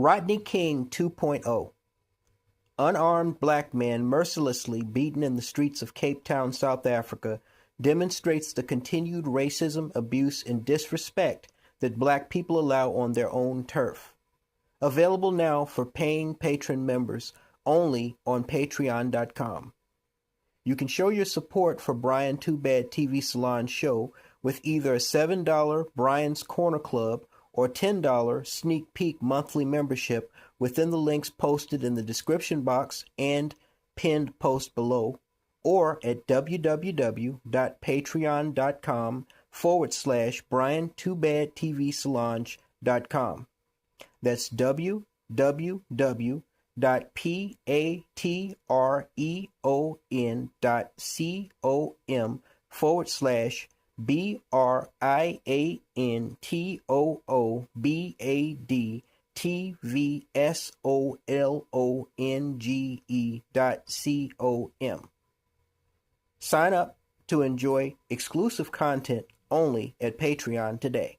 Rodney King 2.0. Unarmed black man mercilessly beaten in the streets of Cape Town, South Africa, demonstrates the continued racism, abuse, and disrespect that black people allow on their own turf. Available now for paying patron members only on patreon.com. You can show your support for Brian Too Bad TV Salon's show with either a $7 Brian's Corner Club or $10 sneak peek monthly membership within the links posted in the description box and pinned post below, or at www.patreon.com/Brian Too Bad TV Salon.com. That's www.patreon.com/BRIANTOOBADTVSOLONGE.com. Sign up to enjoy exclusive content only at Patreon today.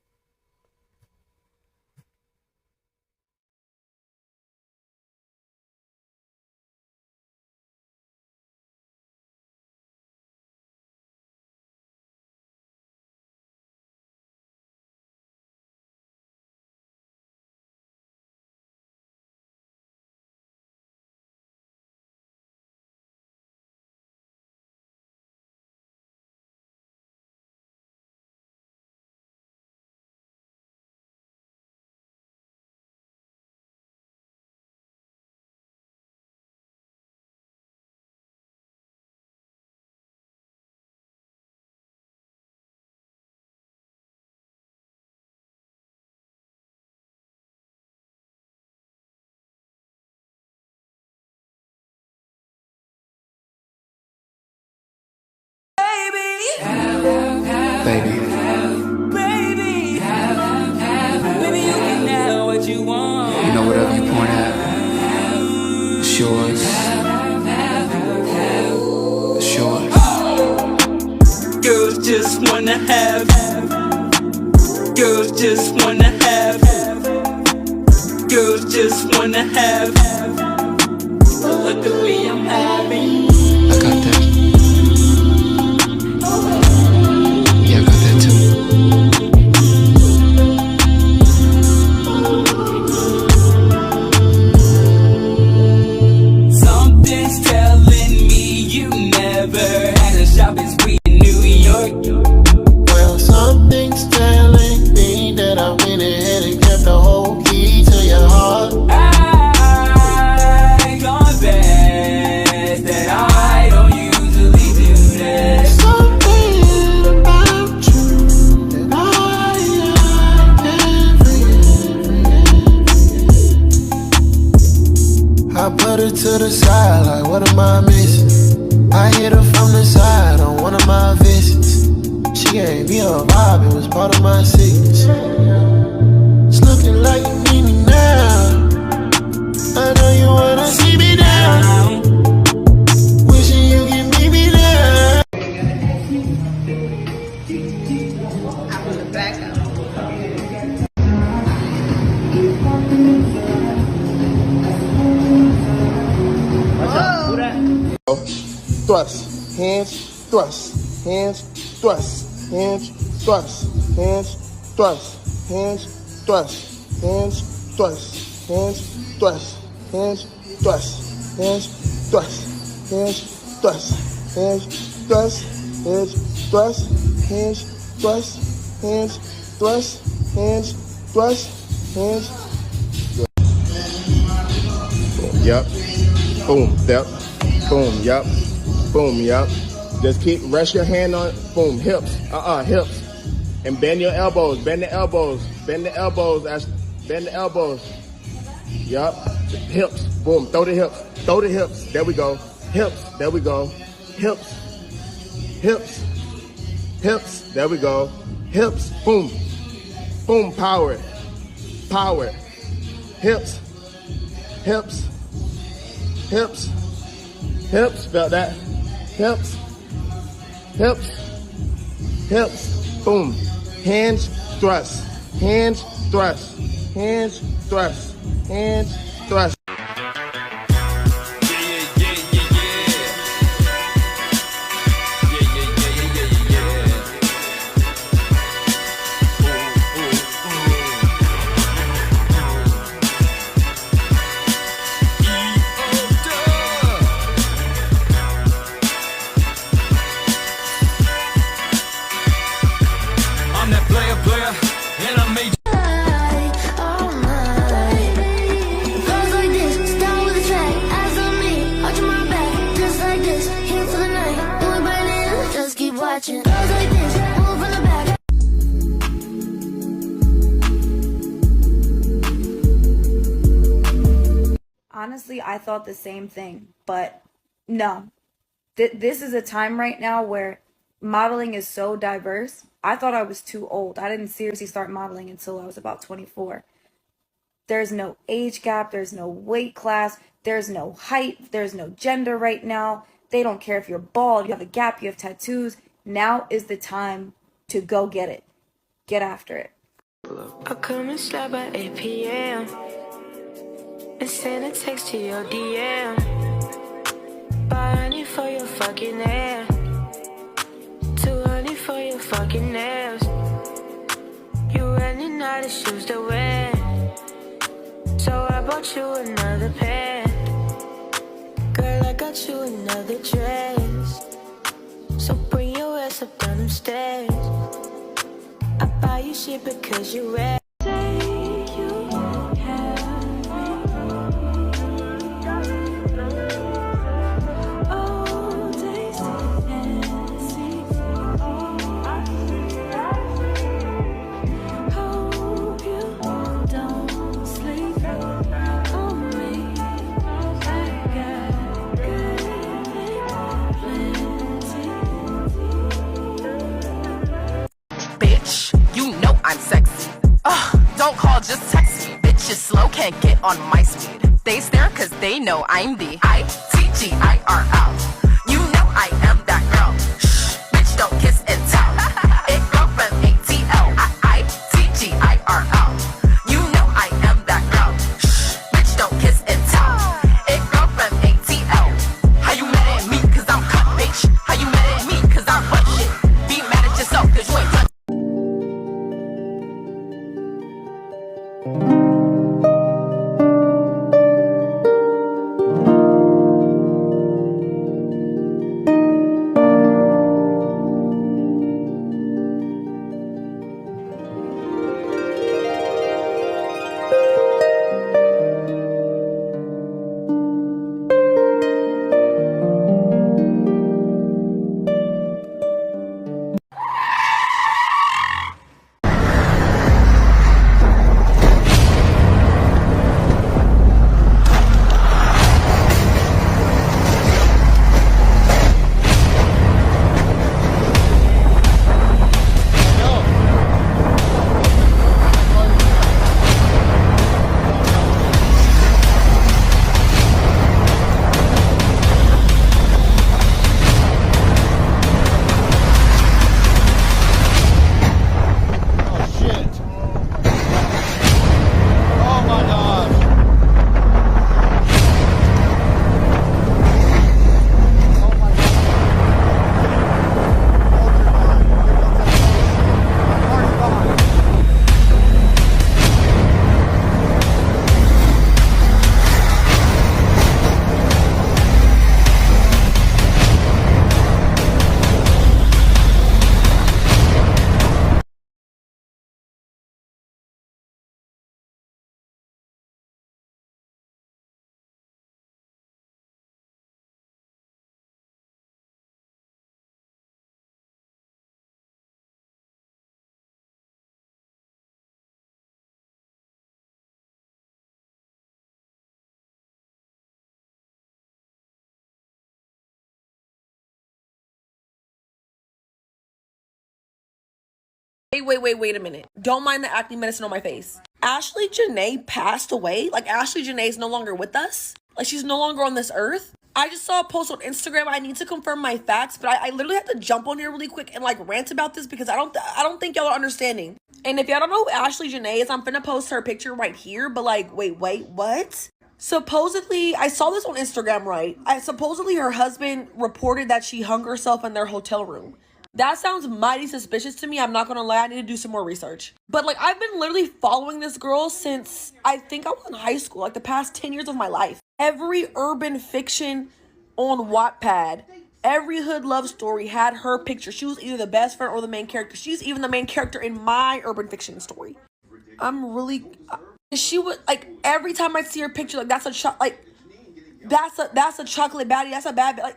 Baby, you can have what you want. You know, whatever you point at, it's yours. It's yours. Girls just wanna have. Girls just wanna have. Girls just wanna have. Look at me, I'm having. I got that. Yeah, I got that too. Something's telling me you never had a shopping spree in New York. Well, something's telling me that I went ahead and kept the whole key to your heart. I confess that I don't usually do that. Something about you that I can't forget. I put her to the side, like what am I missing? I hit her from the side on one of my visits. She gave me a vibe, it was part of my sickness. It's looking like you need me now. I know you wanna see me down. Wishing you can meet me there. Thrust, hands, thrust, hands, thrust, hands, thrust, hands, thrust, hands, thrust, hands, thrust, hands, thrust, hands, thrust, hands, thrust, hands, thrust, hands, thrust, hands, thrust, hands, thrust, hands, thrust, hands, thrust, hands. Yep. Boom. Yep. Boom. Yep. Boom. Yep. Just rest your hand on, boom, hips, hips. And bend your elbows, bend the elbows, bend the elbows, bend the elbows. Yup, hips, boom, throw the hips, there we go. Hips, there we go. Hips, hips, hips, there we go. Hips, boom, boom, power, hips, hips, hips, hips, felt that, hips, hips, hips, boom, hands, thrust, hands, thrust, hands, thrust, and thrash. Honestly, I thought the same thing, but no. This is a time right now where modeling is so diverse. I thought I was too old. I didn't seriously start modeling until I was about 24. There's no age gap. There's no weight class. There's no height. There's no gender right now. They don't care if you're bald, you have a gap, you have tattoos. Now is the time to go get it. Get after it. I'll come and slap by 8 p.m. and send a text to your DM. Buy honey for your fucking hair. Too honey for your fucking nails. You running out of shoes to wear, so I bought you another pair. Girl, I got you another dress, so bring your ass up down them stairs. I buy you shit because you're ready. I'm sexy. Don't call, just text me. Bitches slow, can't get on my speed. They stare cause they know I'm the ITGIRL. You know I am that girl. Shh, bitch, don't kiss and tell. It go from ATL. ITGIRL. You know I am that girl. Shh, bitch, don't kiss and tell. It go from ATL. How you mad at me cause I'm cut, bitch? How you mad at me cause I'm butt shit? Be mad at yourself cause you ain't done. Wait a minute. Don't mind the acne medicine on my face. Ashley Jenae passed away? Like, Ashley Jenae is no longer with us? Like, she's no longer on this earth? I just saw a post on Instagram. I need to confirm my facts, but I literally have to jump on here really quick and like rant about this because I don't think y'all are understanding. And if y'all don't know who Ashley Jenae is, I'm finna post her picture right here. But like, wait, what? Supposedly, I saw this on Instagram, right? Supposedly her husband reported that she hung herself in their hotel room. That sounds mighty suspicious to me. I'm not gonna lie, I need to do some more research. But like, I've been literally following this girl since I think I was in high school, like the past 10 years of my life. Every urban fiction on Wattpad, every hood love story had her picture. She was either the best friend or the main character. She's even the main character in my urban fiction story. She would, like, every time I see her picture, like, that's a chocolate baddie, that's a bad, like,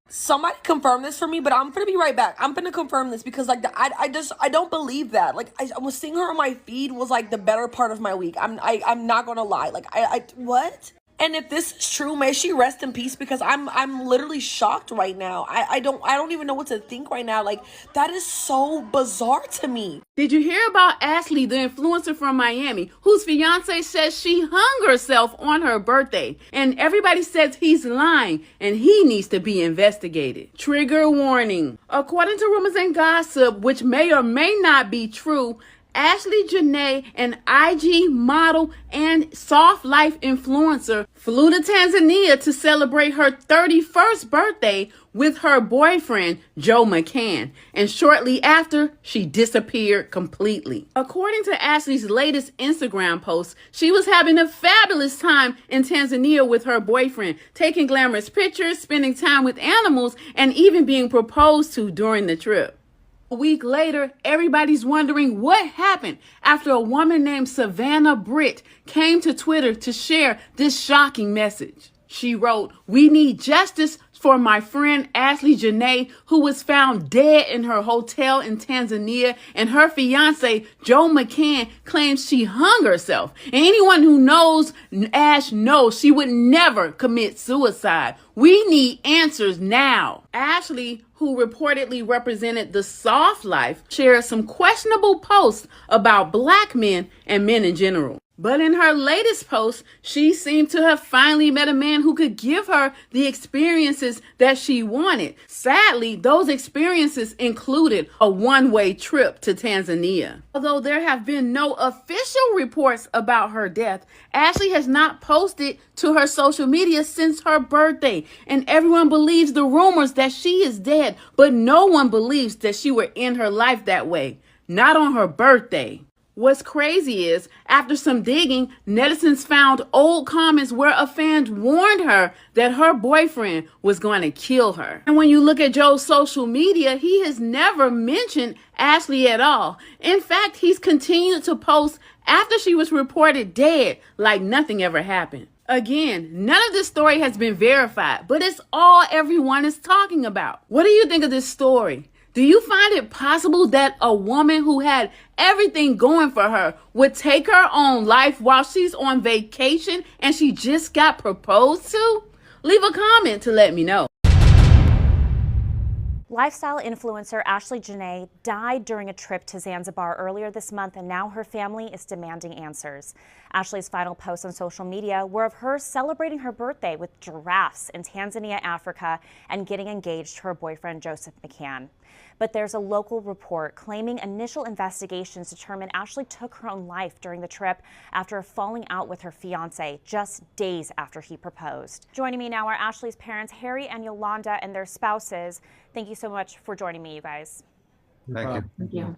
somebody confirm this for me, but I'm gonna be right back. I'm gonna confirm this because, like, I don't believe that. Like, I was seeing her on my feed was, like, the better part of my week. I'm not gonna lie. Like, what? And if this is true, may she rest in peace because I'm literally shocked right now. I don't even know what to think right now. Like, that is so bizarre to me. Did you hear about Ashley, the influencer from Miami, whose fiance says she hung herself on her birthday? And everybody says he's lying and he needs to be investigated. Trigger warning. According to rumors and gossip, which may or may not be true, Ashley Jenae, an IG model and soft life influencer, flew to Tanzania to celebrate her 31st birthday with her boyfriend, Joe McCann. And shortly after, she disappeared completely. According to Ashley's latest Instagram post, she was having a fabulous time in Tanzania with her boyfriend, taking glamorous pictures, spending time with animals, and even being proposed to during the trip. A week later, everybody's wondering what happened after a woman named Savannah Britt came to Twitter to share this shocking message. She wrote, "We need justice for my friend Ashley Jenae, who was found dead in her hotel in Tanzania, and her fiance, Joe McCann, claims she hung herself. And anyone who knows Ash knows she would never commit suicide. We need answers now." Ashley, who reportedly represented the soft life, shared some questionable posts about Black men and men in general. But in her latest post, she seemed to have finally met a man who could give her the experiences that she wanted. Sadly, those experiences included a one-way trip to Tanzania. Although there have been no official reports about her death, Ashley has not posted to her social media since her birthday, and everyone believes the rumors that she is dead, but no one believes that she would end her life that way, not on her birthday. What's crazy is, after some digging, netizens found old comments where a fan warned her that her boyfriend was going to kill her. And when you look at Joe's social media, he has never mentioned Ashley at all. In fact, he's continued to post after she was reported dead, like nothing ever happened. Again, none of this story has been verified, but it's all everyone is talking about. What do you think of this story? Do you find it possible that a woman who had everything going for her would take her own life while she's on vacation and she just got proposed to? Leave a comment to let me know. Lifestyle influencer Ashley Jenae died during a trip to Zanzibar earlier this month, and now her family is demanding answers. Ashley's final posts on social media were of her celebrating her birthday with giraffes in Tanzania, Africa, and getting engaged to her boyfriend, Joseph McCann. But there's a local report claiming initial investigations determined Ashley took her own life during the trip after a falling out with her fiance just days after he proposed. Joining me now are Ashley's parents, Harry and Yolanda, and their spouses. Thank you so much for joining me, you guys. Thank you.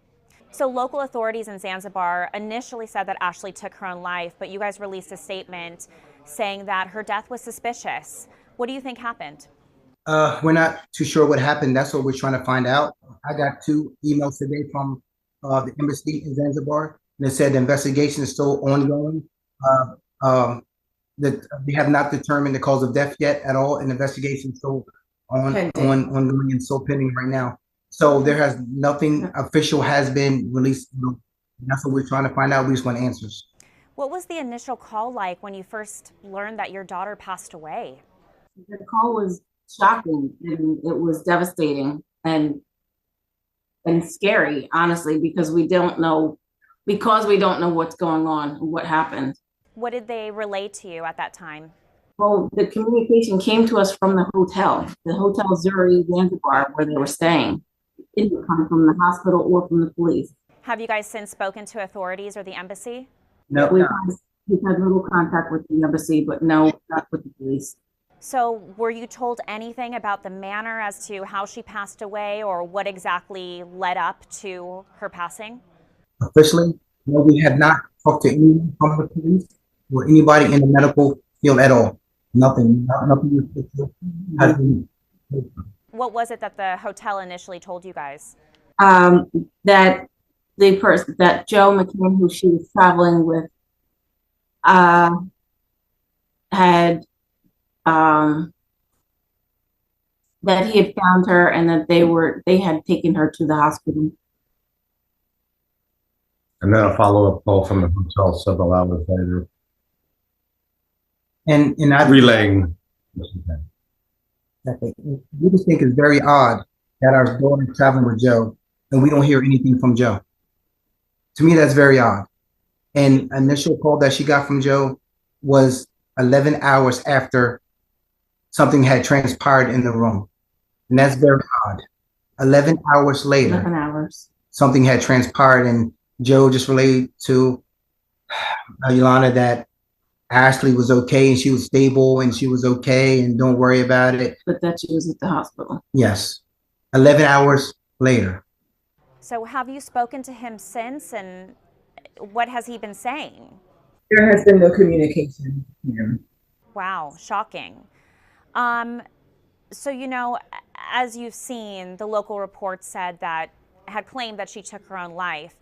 So local authorities in Zanzibar initially said that Ashley took her own life, but you guys released a statement saying that her death was suspicious. What do you think happened? We're not too sure what happened. That's what we're trying to find out. I got 2 emails today from the embassy in Zanzibar. They said the investigation is still ongoing. That they have not determined the cause of death yet at all. An investigation is still ongoing and still pending right now. So there has nothing official has been released. That's what we're trying to find out. We just want answers. What was the initial call like when you first learned that your daughter passed away? The call was shocking, and it was devastating and scary, honestly, because we don't know what's going on and what happened. What did they relay to you at that time? Well, the communication came to us from the Hotel Zuri Zanzibar, where they were staying. It didn't come from the hospital or from the police. Have you guys since spoken to authorities or the embassy? No, We've had little contact with the embassy, but no, not with the police. So were you told anything about the manner as to how she passed away or what exactly led up to her passing? officially, no, we have not talked to anyone from the police or anybody in the medical field at all. Nothing. Nothing has been. What was it that the hotel initially told you guys? That the person, that Joe McCann, who she was traveling with, had that he had found her and that they had taken her to the hospital. And then a follow-up call from the hotel several hours later. And I relaying. We just think it's very odd that our daughter is traveling with Joe and we don't hear anything from Joe. To me, that's very odd. And initial call that she got from Joe was 11 hours after something had transpired in the room. And that's very odd. 11 hours later, 11 hours. Something had transpired and Joe just relayed to Yolanda that Ashley was okay and she was stable and she was okay and don't worry about it. But that she was at the hospital. Yes. 11 hours later. So have you spoken to him since, and what has he been saying? There has been no communication here. Wow, shocking. So, you know, as you've seen, the local report had claimed that she took her own life.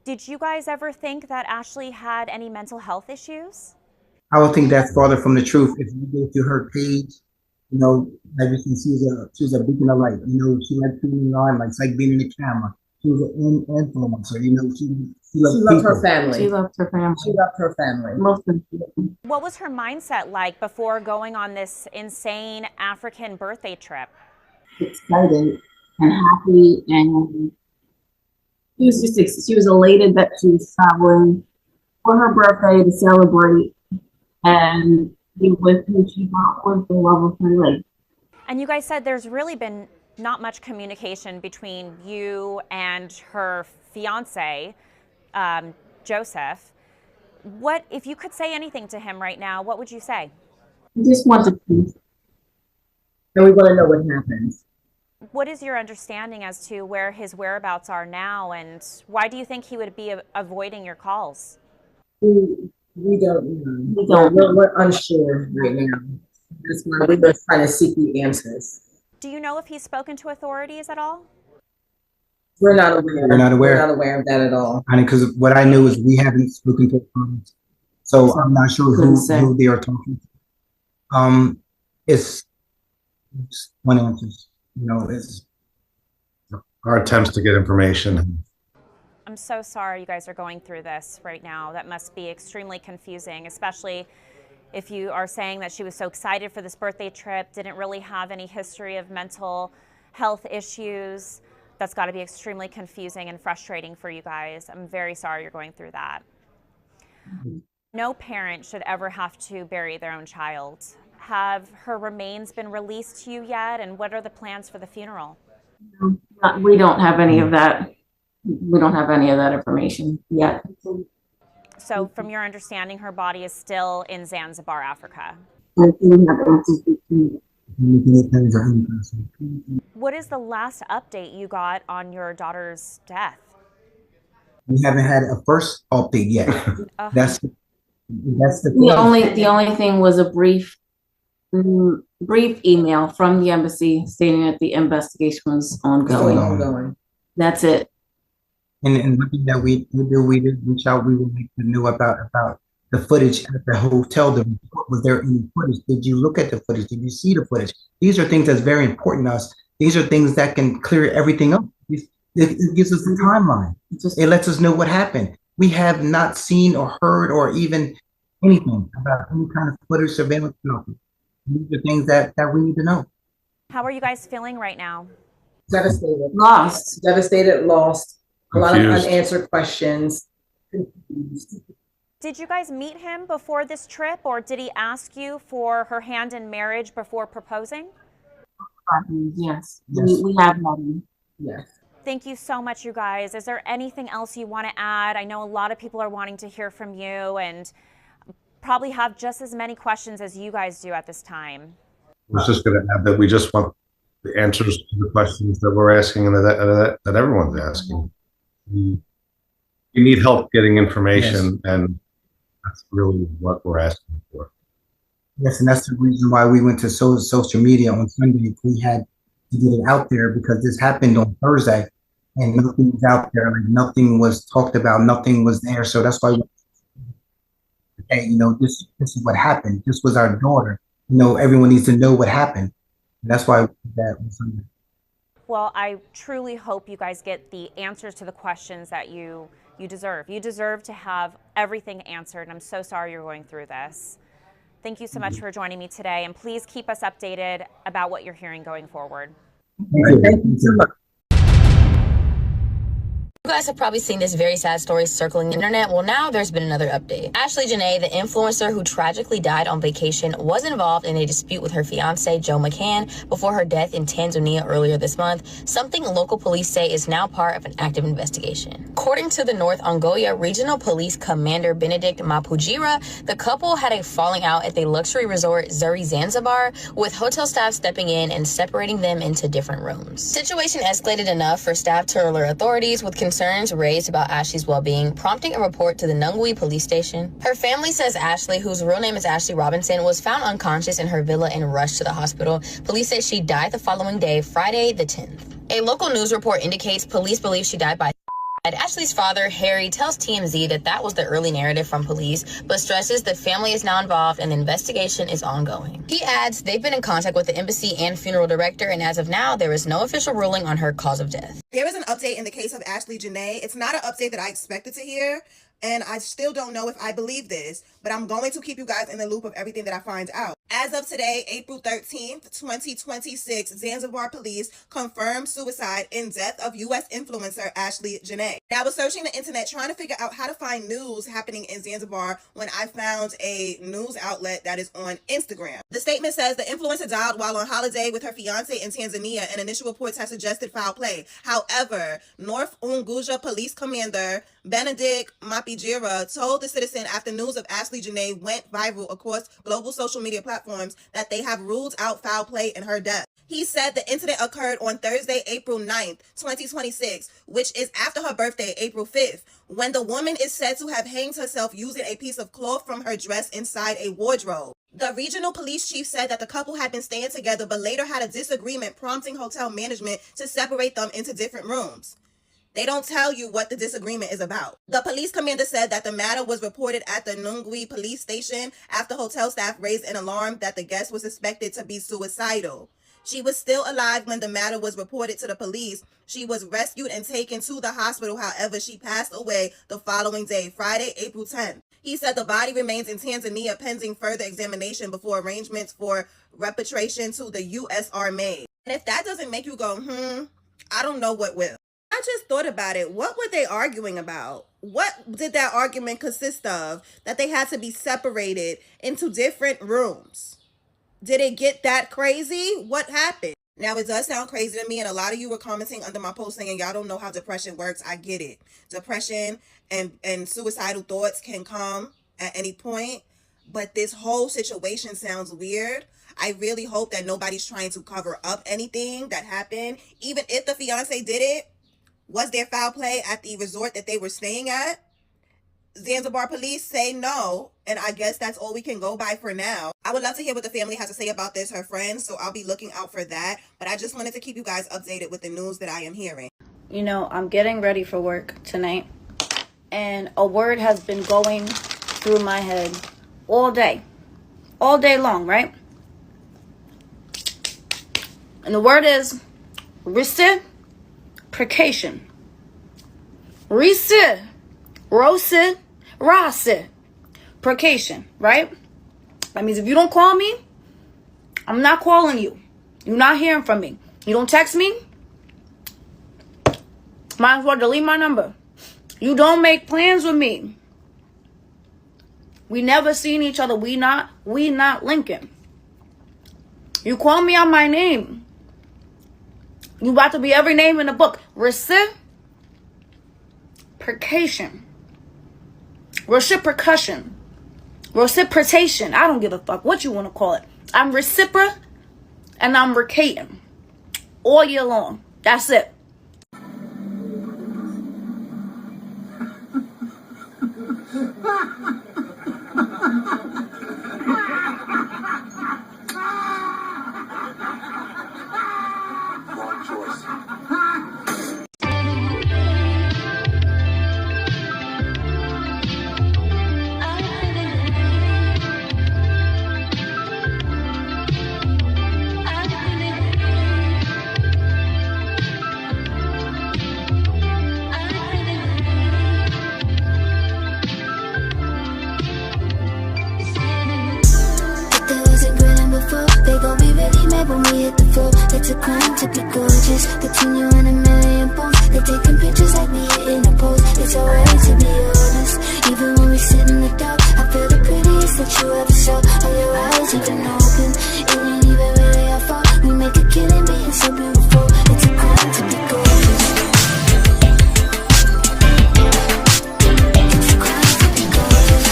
Did you guys ever think that Ashley had any mental health issues? I would think that's farther from the truth. If you go to her page, you know, like you can see, she's a beacon of light. You know, she liked being in the limelight. It's like being in the camera. She was an influencer. You know, she loved her family. She loved her family. She loved her family. What was her mindset like before going on this insane African birthday trip? Excited and happy, and she was elated that she was traveling for her birthday to celebrate and be with who she thought was the love of her life. And you guys said there's really been not much communication between you and her fiance, Joseph. What, if you could say anything to him right now, what would you say? We just want to peace. And we want to know what happens. What is your understanding as to where his whereabouts are now, and why do you think he would be avoiding your calls? We don't know. We're unsure right now. That's why we're just trying to seek the answers. Do you know if he's spoken to authorities at all? We're not aware. We're not aware. We're not aware of that at all. I mean, because what I knew is we haven't spoken to them, so I'm not sure who they are talking to. It's one answer. You know, it's Our attempts to get information. I'm so sorry you guys are going through this right now. That must be extremely confusing, especially if you are saying that she was so excited for this birthday trip, didn't really have any history of mental health issues. That's got to be extremely confusing and frustrating for you guys. I'm very sorry you're going through that. No parent should ever have to bury their own child. Have her remains been released to you yet? And what are the plans for the funeral? We don't have any of that. We don't have any of that information yet. So from your understanding, her body is still in Zanzibar, Africa. We have answers. What is the last update you got on your daughter's death? We haven't had a first update yet. That's the only thing was a brief email from the embassy stating that the investigation was ongoing. That's it. And one thing that we did reach out. We will make the new about the footage at the hotel. Was there any footage? Did you look at the footage? Did you see the footage? These are things that's very important to us. These are things that can clear everything up. It gives us a timeline. It lets us know what happened. We have not seen or heard or even anything about any kind of footage, surveillance. These are things that we need to know. How are you guys feeling right now? Devastated. Lost. Devastated, lost. A lot of Confused. unanswered questions. Did you guys meet him before this trip, or did he ask you for her hand in marriage before proposing? Yes. We have met him. Yes. Thank you so much, you guys. Is there anything else you want to add? I know a lot of people are wanting to hear from you and probably have just as many questions as you guys do at this time. I was just going to add that we just want the answers to the questions that we're asking and that everyone's asking. We need help getting information, and that's really what we're asking for. Yes, and that's the reason why we went to social media on Sunday. We had to get it out there because this happened on Thursday, and nothing was out there. Like, nothing was talked about, nothing was there. So that's why, okay, this is what happened. This was our daughter. Everyone needs to know what happened. And that's why that was Sunday. Well, I truly hope you guys get the answers to the questions that you deserve. You deserve to have everything answered, and I'm so sorry you're going through this. Thank you so much for joining me today, and please keep us updated about what you're hearing going forward. Thank you so much. You guys have probably seen this very sad story circling the internet. Well, now there's been another update. Ashley Jenae, the influencer who tragically died on vacation, was involved in a dispute with her fiance, Joe McCann, before her death in Tanzania earlier this month, something local police say is now part of an active investigation. According to the North Ongoya Regional Police Commander Benedict Mapujira, the couple had a falling out at the luxury resort Zuri Zanzibar, with hotel staff stepping in and separating them into different rooms. Situation escalated enough for staff to alert authorities, with concerns raised about Ashley's well-being, prompting a report to the Nungwi police station. Her family says Ashley, whose real name is Ashley Robinson, was found unconscious in her villa and rushed to the hospital. Police say she died the following day, Friday the 10th. A local news report indicates police believe she died by Ashley's father, Harry, tells TMZ that was the early narrative from police, but stresses the family is now involved and the investigation is ongoing. He adds they've been in contact with the embassy and funeral director, and as of now, there is no official ruling on her cause of death. There is an update in the case of Ashley Jenae. It's not an update that I expected to hear, and I still don't know if I believe this, but I'm going to keep you guys in the loop of everything that I find out. As of today, April 13th, 2026, Zanzibar police confirmed suicide and death of U.S. influencer Ashley Jenae. Now, I was searching the internet trying to figure out how to find news happening in Zanzibar when I found a news outlet that is on Instagram. The statement says the influencer died while on holiday with her fiance in Tanzania, and initial reports have suggested foul play. However, North Unguja Police Commander Benedict Mapujira told the Citizen after news of Ashley Jenae went viral across global social media platforms that they have ruled out foul play in her death. He said the incident occurred on Thursday, April 9th, 2026, which is after her birthday, April 5th, when the woman is said to have hanged herself using a piece of cloth from her dress inside a wardrobe. The regional police chief said that the couple had been staying together but later had a disagreement, prompting hotel management to separate them into different rooms. They don't tell you what the disagreement is about. The police commander said that the matter was reported at the Nungwi police station after hotel staff raised an alarm that the guest was suspected to be suicidal. She was still alive when the matter was reported to the police. She was rescued and taken to the hospital. However, she passed away the following day, Friday, April 10th. He said the body remains in Tanzania pending further examination before arrangements for repatriation to the U.S. are made. And if that doesn't make you go, I don't know what will. I just thought about it. What were they arguing about? What did that argument consist of? That they had to be separated into different rooms. Did it get that crazy? What happened? Now, it does sound crazy to me, and a lot of you were commenting under my post saying y'all don't know how depression works. I get it. Depression and suicidal thoughts can come at any point, but this whole situation sounds weird. I really hope that nobody's trying to cover up anything that happened. Even if the fiance did it, was there foul play at the resort that they were staying at? Zanzibar police say no, and I guess that's all we can go by for now. I would love to hear what the family has to say about this, her friends, so I'll be looking out for that. But I just wanted to keep you guys updated with the news that I am hearing. You know, I'm getting ready for work tonight, and a word has been going through my head all day long, right? And the word is reciprocation. Reciprocation, right? That means if you don't call me, I'm not calling you. You're not hearing from me. You don't text me, might as well delete my number. You don't make plans with me, We never seen each other. We not linking. You call me on my name. You about to be every name in the book. Reciprocation. Reciprocation. Reciprocation. I don't give a fuck what you want to call it. I'm recipro and I'm recating all year long. That's it. When we hit the floor, it's a crime to be gorgeous. Between you and a million posts, they're taking pictures like we hitting a post. It's alright to be honest. Even when we sit in the dark, I feel the prettiest that you ever saw. All your eyes even open. It ain't even really our fault. We make a killing being so beautiful. It's a crime to be gorgeous. It's a crime to be gorgeous.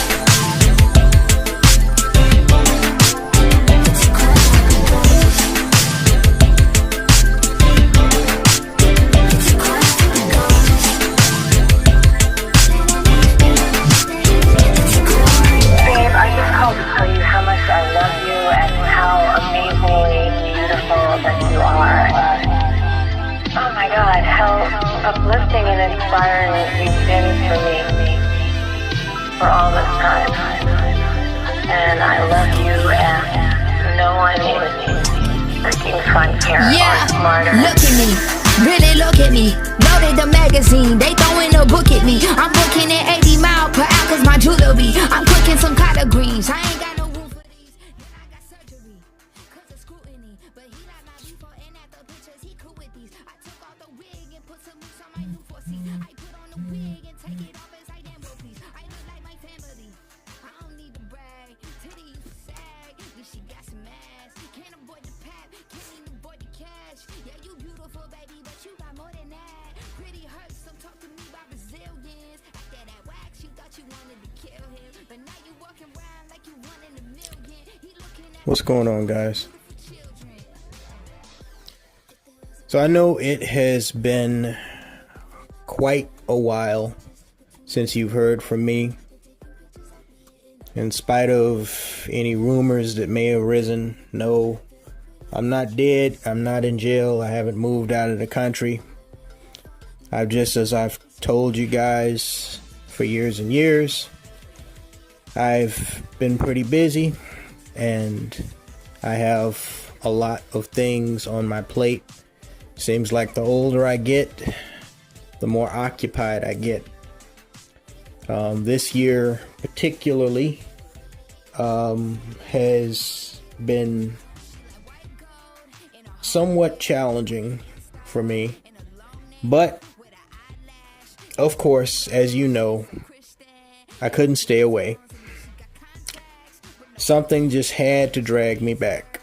It's a crime to be gorgeous. Uplifting and inspiring you've been for me for all this time, and I love you, and no one is freaking funnier or smarter. Look at me, really look at me. Loaded the magazine, they throwing a book at me. I'm booking at 80 miles per hour 'cause my jewelry. I'm cooking some collard greens. I ain't got no room for these. Then I got surgery 'cause of scrutiny. But he like my before and after pictures. He cool with these. I took off the wig and put some mousse on my new 4C. I put on the wig and take it off as I damn well please. I look like my family. I don't need to brag. Titty used to sag. Then she got some ass. Can't avoid the pap. Can't even avoid the cash. Yeah, you beautiful, baby, but you got more than that. Pretty hurts. Some talk to me about Brazilians. After that wax, you thought you wanted to kill him, but now you walking around like you one in a million. He looking at What's going on, guys? So I know it has been quite a while since you've heard from me. In spite of any rumors that may have arisen, no, I'm not dead. I'm not in jail. I haven't moved out of the country. As I've told you guys for years and years, I've been pretty busy and I have a lot of things on my plate. Seems like the older I get, the more occupied I get. This year particularly has been somewhat challenging for me, but of course, as you know, I couldn't stay away. Something just had to drag me back.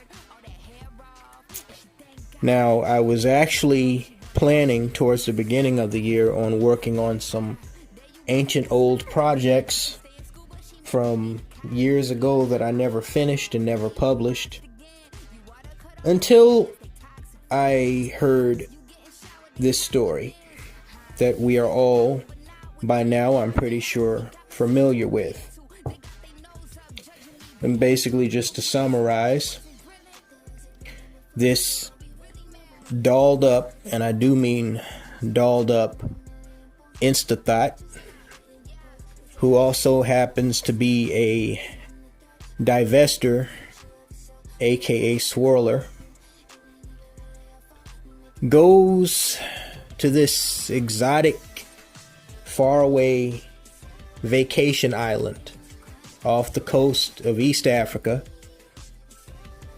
Now, I was actually planning towards the beginning of the year on working on some ancient old projects from years ago that I never finished and never published, until I heard this story that we are all, by now I'm pretty sure, familiar with. And basically, just to summarize, this dolled up, and I do mean dolled up, Insta-thot, who also happens to be a divestor, aka Swirler, goes to this exotic, faraway vacation island off the coast of East Africa,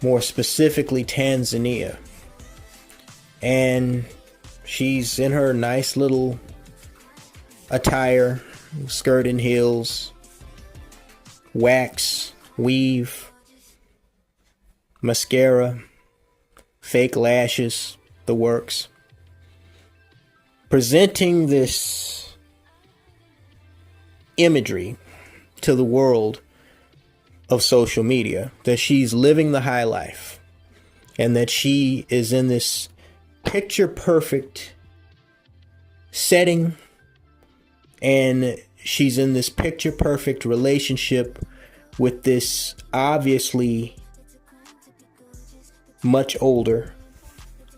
more specifically Tanzania. And she's in her nice little attire, skirt and heels, wax, weave, mascara, fake lashes, the works. Presenting this imagery to the world of social media that she's living the high life and that she is in this picture perfect setting and she's in this picture perfect relationship with this obviously much older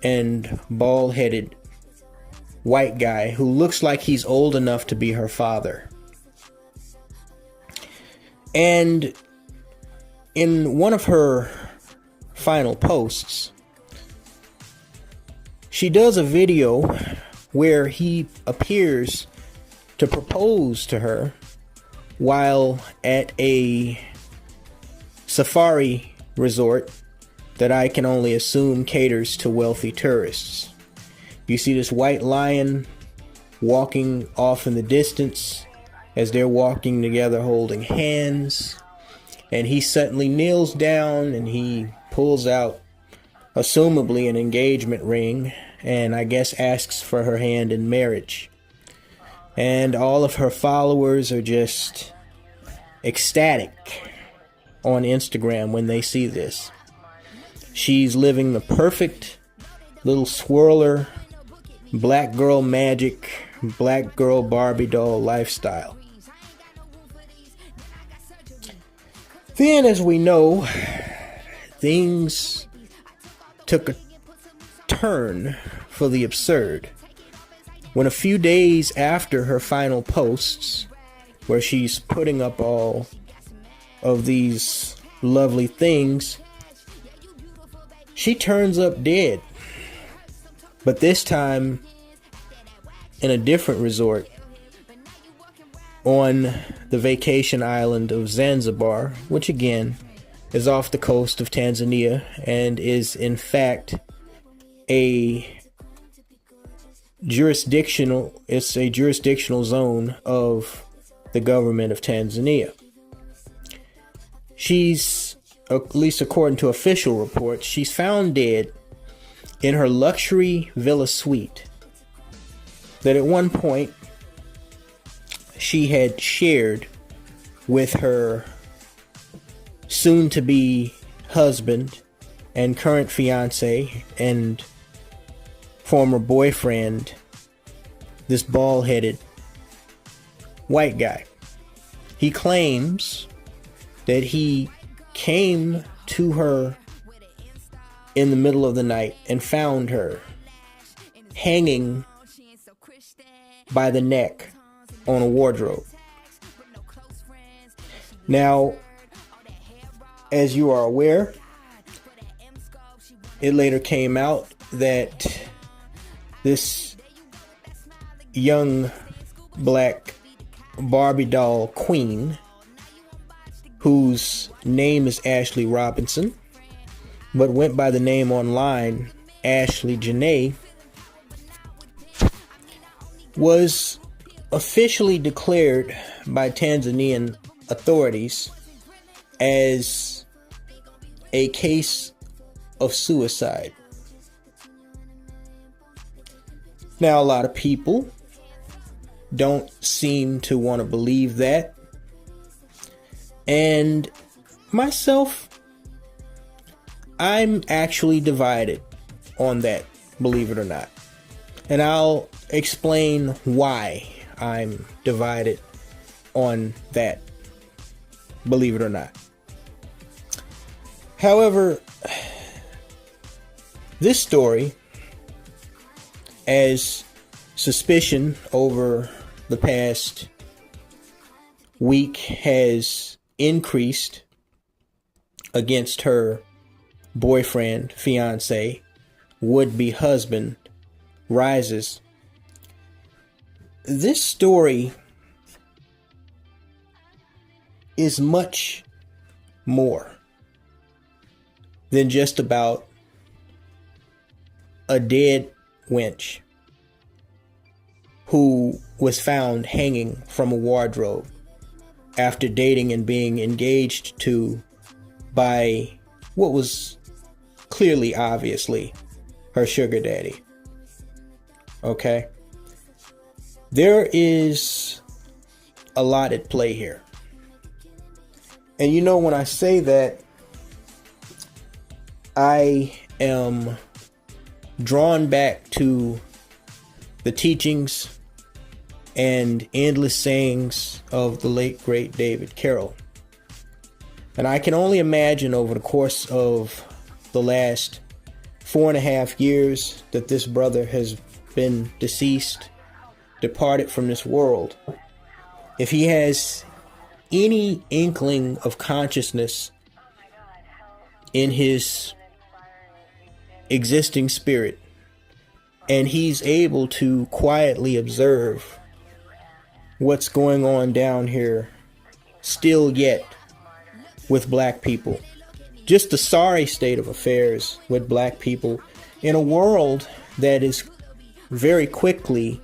and bald-headed white guy who looks like he's old enough to be her father. And in one of her final posts, she does a video where he appears to propose to her while at a safari resort that I can only assume caters to wealthy tourists. You see this white lion walking off in the distance as they're walking together holding hands. And he suddenly kneels down and he pulls out, assumably, an engagement ring and I guess asks for her hand in marriage. And all of her followers are just ecstatic on Instagram when they see this. She's living the perfect little Swirler, black girl magic, black girl Barbie doll lifestyle. Then, as we know, things took a turn for the absurd when a few days after her final posts, where she's putting up all of these lovely things, she turns up dead. But this time in a different resort on the vacation island of Zanzibar, which again is off the coast of Tanzania and is in fact a jurisdictional zone of the government of Tanzania. She's, at least according to official reports, she's found dead in her luxury villa suite that at one point she had shared with her soon-to-be husband and current fiance and former boyfriend, this bald-headed white guy. He claims that he came to her in the middle of the night and found her hanging by the neck on a wardrobe. Now, as you are aware, it later came out that this young black Barbie doll queen, whose name is Ashley Robinson, but went by the name online Ashley Jenae, was officially declared by Tanzanian authorities as a case of suicide. Now, a lot of people don't seem to want to believe that. And myself, I'm actually divided on that, believe it or not. And I'll explain why I'm divided on that, believe it or not. However, this story, as suspicion over the past week has increased against her boyfriend, fiance, would-be husband rises, this story is much more than just about a dead wench who was found hanging from a wardrobe after dating and being engaged to by what was clearly, obviously, her sugar daddy. Okay? There is a lot at play here. And you know, when I say that, I am drawn back to the teachings and endless sayings of the late, great David Carroll. And I can only imagine over the course of the last 4.5 years that this brother has been deceased, departed from this world, if he has any inkling of consciousness in his existing spirit, and he's able to quietly observe what's going on down here still yet with black people, just the sorry state of affairs with black people in a world that is very quickly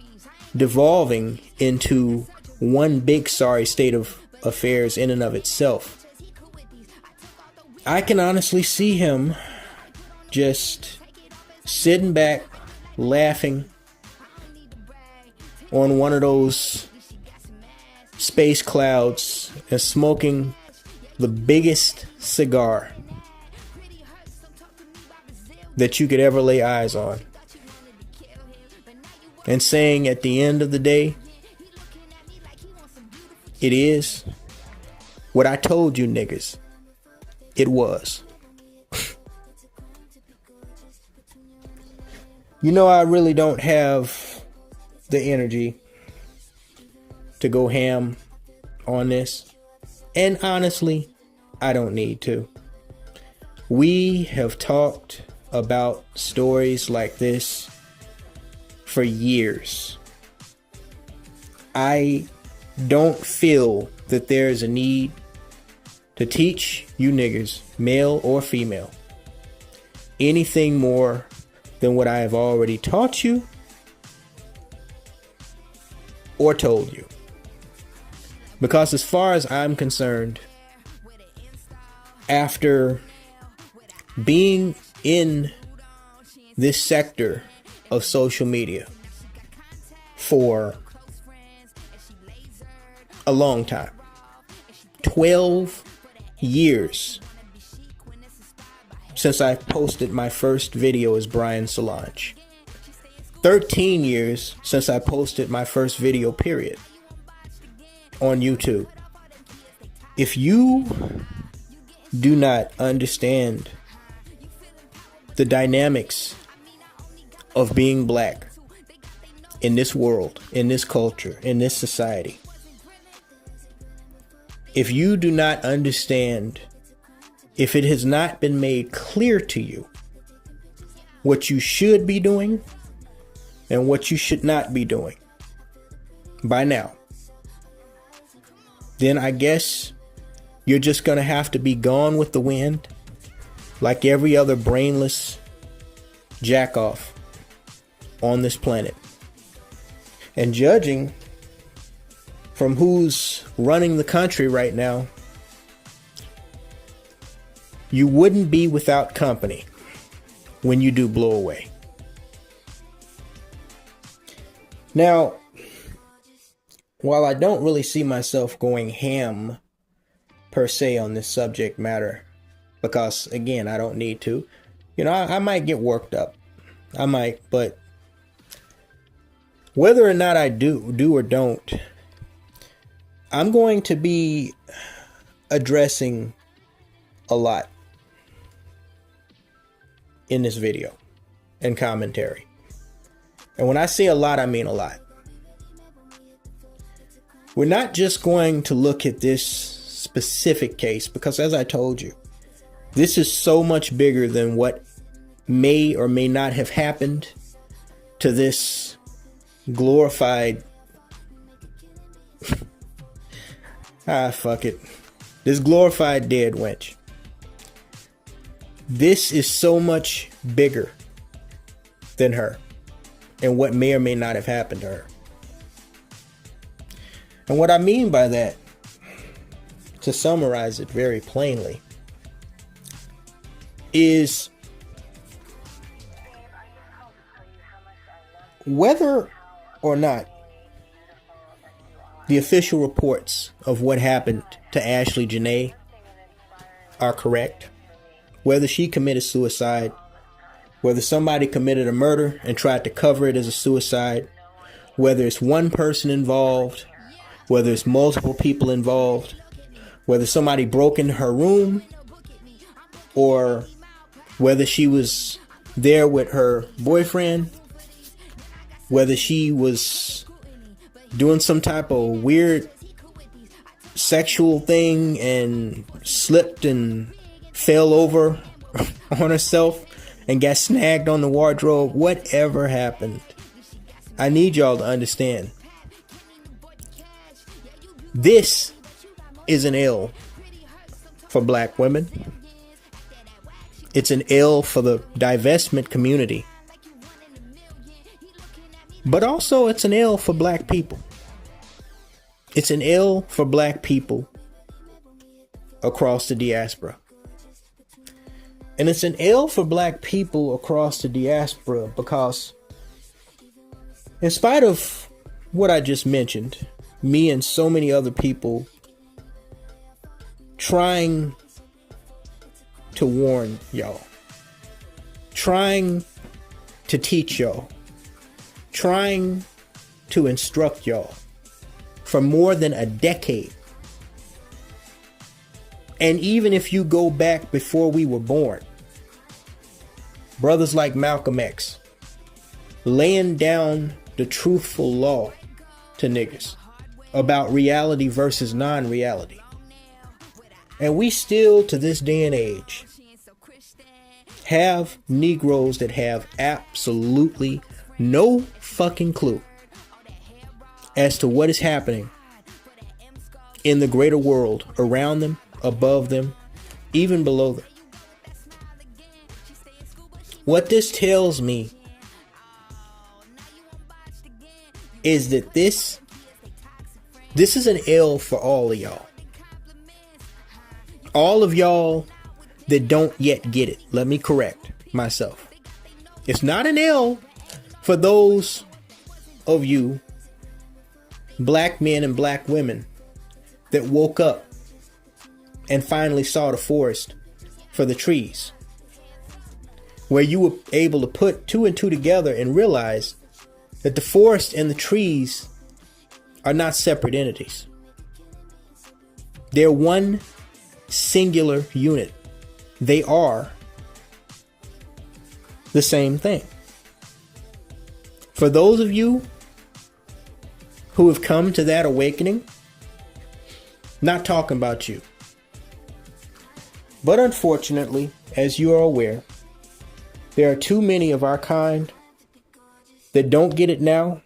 devolving into one big sorry state of affairs in and of itself. I can honestly see him just sitting back, laughing on one of those space clouds and smoking the biggest cigar that you could ever lay eyes on, and saying at the end of the day, it is what I told you niggas it was. You know, I really don't have the energy to go ham on this. And honestly, I don't need to. We have talked about stories like this for years. I don't feel that there's a need to teach you niggas, male or female, anything more than what I have already taught you or told you. Because as far as I'm concerned, after being in this sector of social media for a long time, 12 years since I posted my first video as Brian Solange, 13 years since I posted my first video, period, on YouTube. If you do not understand the dynamics of being black in this world, in this culture, in this society, if you do not understand, if it has not been made clear to you what you should be doing and what you should not be doing by now, then I guess you're just going to have to be gone with the wind like every other brainless jackoff on this planet. And judging from who's running the country right now, you wouldn't be without company when you do blow away. Now, while I don't really see myself going ham per se on this subject matter, because again, I don't need to, you know, I might get worked up. I might, but whether or not I do or don't, I'm going to be addressing a lot in this video and commentary. And when I say a lot, I mean a lot. We're not just going to look at this specific case, because as I told you, this is so much bigger than what may or may not have happened to this glorified this glorified dead wench. This is so much bigger than her and what may or may not have happened to her. And what I mean by that to summarize it very plainly, is whether or not the official reports of what happened to Ashley Jenae are correct, whether she committed suicide, whether somebody committed a murder and tried to cover it as a suicide, whether it's one person involved, whether it's multiple people involved, whether somebody broke into her room, or whether she was there with her boyfriend, whether she was doing some type of weird sexual thing and slipped and fell over on herself and got snagged on the wardrobe, whatever happened, I need y'all to understand. This is an L for black women. It's an L for the divestment community. But also it's an L for black people. It's an L for black people across the diaspora. And it's an L for black people across the diaspora because in spite of what I just mentioned, me and so many other people trying to warn y'all, trying to teach y'all, trying to instruct y'all for more than a decade. And even if you go back before we were born, brothers like Malcolm X laying down the truthful law to niggas about reality versus non-reality. And we still, to this day and age, have Negroes that have absolutely no fucking clue as to what is happening in the greater world around them, above them, even below them. What this tells me is that this is an L for all of y'all. All of y'all that don't yet get it. Let me correct myself. It's not an L for those of you black men and black women that woke up and finally saw the forest for the trees, where you were able to put two and two together and realize that the forest and the trees are not separate entities. They're one singular unit. They are the same thing. For those of you who have come to that awakening, not talking about you. But unfortunately, as you are aware, there are too many of our kind that don't get it now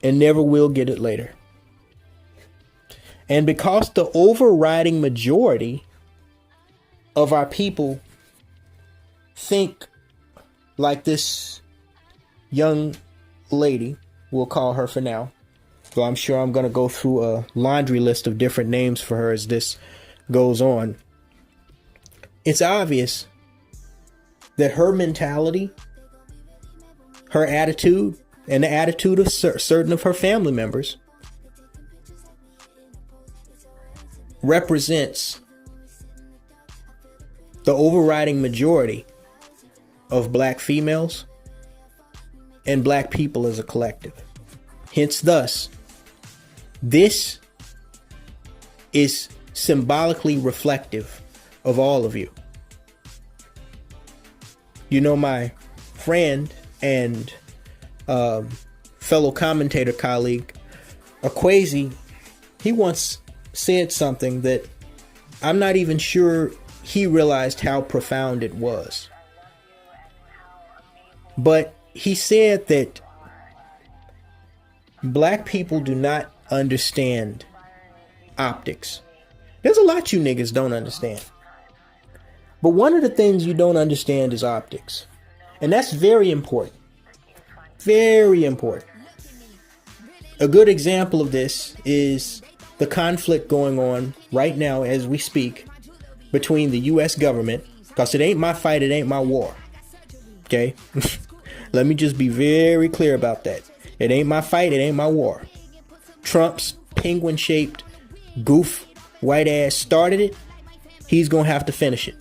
and never will get it later. And because the overriding majority of our people think like this young lady, we'll call her for now, though I'm sure I'm going to go through a laundry list of different names for her as this goes on. It's obvious that her mentality, her attitude, and the attitude of certain of her family members represents the overriding majority of black females and black people as a collective. Hence, thus, this is symbolically reflective of all of you. You know, my friend and fellow commentator colleague, Akwesi, he once said something that I'm not even sure he realized how profound it was. But he said that black people do not understand optics. There's a lot you niggas don't understand. But one of the things you don't understand is optics. And that's very important. Very important. A good example of this is the conflict going on right now as we speak between the U.S. government, because it ain't my fight, it ain't my war. Okay? Let me just be very clear about that. It ain't my fight, it ain't my war. Trump's penguin-shaped goof white ass started it. He's going to have to finish it.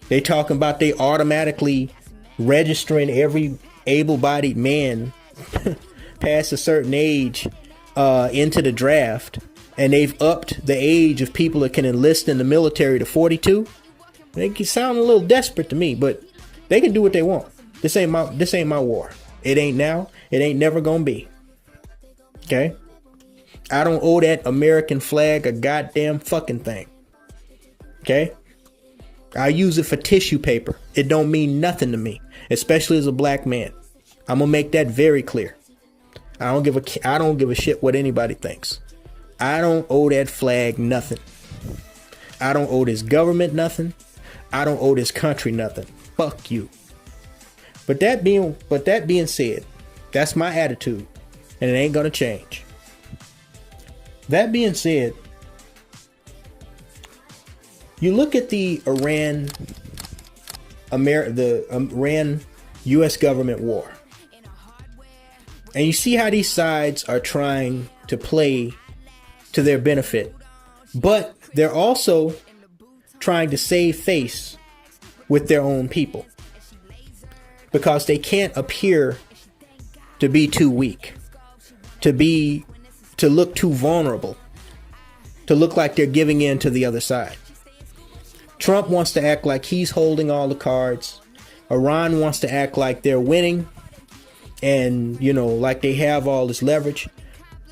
They talking about they automatically registering every able-bodied man past a certain age into the draft, and they've upped the age of people that can enlist in the military to 42. They can sound a little desperate to me, but they can do what they want. This ain't my war. It ain't now. It ain't never gonna be. Okay? I don't owe that American flag a goddamn fucking thing. Okay? I use it for tissue paper. It don't mean nothing to me, especially as a black man. I'm gonna make that very clear. I don't give a shit what anybody thinks. I don't owe that flag nothing. I don't owe this government nothing. I don't owe this country nothing. Fuck you. But that being said, that's my attitude, and it ain't gonna change. That being said, you look at the Iran U.S. government war, and you see how these sides are trying to play to their benefit, but they're also trying to save face with their own people because they can't appear to be too weak, to look too vulnerable, to look like they're giving in to the other side. Trump wants to act like he's holding all the cards. Iran wants to act like they're winning and, like they have all this leverage.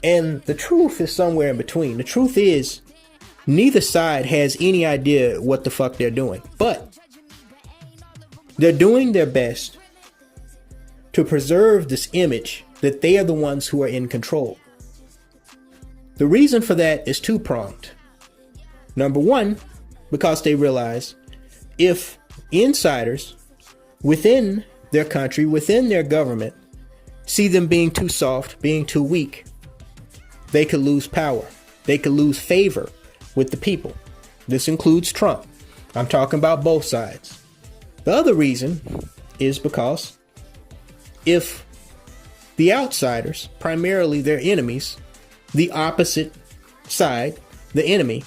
And the truth is somewhere in between. The truth is neither side has any idea what the fuck they're doing, but they're doing their best to preserve this image that they are the ones who are in control. The reason for that is two-pronged. Number one, because they realize if insiders within their country, within their government, see them being too soft, being too weak, they could lose power. They could lose favor with the people. This includes Trump. I'm talking about both sides. The other reason is because if the outsiders, primarily their enemies, the opposite side, the enemy,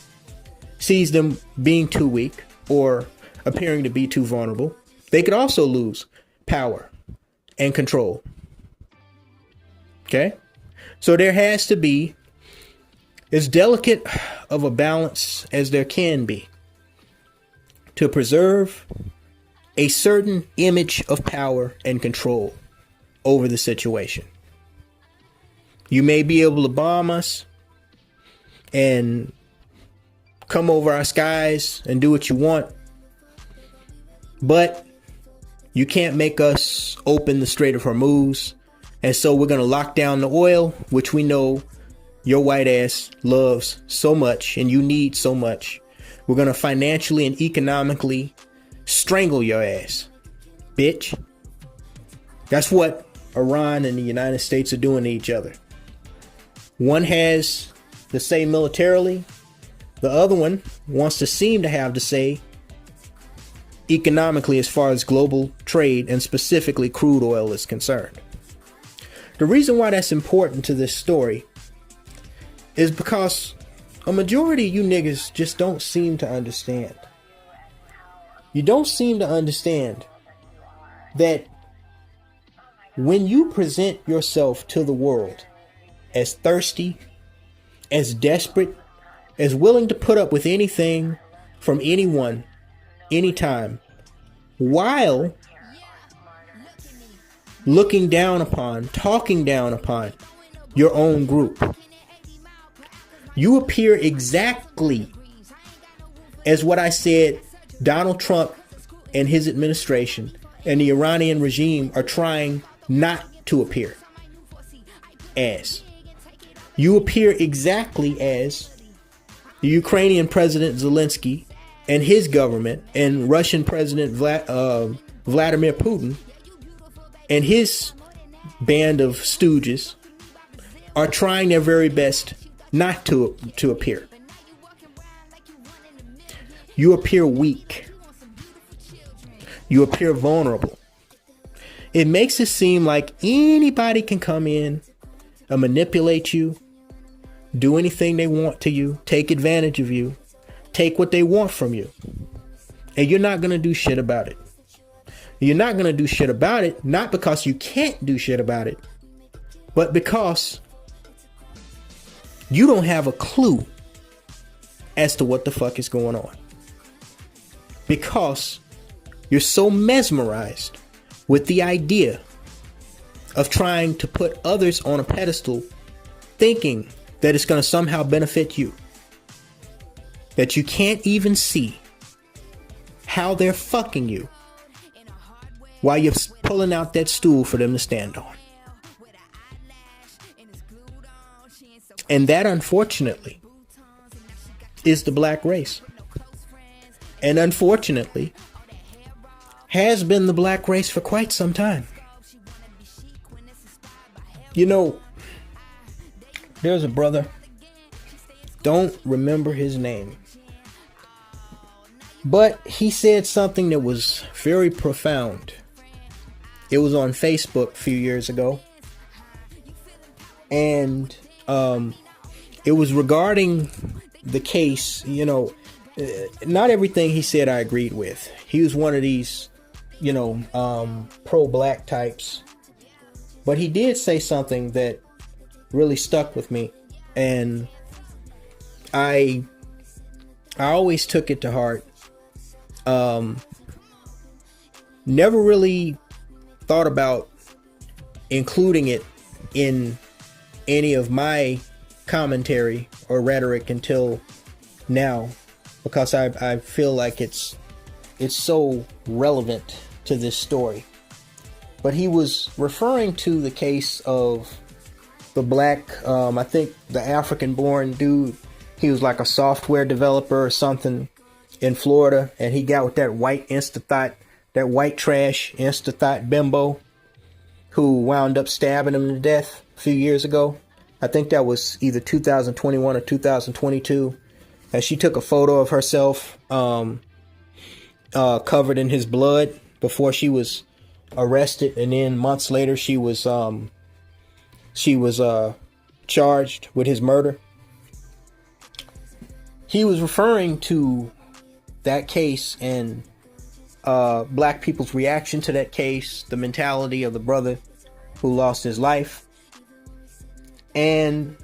sees them being too weak or appearing to be too vulnerable, they could also lose power and control. Okay? So there has to be as delicate of a balance as there can be to preserve a certain image of power and control over the situation. You may be able to bomb us and come over our skies and do what you want, but you can't make us open the Strait of Hormuz, and so we're going to lock down the oil, which we know your white ass loves so much and you need so much. We're going to financially and economically strangle your ass, bitch. That's what Iran and the United States are doing to each other. One has the say militarily, the other one wants to seem to have to say economically as far as global trade and specifically crude oil is concerned. The reason why that's important to this story is because a majority of you niggas just don't seem to understand. You don't seem to understand that when you present yourself to the world as thirsty, as desperate, as willing to put up with anything from anyone, anytime, while looking down upon, talking down upon your own group, you appear exactly as what I said Donald Trump and his administration and the Iranian regime are trying not to appear as. You appear exactly as the Ukrainian President Zelensky and his government and Russian President Vladimir Putin and his band of stooges are trying their very best not to appear. You appear weak. You appear vulnerable. It makes it seem like anybody can come in and manipulate you, do anything they want to you, take advantage of you, take what they want from you. And you're not going to do shit about it. You're not going to do shit about it, not because you can't do shit about it, but because you don't have a clue as to what the fuck is going on. Because you're so mesmerized with the idea of trying to put others on a pedestal, thinking that it's going to somehow benefit you, that you can't even see how they're fucking you while you're pulling out that stool for them to stand on. And that, unfortunately, is the black race. And unfortunately, has been the black race for quite some time. You know, there's a brother, don't remember his name, but he said something that was very profound. It was on Facebook a few years ago, and it was regarding the case. You know, not everything he said I agreed with. He was one of these, you know, pro-black types, but he did say something that really stuck with me, and I always took it to heart. Never really thought about including it in any of my commentary or rhetoric until now, because I feel like it's so relevant to this story. But he was referring to the case of the black, I think the African-born dude. He was like a software developer or something in Florida, and he got with that white Insta-thought, that white trash Insta-thought bimbo who wound up stabbing him to death a few years ago. I think that was either 2021 or 2022. And she took a photo of herself covered in his blood before she was arrested, and then months later she was charged with his murder. He was referring to that case and black people's reaction to that case, the mentality of the brother who lost his life. And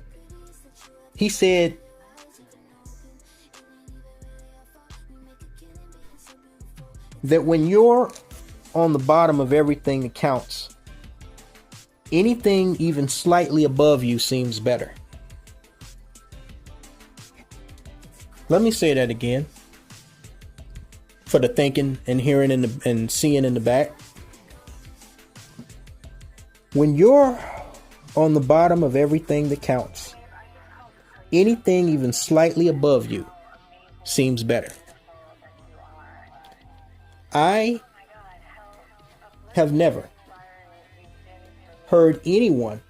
he said that when you're on the bottom of everything that counts, anything even slightly above you seems better. Let me say that again for the thinking and hearing and seeing in the back. When you're on the bottom of everything that counts, anything even slightly above you seems better. I have never heard anyone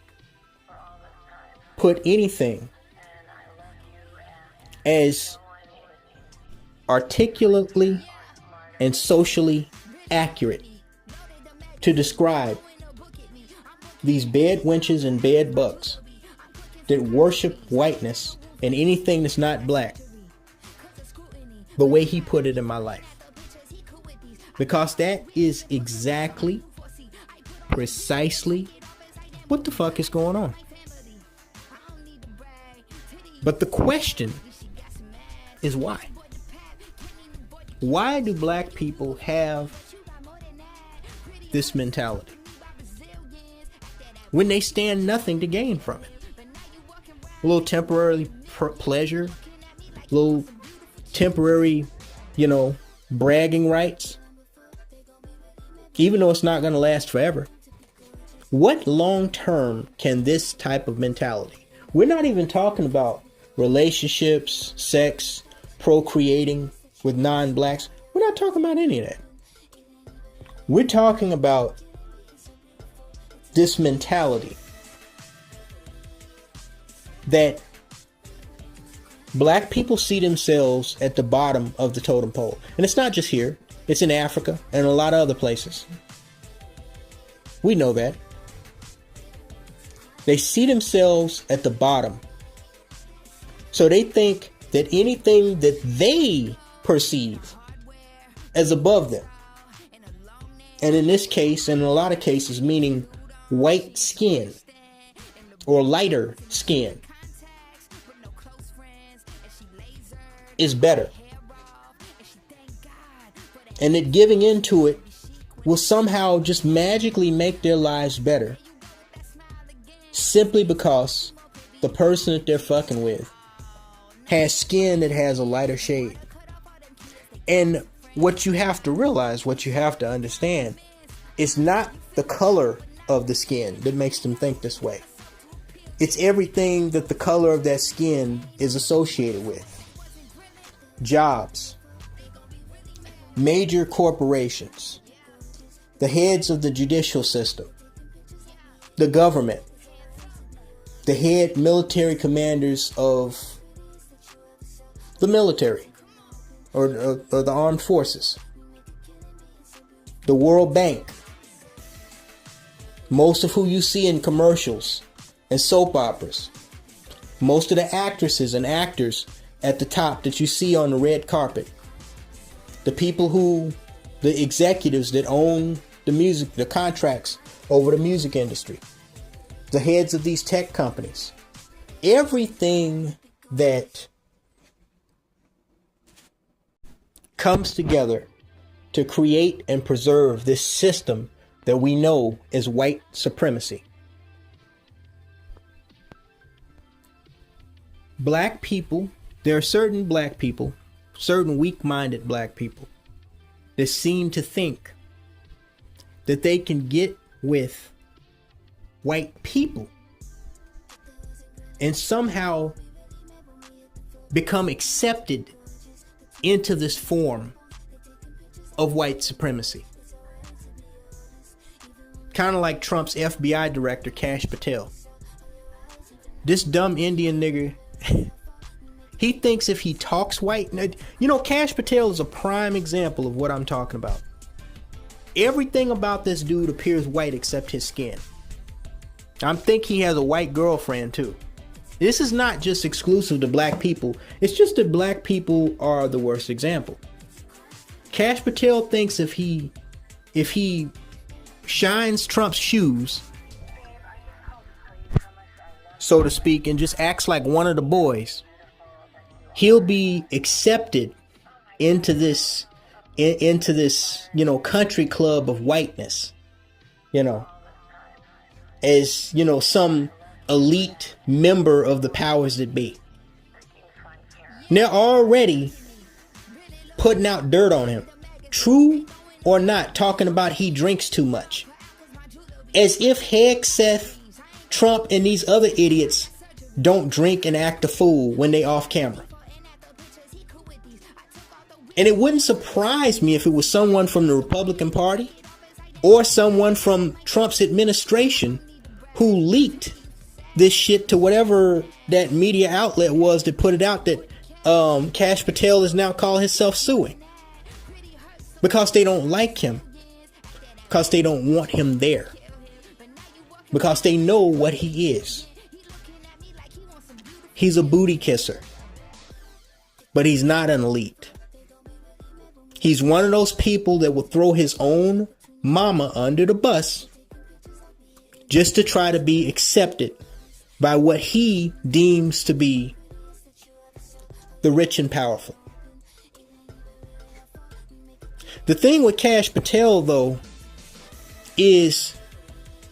put anything as articulately and socially accurate to describe these bed wenches and bed bugs that worship whiteness and anything that's not black the way he put it in my life. Because that is exactly, precisely what the fuck is going on. But the question is why? Why do black people have this mentality when they stand nothing to gain from it? A little temporary pleasure, a little temporary, bragging rights, even though it's not going to last forever. What long term can this type of mentality? We're not even talking about relationships, sex, procreating with non-blacks. We're not talking about any of that. We're talking about this mentality that Black people see themselves at the bottom of the totem pole. And it's not just here. It's in Africa and a lot of other places. We know that. They see themselves at the bottom. So they think that anything that they perceive as above them, and in this case, and in a lot of cases, meaning white skin or lighter skin, is better. And that giving into it will somehow just magically make their lives better, simply because the person that they're fucking with has skin that has a lighter shade. And what you have to realize, what you have to understand, it's not the color of the skin that makes them think this way. It's everything that the color of that skin is associated with. Jobs, major corporations, the heads of the judicial system, the government, the head military commanders of the military or the armed forces, the World Bank, most of who you see in commercials and soap operas, most of the actresses and actors at the top that you see on the red carpet, the people the executives that own the music, the contracts over the music industry, the heads of these tech companies, everything that comes together to create and preserve this system that we know is white supremacy. Black people, there are certain black people, certain weak-minded black people that seem to think that they can get with white people and somehow become accepted into this form of white supremacy. Kind of like Trump's FBI director, Kash Patel. This dumb Indian nigger, he thinks if he talks white, you know, Kash Patel is a prime example of what I'm talking about. Everything about this dude appears white except his skin. I think he has a white girlfriend too. This is not just exclusive to black people. It's just that black people are the worst example. Kash Patel thinks if he shines Trump's shoes, so to speak, and just acts like one of the boys, he'll be accepted into this, you know, country club of whiteness, you know, as, you know, some elite member of the powers that be. And they're already putting out dirt on him, true or not, talking about he drinks too much, as if Hegseth, Trump, and these other idiots don't drink and act a fool when they off camera. And it wouldn't surprise me if it was someone from the Republican Party or someone from Trump's administration who leaked this shit to whatever that media outlet was that put it out, that Kash Patel is now calling himself suing. Because they don't like him. Because they don't want him there. Because they know what he is. He's a booty kisser. But he's not an elite. He's one of those people that will throw his own mama under the bus just to try to be accepted by what he deems to be the rich and powerful. The thing with Kash Patel, though, is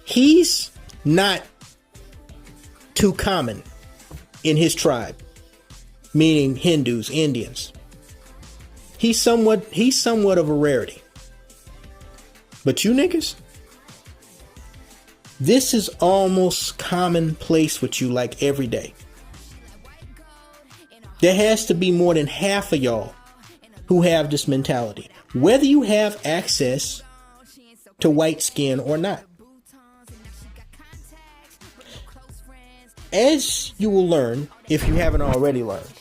he's not too common in his tribe, meaning Hindus, Indians. He's somewhat of a rarity. But you niggas, this is almost commonplace with you, like every day. There has to be more than half of y'all who have this mentality, whether you have access to white skin or not. As you will learn, if you haven't already learned,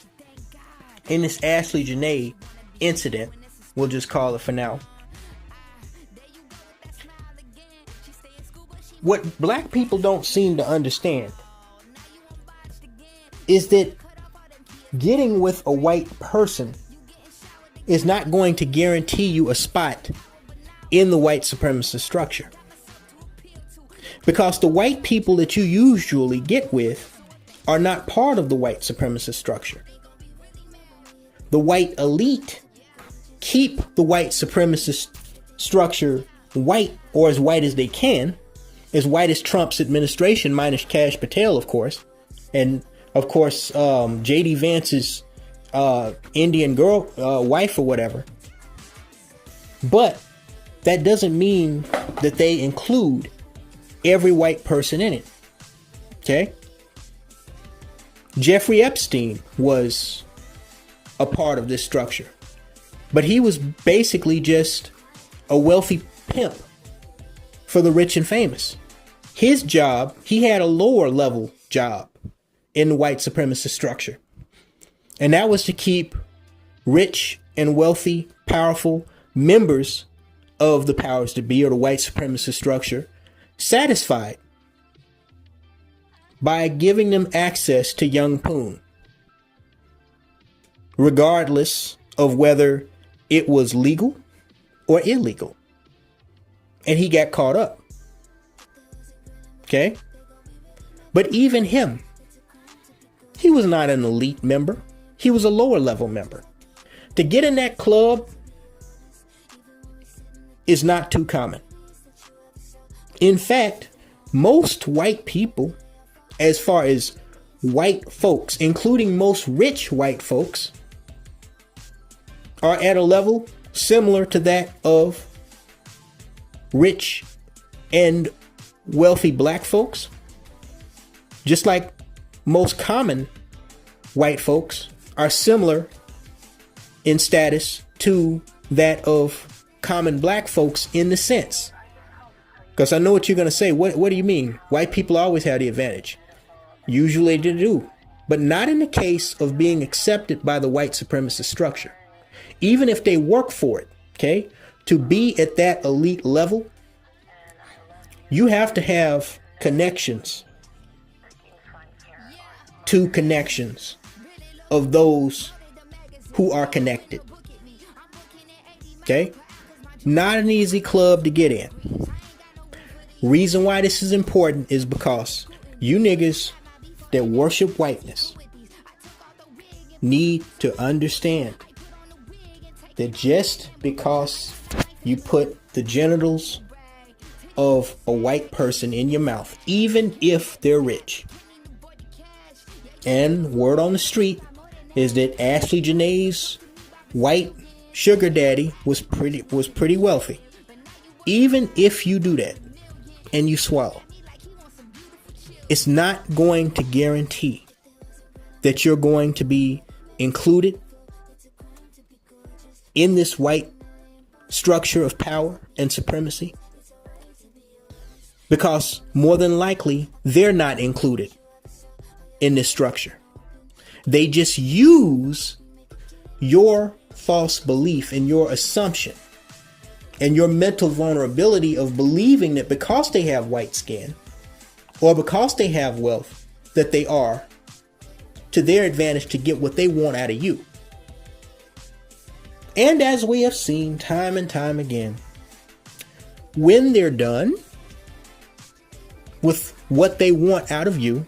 in this Ashley Jenae incident, we'll just call it for now. What black people don't seem to understand is that getting with a white person is not going to guarantee you a spot in the white supremacist structure. Because the white people that you usually get with are not part of the white supremacist structure. The white elite keep the white supremacist structure white, or as white as they can, as white as Trump's administration, minus Cash Patel, of course. And of course, J.D. Vance's Indian girl, wife or whatever. But that doesn't mean that they include every white person in it. Okay? Jeffrey Epstein was a part of this structure, but he was basically just a wealthy pimp for the rich and famous. His job, he had a lower level job in the white supremacist structure. And that was to keep rich and wealthy, powerful members of the powers that be, or the white supremacist structure, satisfied by giving them access to young poon, regardless of whether it was legal or illegal. And he got caught up. Okay? But even him, he was not an elite member. He was a lower level member. To get in that club is not too common. In fact, most white people, as far as white folks, including most rich white folks, are at a level similar to that of rich and wealthy black folks. Just like most common white folks are similar in status to that of common black folks in the sense. Because I know what you're going to say. What do you mean? White people always have the advantage. Usually they do. But not in the case of being accepted by the white supremacist structure. Even if they work for it, okay? To be at that elite level, you have to have connections to connections of those who are connected. Okay? Not an easy club to get in. Reason why this is important is because you niggas that worship whiteness need to understand that just because you put the genitals of a white person in your mouth, even if they're rich, and word on the street is that Ashley Jenae's white sugar daddy was pretty wealthy. Even if you do that and you swallow, it's not going to guarantee that you're going to be included in this white structure of power and supremacy, because more than likely they're not included in this structure. They just use your false belief and your assumption and your mental vulnerability of believing that because they have white skin or because they have wealth, that they are to their advantage to get what they want out of you. And as we have seen time and time again, when they're done with what they want out of you,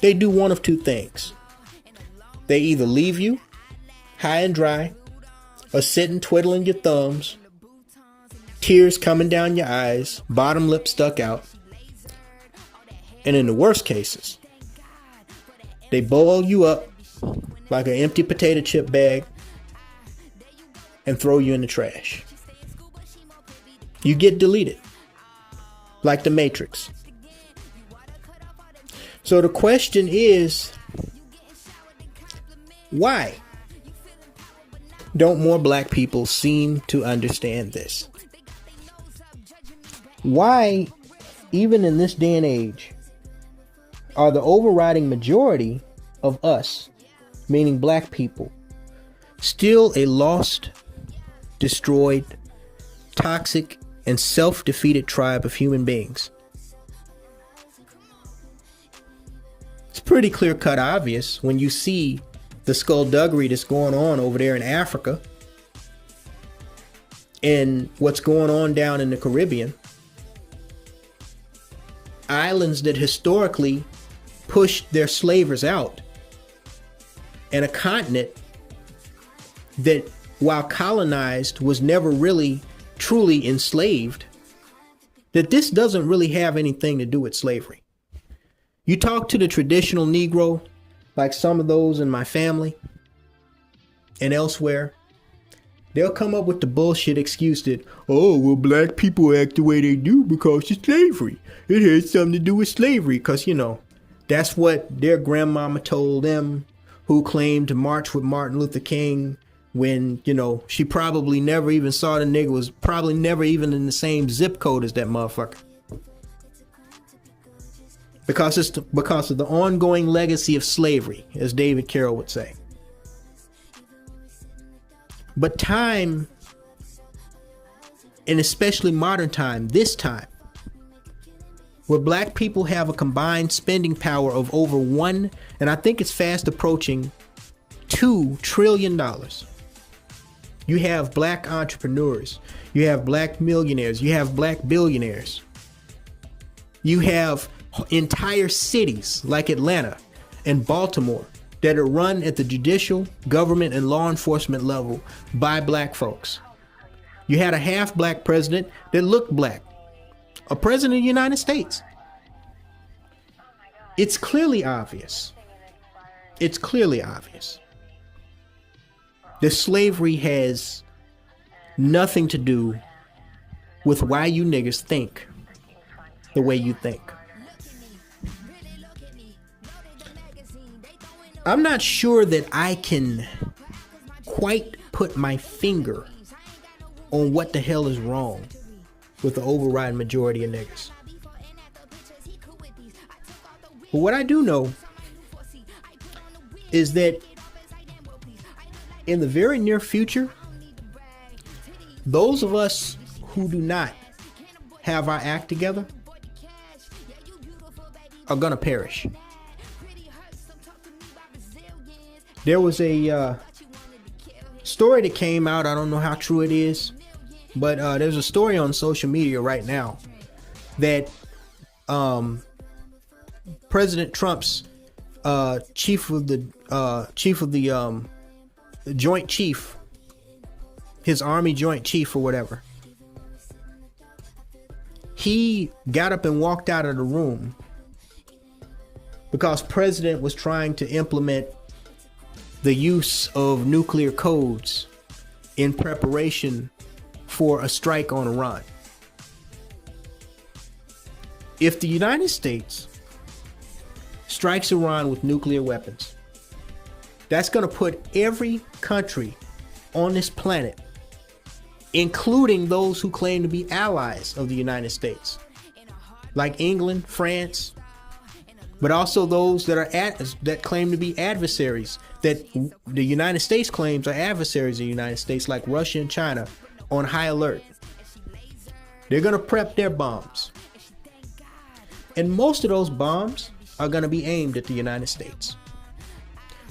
they do one of two things. They either leave you high and dry, or sitting twiddling your thumbs, tears coming down your eyes, bottom lip stuck out. And in the worst cases, they boil you up like an empty potato chip bag and throw you in the trash. You get deleted, like the Matrix. So the question is, why don't more black people seem to understand this? Why, even in this day and age, are the overriding majority of us, meaning black people, Still a lost, destroyed, toxic, and self-defeated tribe of human beings. It's pretty clear-cut obvious when you see the skullduggery that's going on over there in Africa and what's going on down in the Caribbean. Islands that historically pushed their slavers out, and a continent that, while colonized, was never really truly enslaved, that this doesn't really have anything to do with slavery. You talk to the traditional Negro, like some of those in my family and elsewhere, they'll come up with the bullshit excuse that, oh, well, black people act the way they do because of slavery. It has something to do with slavery because, you know, that's what their grandmama told them, who claimed to march with Martin Luther King when, you know, she probably never even saw the nigga, was probably never even in the same zip code as that motherfucker. Because of the ongoing legacy of slavery, as David Carroll would say. But time, and especially modern time, this time, where black people have a combined spending power of over $1, and I think it's fast approaching $2 trillion. You have black entrepreneurs, you have black millionaires, you have black billionaires. You have entire cities like Atlanta and Baltimore that are run at the judicial, government, and law enforcement level by black folks. You had a half black president that looked black, a president of the United States. It's clearly obvious. It's clearly obvious that slavery has nothing to do with why you niggas think the way you think. I'm not sure that I can quite put my finger on what the hell is wrong with the overriding majority of niggas. But what I do know is that in the very near future, those of us who do not have our act together are gonna perish. There was a story that came out, I don't know how true it is, but there's a story on social media right now that President Trump's chief of the Joint Chief, his Army Joint Chief or whatever, he got up and walked out of the room because President was trying to implement the use of nuclear codes in preparation for a strike on Iran. If the United States strikes Iran with nuclear weapons, that's going to put every country on this planet, including those who claim to be allies of the United States, like England, France, but also those that claim to be adversaries, that the United States claims are adversaries of the United States, like Russia and China, on high alert. They're going to prep their bombs. And most of those bombs are going to be aimed at the United States.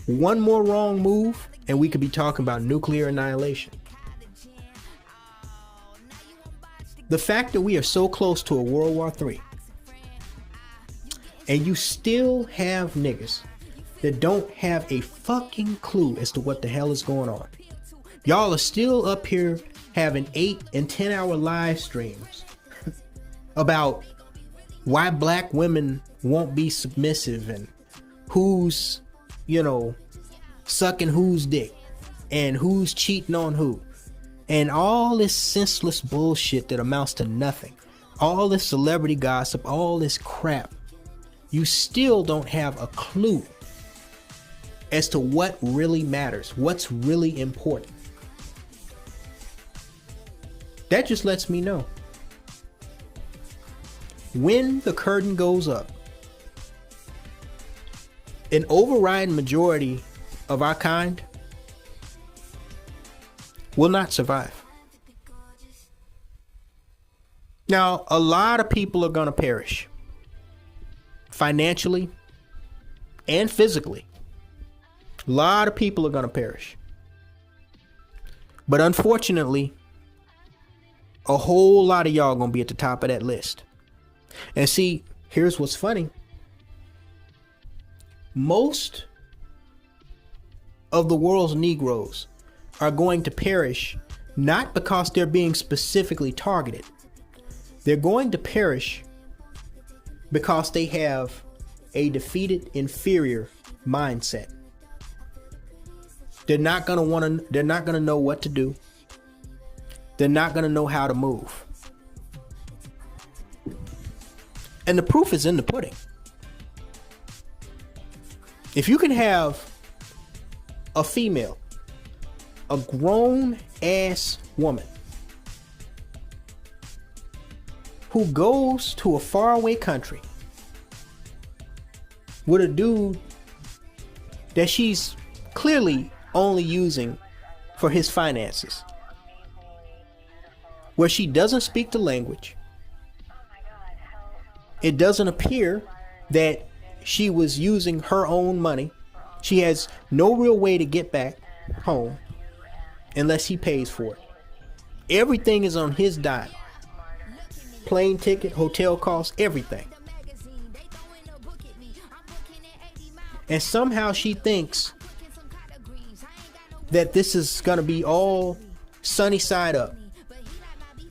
One more wrong move, and we could be talking about nuclear annihilation. The fact that we are so close to a World War III, and you still have niggas that don't have a fucking clue as to what the hell is going on. Y'all are still up here having 8 and 10 hour live streams about why black women won't be submissive and who's, you know, sucking whose dick and who's cheating on who. And all this senseless bullshit that amounts to nothing. All this celebrity gossip, all this crap. You still don't have a clue as to what really matters, what's really important. That just lets me know. When the curtain goes up, an overriding majority of our kind will not survive. Now, a lot of people are going to perish financially and physically. A lot of people are going to perish. But unfortunately, a whole lot of y'all going to be at the top of that list. And see, here's what's funny. Most of the world's Negroes are going to perish not because they're being specifically targeted. They're going to perish because they have a defeated, inferior mindset. They're not going to know what to do. They're not going to know how to move. And the proof is in the pudding. If you can have a female, a grown ass woman who goes to a faraway country with a dude that she's clearly only using for his finances, where she doesn't speak the language, it doesn't appear that she was using her own money. She has no real way to get back home unless he pays for it. Everything is on his dime. Plane ticket, hotel costs, everything. And somehow she thinks that this is going to be all sunny side up,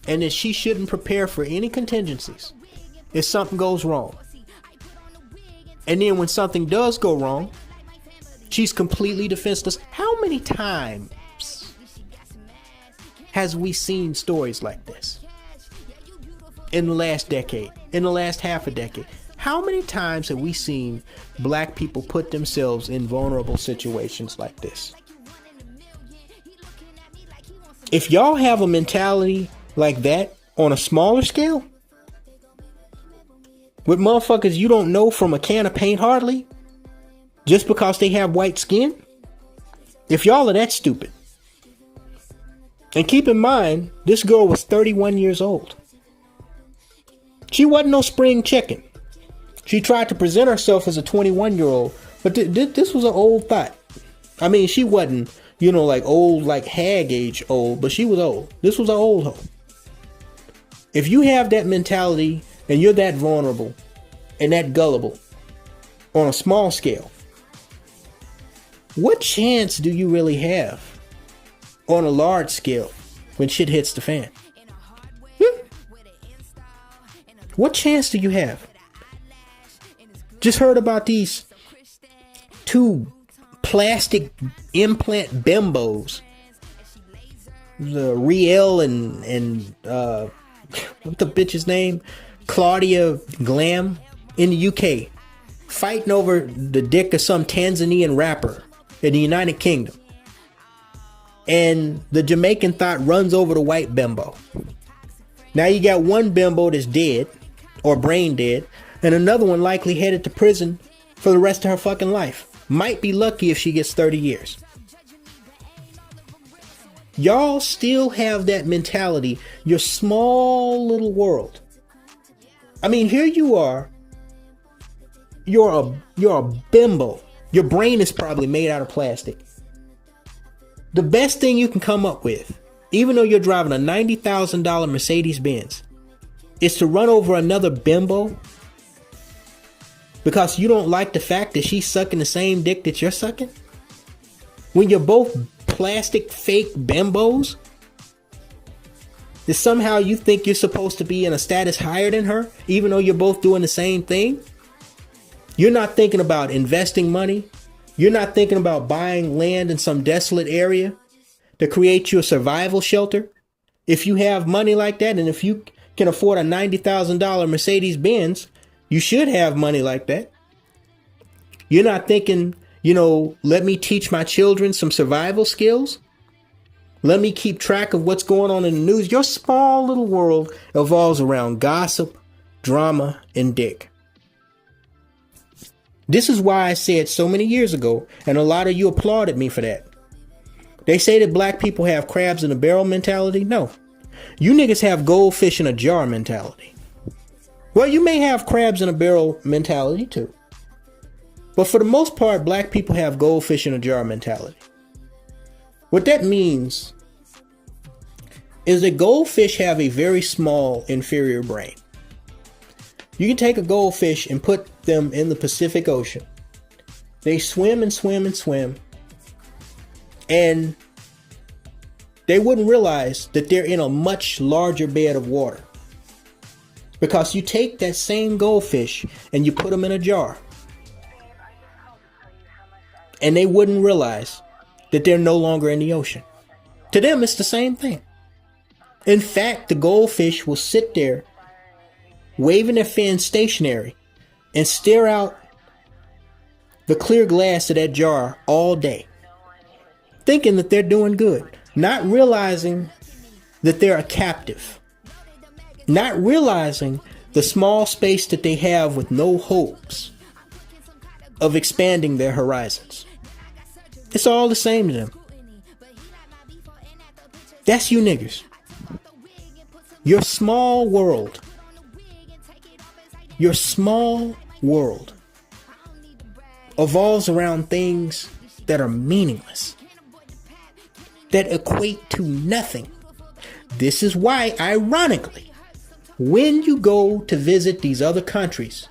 and that she shouldn't prepare for any contingencies if something goes wrong. And then when something does go wrong, she's completely defenseless. How many times has we seen stories like this in the last decade, in the last half a decade? How many times have we seen black people put themselves in vulnerable situations like this? If y'all have a mentality like that on a smaller scale, with motherfuckers you don't know from a can of paint hardly, just because they have white skin, if y'all are that stupid. And keep in mind, this girl was 31 years old. She wasn't no spring chicken. She tried to present herself as a 21-year-old, but this was an old thought. I mean, she wasn't, like old, like hag age old, but she was old. This was an old hoe. If you have that mentality and you're that vulnerable and that gullible on a small scale, what chance do you really have on a large scale when shit hits the fan? What chance do you have? Just heard about these two plastic implant bimbos, the Riel and what the bitch's name, Klaudia Glam, in the UK, fighting over the dick of some Tanzanian rapper in the United Kingdom. And the Jamaican thought runs over the white bimbo. Now you got one bimbo that's dead or brain dead, and another one likely headed to prison for the rest of her fucking life. Might be lucky if she gets 30 years. Y'all still have that mentality. Your small little world. I mean, here you are. You're a bimbo. Your brain is probably made out of plastic. The best thing you can come up with, even though you're driving a $90,000 Mercedes-Benz, is to run over another bimbo because you don't like the fact that she's sucking the same dick that you're sucking? When you're both plastic fake bimbos? That somehow you think you're supposed to be in a status higher than her, even though you're both doing the same thing? You're not thinking about investing money. You're not thinking about buying land in some desolate area to create you a survival shelter. If you have money like that, and if you can afford a $90,000 Mercedes-Benz, you should have money like that. You're not thinking, let me teach my children some survival skills. Let me keep track of what's going on in the news. Your small little world evolves around gossip, drama, and dick. This is why I said so many years ago, and a lot of you applauded me for that They say that black people have crabs in a barrel mentality. No. You niggas have goldfish in a jar mentality. Well, you may have crabs in a barrel mentality too. But for the most part, black people have goldfish in a jar mentality. What that means is that goldfish have a very small inferior brain. You can take a goldfish and put them in the Pacific Ocean. They swim and swim and swim. And they wouldn't realize that they're in a much larger bed of water. Because you take that same goldfish and you put them in a jar. And they wouldn't realize that they're no longer in the ocean. To them, it's the same thing. In fact, the goldfish will sit there waving their fins stationary and stare out the clear glass of that jar all day, thinking that they're doing good, not realizing that they're a captive, not realizing the small space that they have with no hopes of expanding their horizons. It's all the same to them. That's you niggas. Your small world. Your small world evolves around things that are meaningless, that equate to nothing. This is why, ironically, when you go to visit these other countries,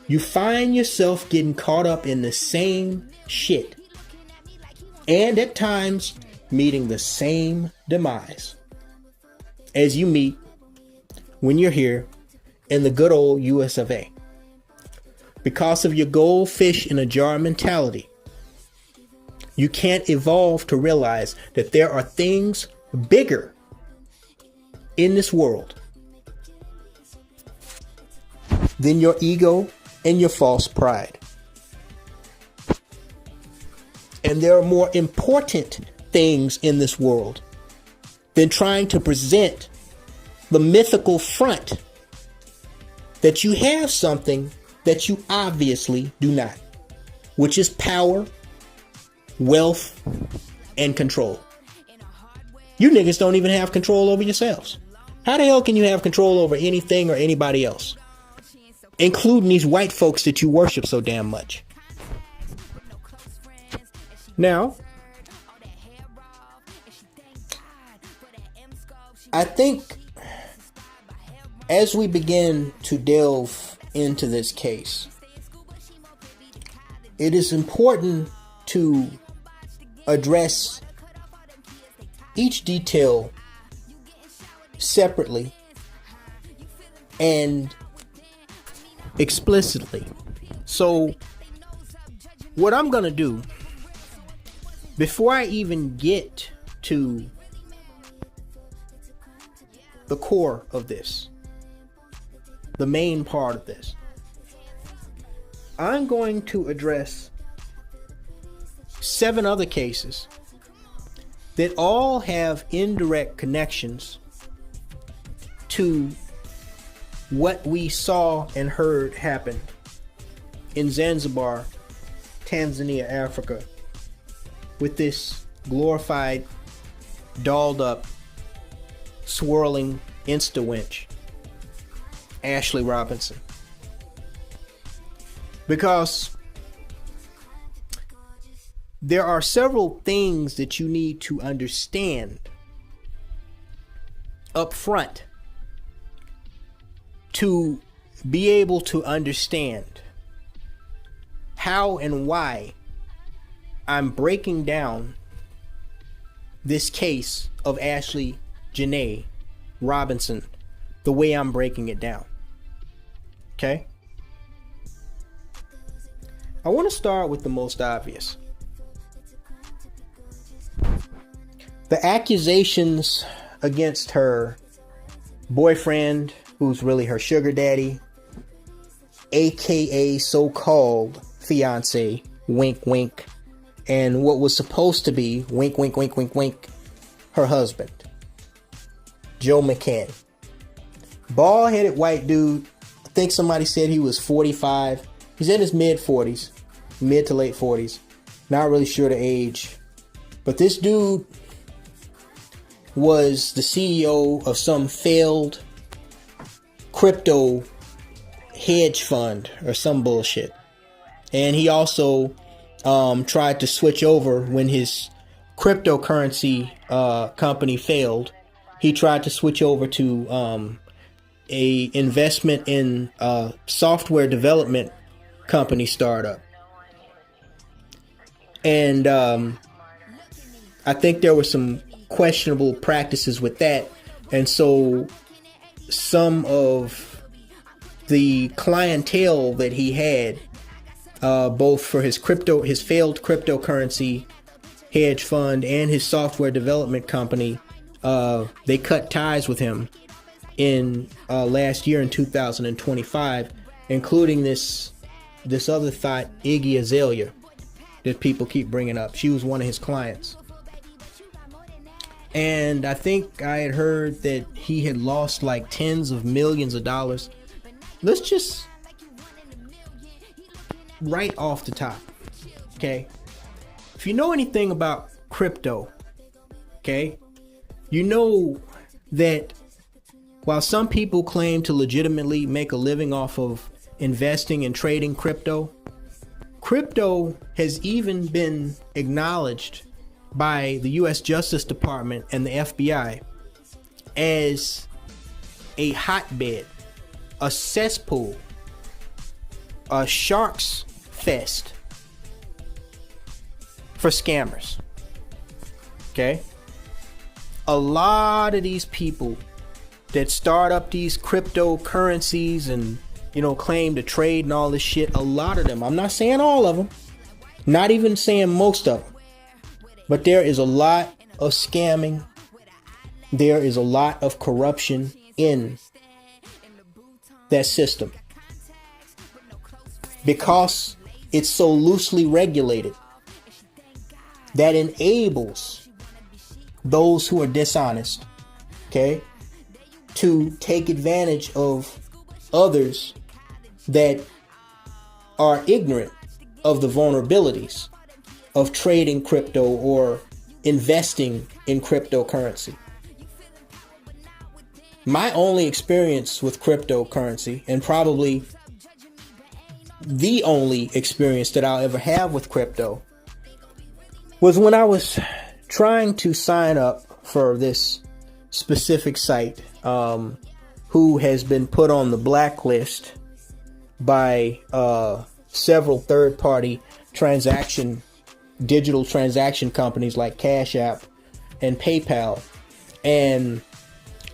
you find yourself getting caught up in the same shit. And at times, meeting the same demise as you meet when you're here in the good old US of A. Because of your goldfish in a jar mentality, you can't evolve to realize that there are things bigger in this world than your ego and your false pride. And there are more important things in this world than trying to present the mythical front that you have something that you obviously do not, which is power, wealth, and control. You niggas don't even have control over yourselves. How the hell can you have control over anything or anybody else, including these white folks that you worship so damn much? Now, I think as we begin to delve into this case, it is important to address each detail separately and explicitly. So, what I'm going to do, before I even get to the core of this, the main part of this, I'm going to address 7 other cases that all have indirect connections to what we saw and heard happen in Zanzibar, Tanzania, Africa, with this glorified, dolled up, swirling insta-wench, Ashley Robinson. Because there are several things that you need to understand up front to be able to understand how and why I'm breaking down this case of Ashley Jenae Robinson the way I'm breaking it down. Okay? I want to start with the most obvious. The accusations against her boyfriend, who's really her sugar daddy, aka so-called fiance, wink wink, and what was supposed to be, wink wink wink wink wink, her husband, Joe McCann. Bald-headed white dude. I think somebody said he was 45. He's in his mid to late 40s. Not really sure the age. But this dude was the CEO of some failed crypto hedge fund or some bullshit. And he also tried to switch over when his cryptocurrency company failed. He tried to switch over to a investment in software development company startup. And I think there were some questionable practices with that. And so some of the clientele that he had, both for his failed cryptocurrency hedge fund and his software development company, they cut ties with him in last year in 2025, including this other thought, Iggy Azalea, that people keep bringing up. She was one of his clients. And I think I had heard that he had lost like tens of millions of dollars. Let's just, right off the top, okay? If you know anything about crypto, okay, you know that while some people claim to legitimately make a living off of investing and trading crypto, crypto has even been acknowledged by the U.S. Justice Department and the FBI as a hotbed, a cesspool, a shark's fest for scammers. Okay? A lot of these people that start up these cryptocurrencies and, you know, claim to trade and all this shit, a lot of them, I'm not saying all of them, not even saying most of them, but there is a lot of scamming. There is a lot of corruption in that system because it's so loosely regulated that enables those who are dishonest, okay, to take advantage of others that are ignorant of the vulnerabilities of trading crypto or investing in cryptocurrency. My only experience with cryptocurrency, and probably the only experience that I'll ever have with crypto, was when I was trying to sign up for this specific site, who has been put on the blacklist by several third-party digital transaction companies like Cash App and PayPal, and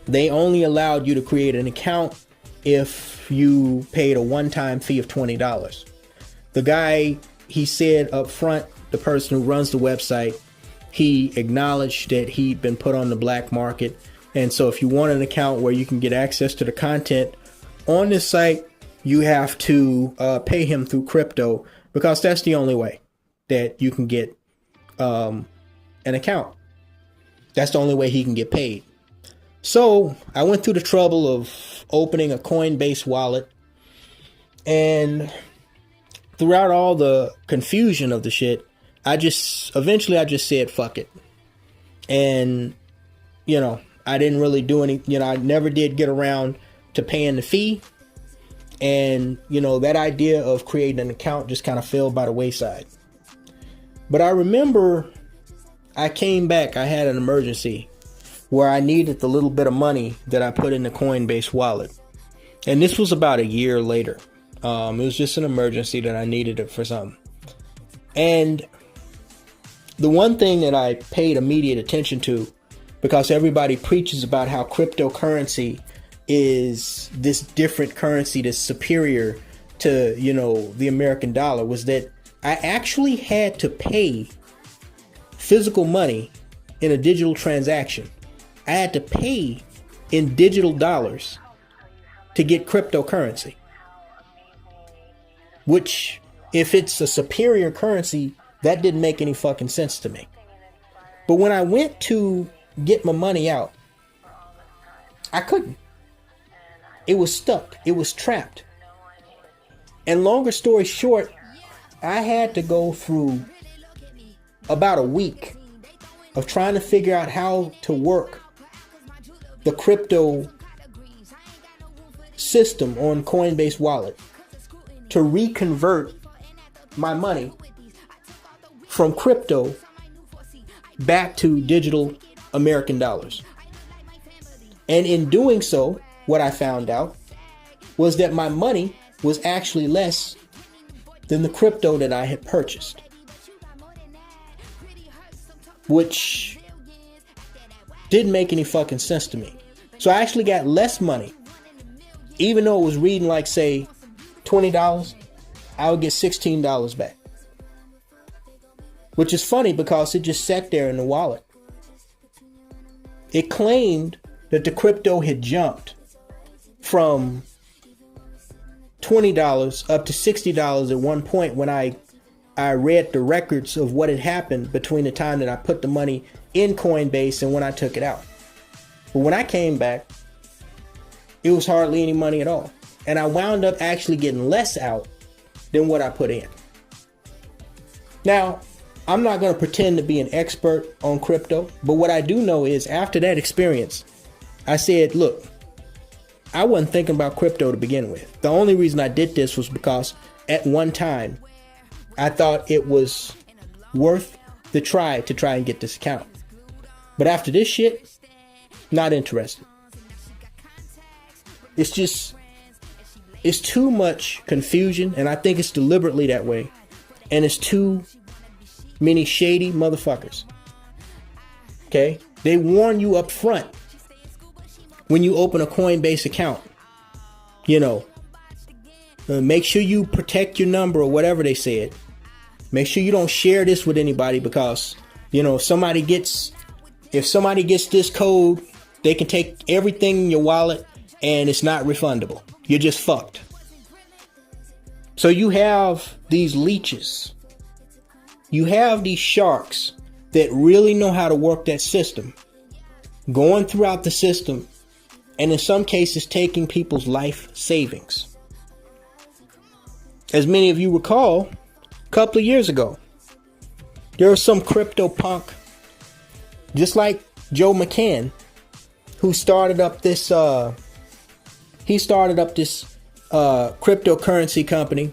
they only allowed you to create an account if you paid a one-time fee of $20. The guy, he said up front, the person who runs the website, he acknowledged that he'd been put on the black market. And so if you want an account where you can get access to the content on this site, you have to pay him through crypto, because that's the only way that you can get an account. That's the only way he can get paid. So I went through the trouble of opening a Coinbase wallet, and throughout all the confusion of the shit, I just said, fuck it. And, you know, I didn't really do any, you know, I never did get around to paying the fee. And, you know, that idea of creating an account just kind of fell by the wayside. But I remember I came back, I had an emergency where I needed the little bit of money that I put in the Coinbase wallet. And this was about a year later. It was just an emergency that I needed it for something. And the one thing that I paid immediate attention to, because everybody preaches about how cryptocurrency is this different currency that's superior to, you know, the American dollar, was that I actually had to pay physical money in a digital transaction. I had to pay in digital dollars to get cryptocurrency, which, if it's a superior currency, that didn't make any fucking sense to me. But when I went to get my money out, I couldn't. It was stuck. It was trapped. And longer story short, I had to go through about a week of trying to figure out how to work the crypto system on Coinbase wallet to reconvert my money from crypto back to digital American dollars. And in doing so, what I found out was that my money was actually less than the crypto that I had purchased, which didn't make any fucking sense to me. So I actually got less money. Even though it was reading like, say, $20, I would get $16 back. Which is funny because it just sat there in the wallet. It claimed that the crypto had jumped from $20 up to $60 at one point when I read the records of what had happened between the time that I put the money in Coinbase and when I took it out. But when I came back, it was hardly any money at all. And I wound up actually getting less out than what I put in. Now, I'm not going to pretend to be an expert on crypto, but what I do know is after that experience, I said, look, I wasn't thinking about crypto to begin with. The only reason I did this was because at one time, I thought it was worth the try to try and get this account. But after this shit, not interested. It's too much confusion, and I think it's deliberately that way. And it's too many shady motherfuckers. Okay? They warn you up front when you open a Coinbase account. You know, make sure you protect your number or whatever they said. Make sure you don't share this with anybody because, you know, if somebody gets this code, they can take everything in your wallet and it's not refundable. You're just fucked. So you have these leeches. You have these sharks that really know how to work that system, going throughout the system, and in some cases taking people's life savings. As many of you recall, a couple of years ago, there was some crypto punk, just like Joe McCann, who started up this cryptocurrency company,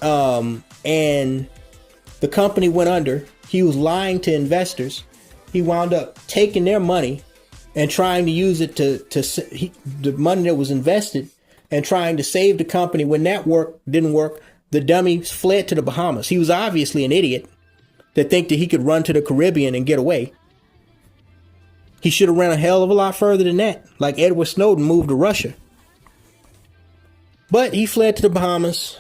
and the company went under. He was lying to investors. He wound up taking their money and trying to use it the money that was invested and trying to save the company. When that didn't work, the dummy fled to the Bahamas. He was obviously an idiot that think that he could run to the Caribbean and get away. He should have run a hell of a lot further than that, like Edward Snowden moved to Russia. But he fled to the Bahamas.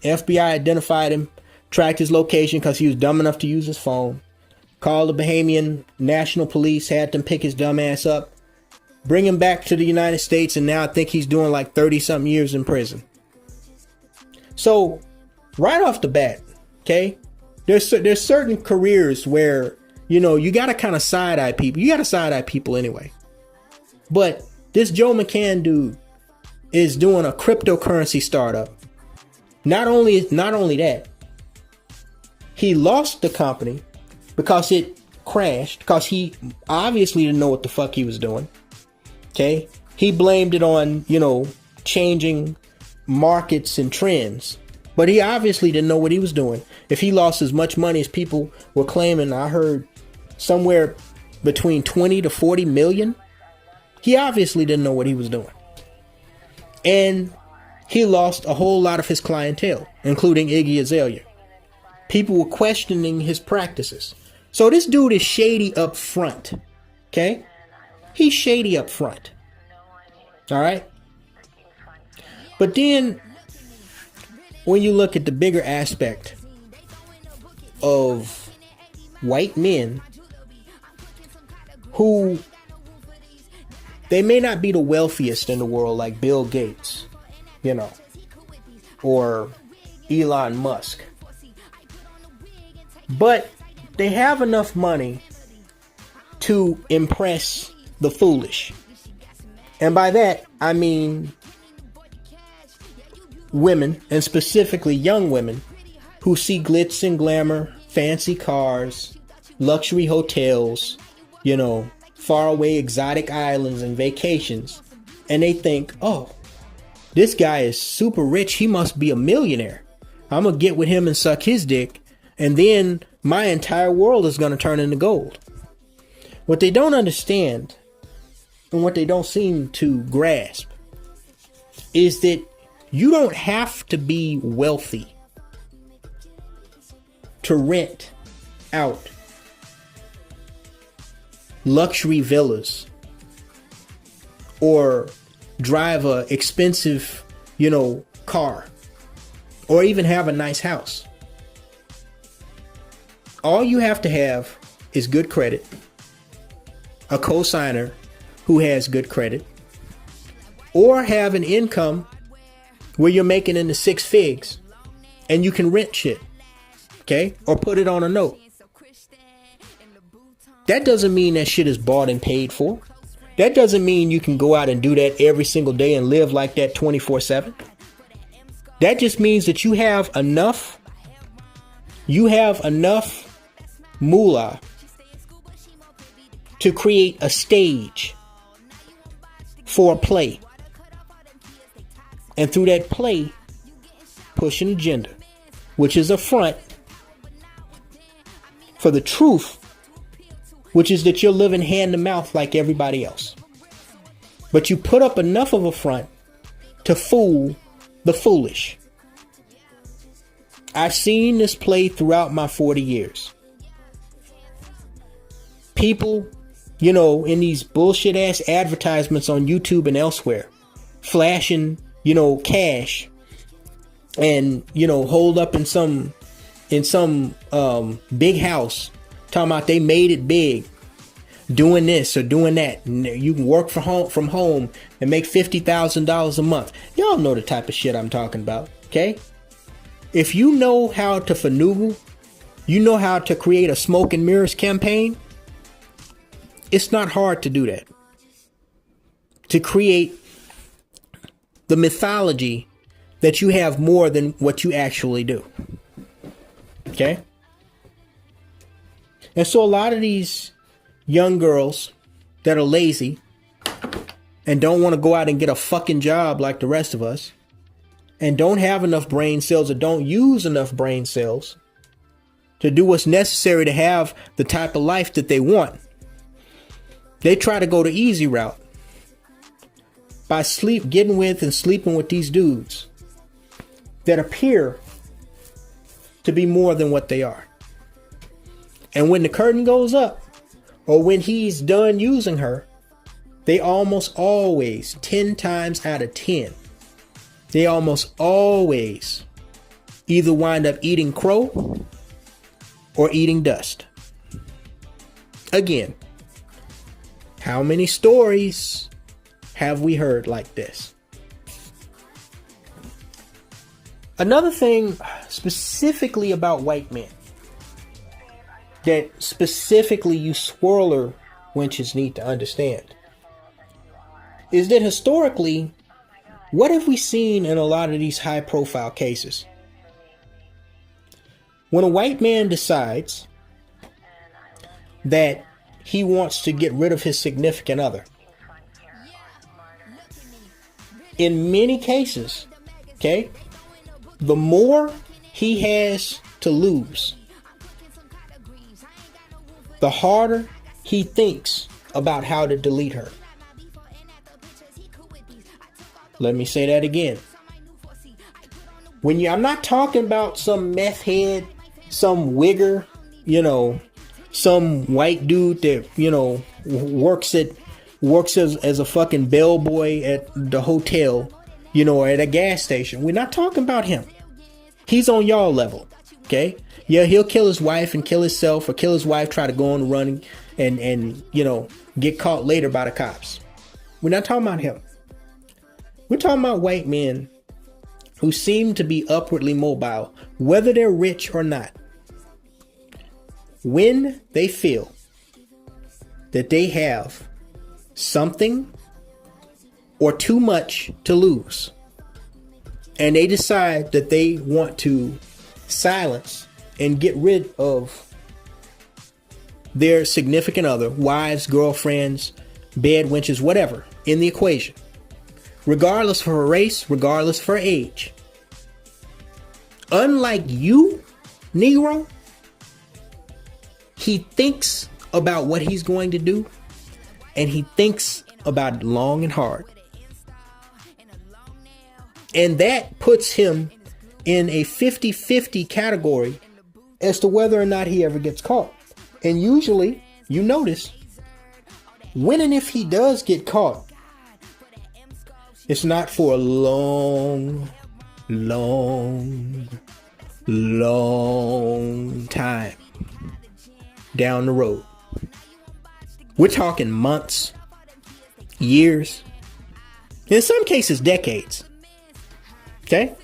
FBI identified him, tracked his location because he was dumb enough to use his phone. Called the Bahamian National Police, had them pick his dumb ass up, bring him back to the United States, and now I think he's doing like 30-something years in prison. So, right off the bat, okay, there's certain careers where, you know, you got to kind of side-eye people. You got to side-eye people anyway. But this Joe McCann dude is doing a cryptocurrency startup. Not only that, he lost the company because it crashed, because he obviously didn't know what the fuck he was doing. Okay? He blamed it on, you know, changing markets and trends. But he obviously didn't know what he was doing. If he lost as much money as people were claiming, I heard somewhere between 20 to 40 million, he obviously didn't know what he was doing. And he lost a whole lot of his clientele, including Iggy Azalea. People were questioning his practices. So this dude is shady up front. Okay? He's shady up front. All right? But then, when you look at the bigger aspect of white men who, they may not be the wealthiest in the world like Bill Gates, you know, or Elon Musk, but they have enough money to impress the foolish. And by that, I mean women, and specifically young women, who see glitz and glamour, fancy cars, luxury hotels, you know, faraway exotic islands and vacations, and they think, oh, this guy is super rich. He must be a millionaire. I'm going to get with him and suck his dick, and then my entire world is going to turn into gold. What they don't understand, and what they don't seem to grasp, is that you don't have to be wealthy to rent out luxury villas or drive a expensive, car, or even have a nice house. All you have to have is good credit, a co-signer who has good credit, or have an income where you're making in the 6 figs and you can rent shit, okay? Or put it on a note. That doesn't mean that shit is bought and paid for. That doesn't mean you can go out and do that every single day and live like that 24/7. That just means that you have enough moolah to create a stage for a play. And through that play, push an agenda, which is a front for the truth, which is that you're living hand to mouth like everybody else. But you put up enough of a front to fool the foolish. I've seen this play throughout my 40 years. People, in these bullshit ass advertisements on YouTube and elsewhere, flashing, cash and, hold up in some big house, talking about they made it big, doing this or doing that. And you can work from home and make $50,000 a month. Y'all know the type of shit I'm talking about, okay? If you know how to finagle, you know how to create a smoke and mirrors campaign, it's not hard to do that. To create the mythology that you have more than what you actually do. Okay? And so a lot of these young girls that are lazy and don't want to go out and get a fucking job like the rest of us, and don't have enough brain cells or don't use enough brain cells to do what's necessary to have the type of life that they want, they try to go the easy route by getting with and sleeping with these dudes that appear to be more than what they are. And when the curtain goes up, or when he's done using her, they almost always, 10 times out of 10, they almost always either wind up eating crow or eating dust. Again, how many stories have we heard like this? Another thing specifically about white men that specifically you swirler wenches need to understand is that historically, what have we seen in a lot of these high profile cases? When a white man decides that he wants to get rid of his significant other, in many cases, okay, the more he has to lose, the harder he thinks about how to delete her. Let me say that again. I'm not talking about some meth head, some wigger, some white dude that, works as a fucking bellboy at the hotel, or at a gas station. We're not talking about him. He's on y'all level, okay? Yeah, he'll kill his wife and kill himself, or kill his wife, try to go on the run and get caught later by the cops. We're not talking about him. We're talking about white men who seem to be upwardly mobile, whether they're rich or not. When they feel that they have something or too much to lose, and they decide that they want to silence and get rid of their significant other, wives, girlfriends, bed wenches, whatever, in the equation, regardless of her race, regardless of her age. Unlike you, Negro, he thinks about what he's going to do, and he thinks about it long and hard. And that puts him in a 50-50 category as to whether or not he ever gets caught. And usually, you notice, when and if he does get caught, it's not for a long time down the road. We're talking months, years, in some cases decades. Okay?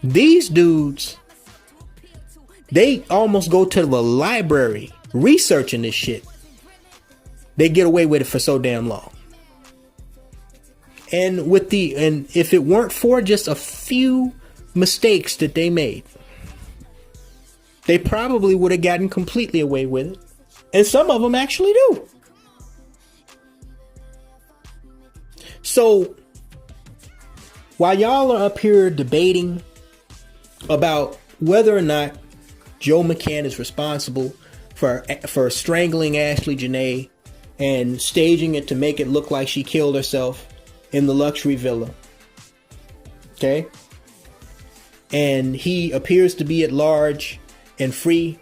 These dudes, they almost go to the library researching this shit. They get away with it for so damn long. And if it weren't for just a few mistakes that they made, they probably would have gotten completely away with it. And some of them actually do. So while y'all are up here debating about whether or not Joe McCann is responsible for strangling Ashley Jenae and staging it to make it look like she killed herself in the luxury villa, okay? And he appears to be at large and free,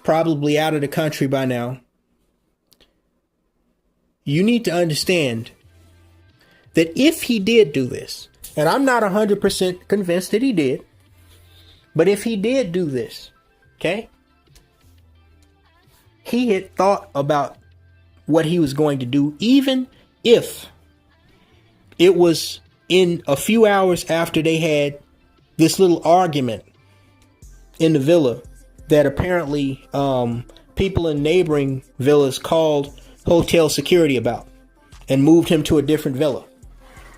probably out of the country by now. You need to understand that if he did do this, and I'm not 100% convinced that he did, but if he did do this, okay, he had thought about what he was going to do, even if it was in a few hours after they had this little argument in the villa that apparently people in neighboring villas called hotel security about and moved him to a different villa.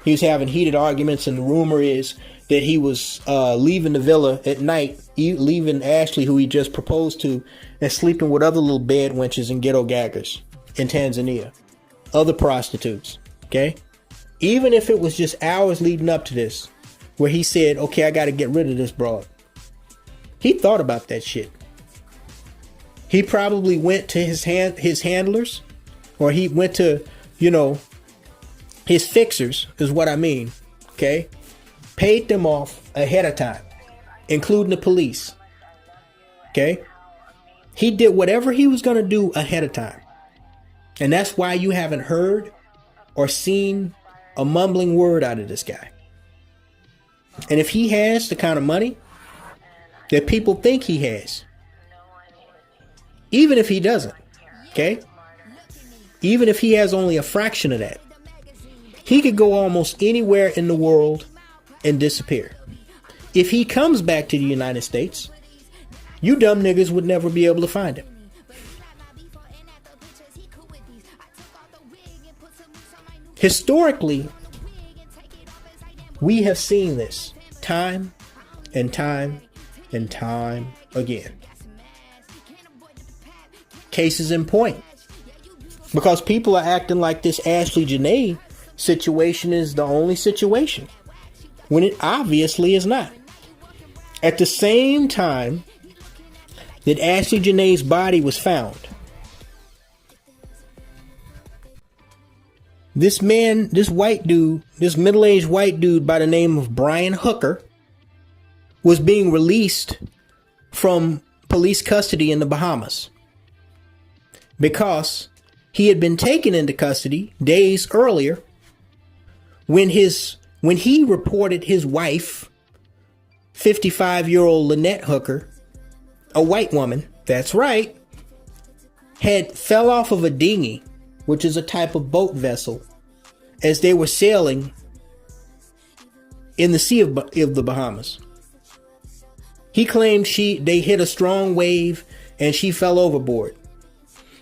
He was having heated arguments, and the rumor is that he was leaving the villa at night, leaving Ashley, who he just proposed to, and sleeping with other little bed wenches and ghetto gaggers in Tanzania, other prostitutes, okay? Even if it was just hours leading up to this, where he said, okay, I got to get rid of this broad. He thought about that shit. He probably went to his handlers, or he went to, his fixers, is what I mean, okay? Paid them off ahead of time, including the police, okay? He did whatever he was going to do ahead of time. And that's why you haven't heard or seen a mumbling word out of this guy. And if he has the kind of money that people think he has, even if he doesn't, okay? Even if he has only a fraction of that, he could go almost anywhere in the world and disappear. If he comes back to the United States, you dumb niggas would never be able to find him. Historically, we have seen this time and time and time again. Cases in point. Because people are acting like this Ashley Jenae situation is the only situation, when it obviously is not. At the same time that Ashley Jenae's body was found, this white dude, this middle-aged white dude by the name of Brian Hooker, was being released from police custody in the Bahamas because he had been taken into custody days earlier when he reported his wife, 55-year-old Lynette Hooker, a white woman, that's right, had fell off of a dinghy, which is a type of boat vessel, as they were sailing in the Sea of the Bahamas. He claimed they hit a strong wave and she fell overboard,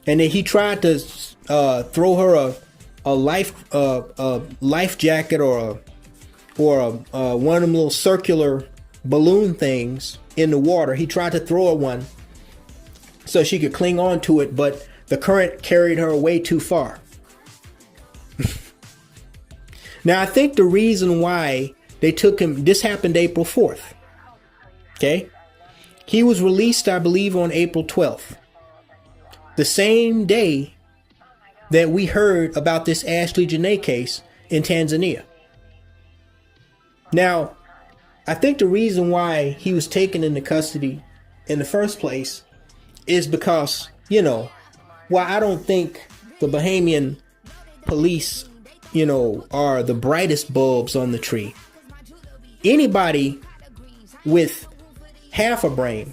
and that he tried to throw her a life jacket or one of them little circular balloon things in the water. He tried to throw her one so she could cling on to it, but the current carried her away too far. Now, I think the reason why they took him, this happened April 4th. Okay. He was released, I believe, on April 12th. The same day that we heard about this Ashley Jenae case in Tanzania. Now, I think the reason why he was taken into custody in the first place is because, you know, while I don't think the Bahamian police, you know, are the brightest bulbs on the tree, anybody with half a brain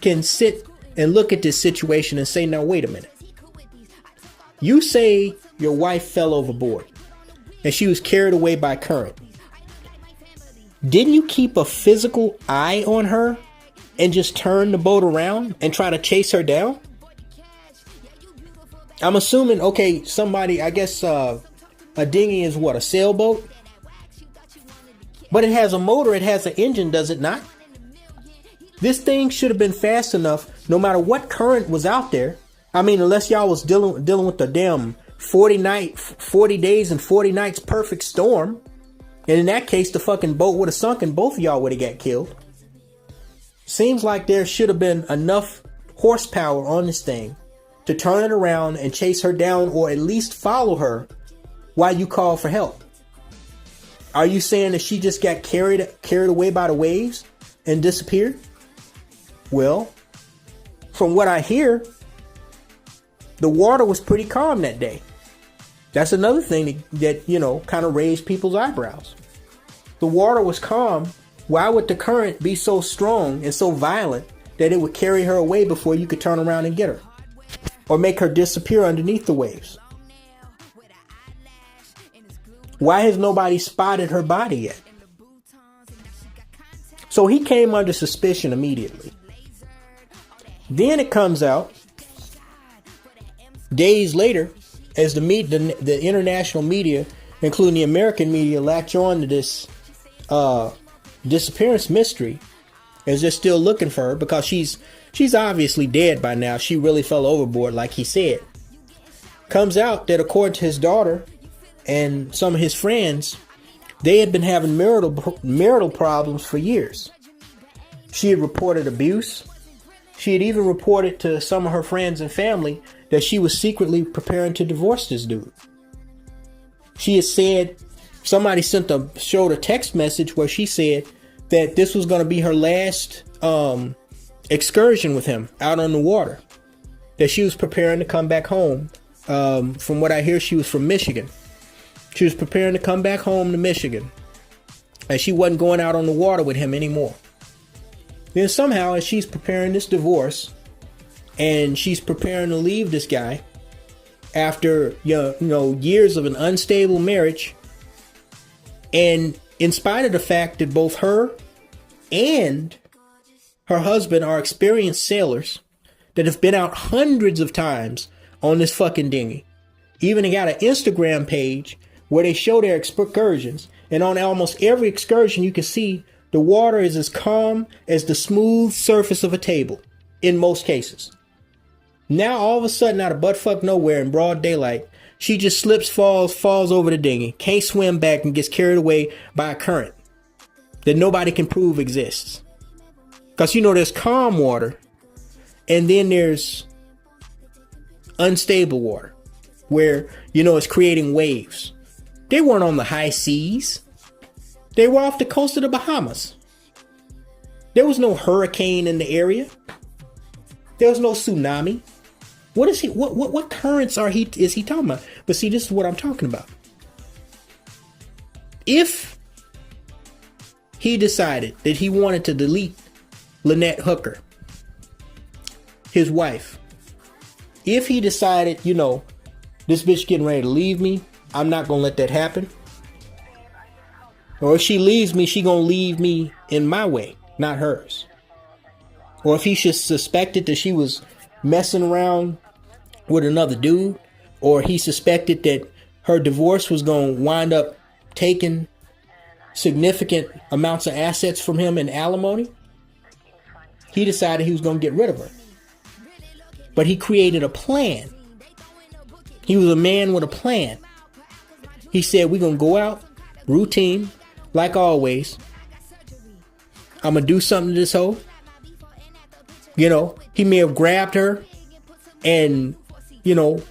can sit and look at this situation and say, now, wait a minute. You say your wife fell overboard and she was carried away by current. Didn't you keep a physical eye on her and just turn the boat around and try to chase her down? I'm assuming, okay, somebody, I guess a dinghy is what, a sailboat? But it has a motor, it has an engine, does it not? This thing should have been fast enough, no matter what current was out there. I mean, unless y'all was dealing with the damn 40 days and 40 nights perfect storm. And in that case, the fucking boat would have sunk and both of y'all would have got killed. Seems like there should have been enough horsepower on this thing to turn it around and chase her down, or at least follow her while you call for help. Are you saying that she just got carried away by the waves and disappeared? Well, from what I hear, the water was pretty calm that day. That's another thing that you know, kind of raised people's eyebrows. The water was calm. Why would the current be so strong and so violent that it would carry her away before you could turn around and get her? Or make her disappear underneath the waves? Why has nobody spotted her body yet? So he came under suspicion immediately. Then it comes out days later, as the international media, including the American media, latch on to this disappearance mystery, as they're still looking for her because she's obviously dead by now. She really fell overboard, like he said. Comes out that according to his daughter and some of his friends, they had been having marital problems for years. She had reported abuse. She had even reported to some of her friends and family that she was secretly preparing to divorce this dude. She had said, somebody showed a text message where she said that this was going to be her last excursion with him out on the water. That she was preparing to come back home. From what I hear, she was from Michigan. She was preparing to come back home to Michigan. And she wasn't going out on the water with him anymore. Then somehow, as she's preparing this divorce, and she's preparing to leave this guy after years of an unstable marriage, and in spite of the fact that both her and her husband are experienced sailors that have been out hundreds of times on this fucking dinghy, even they got an Instagram page where they show their excursions, and on almost every excursion you can see the water is as calm as the smooth surface of a table, in most cases. Now, all of a sudden, out of buttfuck nowhere in broad daylight, she just slips, falls over the dinghy, can't swim back, and gets carried away by a current that nobody can prove exists. Because, there's calm water, and then there's unstable water, where, it's creating waves. They weren't on the high seas. They were off the coast of the Bahamas. There was no hurricane in the area. There was no tsunami. What currents is he talking about? But see, this is what I'm talking about. If he decided that he wanted to delete Lynette Hooker, his wife, if he decided, this bitch getting ready to leave me, I'm not going to let that happen. Or if she leaves me, she going to leave me in my way, not hers. Or if he just suspected that she was messing around with another dude, or he suspected that her divorce was going to wind up taking significant amounts of assets from him in alimony, he decided he was going to get rid of her. but he created a plan. He was a man with a plan. He said, we're going to go out, routine, like always. I'm going to do something to this hoe. You know, he may have grabbed her and, you know,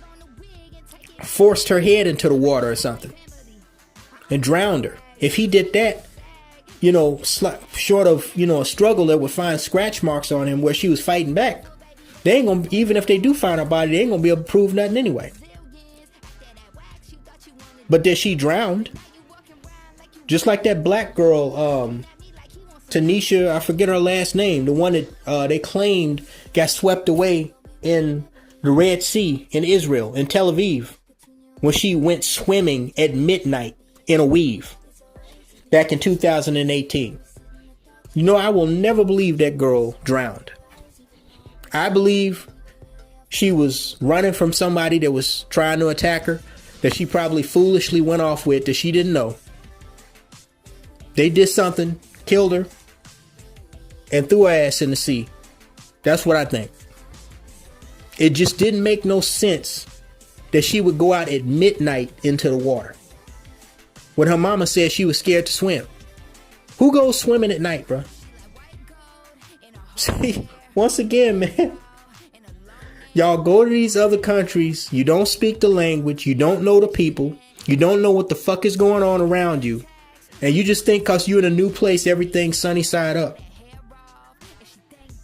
forced her head into the water or something and drowned her. If he did that, you know, short of, you know, a struggle that would find scratch marks on him where she was fighting back, they ain't gonna, even if they do find her body, they ain't gonna be able to prove nothing anyway. But that she drowned, just like that black girl, Denisha, I forget her last name, the one that they claimed got swept away in the Red Sea in Israel, in Tel Aviv, when she went swimming at midnight in a weave back in 2018. You know, I will never believe that girl drowned. I believe she was running from somebody that was trying to attack her, that she probably foolishly went off with, that she didn't know. They did something, killed her, and threw her ass in the sea. That's what I think. It just didn't make no sense that she would go out at midnight into the water when her mama said she was scared to swim. Who goes swimming at night, bro? See, once again, man, y'all go to these other countries. You don't speak the language. You don't know the people. You don't know what the fuck is going on around you. And you just think because you're in a new place, everything's sunny side up.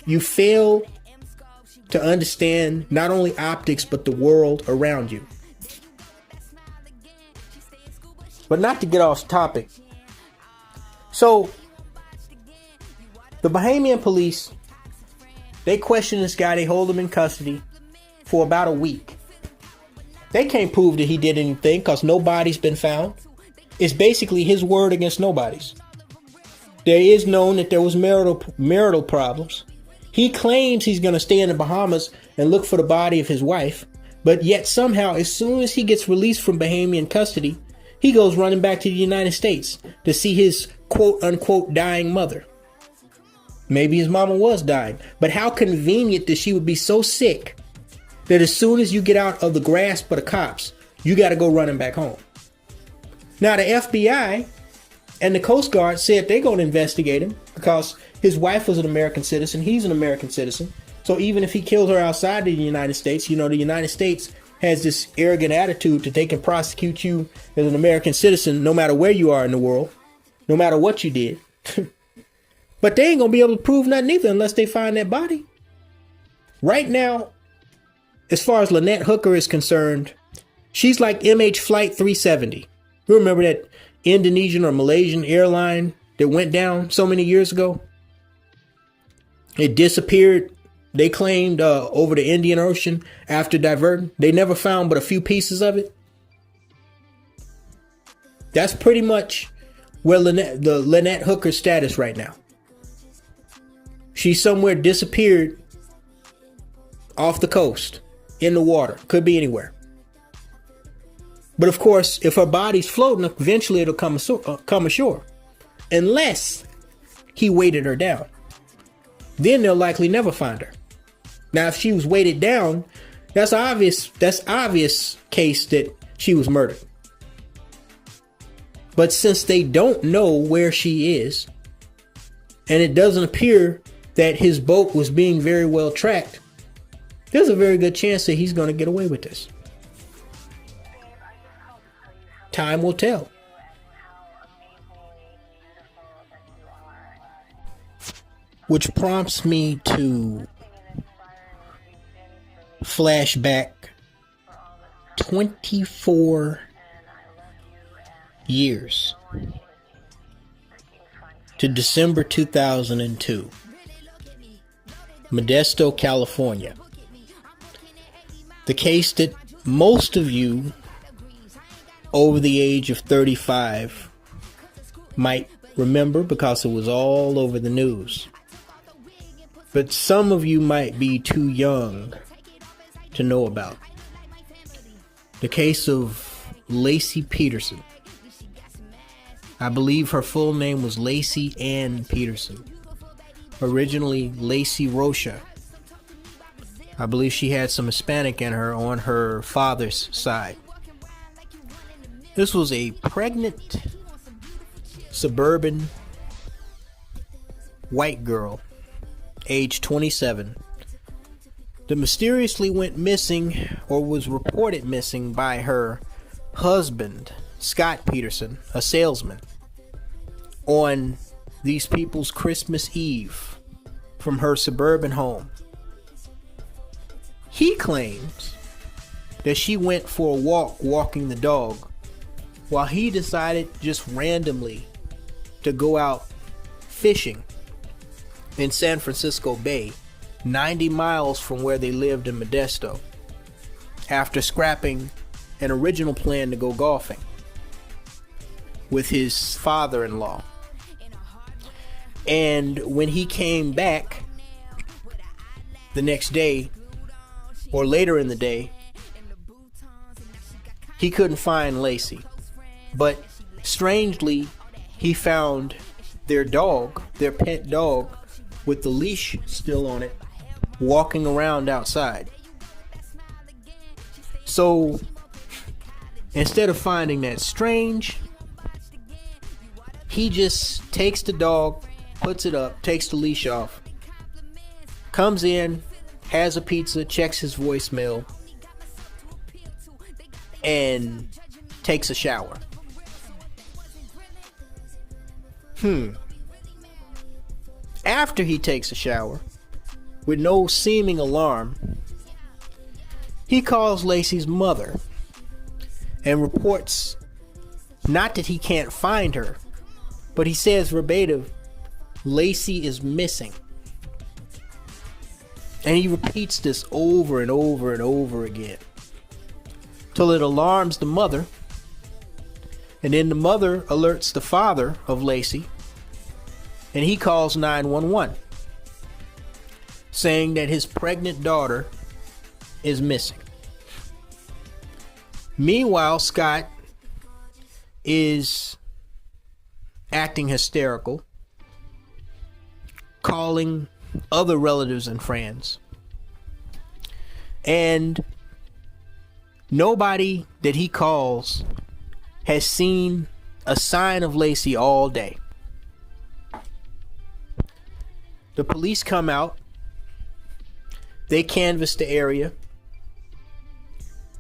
You fail to understand not only optics, but the world around you. But not to get off topic. So, the Bahamian police, they question this guy. They hold him in custody for about a week. They can't prove that he did anything because nobody's been found. It's basically his word against nobody's. There is known that there was marital problems. He claims he's going to stay in the Bahamas and look for the body of his wife. But yet somehow, as soon as he gets released from Bahamian custody, he goes running back to the United States to see his quote unquote dying mother. Maybe his mama was dying. But how convenient that she would be so sick that as soon as you get out of the grasp of the cops, you got to go running back home. Now, the FBI and the Coast Guard said they're going to investigate him because his wife was an American citizen. He's an American citizen. So even if he killed her outside of the United States, you know, the United States has this arrogant attitude that they can prosecute you as an American citizen no matter where you are in the world, no matter what you did. But they ain't going to be able to prove nothing either unless they find that body. Right now, as far as Lynette Hooker is concerned, she's like MH Flight 370. You remember that Indonesian or Malaysian airline that went down so many years ago? It disappeared, they claimed, over the Indian Ocean after diverting. They never found but a few pieces of it. That's pretty much where Lynette Hooker's status right now. She's somewhere disappeared off the coast, in the water. Could be anywhere. But of course, if her body's floating, eventually it'll come ashore. Unless he weighted her down. Then they'll likely never find her. Now, if she was weighted down, that's obvious case that she was murdered. But since they don't know where she is, and it doesn't appear that his boat was being very well tracked, there's a very good chance that he's going to get away with this. Time will tell. Which prompts me to flash back 24 years to December 2002, Modesto, California. The case that most of you over the age of 35 might remember because it was all over the news. But some of you might be too young to know about. The case of Laci Peterson. I believe her full name was Laci Ann Peterson. Originally Laci Rocha. I believe she had some Hispanic in her on her father's side. This was a pregnant suburban white girl, age 27, that mysteriously went missing or was reported missing by her husband, Scott Peterson, a salesman, on these people's Christmas Eve from her suburban home. He claims that she went for a walk walking the dog while he decided just randomly to go out fishing in San Francisco Bay, 90 miles from where they lived in Modesto, after scrapping an original plan to go golfing with his father-in-law. And when he came back the next day, or later in the day, he couldn't find Laci. But strangely, he found their dog, their pet dog, with the leash still on it, walking around outside. So instead of finding that strange, he just takes the dog, puts it up, takes the leash off, comes in, has a pizza, checks his voicemail, and takes a shower. After he takes a shower, with no seeming alarm, he calls Laci's mother and reports not that he can't find her, but he says verbatim, Laci is missing. And he repeats this over and over and over again till it alarms the mother. And then the mother alerts the father of Laci, and he calls 911, saying that his pregnant daughter is missing. Meanwhile, Scott is acting hysterical, calling other relatives and friends, and nobody that he calls has seen a sign of Laci all day. The police come out, they canvass the area,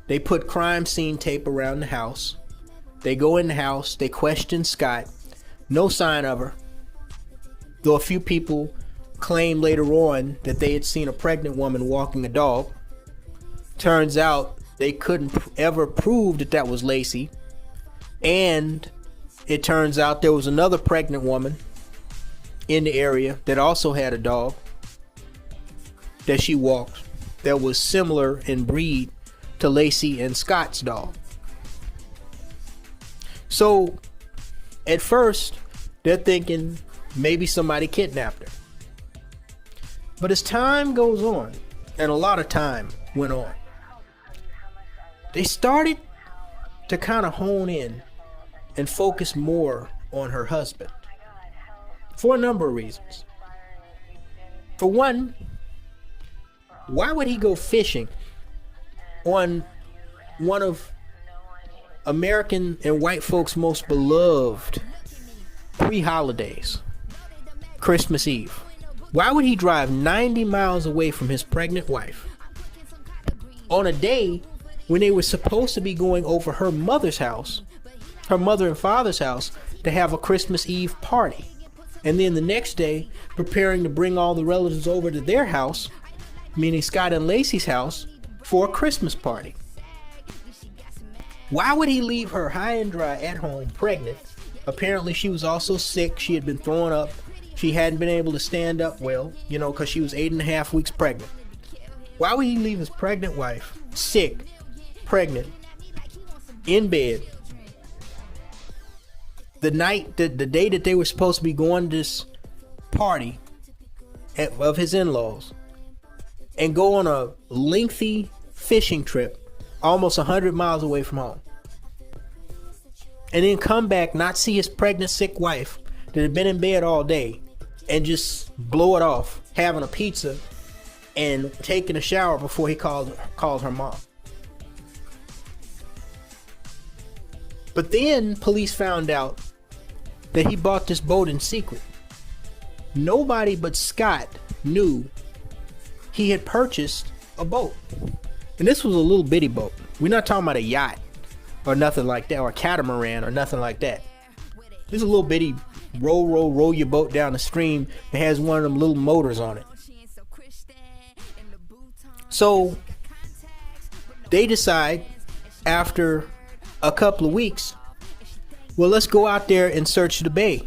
they put crime scene tape around the house, they go in the house, they question Scott, no sign of her, though a few people claimed later on that they had seen a pregnant woman walking a dog. Turns out they couldn't ever prove that that was Laci, and it turns out there was another pregnant woman in the area that also had a dog that she walked that was similar in breed to Laci and Scott's dog. So at first they're thinking maybe somebody kidnapped her. But as time goes on, and a lot of time went on, they started to kind of hone in and focus more on her husband for a number of reasons. For one, why would he go fishing on one of American and white folks' most beloved pre-holidays, Christmas Eve? Why would he drive 90 miles away from his pregnant wife on a day when they were supposed to be going over her mother's house, her mother and father's house, to have a Christmas Eve party, and then the next day preparing to bring all the relatives over to their house, meaning Scott and Laci's house, for a Christmas party? Why would he leave her high and dry at home, pregnant? Apparently she was also sick. She had been throwing up. She hadn't been able to stand up well, because she was 8.5 weeks pregnant. Why would he leave his pregnant wife, sick, pregnant, in bed, the day that they were supposed to be going to this party of his in-laws, and go on a lengthy fishing trip almost 100 miles away from home, and then come back, not see his pregnant, sick wife that had been in bed all day, and just blow it off having a pizza and taking a shower before he called her mom. But then police found out that he bought this boat in secret. Nobody but Scott knew he had purchased a boat. And this was a little bitty boat. We're not talking about a yacht or nothing like that, or a catamaran or nothing like that. This is a little bitty roll your boat down the stream that has one of them little motors on it. So they decide after a couple of weeks, well, let's go out there and search the bay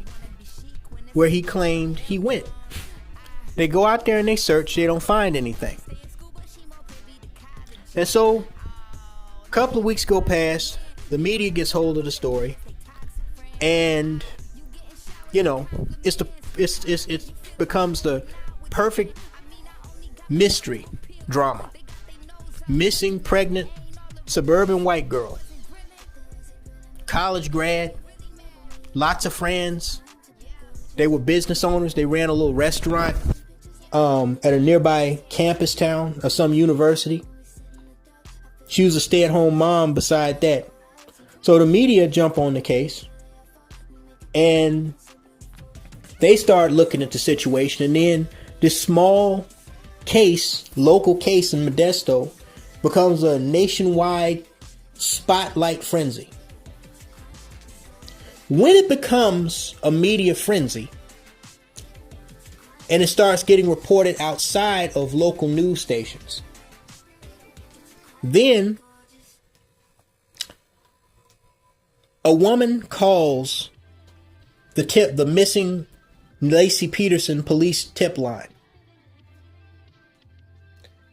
where he claimed he went. They go out there and they search, they don't find anything. And so a couple of weeks go past, the media gets hold of the story, and you know, it becomes the perfect mystery drama. Missing pregnant suburban white girl, college grad, lots of friends. They were business owners. They ran a little restaurant at a nearby campus town of some university. She was a stay-at-home mom beside that. So the media jump on the case and they start looking at the situation, and then this small case, local case in Modesto, becomes a nationwide spotlight frenzy. When it becomes a media frenzy and it starts getting reported outside of local news stations, then a woman calls the missing Laci Peterson police tip line.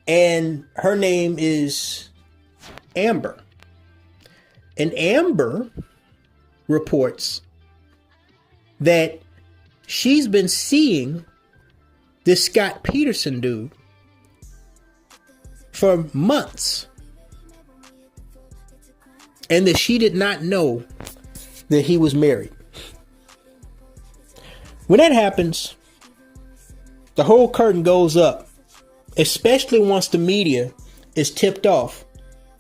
And her name is Amber. And Amber reports that she's been seeing this Scott Peterson dude for months, and that she did not know that he was married. When that happens, the whole curtain goes up, especially once the media is tipped off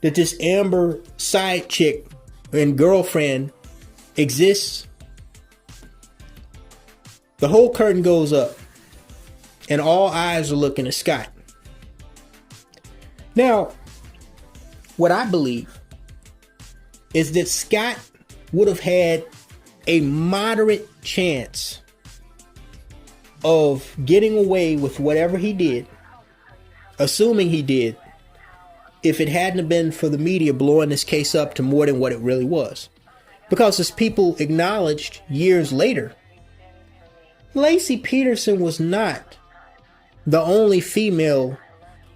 that this Amber side chick and girlfriend exists. The whole curtain goes up and all eyes are looking at Scott. Now, what I believe is that Scott would have had a moderate chance of getting away with whatever he did, assuming he did, if it hadn't been for the media blowing this case up to more than what it really was. Because as people acknowledged years later, Laci Peterson was not the only female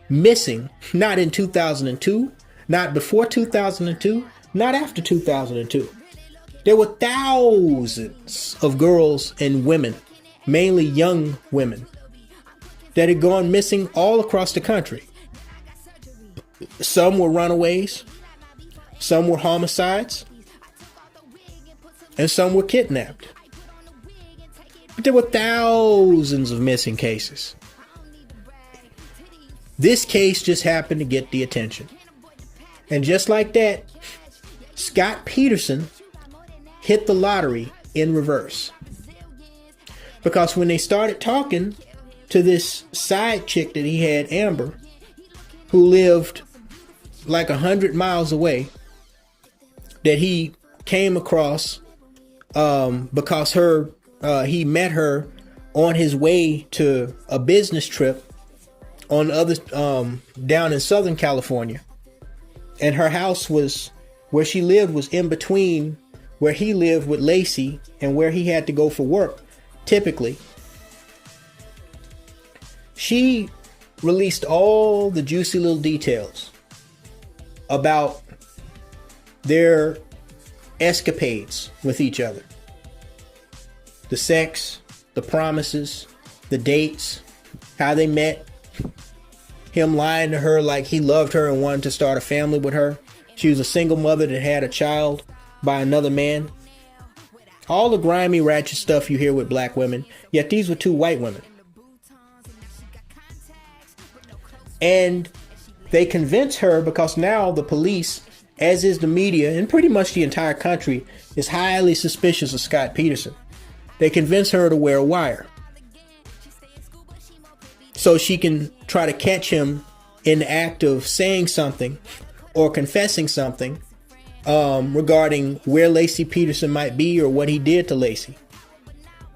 missing, not in 2002, not before 2002, not after 2002. There were thousands of girls and women, mainly young women, that had gone missing all across the country. Some were runaways, some were homicides, and some were kidnapped. But there were thousands of missing cases. This case just happened to get the attention. And just like that, Scott Peterson hit the lottery in reverse. Because when they started talking to this side chick that he had, Amber, who lived like 100 miles away, that he came across because he met her on his way to a business trip on the other down in Southern California, and her house was where she lived was in between where he lived with Laci and where he had to go for work typically. She released all the juicy little details about their escapades with each other. The sex, the promises, the dates, how they met, him lying to her like he loved her and wanted to start a family with her. She was a single mother that had a child by another man. All the grimy, ratchet stuff you hear with black women, yet these were two white women. And they convince her, because now the police, as is the media, and pretty much the entire country, is highly suspicious of Scott Peterson. They convince her to wear a wire so she can try to catch him in the act of saying something or confessing something regarding where Laci Peterson might be or what he did to Laci.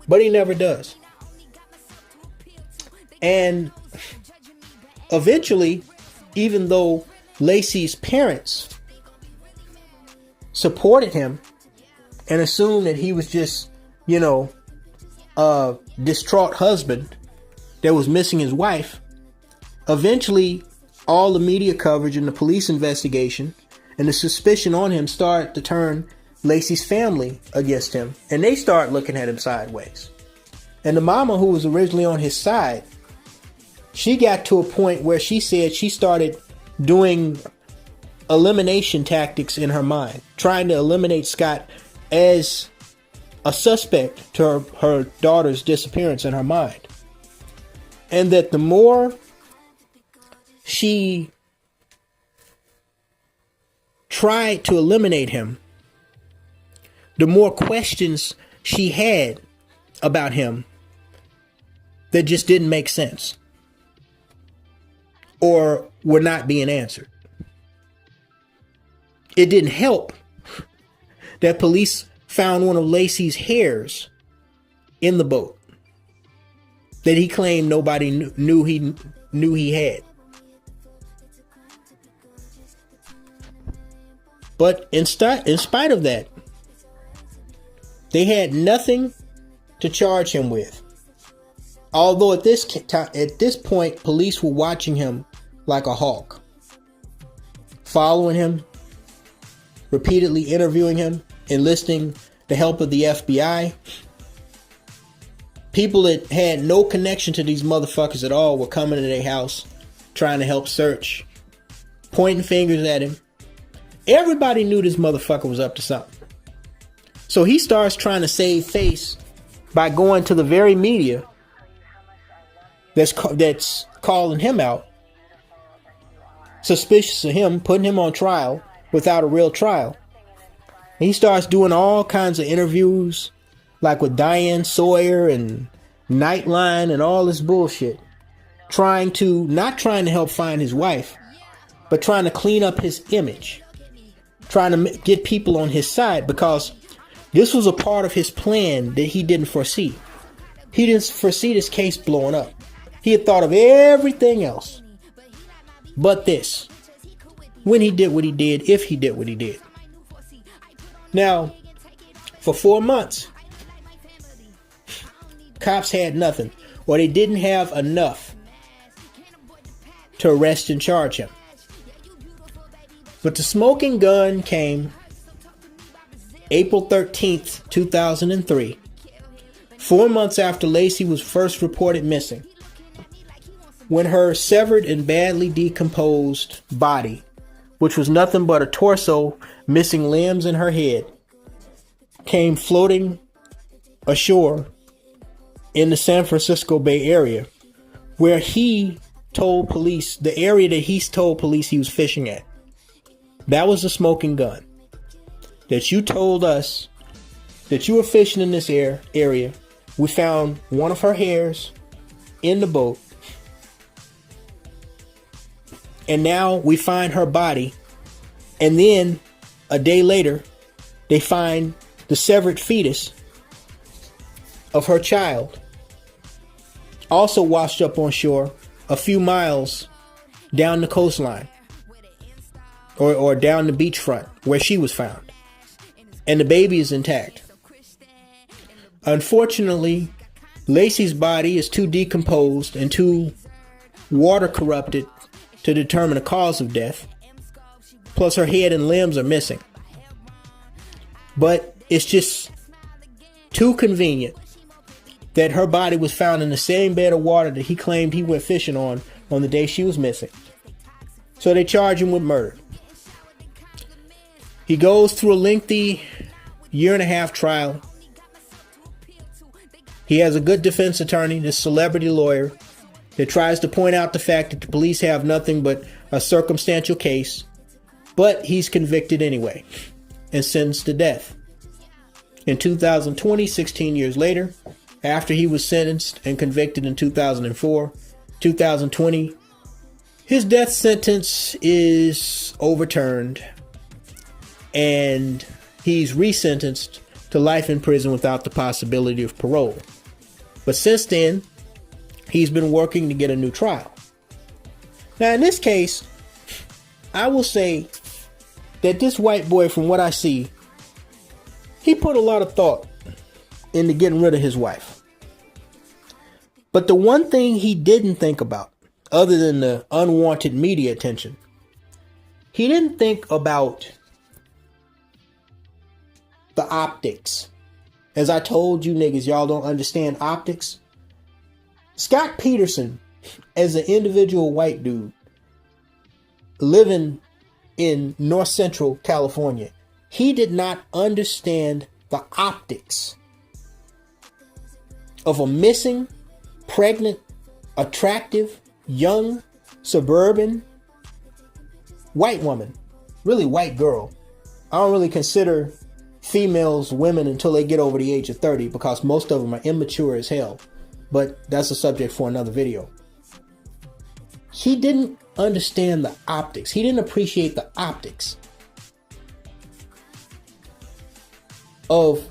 But he never does. And eventually, even though Laci's parents supported him and assumed that he was just, a distraught husband that was missing his wife, eventually all the media coverage and the police investigation and the suspicion on him started to turn Laci's family against him, and they start looking at him sideways. And the mama, who was originally on his side, she got to a point where she said she started doing elimination tactics in her mind, trying to eliminate Scott as a suspect to her daughter's disappearance in her mind. And that the more she tried to eliminate him, the more questions she had about him that just didn't make sense or were not being answered. It didn't help that police found one of Laci's hairs in the boat that he claimed nobody knew he had. But in spite of that, they had nothing to charge him with. Although at this point, police were watching him like a hawk, following him, repeatedly interviewing him, enlisting the help of the FBI. People that had no connection to these motherfuckers at all were coming to their house, trying to help search, pointing fingers at him. Everybody knew this motherfucker was up to something. So he starts trying to save face by going to the very media that's calling him out, suspicious of him, putting him on trial without a real trial. And he starts doing all kinds of interviews, like with Diane Sawyer and Nightline and all this bullshit, not trying to help find his wife, but trying to clean up his image, trying to get people on his side, because this was a part of his plan that he didn't foresee. He didn't foresee this case blowing up. He had thought of everything else but this, when he did what he did, if he did what he did. Now, for 4 months, cops had nothing, or they didn't have enough to arrest and charge him. But the smoking gun came April 13th, 2003, 4 months after Laci was first reported missing, when her severed and badly decomposed body, which was nothing but a torso, missing limbs in her head, came floating ashore in the San Francisco Bay Area, where he told police, the area that he told police he was fishing at. That was the smoking gun. That you told us that you were fishing in this area. We found one of her hairs in the boat. And now we find her body. And then a day later, they find the severed fetus of her child, also washed up on shore a few miles down the coastline, or down the beachfront where she was found. And the baby is intact. Unfortunately, Laci's body is too decomposed and too water corrupted to determine the cause of death. Plus her head and limbs are missing. But it's just too convenient that her body was found in the same bed of water that he claimed he went fishing on the day she was missing. So they charge him with murder. He goes through a lengthy 1.5-year trial. He has a good defense attorney, this celebrity lawyer. that tries to point out the fact that the police have nothing but a circumstantial case, but he's convicted anyway and sentenced to death. In 2020, 16 years later, after he was sentenced and convicted in 2004, 2020, his death sentence is overturned and he's resentenced to life in prison without the possibility of parole. But since then, he's been working to get a new trial. Now, in this case, I will say that this white boy, from what I see, he put a lot of thought into getting rid of his wife. But the one thing he didn't think about, other than the unwanted media attention, he didn't think about the optics. As I told you niggas, y'all don't understand optics. Scott Peterson, as an individual white dude living in North Central California, he did not understand the optics of a missing, pregnant, attractive, young, suburban white woman. Really white girl. I don't really consider females women until they get over the age of 30 because most of them are immature as hell. But that's a subject for another video. He didn't understand the optics. He didn't appreciate the optics of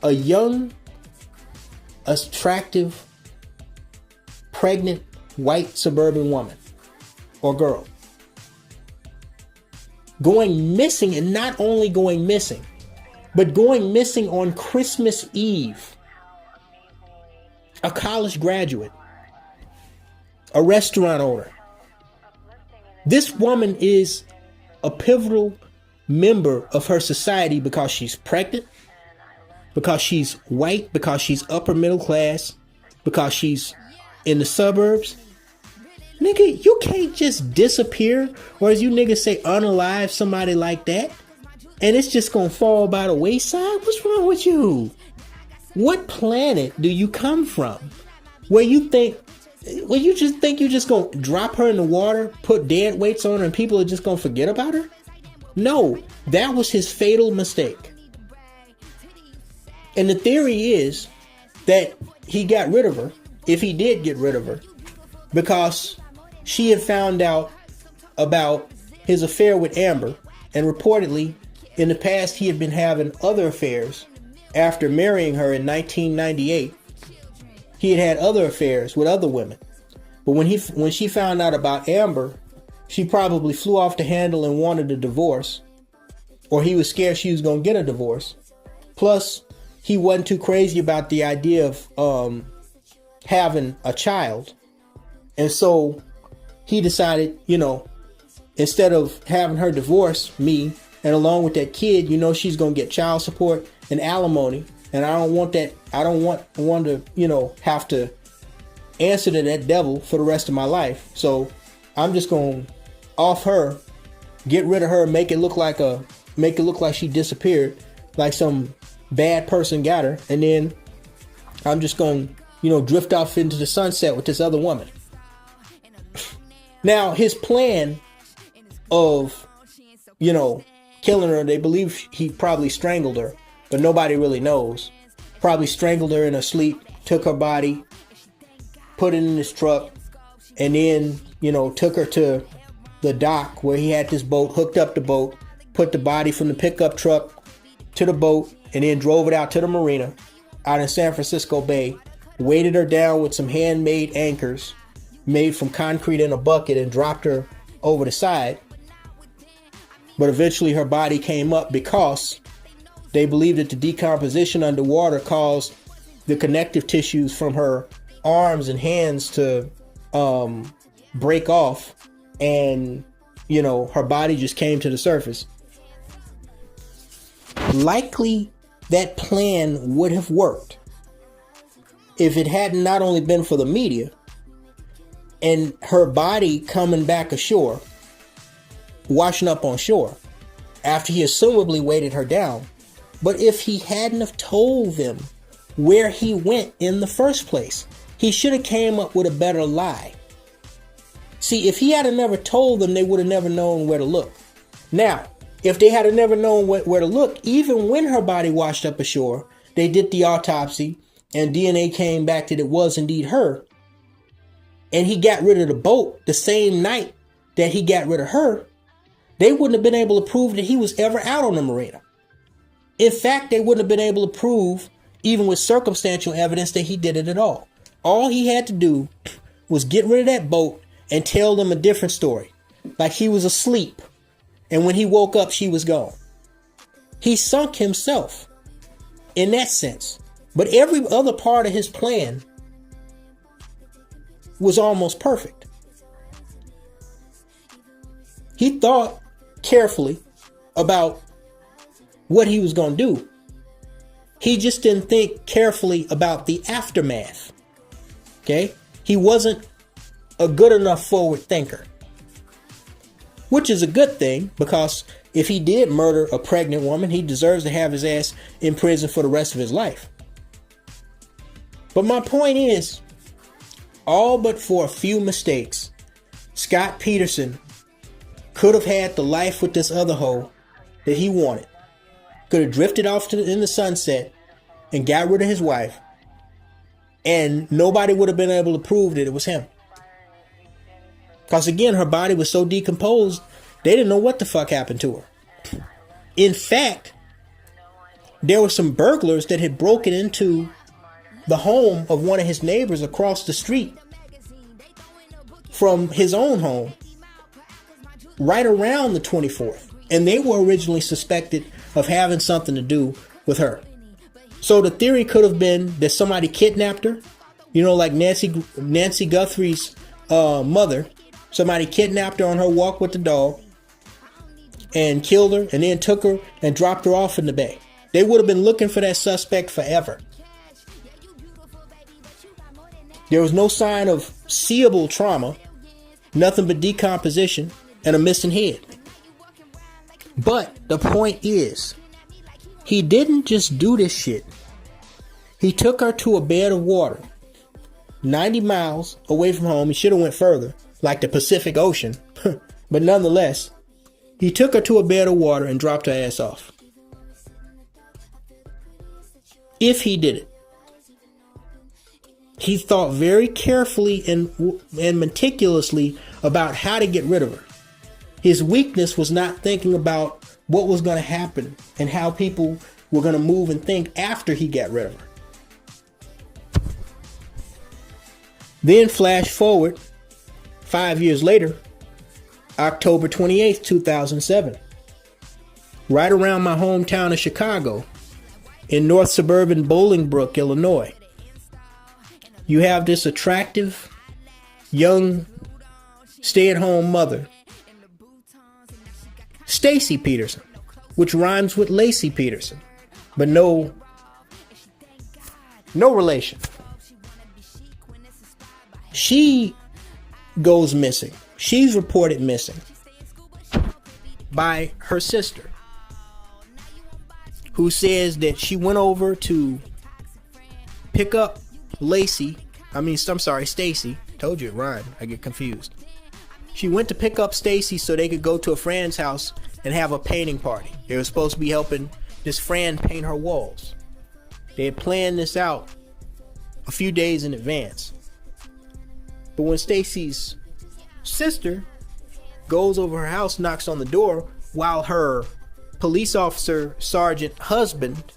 a young, attractive, pregnant, white suburban woman or girl going missing, and not only going missing, but going missing on Christmas Eve. A college graduate, a restaurant owner. This woman is a pivotal member of her society because she's pregnant, because she's white, because she's upper middle class, because she's in the suburbs. Nigga, you can't just disappear, or as you niggas say, unalive somebody like that, and it's just gonna fall by the wayside. What's wrong with you? What planet do you come from where you just think you're just gonna drop her in the water, put dead weights on her, and people are just gonna forget about her? No, that was his fatal mistake. And the theory is that he got rid of her, if he did get rid of her, because she had found out about his affair with Amber, and reportedly in the past he had been having other affairs. After marrying her in 1998, he had other affairs with other women. But when she found out about Amber, she probably flew off the handle and wanted a divorce, or he was scared she was going to get a divorce. Plus, he wasn't too crazy about the idea of having a child. And so he decided, instead of having her divorce me, and along with that kid, she's going to get child support and alimony. And I don't want that. I don't want to, have to answer to that devil for the rest of my life. So I'm just going to off her, get rid of her, make it look like she disappeared, like some bad person got her. And then I'm just going to, drift off into the sunset with this other woman. Now, his plan of, killing her, they believe he probably strangled her, but nobody really knows. Probably strangled her in her sleep, took her body, put it in his truck, and then, took her to the dock where he had this boat, hooked up the boat, put the body from the pickup truck to the boat, and then drove it out to the marina out in San Francisco Bay, weighted her down with some handmade anchors made from concrete in a bucket, and dropped her over the side. But eventually her body came up because they believed that the decomposition underwater caused the connective tissues from her arms and hands to break off, and her body just came to the surface. Likely that plan would have worked if it had not only been for the media and her body coming back ashore, washing up on shore after he assumably weighted her down, but if he hadn't have told them where he went in the first place. He should have came up with a better lie. See, if he had never told them, they would have never known where to look. Now, if they had never known where to look, even when her body washed up ashore, they did the autopsy and DNA came back that it was indeed her. And he got rid of the boat the same night that he got rid of her. They wouldn't have been able to prove that he was ever out on the marina. In fact, they wouldn't have been able to prove, even with circumstantial evidence, that he did it at all. All he had to do was get rid of that boat and tell them a different story. Like he was asleep. And when he woke up, she was gone. He sunk himself in that sense. But every other part of his plan was almost perfect. He thought carefully about what he was going to do. He just didn't think carefully about the aftermath. Okay? He wasn't a good enough forward thinker. Which is a good thing, because if he did murder a pregnant woman, he deserves to have his ass in prison for the rest of his life. But my point is, all but for a few mistakes, Scott Peterson could have had the life with this other hoe that he wanted. Could have drifted off in the sunset and got rid of his wife. And nobody would have been able to prove that it was him. Because again, her body was so decomposed, they didn't know what the fuck happened to her. In fact, there were some burglars that had broken into the home of one of his neighbors across the street from his own home right around the 24th. And they were originally suspected of having something to do with her. So the theory could have been that somebody kidnapped her, you know, like Nancy Guthrie's mother. Somebody kidnapped her on her walk with the dog and killed her, and then took her and dropped her off in the bay. They would have been looking for that suspect forever. There was no sign of seeable trauma, nothing but decomposition and a missing head. But the point is, he didn't just do this shit. He took her to a bed of water, 90 miles away from home. He should have went further, like the Pacific Ocean. But nonetheless, he took her to a bed of water and dropped her ass off. If he did it, he thought very carefully and meticulously about how to get rid of her. His weakness was not thinking about what was going to happen and how people were going to move and think after he got rid of her. Then flash forward 5 years later, October 28th, 2007. Right around my hometown of Chicago, in North Suburban Bolingbrook, Illinois. You have this attractive, young, stay-at-home mother, Stacey Peterson, which rhymes with Laci Peterson, but no relation. She goes missing. She's reported missing by her sister, who says that she went over to pick up Stacey. Told you it rhymed. I get confused. She went to pick up Stacey so they could go to a friend's house and have a painting party. They were supposed to be helping this friend paint her walls. They had planned this out a few days in advance. But when Stacey's sister goes over her house, knocks on the door, while her police officer sergeant husband,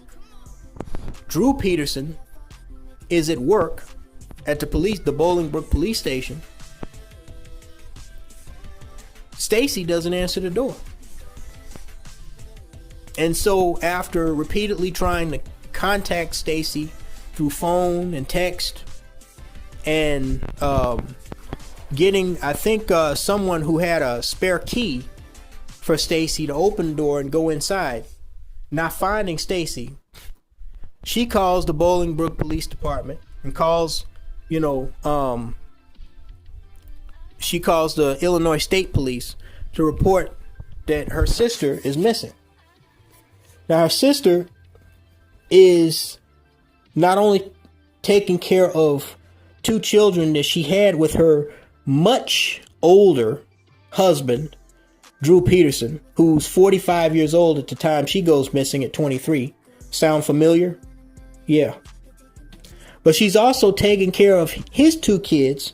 Drew Peterson, is at work at the Bolingbrook police station, Stacey doesn't answer the door. And so after repeatedly trying to contact Stacey through phone and text and getting, I think, someone who had a spare key for Stacey to open the door and go inside, not finding Stacey, she calls the Bolingbrook Police Department and calls, she calls the Illinois State Police to report that her sister is missing. Now, her sister is not only taking care of 2 children that she had with her much older husband, Drew Peterson, who's 45 years old at the time she goes missing at 23. Sound familiar? Yeah. But she's also taking care of his 2 kids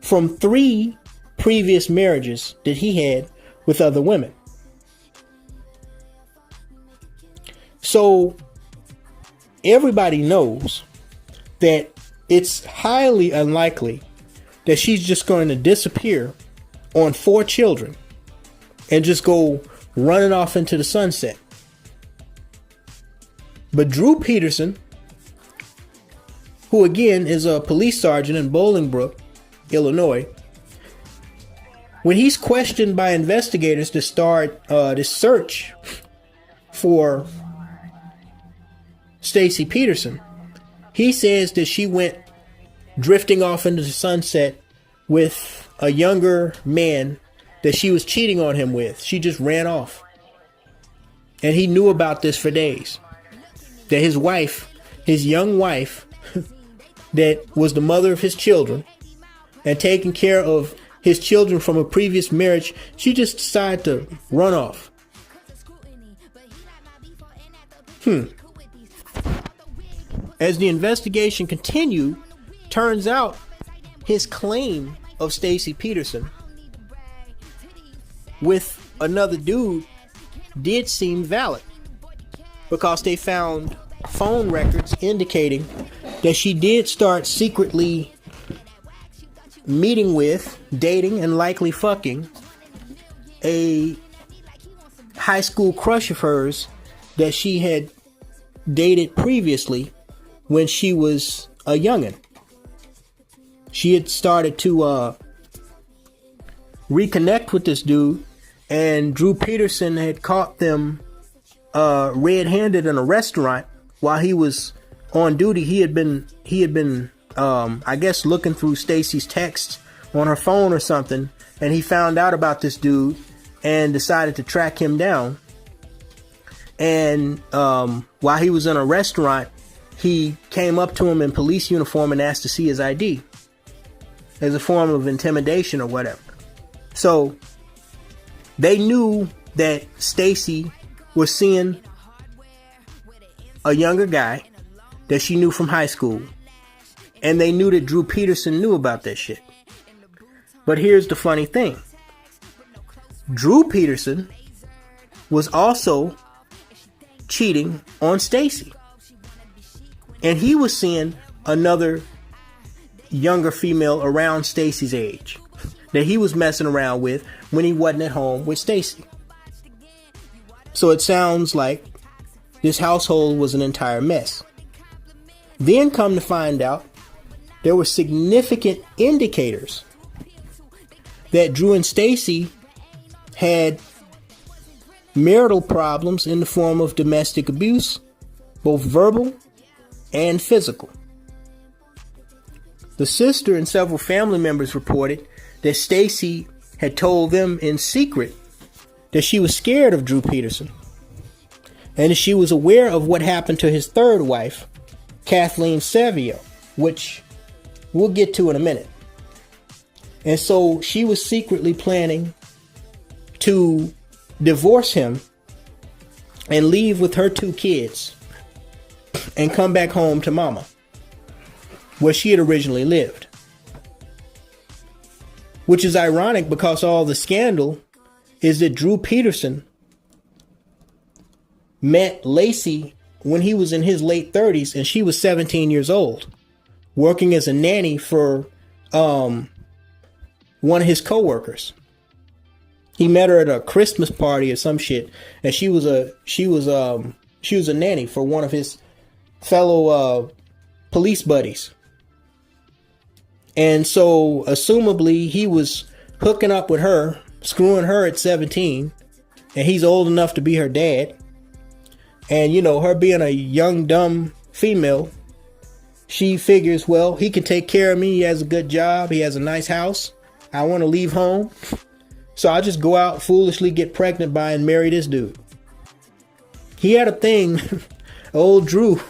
from 3 previous marriages that he had with other women. So everybody knows that it's highly unlikely that she's just going to disappear on 4 children and just go running off into the sunset. But Drew Peterson, who again is a police sergeant in Bolingbrook, Illinois, when he's questioned by investigators to start this search for Stacey Peterson, he says that she went drifting off into the sunset with a younger man that she was cheating on him with. She just ran off. And he knew about this for days. That his wife, his young wife, that was the mother of his children and taking care of his children from a previous marriage, she just decided to run off. As the investigation continued, turns out his claim of Stacey Peterson with another dude did seem valid, because they found phone records indicating that she did start secretly meeting with, dating, and likely fucking a high school crush of hers that she had dated previously when she was a youngin'. She had started to reconnect with this dude, and Drew Peterson had caught them red-handed in a restaurant while he was on duty. He had been I guess looking through Stacey's texts on her phone or something, and he found out about this dude and decided to track him down. And while he was in a restaurant, he came up to him in police uniform and asked to see his ID as a form of intimidation or whatever. So they knew that Stacey was seeing a younger guy that she knew from high school, and they knew that Drew Peterson knew about that shit. But here's the funny thing. Drew Peterson was also cheating on Stacey, and he was seeing another younger female around Stacey's age that he was messing around with when he wasn't at home with Stacey. So it sounds like this household was an entire mess. Then come to find out, there were significant indicators that Drew and Stacey had marital problems in the form of domestic abuse, both verbal and physical. The sister and several family members reported that Stacey had told them in secret that she was scared of Drew Peterson, and that she was aware of what happened to his third wife, Kathleen Savio, which we'll get to in a minute. And so she was secretly planning to divorce him and leave with her 2 kids and come back home to mama, where she had originally lived. Which is ironic, because all the scandal is that Drew Peterson met Laci when he was in his late 30s and she was 17 years old, working as a nanny for one of his coworkers. He met her at a Christmas party or some shit, and she was a nanny for one of his fellow police buddies. And so assumably he was hooking up with her, screwing her at 17, and he's old enough to be her dad. And you know, her being a young dumb female, she figures, well, he can take care of me, he has a good job, he has a nice house, I want to leave home, so I'll just go out foolishly, get pregnant by and marry this dude. He had a thing. old Drew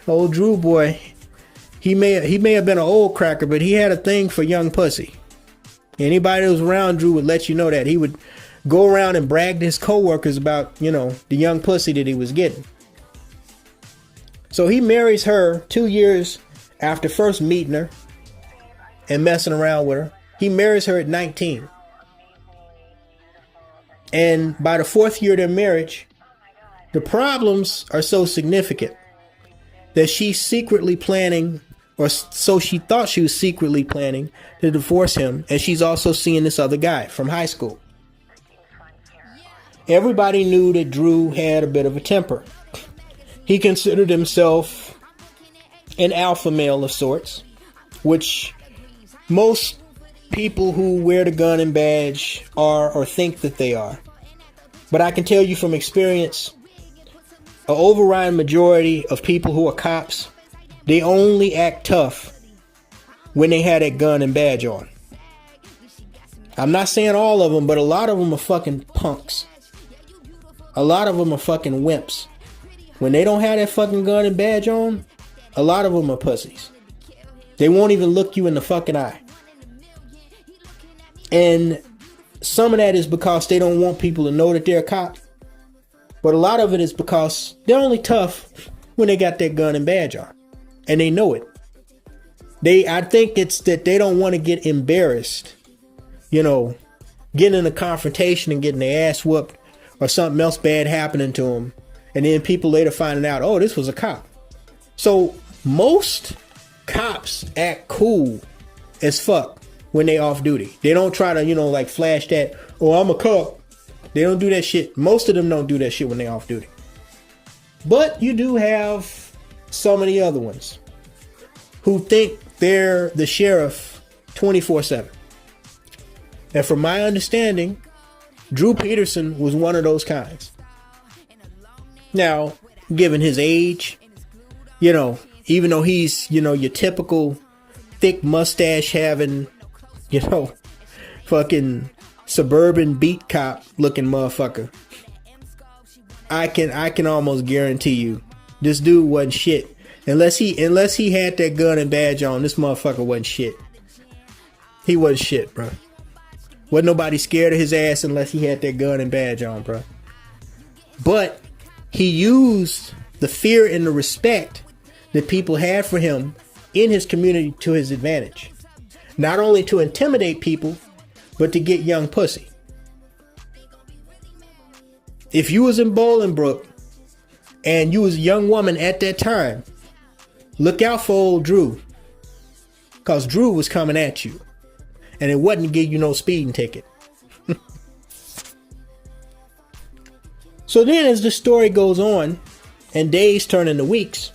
boy, He may have been an old cracker, but he had a thing for young pussy. Anybody that was around Drew would let you know that. He would go around and brag to his coworkers about, the young pussy that he was getting. So he marries her 2 years after first meeting her and messing around with her. He marries her at 19. And by the 4th year of their marriage, the problems are so significant that she's secretly planning, or so she thought she was secretly planning, to divorce him. And she's also seeing this other guy from high school. Everybody knew that Drew had a bit of a temper. He considered himself an alpha male of sorts, which most people who wear the gun and badge are or think that they are. But I can tell you from experience, an overriding majority of people who are cops, they only act tough when they have that gun and badge on. I'm not saying all of them, but a lot of them are fucking punks. A lot of them are fucking wimps. When they don't have that fucking gun and badge on, a lot of them are pussies. They won't even look you in the fucking eye. And some of that is because they don't want people to know that they're a cop. But a lot of it is because they're only tough when they got that gun and badge on. And they know it. I think it's that they don't want to get embarrassed. Getting in a confrontation and getting their ass whooped, or something else bad happening to them. And then people later finding out, oh, this was a cop. So most cops act cool as fuck when they off duty. They don't try to, flash that, oh, I'm a cop. They don't do that shit. Most of them don't do that shit when they off duty. But you do have some of the other ones who think they're the sheriff 24/7. And from my understanding, Drew Peterson was one of those kinds. Now, given his age, even though he's, your typical thick mustache having, fucking suburban beat cop looking motherfucker, I can almost guarantee you this dude wasn't shit. Unless he had that gun and badge on, this motherfucker wasn't shit. He wasn't shit, bro. Wasn't nobody scared of his ass unless he had that gun and badge on, bro. But he used the fear and the respect that people had for him in his community to his advantage. Not only to intimidate people, but to get young pussy. If you was in Bolingbrook and you was a young woman at that time, look out for old Drew. Because Drew was coming at you. And it wasn't to give you no speeding ticket. So then as the story goes on and days turn into weeks,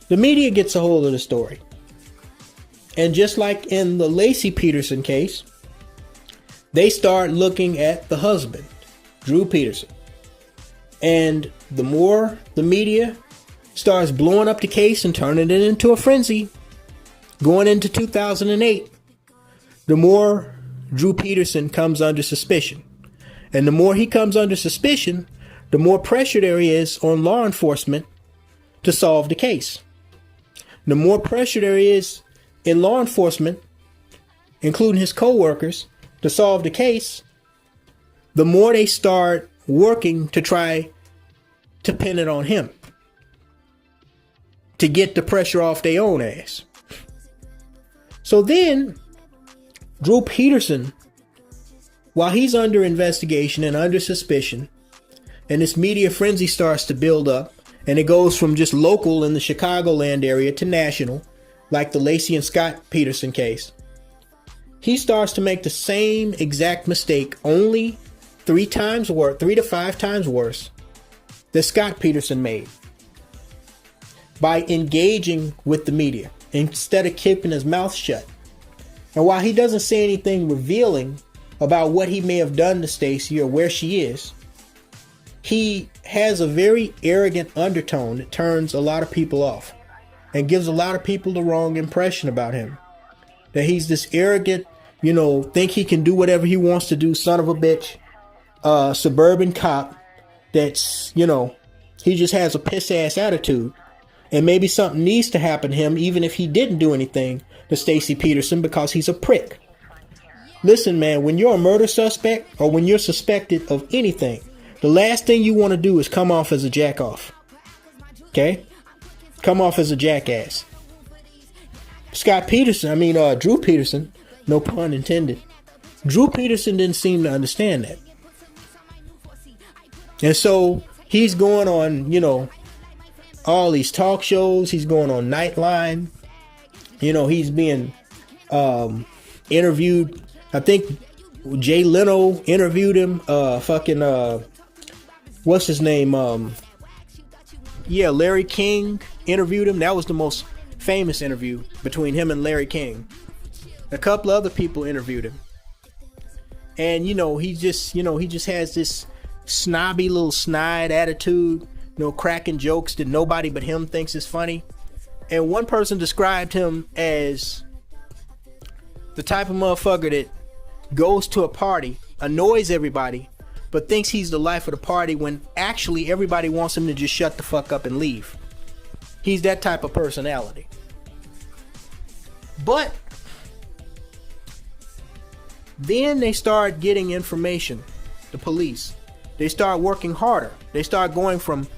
the media gets a hold of the story. And just like in the Laci Peterson case, they start looking at the husband, Drew Peterson. And the more the media starts blowing up the case and turning it into a frenzy, going into 2008, the more Drew Peterson comes under suspicion. And the more he comes under suspicion, the more pressure there is on law enforcement to solve the case. The more pressure there is in law enforcement, including his co-workers, to solve the case, the more they start working to try to pin it on him, to get the pressure off their own ass. So then Drew Peterson, while he's under investigation and under suspicion, and this media frenzy starts to build up, and it goes from just local in the Chicagoland area to national, like the Laci and Scott Peterson case, he starts to make the same exact mistake, only 3 to 5 times worse, that Scott Peterson made, by engaging with the media instead of keeping his mouth shut. And while he doesn't say anything revealing about what he may have done to Stacey or where she is, he has a very arrogant undertone that turns a lot of people off and gives a lot of people the wrong impression about him. That he's this arrogant, think he can do whatever he wants to do, son of a bitch, suburban cop that's, he just has a piss ass attitude And maybe something needs to happen to him, even if he didn't do anything to Stacey Peterson, because he's a prick. Listen, man, when you're a murder suspect or when you're suspected of anything, the last thing you want to do is come off as a jackoff. Okay? Come off as a jackass. Drew Peterson, no pun intended. Drew Peterson didn't seem to understand that. And so he's going on, all these talk shows. He's going on Nightline. He's being interviewed. I think Jay Leno interviewed him. What's his name? Larry King interviewed him. That was the most famous interview between him and Larry King. A couple other people interviewed him. And, he just has this snobby little snide attitude, cracking jokes that nobody but him thinks is funny. And one person described him as the type of motherfucker that goes to a party, annoys everybody, but thinks he's the life of the party when actually everybody wants him to just shut the fuck up and leave. He's that type of personality. But then they start getting information, the police. They start working harder. They start going from,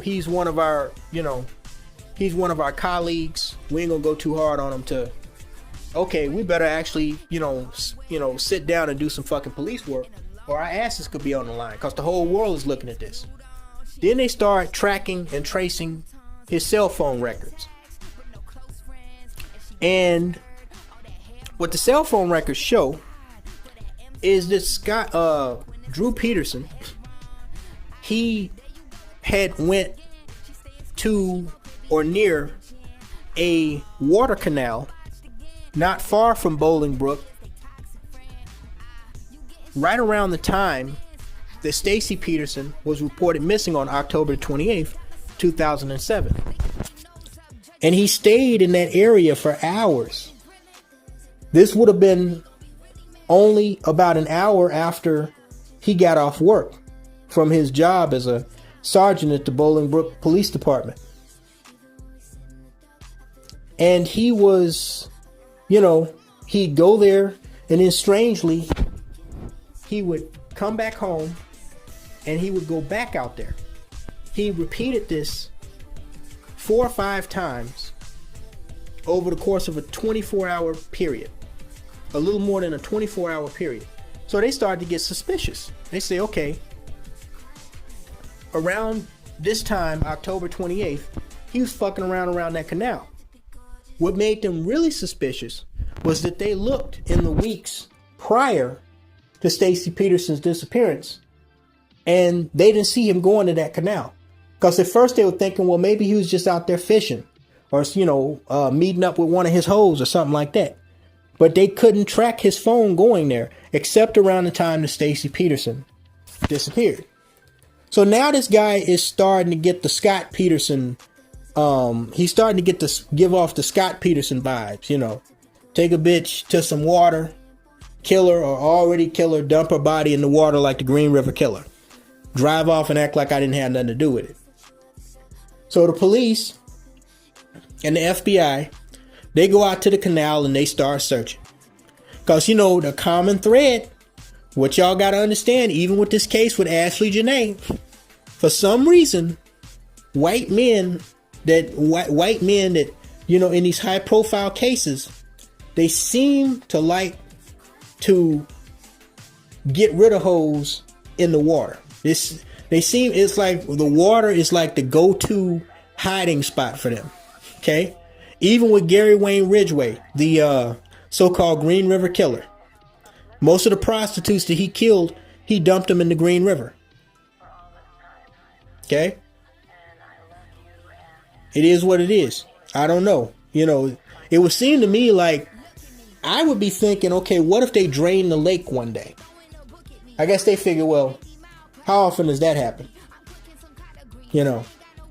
he's one of our colleagues, we ain't gonna go too hard on him, to, okay, we better actually, sit down and do some fucking police work, or our asses could be on the line, because the whole world is looking at this. Then they start tracking and tracing his cell phone records. And what the cell phone records show is that Drew Peterson, he had went to or near a water canal not far from Bolingbrook right around the time that Stacey Peterson was reported missing on October 28th, 2007. And he stayed in that area for hours. This would have been only about an hour after he got off work from his job as a sergeant at the Bolingbrook Police Department. And he was, he'd go there, and then strangely, he would come back home and he would go back out there. He repeated this 4 or 5 times over the course of a 24-hour period. A little more than a 24-hour period. So they started to get suspicious. They say, okay, around this time, October 28th, he was fucking around that canal. What made them really suspicious was that they looked in the weeks prior to Stacey Peterson's disappearance, and they didn't see him going to that canal. Because at first they were thinking, well, maybe he was just out there fishing, or meeting up with one of his hoes or something like that. But they couldn't track his phone going there, except around the time that Stacey Peterson disappeared. So now this guy is starting to get the Scott Peterson, he's starting to give off the Scott Peterson vibes, Take a bitch to some water, kill her or already kill her, dump her body in the water like the Green River Killer. Drive off and act like I didn't have nothing to do with it. So the police and the FBI, they go out to the canal and they start searching. Because, the common thread, what y'all got to understand, even with this case with Ashley Jenae, for some reason, white men that, in these high profile cases, they seem to like to get rid of hoes in the water. It's like the water is like the go-to hiding spot for them. Okay? Even with Gary Wayne Ridgway, the so-called Green River Killer. Most of the prostitutes that he killed, he dumped them in the Green River. Okay? It is what it is. I don't know. It would seem to me like I would be thinking, okay, what if they drain the lake one day? I guess they figure, well, how often does that happen?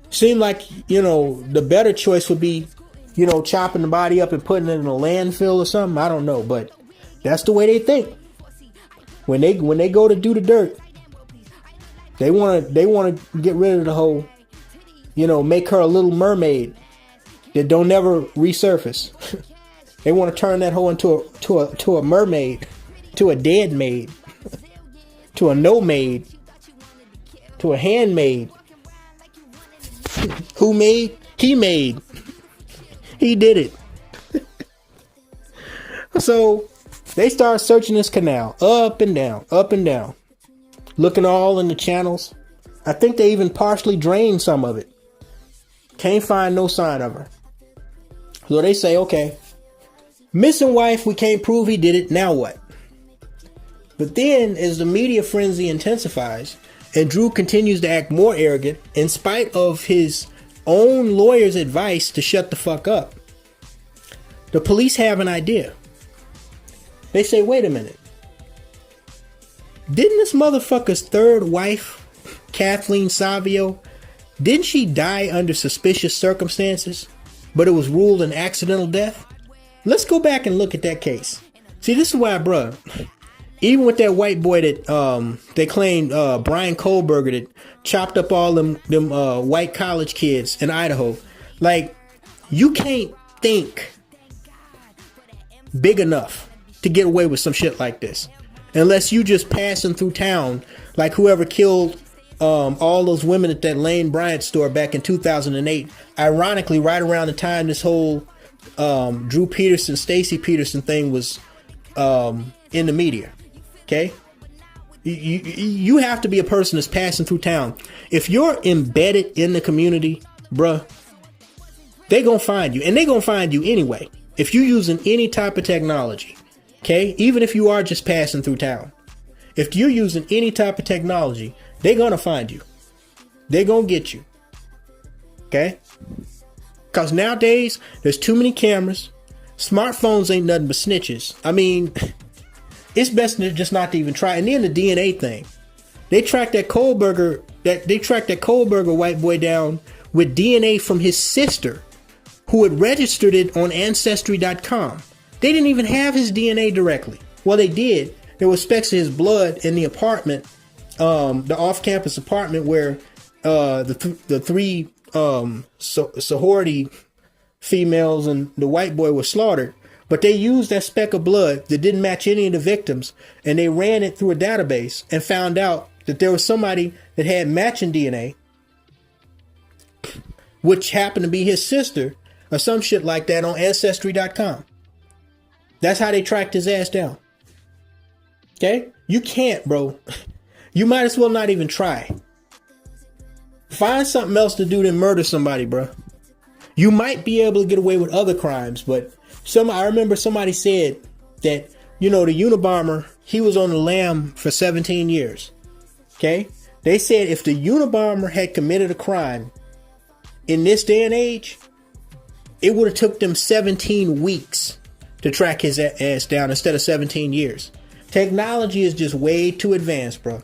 Seem like, the better choice would be, chopping the body up and putting it in a landfill or something. I don't know, but that's the way they think. When they go to do the dirt, they want to get rid of the hoe make her a little mermaid that don't never resurface. They want to turn that hoe into a mermaid, to a dead maid, to a no maid, to a handmaid. Who made? He made. He did it. So they start searching this canal up and down, looking all in the channels. I think they even partially drained some of it. Can't find no sign of her. So they say, okay, missing wife, we can't prove he did it. Now what? But then as the media frenzy intensifies and Drew continues to act more arrogant in spite of his own lawyer's advice to shut the fuck up, the police have an idea. They say, wait a minute. Didn't this motherfucker's third wife, Kathleen Savio, didn't she die under suspicious circumstances, but it was ruled an accidental death? Let's go back and look at that case. See, this is why, bruh, even with that white boy that they claimed Brian Kohlberger that chopped up all them white college kids in Idaho, like, you can't think big enough to get away with some shit like this unless you just passing through town like whoever killed all those women at that Lane Bryant store back in 2008. Ironically, right around the time this whole Drew Peterson, Stacey Peterson thing was in the media. Okay? You have to be a person that's passing through town. If you're embedded in the community, bruh, they gonna find you. And they gonna find you anyway. If you're using any type of technology. Okay? Even if you are just passing through town. If you're using any type of technology, they're gonna find you. They're gonna get you. Okay? Because nowadays, there's too many cameras. Smartphones ain't nothing but snitches. I mean, it's best just not to even try. And then the DNA thing. They tracked that Kohlberger white boy down with DNA from his sister, who had registered it on Ancestry.com. They didn't even have his DNA directly. Well, they did. There were specks of his blood in the apartment, the off-campus apartment where the three sorority females and the white boy were slaughtered. But they used that speck of blood that didn't match any of the victims, and they ran it through a database and found out that there was somebody that had matching DNA, which happened to be his sister or some shit like that on Ancestry.com. That's how they tracked his ass down. Okay? You can't, bro. You might as well not even try. Find something else to do than murder somebody, bro. You might be able to get away with other crimes, but I remember somebody said that, the Unabomber, he was on the lam for 17 years. Okay? They said if the Unabomber had committed a crime in this day and age, it would have took them 17 weeks to track his ass down instead of 17 years. Technology is just way too advanced, bro.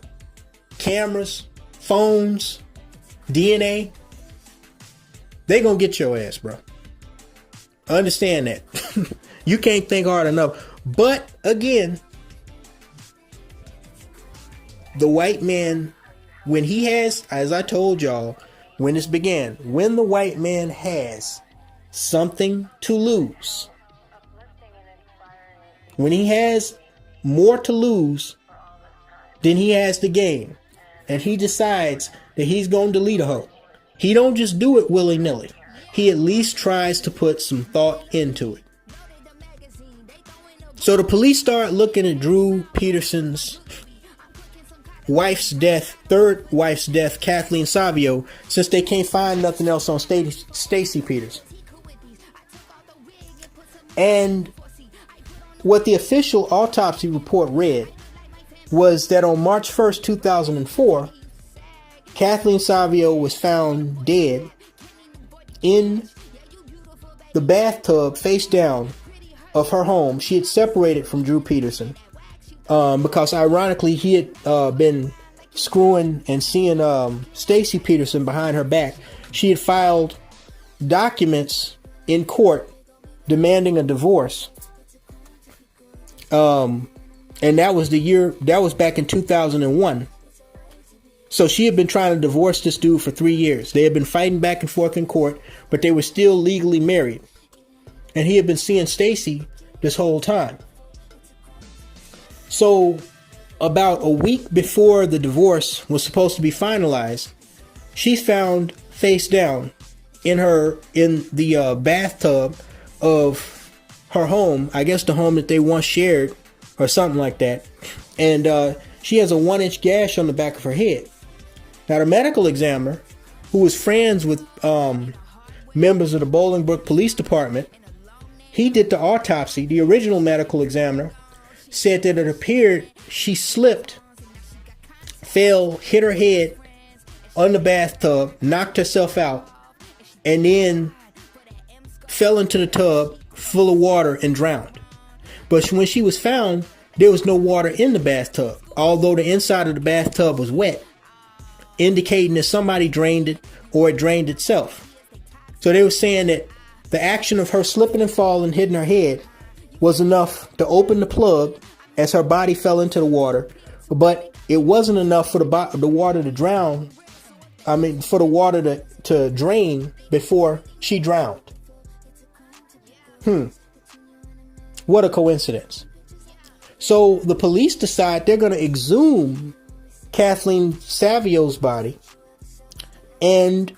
Cameras, phones, DNA, they gonna get your ass, bro. Understand that. You can't think hard enough. But again, the white man, when he has, as I told y'all, when this began, when the white man has something to lose, when he has more to lose than he has to gain, and he decides that he's going to delete a hoe, he don't just do it willy-nilly. He at least tries to put some thought into it. So the police start looking at Drew Peterson's wife's death, third wife's death, Kathleen Savio, since they can't find nothing else on Stacey Peterson. And what the official autopsy report read was that on March 1st, 2004, Kathleen Savio was found dead in the bathtub face down of her home. She had separated from Drew Peterson because ironically he had been screwing and seeing Stacey Peterson behind her back. She had filed documents in court demanding a divorce. And that was back in 2001. So she had been trying to divorce this dude for 3 years. They had been fighting back and forth in court, but they were still legally married. And he had been seeing Stacey this whole time. So about a week before the divorce was supposed to be finalized, she's found face down in the bathtub of her home. I guess the home that they once shared or something like that. And she has a 1-inch gash on the back of her head. Now, the medical examiner, who was friends with members of the Bolingbrook Police Department, he did the autopsy. The original medical examiner said that it appeared she slipped, fell, hit her head on the bathtub, knocked herself out, and then fell into the tub full of water and drowned. But when she was found, there was no water in the bathtub, although the inside of the bathtub was wet, indicating that somebody drained it or it drained itself. So they were saying that the action of her slipping and falling, hitting her head, was enough to open the plug as her body fell into the water, but it wasn't enough for the water to drown. I mean, for the water to drain before she drowned. What a coincidence. So the police decide they're going to exhume Kathleen Savio's body and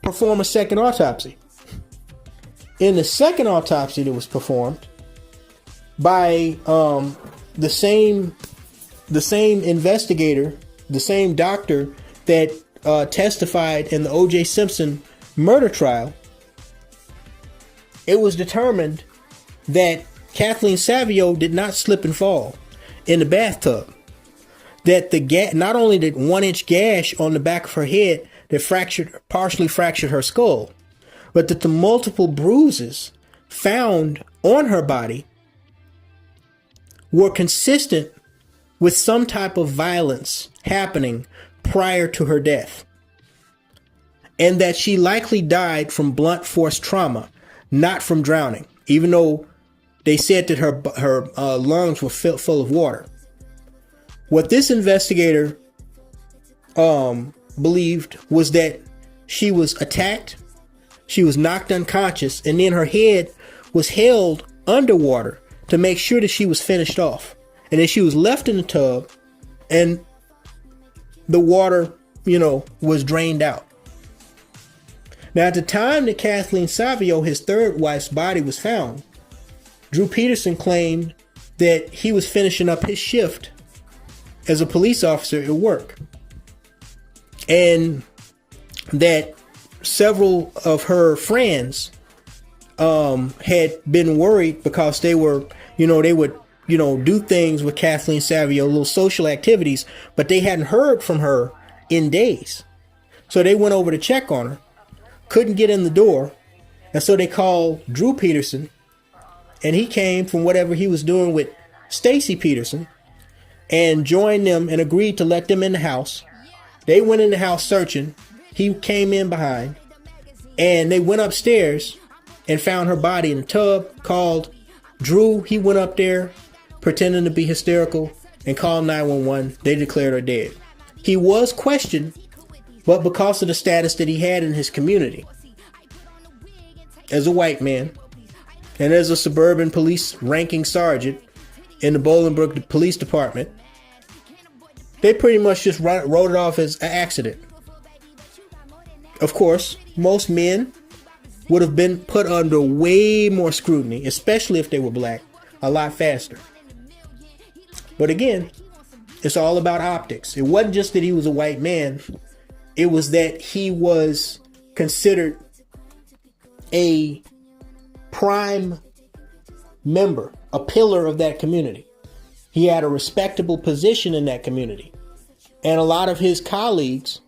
perform a second autopsy. In the second autopsy that was performed by the same investigator, the same doctor that testified in the O.J. Simpson murder trial, it was determined that Kathleen Savio did not slip and fall in the bathtub. That not only the 1-inch gash on the back of her head that partially fractured her skull, but that the multiple bruises found on her body were consistent with some type of violence happening prior to her death. And that she likely died from blunt force trauma, not from drowning, even though they said that her lungs were full of water. What this investigator believed was that she was attacked, she was knocked unconscious, and then her head was held underwater to make sure that she was finished off. And then she was left in the tub and the water, was drained out. Now, at the time that Kathleen Savio, his third wife's body, was found, Drew Peterson claimed that he was finishing up his shift as a police officer at work, and that several of her friends had been worried because they would do things with Kathleen Savio, little social activities, but they hadn't heard from her in days. So they went over to check on her, couldn't get in the door, and so they called Drew Peterson, and he came from whatever he was doing with Stacey Peterson and joined them and agreed to let them in the house. They went in the house searching. He came in behind, and they went upstairs and found her body in a tub. Called Drew. He went up there pretending to be hysterical and called 911. They declared her dead. He was questioned, but because of the status that he had in his community as a white man and as a suburban police ranking sergeant in the Bolingbrook Police Department, they pretty much just wrote it off as an accident. Of course, most men would have been put under way more scrutiny, especially if they were black, a lot faster. But again, it's all about optics. It wasn't just that he was a white man. It was that he was considered a prime member, a pillar of that community. He had a respectable position in that community. And a lot of his colleagues,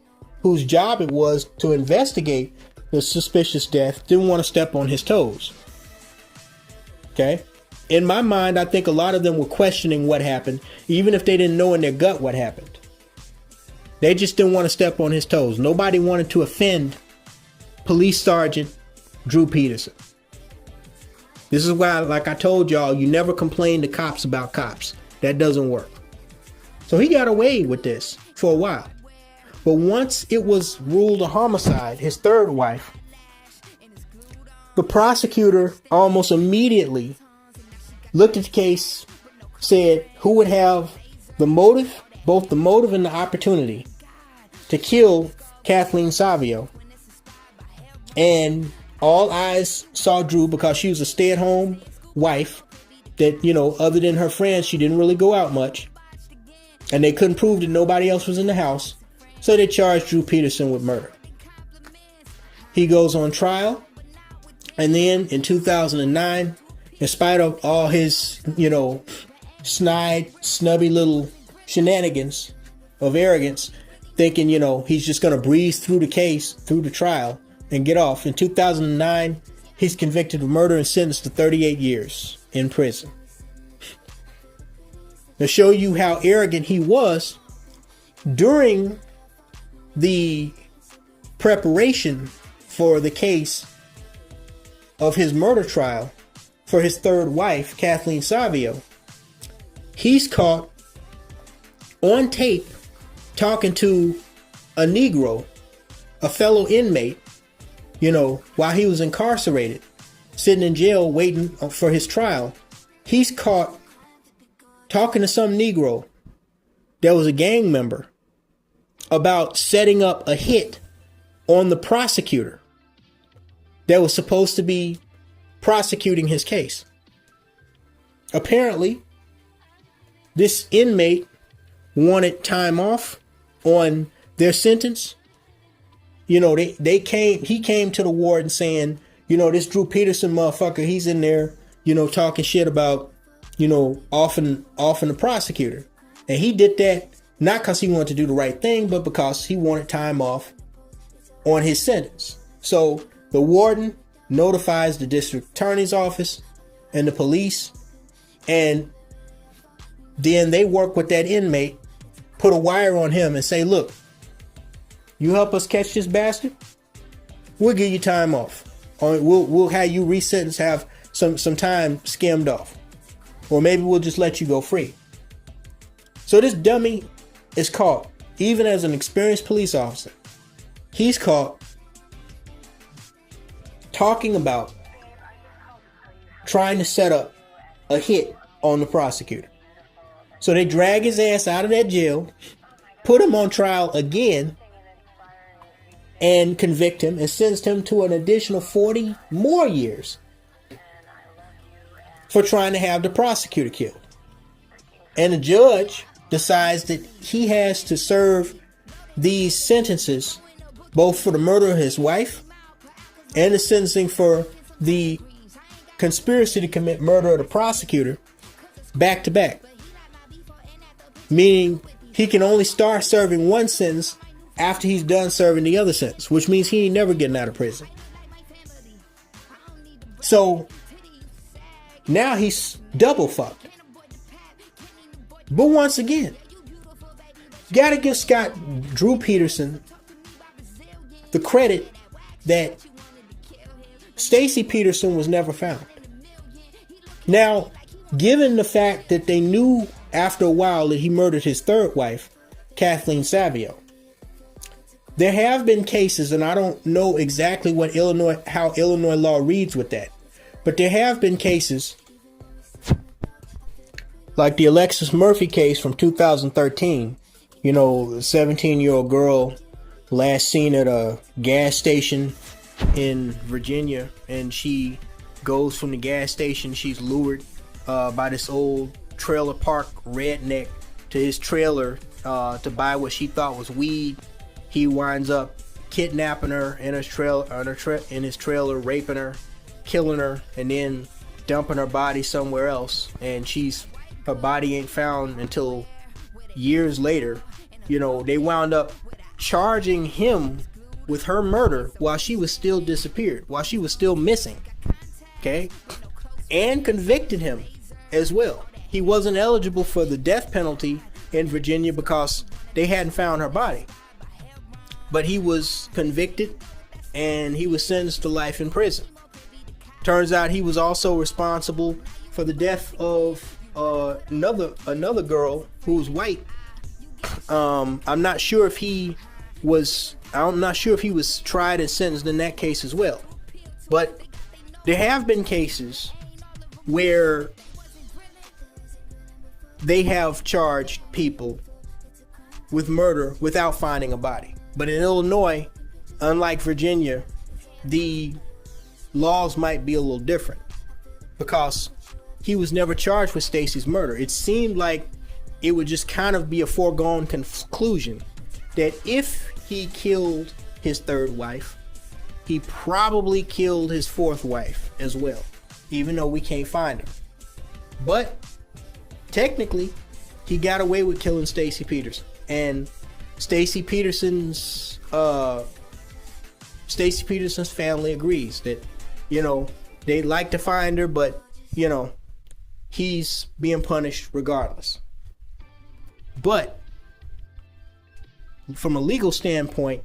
whose job it was to investigate the suspicious death, didn't want to step on his toes. Okay? In my mind, I think a lot of them were questioning what happened, even if they didn't know in their gut what happened. They just didn't want to step on his toes. Nobody wanted to offend Police Sergeant Drew Peterson. This is why, like I told y'all, you never complain to cops about cops. That doesn't work. So he got away with this for a while. But once it was ruled a homicide, his third wife, the prosecutor almost immediately looked at the case, said who would have the motive, both the motive and the opportunity to kill Kathleen Savio. And all eyes saw Drew because she was a stay-at-home wife that, you know, other than her friends, she didn't really go out much. And they couldn't prove that nobody else was in the house. So they charged Drew Peterson with murder. He goes on trial. And then in 2009, in spite of all his, you know, snubby little shenanigans of arrogance, thinking, you know, he's just going to breeze through the case, through the trial, and get off. In 2009, he's convicted of murder and sentenced to 38 years in prison. To show you how arrogant he was, during the preparation for the case of his murder trial for his third wife, Kathleen Savio, he's caught on tape talking to a Negro, a fellow inmate, you know, while he was incarcerated, sitting in jail waiting for his trial. He's caught talking to some Negro that was a gang member about setting up a hit on the prosecutor that was supposed to be prosecuting his case. Apparently, this inmate wanted time off on their sentence. You know, he came to the warden saying, you know, this Drew Peterson motherfucker, he's in there, you know, talking shit about, you know, offing the prosecutor. And he did that not because he wanted to do the right thing, but because he wanted time off on his sentence. So the warden notifies the district attorney's office and the police, and then they work with that inmate, put a wire on him and say, look, you help us catch this bastard, we'll give you time off. Or we'll have you resentenced, have some time skimmed off. Or maybe we'll just let you go free. So this dummy is caught, even as an experienced police officer, he's caught talking about trying to set up a hit on the prosecutor. So they drag his ass out of that jail, put him on trial again, and convict him and sentence him to an additional 40 more years for trying to have the prosecutor killed. And the judge decides that he has to serve these sentences both for the murder of his wife and the sentencing for the conspiracy to commit murder of the prosecutor back to back. Meaning he can only start serving one sentence after he's done serving the other sentence, which means he ain't never getting out of prison. So now he's double fucked. But once again, gotta give Drew Peterson the credit that Stacey Peterson was never found. Now, given the fact that they knew after a while that he murdered his third wife, Kathleen Savio, there have been cases, and I don't know exactly how Illinois law reads with that, but there have been cases like the Alexis Murphy case from 2013. You know, a 17-year-old girl last seen at a gas station in Virginia, and she goes from the gas station. She's lured by this old trailer park redneck to his trailer to buy what she thought was weed. He winds up kidnapping her in his trailer, raping her, killing her, and then dumping her body somewhere else. And her body ain't found until years later. You know, they wound up charging him with her murder while she was still disappeared, while she was still missing. Okay? And convicted him as well. He wasn't eligible for the death penalty in Virginia because they hadn't found her body. But he was convicted and he was sentenced to life in prison. Turns out he was also responsible for the death of another girl who was white I'm not sure if he was tried and sentenced in that case as well. But there have been cases where they have charged people with murder without finding a body. But in Illinois, unlike Virginia, the laws might be a little different because he was never charged with Stacey's murder. It seemed like it would just kind of be a foregone conclusion that if he killed his third wife, he probably killed his fourth wife as well, even though we can't find her. But technically, he got away with killing Stacey Peterson. And Stacey Peterson's family agrees that, you know, they'd like to find her, but, you know, he's being punished regardless. But from a legal standpoint,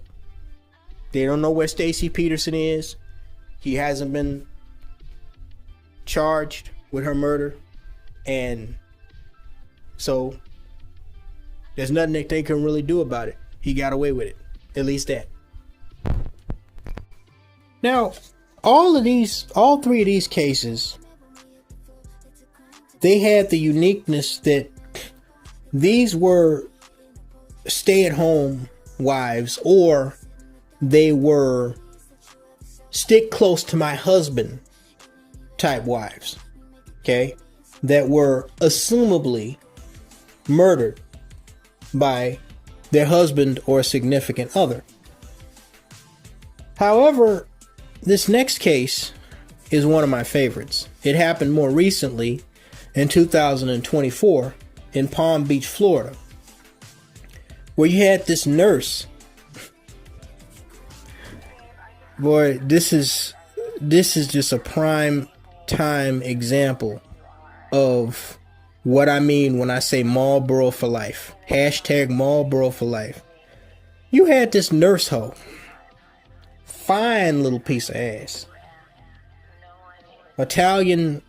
they don't know where Stacey Peterson is. He hasn't been charged with her murder. And so there's nothing that they can really do about it. He got away with it. At least that. Now, all three of these cases, they had the uniqueness that these were stay-at-home wives, or they were stick close to my husband type wives, okay, that were assumably murdered by their husband or significant other. However, this next case is one of my favorites. It happened more recently in 2024 in Palm Beach, Florida, where you had this nurse. Boy, this is just a prime time example of what I mean when I say Marlboro for life. Hashtag Marlboro for life. You had this nurse hoe. Fine little piece of ass. Italian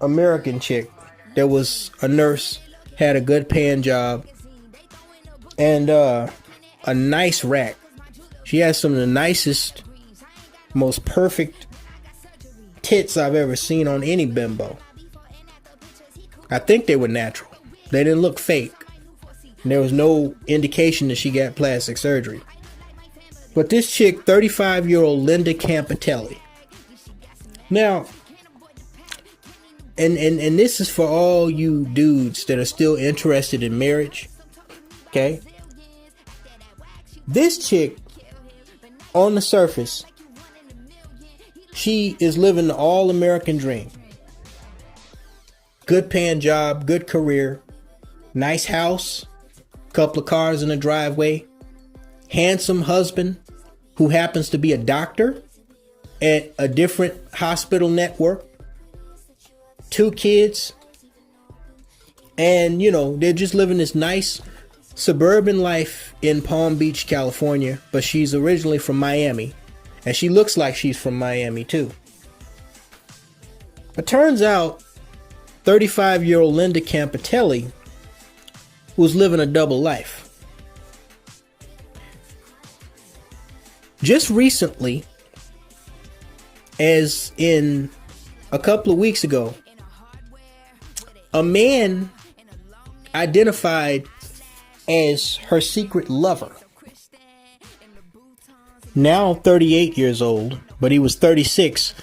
American chick that was a nurse, had a good paying job, and a nice rack. She has some of the nicest, most perfect tits I've ever seen on any bimbo. I think they were natural. They didn't look fake. And there was no indication that she got plastic surgery. But this chick, 35-year-old Linda Campitelli. Now, and this is for all you dudes that are still interested in marriage. Okay? This chick, on the surface, she is living the all-American dream. Good paying job, good career, nice house, couple of cars in the driveway, handsome husband who happens to be a doctor at a different hospital network, 2 kids, and, you know, they're just living this nice suburban life in Palm Beach, California, but she's originally from Miami, and she looks like she's from Miami too. It turns out 35-year-old Linda Campitelli was living a double life. Just recently, as in a couple of weeks ago, a man identified as her secret lover, now 38 years old, but he was 36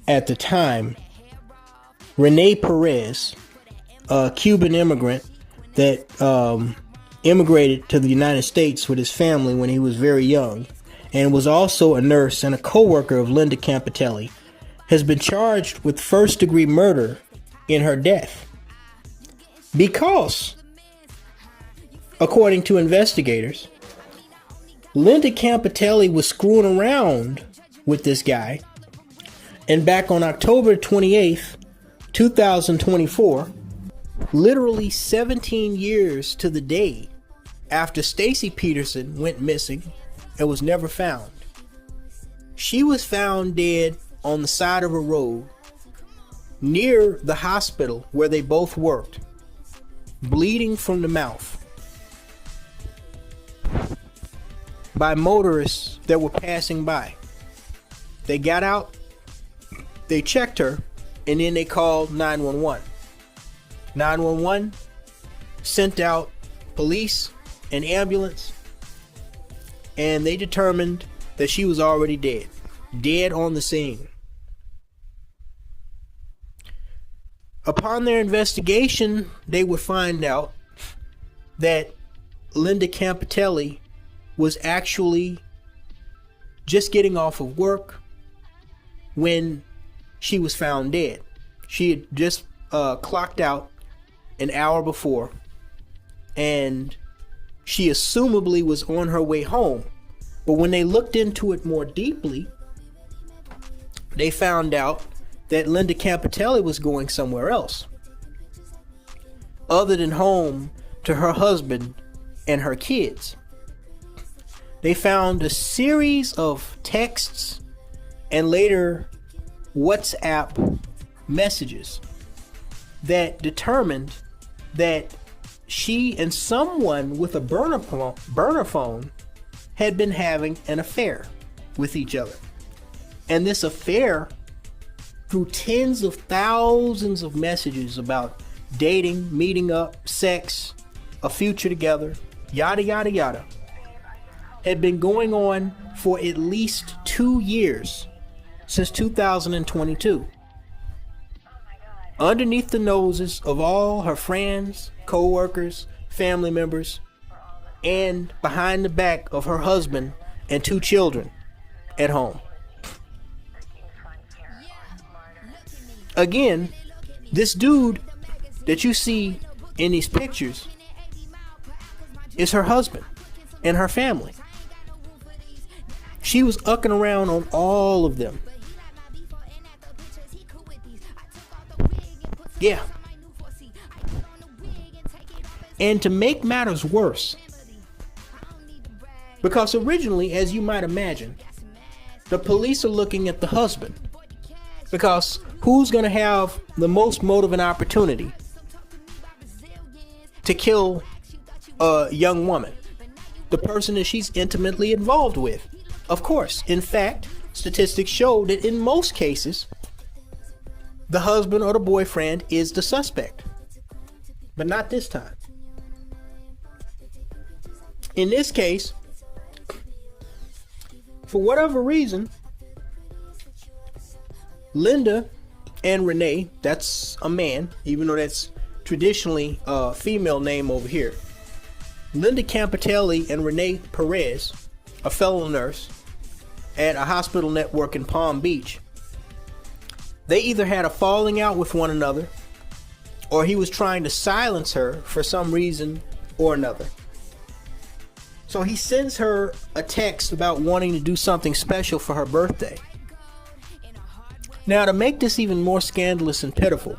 at the time, Rene Perez, a Cuban immigrant that immigrated to the United States with his family when he was very young, and was also a nurse and a co-worker of Linda Campitelli, has been charged with first-degree murder in her death. Because, according to investigators, Linda Campitelli was screwing around with this guy, and back on October 28th, 2024, literally 17 years to the day after Stacey Peterson went missing and was never found, she was found dead on the side of a road near the hospital where they both worked, bleeding from the mouth. by motorists that were passing by. They got out, they checked her, and then they called 911. 911 sent out police and ambulance, and they determined that she was already dead on the scene. Upon their investigation, they would find out that Linda Campitelli was actually just getting off of work when she was found dead. She had just clocked out an hour before, and she assumably was on her way home. But when they looked into it more deeply, they found out that Linda Campitelli was going somewhere else other than home to her husband and her kids. They found a series of texts and later WhatsApp messages that determined that she and someone with a burner phone had been having an affair with each other. And this affair, through tens of thousands of messages about dating, meeting up, sex, a future together, yada yada yada, had been going on for at least 2 years, since 2022. Underneath the noses of all her friends, co-workers, family members, and behind the back of her husband and 2 children at home. Again, this dude that you see in these pictures is her husband and her family. She was ucking around on all of them. Yeah. And to make matters worse, because originally, as you might imagine, the police are looking at the husband. Because who's going to have the most motive and opportunity to kill a young woman? The person that she's intimately involved with. Of course. In fact, statistics show that in most cases, the husband or the boyfriend is the suspect. But not this time. In this case, for whatever reason, Linda and Renee, that's a man, even though that's traditionally a female name over here. Linda Campitelli and Renee Perez, a fellow nurse at a hospital network in Palm Beach, they either had a falling out with one another, or he was trying to silence her for some reason or another. So he sends her a text about wanting to do something special for her birthday. Now, to make this even more scandalous and pitiful,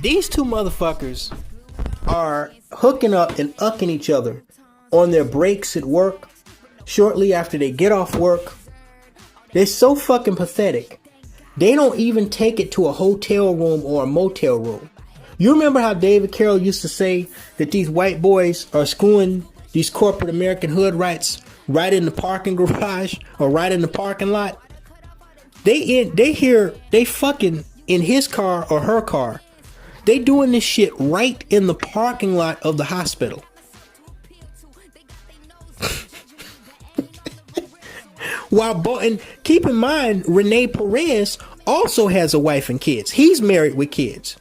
these 2 motherfuckers are hooking up and ucking each other on their breaks at work, shortly after they get off work. They're so fucking pathetic. They don't even take it to a hotel room or a motel room. You remember how David Carroll used to say that these white boys are screwing these corporate American hood rats right in the parking garage or right in the parking lot? They fucking in his car or her car. They doing this shit right in the parking lot of the hospital. And keep in mind, Renee Perez also has a wife and kids. He's married with kids.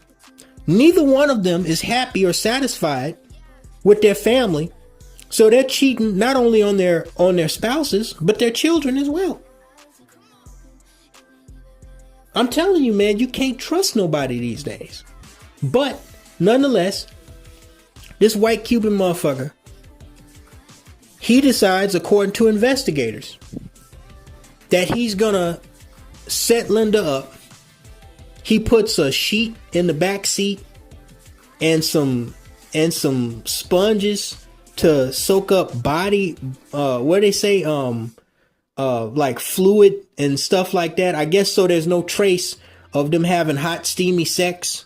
Neither one of them is happy or satisfied with their family, so they're cheating not only on their spouses, but their children as well. I'm telling you, man, you can't trust nobody these days. But nonetheless, this white Cuban motherfucker, he decides, according to investigators, that he's gonna set Linda up. He puts a sheet in the back seat and some sponges to soak up body, what they say, like fluid and stuff like that. I guess so there's no trace of them having hot, steamy sex,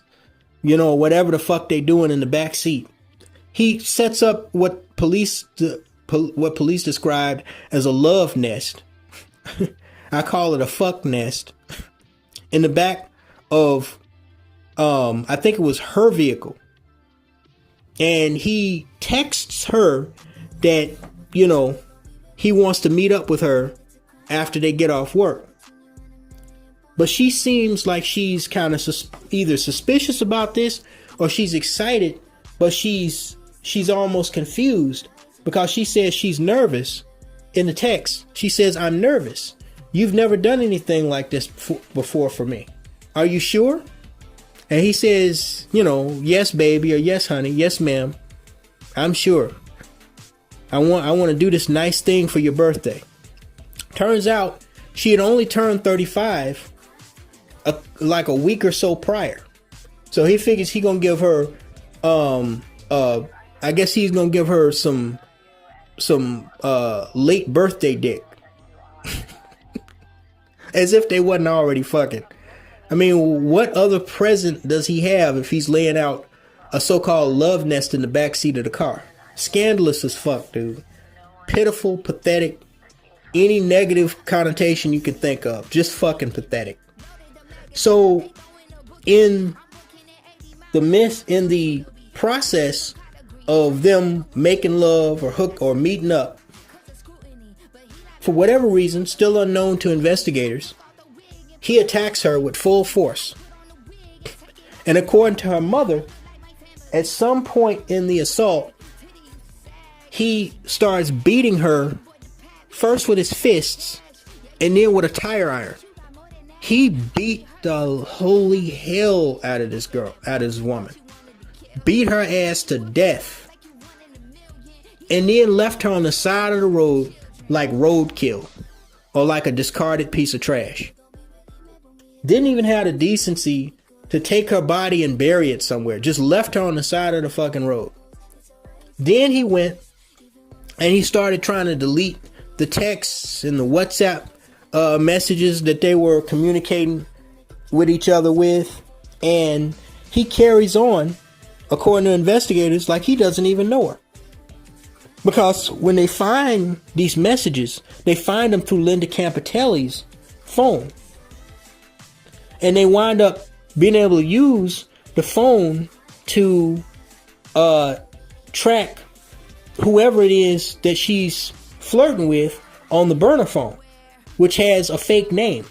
whatever the fuck they doing in the back seat. He sets up what the what police described as a love nest. I call it a fuck nest. In the back of, I think it was her vehicle. And he texts her that, you know, he wants to meet up with her after they get off work. But she seems like she's kind of either suspicious about this or she's excited, but she's almost confused because she says she's nervous in the text. She says, "I'm nervous. You've never done anything like this before for me. Are you sure?" And he says, you know, "Yes, baby," or "Yes, honey. Yes, ma'am. I'm sure. I want to do this nice thing for your birthday." Turns out she had only turned 35 like a week or so prior. So he figures he gonna give her, I guess he's gonna give her some late birthday dick. As if they wasn't already fucking. I mean, what other present does he have if he's laying out a so-called love nest in the backseat of the car? Scandalous as fuck, dude. Pitiful, pathetic, any negative connotation you can think of. Just fucking pathetic. So, in the process of them making love or meeting up, for whatever reason, still unknown to investigators, he attacks her with full force. And according to her mother, at some point in the assault, he starts beating her first with his fists and then with a tire iron. He beat the holy hell out of this girl, out of this woman. Beat her ass to death. And then left her on the side of the road like roadkill or like a discarded piece of trash. Didn't even have the decency to take her body and bury it somewhere. Just left her on the side of the fucking road. Then he went and he started trying to delete the texts and the WhatsApp messages that they were communicating with each other with. And he carries on, according to investigators, like he doesn't even know her. Because when they find these messages, they find them through Linda Campitelli's phone. And they wind up being able to use the phone to track whoever it is that she's flirting with on the burner phone, which has a fake name.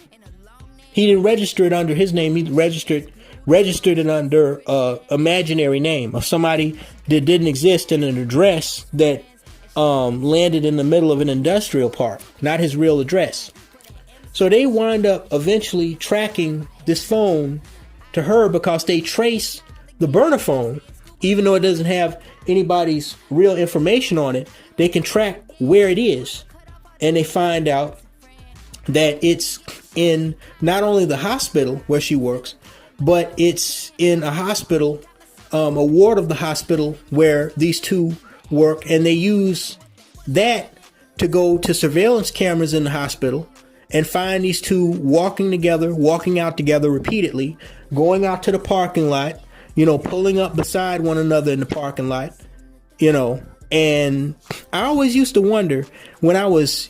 He didn't register it under his name. He registered it under imaginary name of somebody that didn't exist in an address that landed in the middle of an industrial park, not his real address. So they wind up eventually tracking this phone to her because they trace the burner phone, even though it doesn't have anybody's real information on it. They can track where it is, and they find out that it's in not only the hospital where she works, but it's in a hospital, a ward of the hospital where these two work, and they use that to go to surveillance cameras in the hospital and find these two walking out together repeatedly, going out to the parking lot, pulling up beside one another in the parking lot, and I always used to wonder when I was,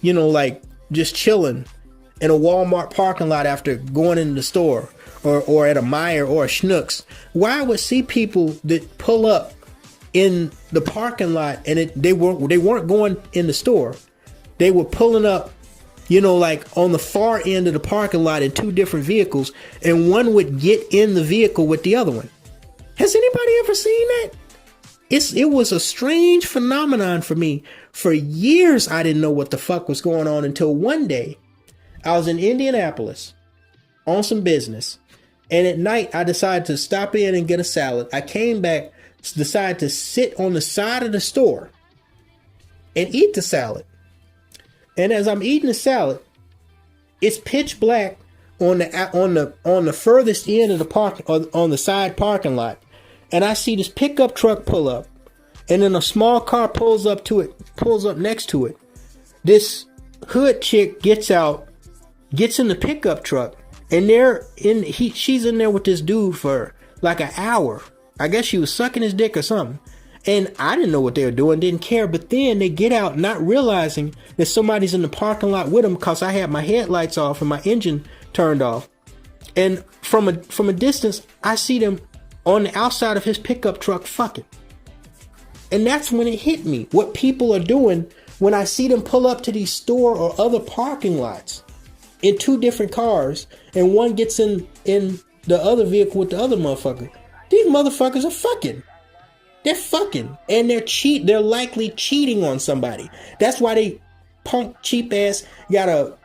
just chilling in a Walmart parking lot after going into the store or at a Meijer or a Schnucks, why I would see people that pull up in the parking lot and they weren't going in the store. They were pulling up, on the far end of the parking lot in two different vehicles, and one would get in the vehicle with the other one. Has anybody ever seen that? It was a strange phenomenon for me. For years, I didn't know what the fuck was going on until one day I was in Indianapolis on some business, and at night I decided to stop in and get a salad. I came back, decided to sit on the side of the store and eat the salad. And as I'm eating the salad, it's pitch black on the furthest end of the park, on the side parking lot, and I see this pickup truck pull up, and then a small car pulls up next to it. This hood chick gets out, gets in the pickup truck, and she's in there with this dude for like an hour. I guess she was sucking his dick or something. And I didn't know what they were doing, didn't care. But then they get out not realizing that somebody's in the parking lot with them because I had my headlights off and my engine turned off. And from a distance, I see them on the outside of his pickup truck fucking. And that's when it hit me. What people are doing when I see them pull up to these store or other parking lots in two different cars and one gets in the other vehicle with the other motherfucker. These motherfuckers are fucking. They're fucking. And they're likely cheating on somebody. That's why they punk cheap ass gotta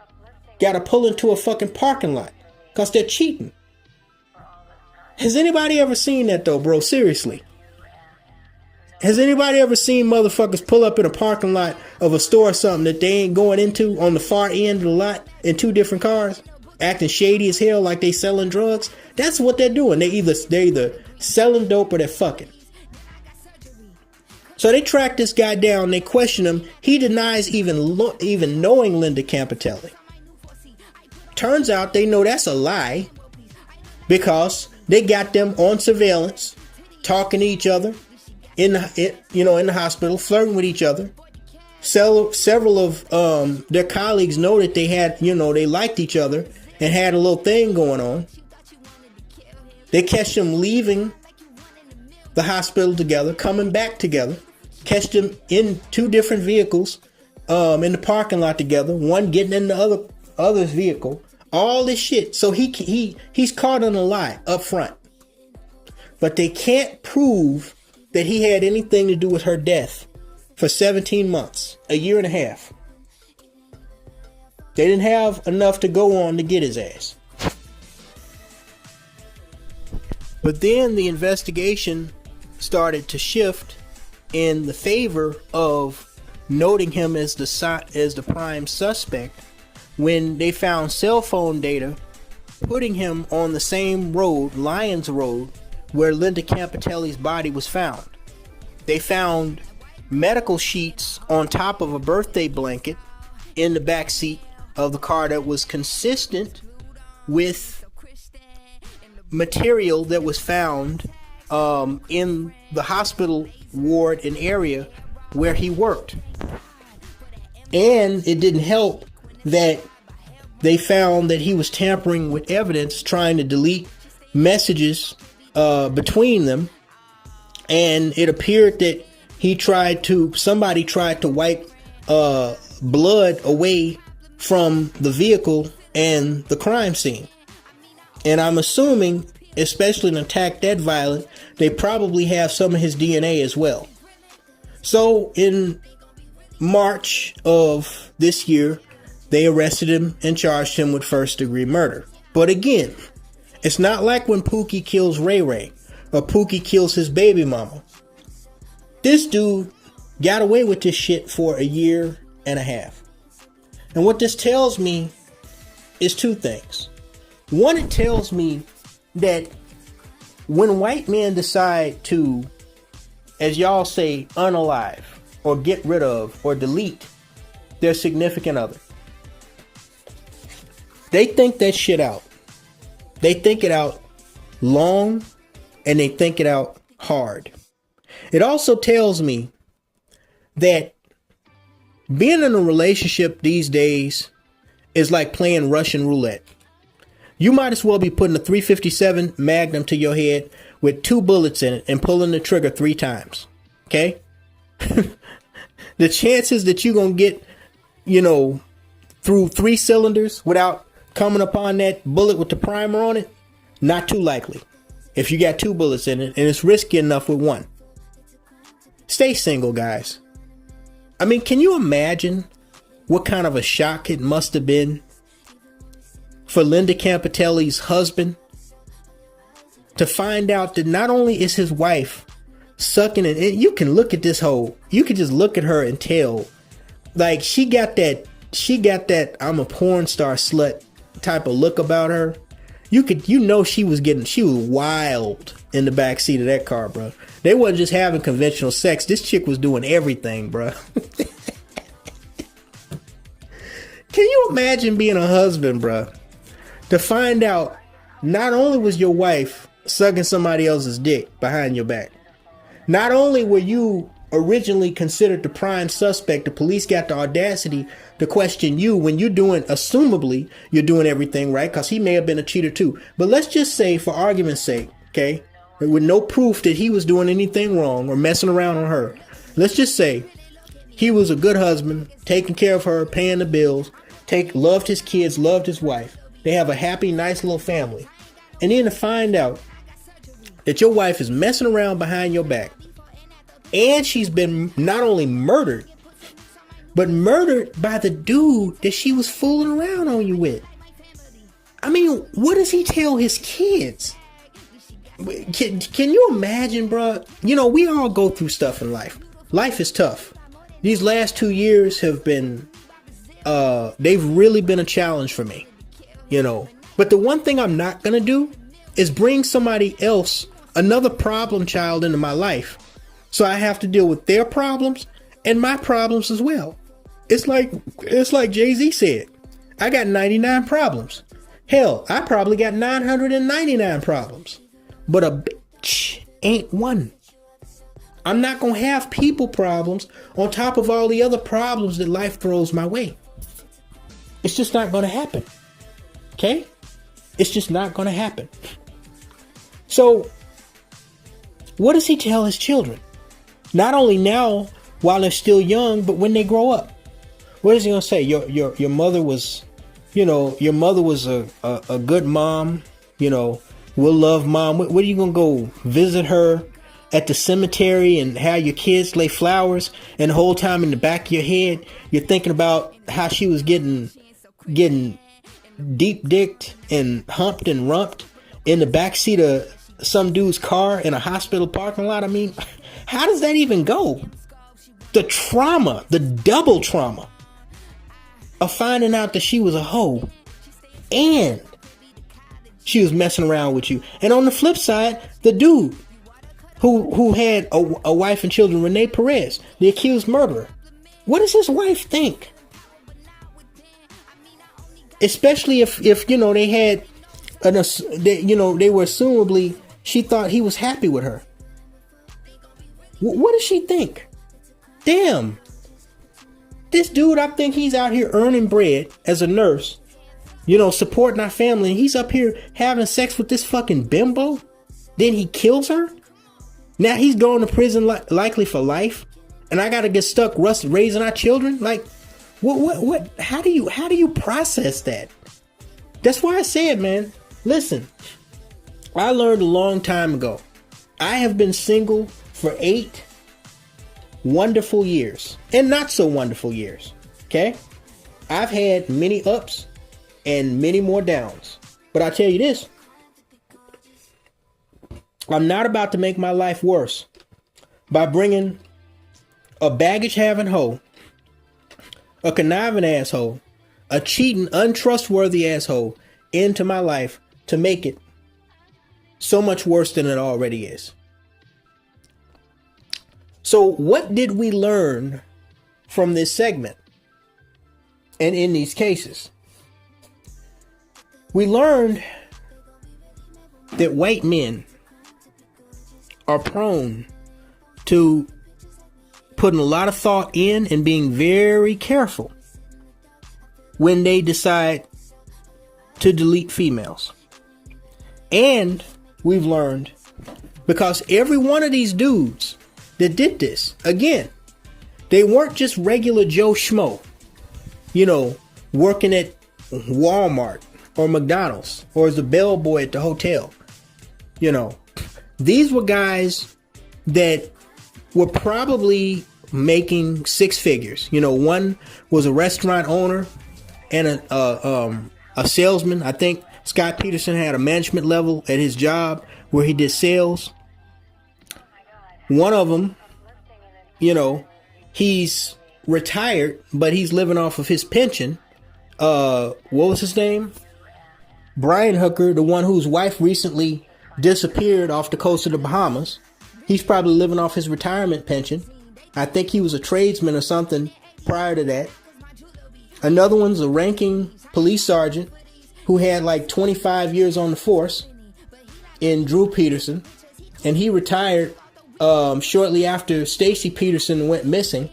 pull into a fucking parking lot. Cause they're cheating. Has anybody ever seen that though, bro? Seriously. Has anybody ever seen motherfuckers pull up in a parking lot of a store or something that they ain't going into on the far end of the lot in two different cars? Acting shady as hell like they selling drugs? That's what they're doing. They're either selling dope or they're fucking. So they track this guy down. They question him. He denies even knowing Linda Campitelli. Turns out they know that's a lie because they got them on surveillance, talking to each other in the hospital, flirting with each other. Several of their colleagues know that they liked each other and had a little thing going on. They catch them leaving the hospital together, coming back together, catch them in two different vehicles in the parking lot together, one getting in the other's vehicle, all this shit. So he's caught on a lie up front. But they can't prove that he had anything to do with her death for 17 months, a year and a half. They didn't have enough to go on to get his ass. But then the investigation started to shift in the favor of noting him as the prime suspect when they found cell phone data putting him on the same road, Lyons Road, where Linda Campitelli's body was found. They found medical sheets on top of a birthday blanket in the back seat of the car that was consistent with material that was found in the hospital ward and area where he worked. And it didn't help that they found that he was tampering with evidence, trying to delete messages between them. And it appeared that somebody tried to wipe blood away from the vehicle and the crime scene. And I'm assuming, especially an attack that violent, they probably have some of his DNA as well. So in March of this year, they arrested him and charged him with first-degree murder. But again, it's not like when Pookie kills Ray Ray or Pookie kills his baby mama. This dude got away with this shit for a year and a half. And what this tells me is two things. One, it tells me that when white men decide to, as y'all say, unalive or get rid of or delete their significant other, they think that shit out. They think it out long and they think it out hard. It also tells me that being in a relationship these days is like playing Russian roulette. You might as well be putting a .357 Magnum to your head with 2 bullets in it and pulling the trigger 3 times. Okay? The chances that you're going to get, through 3 cylinders without coming upon that bullet with the primer on it, not too likely. If you got 2 bullets in it, and it's risky enough with 1. Stay single, guys. I mean, can you imagine what kind of a shock it must have been for Linda Campitelli's husband to find out that not only is his wife sucking it, and you can look at this hoe, you can just look at her and tell, like, she got that I'm a porn star slut type of look about her. She was wild in the back seat of that car, bro. They wasn't just having conventional sex. This chick was doing everything, bro. Can you imagine being a husband, bro, to find out not only was your wife sucking somebody else's dick behind your back, Not only were you originally considered the prime suspect, the police got the audacity to question you when you're doing, assumably, you're doing everything right, because he may have been a cheater too. But let's just say, for argument's sake, okay, with no proof that he was doing anything wrong or messing around on her, let's just say he was a good husband, taking care of her, paying the bills, loved his kids, loved his wife. They have a happy, nice little family. And then to find out that your wife is messing around behind your back, and she's been not only murdered, but murdered by the dude that she was fooling around on you with. I mean, what does he tell his kids? Can you imagine, bro? You know, we all go through stuff in life. Life is tough. These last 2 years have been, they've really been a challenge for me, you know. But the one thing I'm not going to do is bring somebody else, another problem child, into my life. So I have to deal with their problems and my problems as well. It's like Jay-Z said, I got 99 problems. Hell, I probably got 999 problems. But a bitch ain't one. I'm not going to have people problems on top of all the other problems that life throws my way. It's just not going to happen. Okay? It's just not going to happen. So, what does he tell his children? Not only now, while they're still young, but when they grow up. What is he going to say? Your mother was, you know, your mother was a good mom, you know, we'll love mom. What are you going to go visit her at the cemetery and have your kids lay flowers, and the whole time in the back of your head, you're thinking about how she was getting deep dicked and humped and rumped in the backseat of some dude's car in a hospital parking lot? I mean, how does that even go? The trauma, the double trauma of finding out that she was a hoe and she was messing around with you. And on the flip side, the dude who had a wife and children, Renee Perez, the accused murderer. What does his wife think? Especially if you know, they had, they were assumably, she thought he was happy with her. What does she think? Damn. This dude, I think he's out here earning bread as a nurse, you know, supporting our family, and he's up here having sex with this fucking bimbo. Then he kills her. Now he's going to prison likely for life, and I gotta get stuck raising our children. Like, what? How do you process that? That's why I said, man, listen, I learned a long time ago. I have been single for 8 wonderful years and not so wonderful years. Okay, I've had many ups and many more downs, but I tell you this, I'm not about to make my life worse by bringing a baggage-having hoe, a conniving asshole, a cheating, untrustworthy asshole into my life to make it so much worse than it already is. So what did we learn from this segment and in these cases? We learned that white men are prone to putting a lot of thought in and being very careful when they decide to delete females. And we've learned, because every one of these dudes that did this, again, they weren't just regular Joe Schmo, you know, working at Walmart or McDonald's or as a bellboy at the hotel. You know, these were guys that were probably making 6 figures. You know, one was a restaurant owner and a salesman. I think Scott Peterson had a management level at his job where he did sales. One of them, you know, he's retired, but he's living off of his pension. What was his name? Brian Hooker, the one whose wife recently disappeared off the coast of the Bahamas. He's probably living off his retirement pension. I think he was a tradesman or something prior to that. Another one's a ranking police sergeant who had like 25 years on the force in Drew Peterson, and he retired shortly after Stacey Peterson went missing.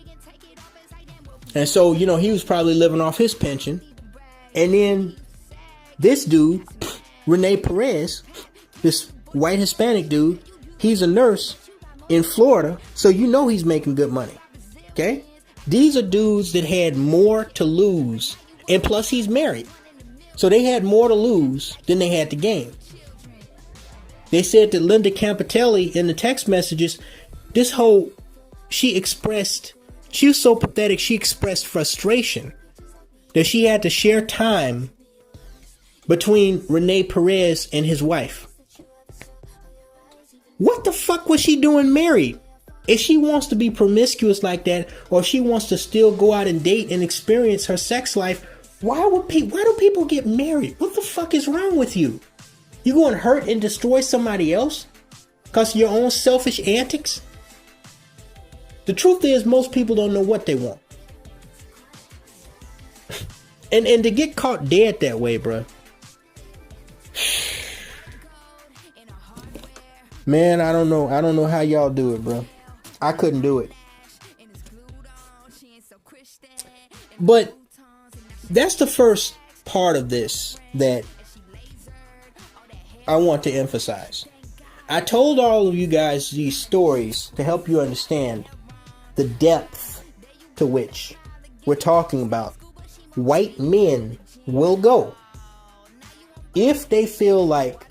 And so, you know, he was probably living off his pension. And then this dude, Rene Perez, this white Hispanic dude, he's a nurse in Florida. So you know he's making good money. Okay? These are dudes that had more to lose. And plus he's married. So they had more to lose than they had to gain. They said that Linda Campitelli in the text messages, she was so pathetic, she expressed frustration that she had to share time between Rene Perez and his wife. What the fuck was she doing married? If she wants to be promiscuous like that, or if she wants to still go out and date and experience her sex life, why do people get married? What the fuck is wrong with you? You going to hurt and destroy somebody else because of your own selfish antics? The truth is, most people don't know what they want. And to get caught dead that way, bruh. Man, I don't know. I don't know how y'all do it, bruh. I couldn't do it. But that's the first part of this that I want to emphasize. I told all of you guys these stories to help you understand the depth to which we're talking about white men will go if they feel like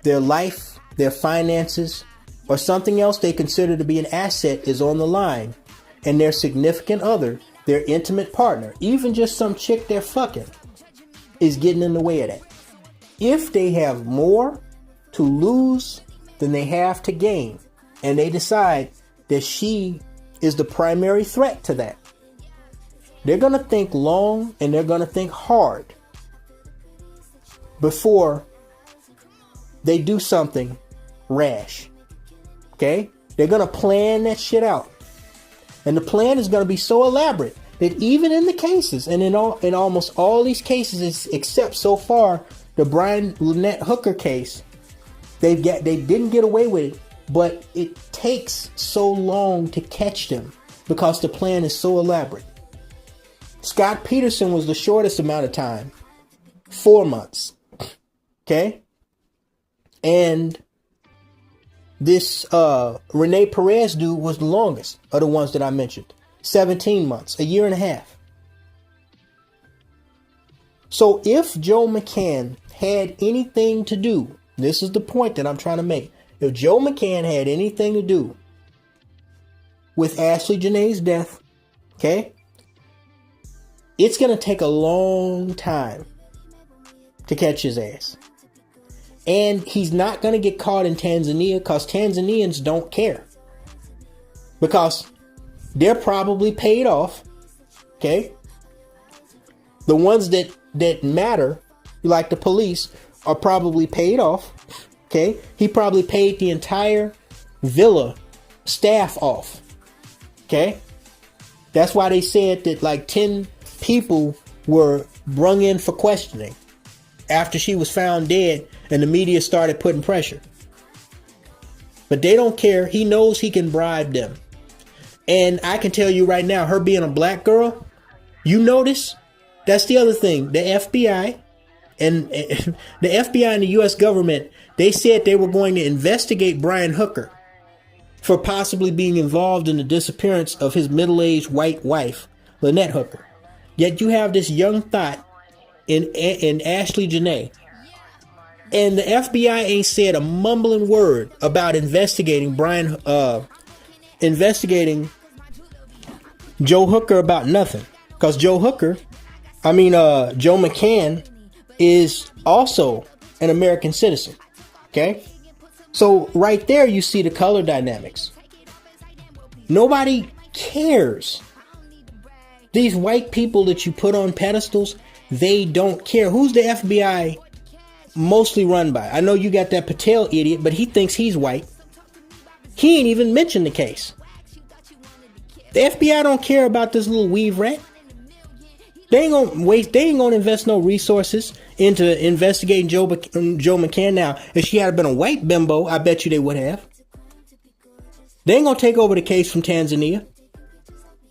their life, their finances, or something else they consider to be an asset is on the line, and their significant other, their intimate partner, even just some chick they're fucking, is getting in the way of that. If they have more to lose than they have to gain, and they decide that she is the primary threat to that, they're going to think long and they're going to think hard before they do something rash. Okay? They're going to plan that shit out. And the plan is going to be so elaborate that even in the cases, and in almost all these cases, except so far the Lynette Hooker case, they didn't get away with it, but it takes so long to catch them because the plan is so elaborate. Scott Peterson was the shortest amount of time, 4 months. Okay? And this Rene Perez dude was the longest of the ones that I mentioned. 17 months, a year and a half. So if Joe McCann had anything to do, this is the point that I'm trying to make. If Joe McCann had anything to do with Ashley Jenae's death, okay, it's going to take a long time to catch his ass. And he's not going to get caught in Tanzania because Tanzanians don't care. Because they're probably paid off. Okay. The ones that matter, like the police, are probably paid off. Okay. He probably paid the entire villa staff off. Okay. That's why they said that like 10 people were brung in for questioning after she was found dead and the media started putting pressure. But they don't care. He knows he can bribe them. And I can tell you right now, her being a black girl, you notice, that's the other thing. The FBI and the FBI and the U.S. government, they said they were going to investigate Brian Hooker for possibly being involved in the disappearance of his middle-aged white wife, Lynette Hooker. Yet you have this young thought in Ashley Jenae. And the FBI ain't said a mumbling word about investigating Joe Hooker about nothing. Because Joe McCann is also an American citizen. Okay? So right there you see the color dynamics. Nobody cares. These white people that you put on pedestals, they don't care. Who's the FBI mostly run by? I know you got that Patel idiot, but he thinks he's white. He ain't even mentioned the case. The FBI don't care about this little weave rat. They ain't gonna invest no resources into investigating Joe McCann. Now, if she had been a white bimbo, I bet you they would have. They ain't gonna take over the case from Tanzania.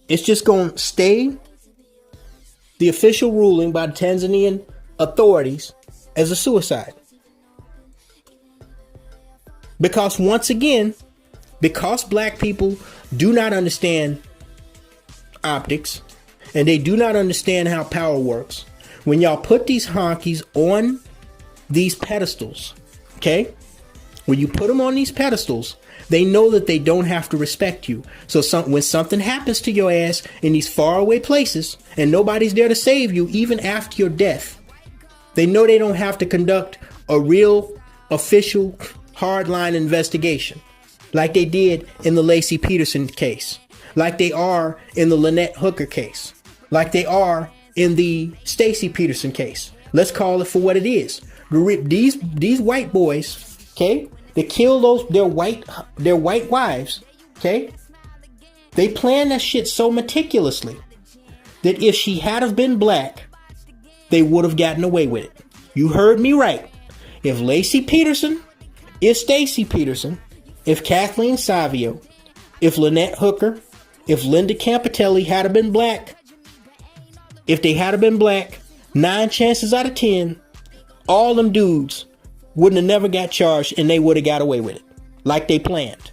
It's just gonna stay the official ruling by the Tanzanian authorities as a suicide. Because once again, because black people do not understand optics and they do not understand how power works, when y'all put these honkies on these pedestals, okay? When you put them on these pedestals, they know that they don't have to respect you. So when something happens to your ass in these faraway places and nobody's there to save you, even after your death, they know they don't have to conduct a real official hardline investigation like they did in the Laci Peterson case, like they are in the Lynette Hooker case, like they are in the Stacey Peterson case. Let's call it for what it is. These white boys, okay, they kill their white wives, okay? They planned that shit so meticulously that if she had have been black, they would have gotten away with it. You heard me right. If Laci Peterson, if Stacey Peterson, if Kathleen Savio, if Lynette Hooker, if Linda Campitelli had have been black, if they had have been black, 9 chances out of 10, all them dudes wouldn't have never got charged and they would have got away with it like they planned.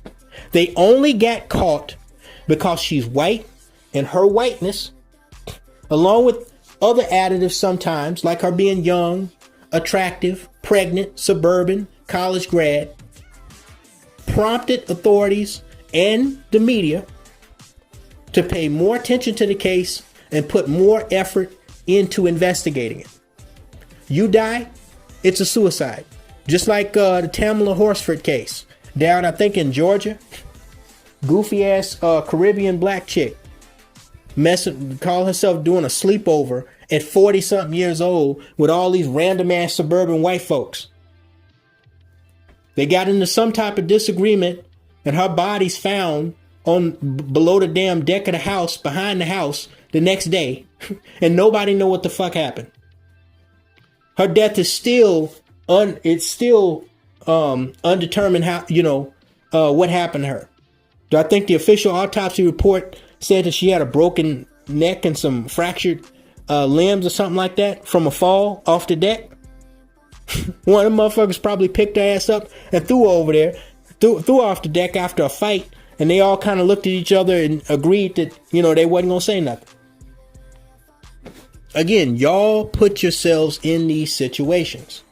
They only got caught because she's white, and her whiteness, along with other additives sometimes, like her being young, attractive, pregnant, suburban, college grad, prompted authorities and the media to pay more attention to the case and put more effort into investigating it. You die, it's a suicide. Just like the Tamala Horsford case down, I think, in Georgia. Goofy ass Caribbean black chick call herself doing a sleepover at 40 something years old with all these random ass suburban white folks. They got into some type of disagreement and her body's found on below the damn deck of the house, behind the house, the next day. And nobody know what the fuck happened. Her death is still undetermined how, what happened to her. I think the official autopsy report said that she had a broken neck and some fractured limbs or something like that from a fall off the deck. One of the motherfuckers probably picked her ass up and threw her over there, threw her off the deck after a fight, and they all kind of looked at each other and agreed that, they wasn't gonna say nothing. Again, y'all put yourselves in these situations.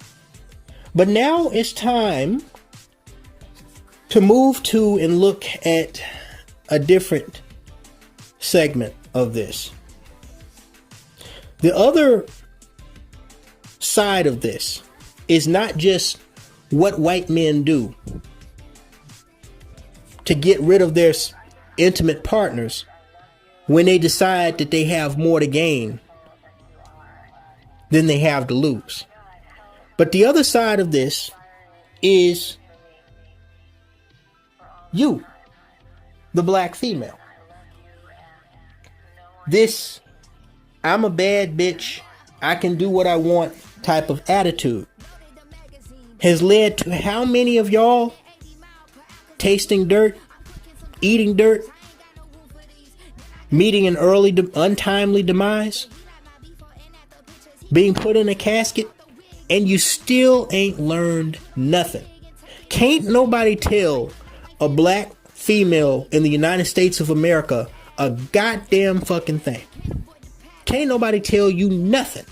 But now it's time to move to and look at a different segment of this. The other side of this is not just what white men do to get rid of their intimate partners when they decide that they have more to gain than they have to lose. But the other side of this is you, the black female. This I'm a bad bitch, I can do what I want type of attitude has led to how many of y'all tasting dirt, eating dirt, meeting an early, untimely demise, being put in a casket, and you still ain't learned nothing. Can't nobody tell a black female in the United States of America a goddamn fucking thing. Can't nobody tell you nothing.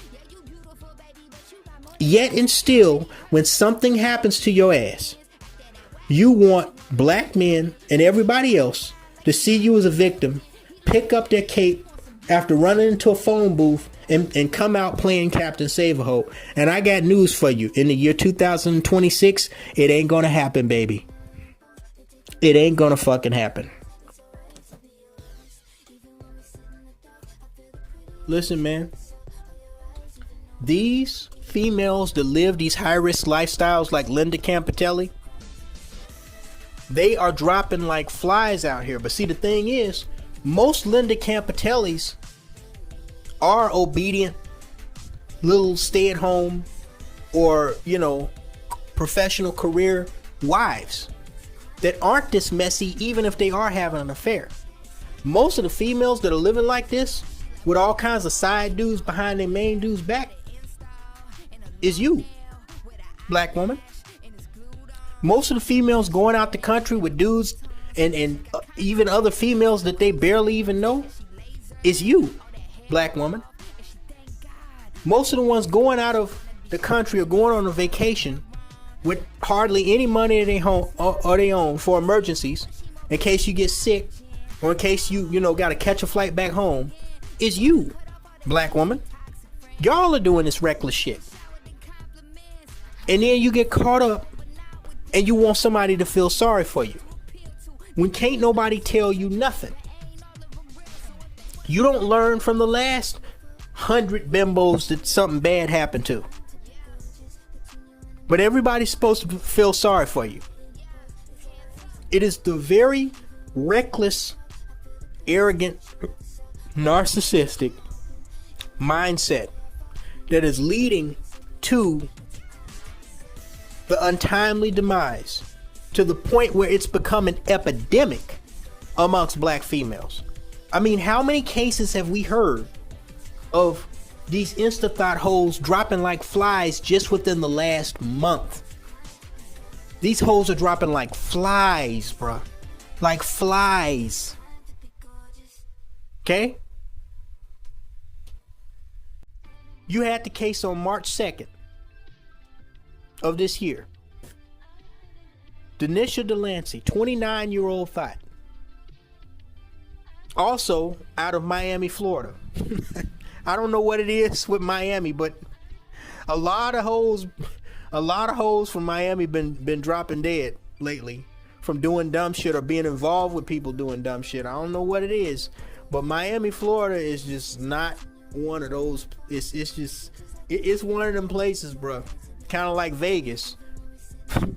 Yet and still, when something happens to your ass, you want black men and everybody else to see you as a victim, pick up their cape after running into a phone booth and come out playing Captain Save-A-Ho. And I got news for you. In the year 2026, it ain't gonna happen, baby. It ain't gonna fucking happen. Listen, man. These females that live these high-risk lifestyles like Linda Campitelli, they are dropping like flies out here. But see, the thing is, most Linda Campitellis are obedient little stay-at-home or, professional career wives. that aren't this messy, even if they are having an affair. Most of the females that are living like this, with all kinds of side dudes behind their main dude's back, is you, black woman. Most of the females going out the country with dudes and even other females that they barely even know, is you, black woman. Most of the ones going out of the country or going on a vacation with hardly any money in their home or they own for emergencies, in case you get sick or in case you got to catch a flight back home, is you, black woman. Y'all are doing this reckless shit. And then you get caught up and you want somebody to feel sorry for you, when can't nobody tell you nothing. You don't learn from the last 100 bimbos that something bad happened to. But everybody's supposed to feel sorry for you. It is the very reckless, arrogant, narcissistic mindset that is leading to the untimely demise, to the point where it's become an epidemic amongst black females. I mean, how many cases have we heard of these Insta-thought hoes dropping like flies just within the last month? These hoes are dropping like flies, bruh. Like flies. Okay? You had the case on March 2nd of this year. Denisha Delancey, 29-year-old thought. Also out of Miami, Florida. I don't know what it is with Miami, but a lot of hoes from Miami been dropping dead lately from doing dumb shit or being involved with people doing dumb shit. I don't know what it is, but Miami, Florida is just not one of those. It's one of them places, bro. Kind of like Vegas.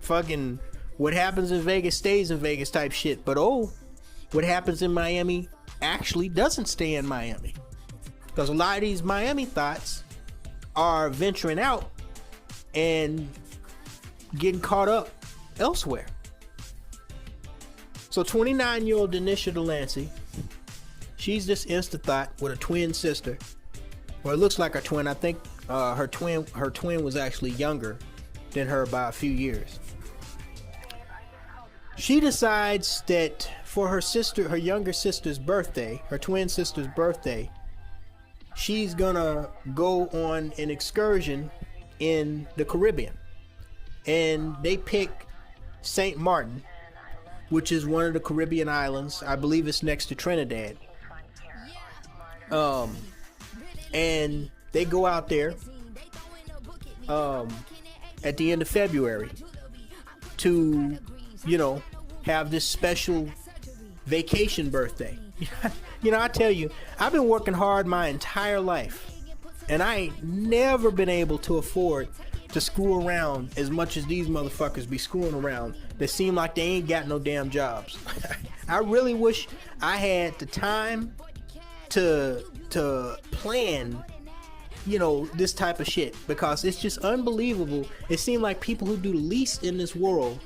Fucking what happens in Vegas stays in Vegas type shit. But what happens in Miami actually doesn't stay in Miami. Because a lot of these Miami thoughts are venturing out and getting caught up elsewhere. So 29-year-old Denisha Delancey, she's this Insta thought with a twin sister. Well, it looks like her twin. I think her twin was actually younger than her by a few years. She decides that for her younger sister's birthday, her twin sister's birthday, she's gonna go on an excursion in the Caribbean. And they pick St. Martin, which is one of the Caribbean islands. I believe it's next to Trinidad. And they go out there at the end of February to, have this special vacation birthday. I tell you, I've been working hard my entire life, and I ain't never been able to afford to screw around as much as these motherfuckers be screwing around that seem like they ain't got no damn jobs. I really wish I had the time to plan, this type of shit, because it's just unbelievable. It seems like people who do the least in this world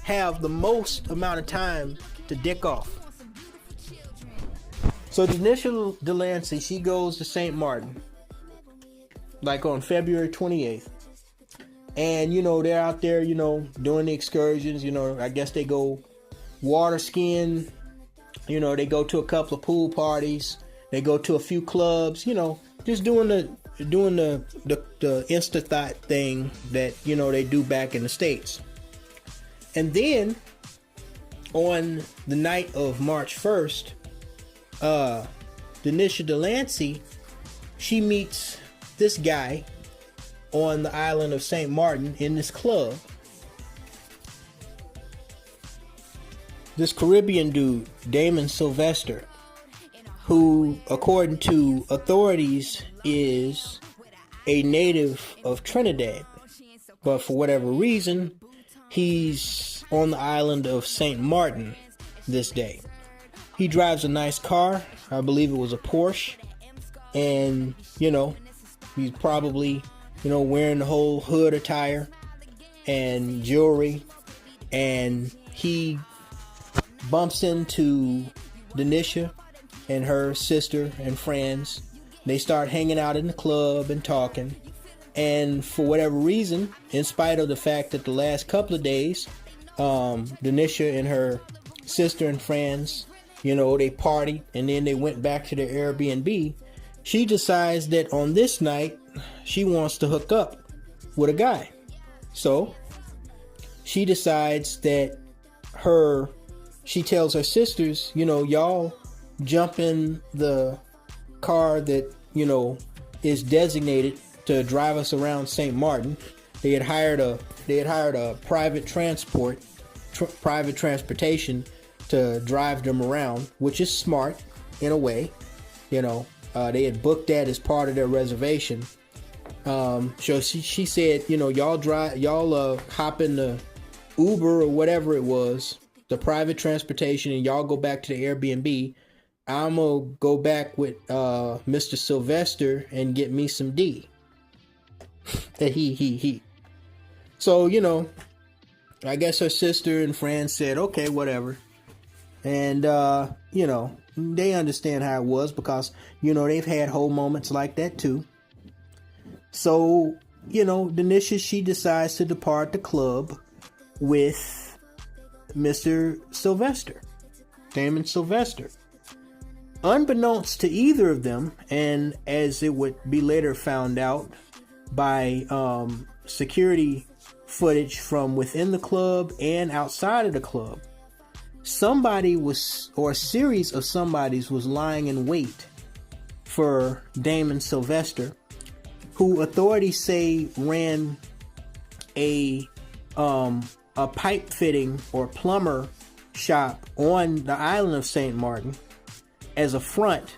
have the most amount of time to dick off. So Denisha Delancey, she goes to St. Martin like on February 28th. And, they're out there, doing the excursions. I guess they go water skiing. They go to a couple of pool parties. They go to a few clubs, just doing the Insta thought thing that, they do back in the States. And then on the night of March 1st, Denisha Delancey, she meets this guy on the island of St. Martin in this club. This Caribbean dude, Damon Sylvester, who, according to authorities, is a native of Trinidad. But for whatever reason, he's on the island of St. Martin this day. He drives a nice car. I believe it was a Porsche. And, he's probably, wearing the whole hood attire and jewelry. And he bumps into Denisha and her sister and friends. They start hanging out in the club and talking. And for whatever reason, in spite of the fact that the last couple of days, Denisha and her sister and friends, they partied and then they went back to their Airbnb, she decides that on this night, she wants to hook up with a guy. So she decides that she tells her sisters, y'all jump in the car that, is designated to drive us around St. Martin. They had hired a private transportation to drive them around, which is smart in a way. They had booked that as part of their reservation. So she said, y'all hop in the Uber or whatever it was, the private transportation, and y'all go back to the Airbnb. I'm gonna go back with Mr. Sylvester and get me some D. He. So, I guess her sister and friends said, okay, whatever. And, they understand how it was because, they've had whole moments like that too. So, Denisha, she decides to depart the club with Mr. Sylvester, Damon Sylvester. Unbeknownst to either of them, and as it would be later found out by security footage from within the club and outside of the club, a series of somebodies was lying in wait for Damon Sylvester, who authorities say ran a pipe fitting or plumber shop on the island of St. Martin as a front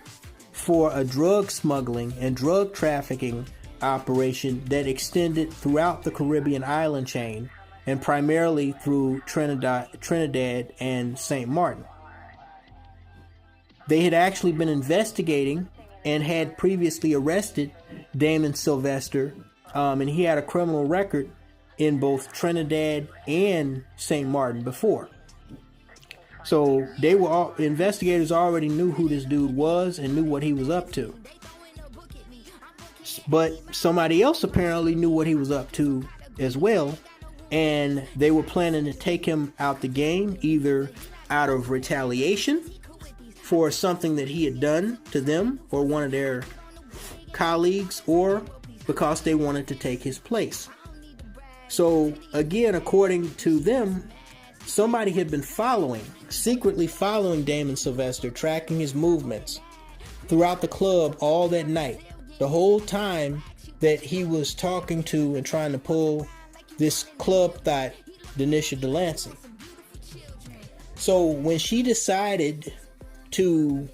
for a drug smuggling and drug trafficking operation that extended throughout the Caribbean island chain and primarily through Trinidad and St. Martin. They had actually been investigating and had previously arrested Damon Sylvester, and he had a criminal record in both Trinidad and St. Martin before. So investigators already knew who this dude was and knew what he was up to. But somebody else apparently knew what he was up to as well, and they were planning to take him out the game, either out of retaliation for something that he had done to them or one of their colleagues, or because they wanted to take his place. So again, according to them, somebody had been secretly following Damon Sylvester, tracking his movements throughout the club all that night, the whole time that he was talking to and trying to pull this club thought, Denisha Delancey. So when she decided to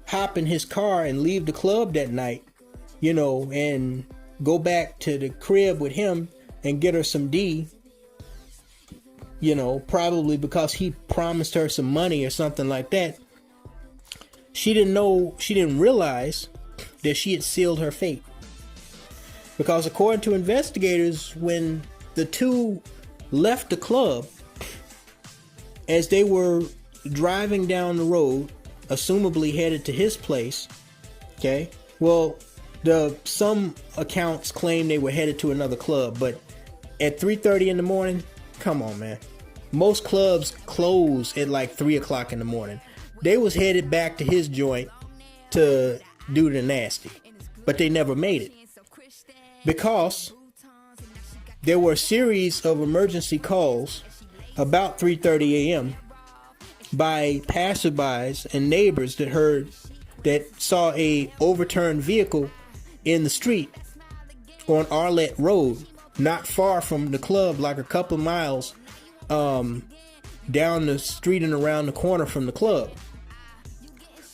hop in his car and leave the club that night, and go back to the crib with him and get her some D, probably because he promised her some money or something like that, she didn't realize that she had sealed her fate. Because according to investigators, when the two left the club, as they were driving down the road, assumably headed to his place, okay, well, some accounts claim they were headed to another club, but at 3:30 in the morning, come on, man. Most clubs close at like 3 o'clock in the morning. They was headed back to his joint to do the nasty, but they never made it because there were a series of emergency calls about 3:30 a.m. by passerbys and neighbors that saw a overturned vehicle in the street on Arlette Road, not far from the club, like a couple miles down the street and around the corner from the club.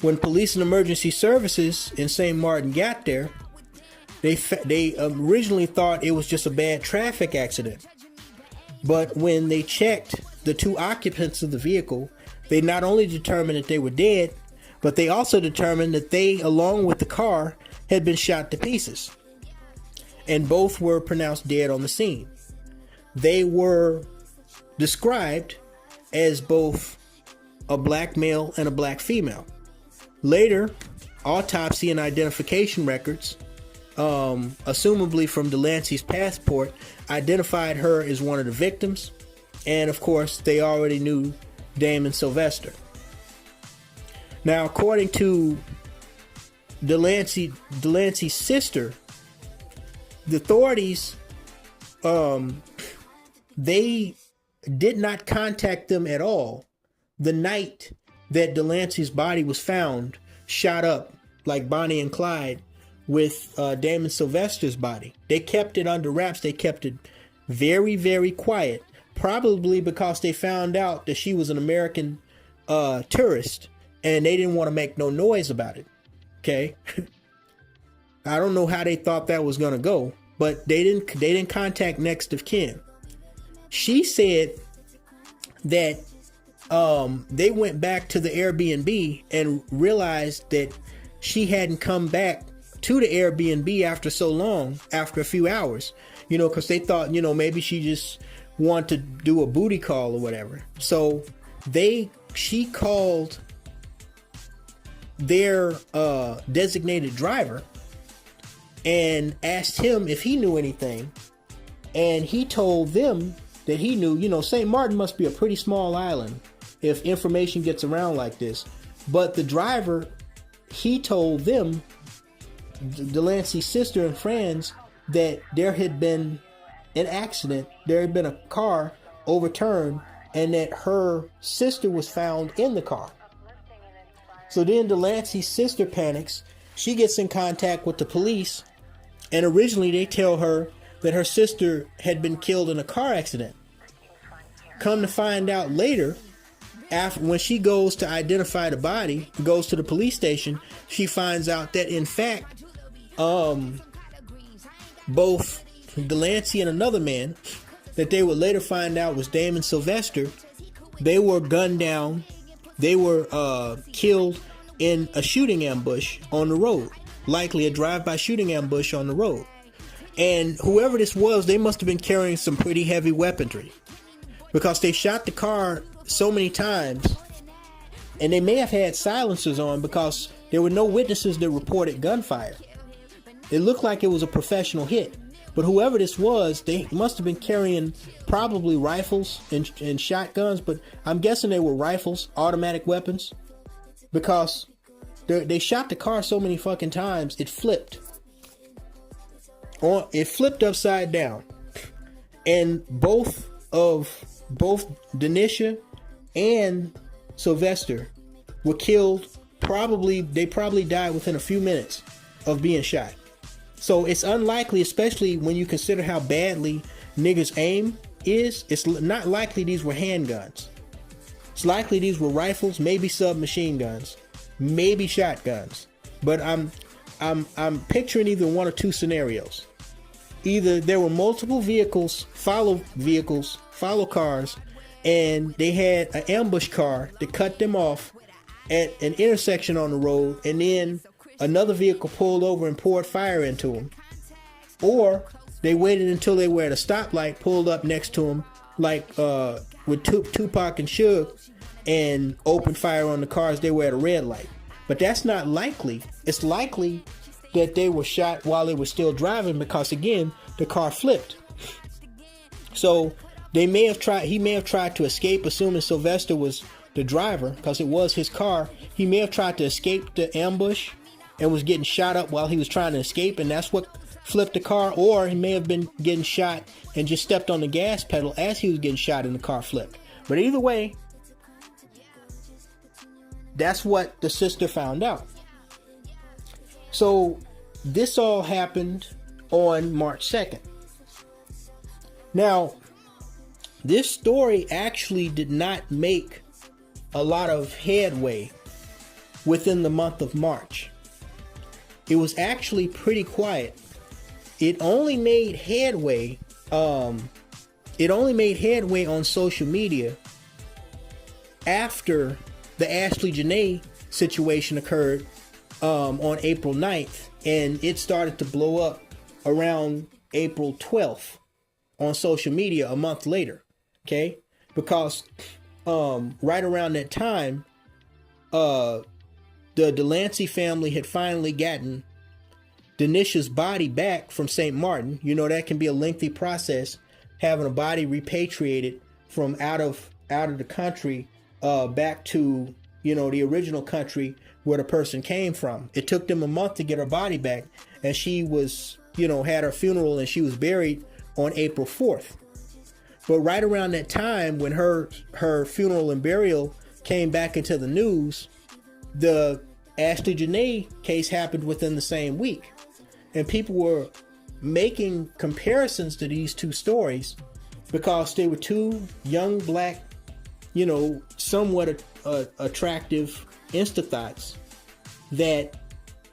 When police and emergency services in St. Martin got there, they originally thought it was just a bad traffic accident. But when they checked the two occupants of the vehicle, they not only determined that they were dead, but they also determined that they, along with the car, had been shot to pieces. And both were pronounced dead on the scene. They were described as both a black male and a black female. Later, autopsy and identification records, assumably from Delancey's passport, identified her as one of the victims. And of course, they already knew Damon Sylvester. Now, according to Delancey's sister, the authorities, they did not contact them at all the night that Delancey's body was found, shot up like Bonnie and Clyde with Damon Sylvester's body. They kept it under wraps. They kept it very, very quiet, probably because they found out that she was an American tourist and they didn't want to make no noise about it. Okay. I don't know how they thought that was going to go, but they didn't contact next of kin. She said that they went back to the Airbnb and realized that she hadn't come back to the Airbnb after so long, after a few hours, because they thought, maybe she just wanted to do a booty call or whatever. So she called their designated driver and asked him if he knew anything. And he told them that he knew, St. Martin must be a pretty small island if information gets around like this. But the driver, he told them, Delancey's sister and friends, that there had been an accident, there had been a car overturned, and that her sister was found in the car. So then Delancey's sister panics. She gets in contact with the police, and originally they tell her that her sister had been killed in a car accident. Come to find out later, when she goes to identify the body, goes to the police station, she finds out that in fact, both Delancey and another man that they would later find out was Damon Sylvester, they were gunned down. They were killed in a shooting ambush on the road, likely a drive-by shooting ambush on the road. And whoever this was, they must have been carrying some pretty heavy weaponry, because they shot the car so many times, and they may have had silencers on because there were no witnesses that reported gunfire. It looked like it was a professional hit, but whoever this was, they must have been carrying probably rifles and shotguns, but I'm guessing they were rifles, automatic weapons, because they shot the car so many fucking times it flipped. It flipped upside down, and both Denisha and Sylvester were killed. They probably died within a few minutes of being shot. So it's unlikely, especially when you consider how badly niggas aim is, it's not likely these were handguns. It's likely these were rifles, maybe submachine guns, maybe shotguns. But I'm picturing either one or two scenarios. Either there were multiple vehicles, follow cars, and they had an ambush car that cut them off at an intersection on the road, and then another vehicle pulled over and poured fire into them. Or they waited until they were at a stoplight, pulled up next to them, like with Tupac and Suge, and opened fire on the cars. They were at a red light. But that's not likely. It's likely that they were shot while they were still driving, because again, the car flipped. So he may have tried to escape, assuming Sylvester was the driver, because it was his car. He may have tried to escape the ambush and was getting shot up while he was trying to escape, and that's what flipped the car. Or he may have been getting shot and just stepped on the gas pedal as he was getting shot and the car flipped. But either way, that's what the sister found out. So this all happened on March 2nd. Now, this story actually did not make a lot of headway within the month of March. It was actually pretty quiet. It only made headway. It only made headway on social media after the Ashley Jenae situation occurred on April 9th, and it started to blow up around April 12th on social media a month later. Okay, because right around that time, the Delancey family had finally gotten Denisha's body back from St. Martin. You know, that can be a lengthy process, having a body repatriated from out of the country back to, you know, the original country where the person came from. It took them a month to get her body back, and she was, you know, had her funeral and she was buried on April 4th. But right around that time, when her funeral and burial came back into the news, the Ashley Jenae case happened within the same week. And people were making comparisons to these two stories because they were two young black, you know, somewhat attractive insta-thoughts that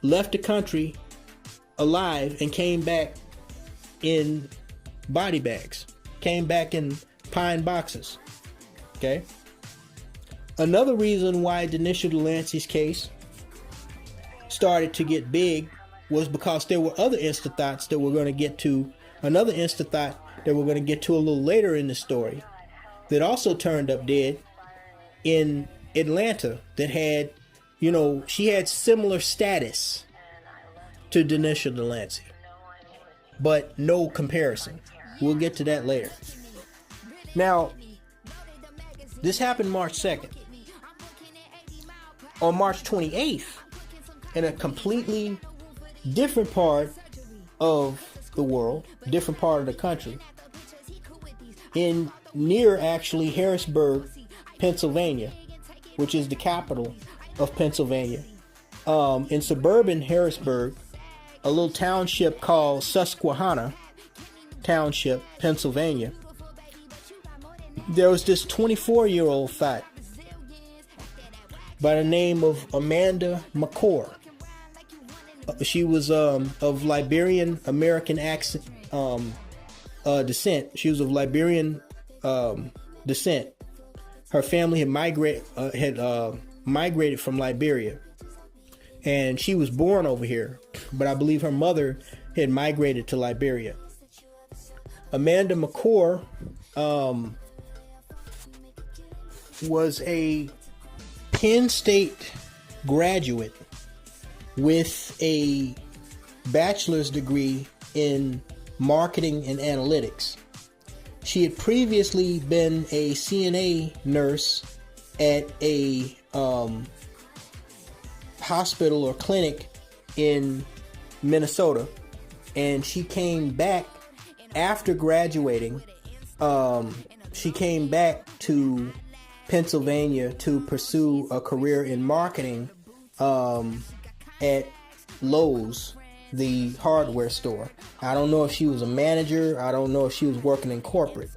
left the country alive and came back in body bags, came back in pine boxes. Okay. Another reason why Denisha Delancey's case started to get big was because there were other insta-thoughts that we're going to get to, another insta-thought that we're going to get to a little later in the story that also turned up dead in Atlanta that had, you know, she had similar status to Denisha Delancey, but no comparison. We'll get to that later. Now, this happened March 2nd. On March 28th, in a completely different part of the world, different part of the country, in near actually Harrisburg, Pennsylvania, which is the capital of Pennsylvania, in suburban Harrisburg, a little township called Susquehanna Township, Pennsylvania, there was this 24-year-old thot by the name of Amanda Makor. She was of Liberian American descent. She was of Liberian descent. Her family had migrated from Liberia, and she was born over here, but I believe her mother had migrated to Liberia. Amanda Makor was a Penn State graduate with a bachelor's degree in marketing and analytics. She had previously been a CNA nurse at a hospital or clinic in Minnesota, and she came back after graduating. She came back to Pennsylvania to pursue a career in marketing at Lowe's, the hardware store. I don't know if she was a manager. I don't know if she was working in corporate.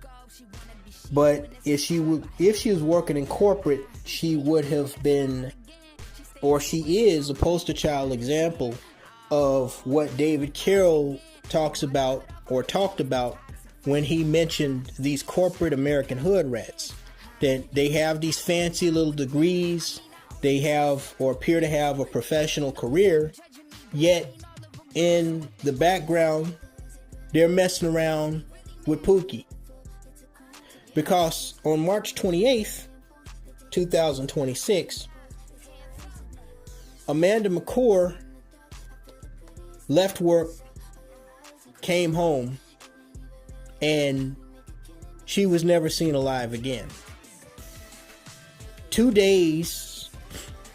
But if she was working in corporate, she would have been, or she is, a poster child example of what David Carroll talked about when he mentioned these corporate American hood rats. That they have these fancy little degrees, they have or appear to have a professional career, yet in the background they're messing around with Pookie. Because on March 28th, 2026, Amanda Makor left work, came home, and she was never seen alive again. 2 days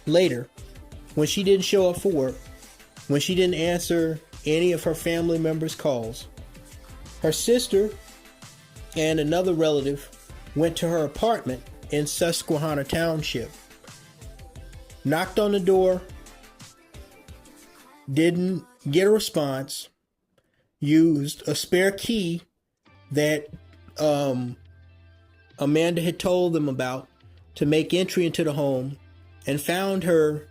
later, when she didn't show up for work, when she didn't answer any of her family members' calls, her sister and another relative went to her apartment in Susquehanna Township, knocked on the door, didn't get a response, used a spare key that Amanda had told them about to make entry into the home, and found her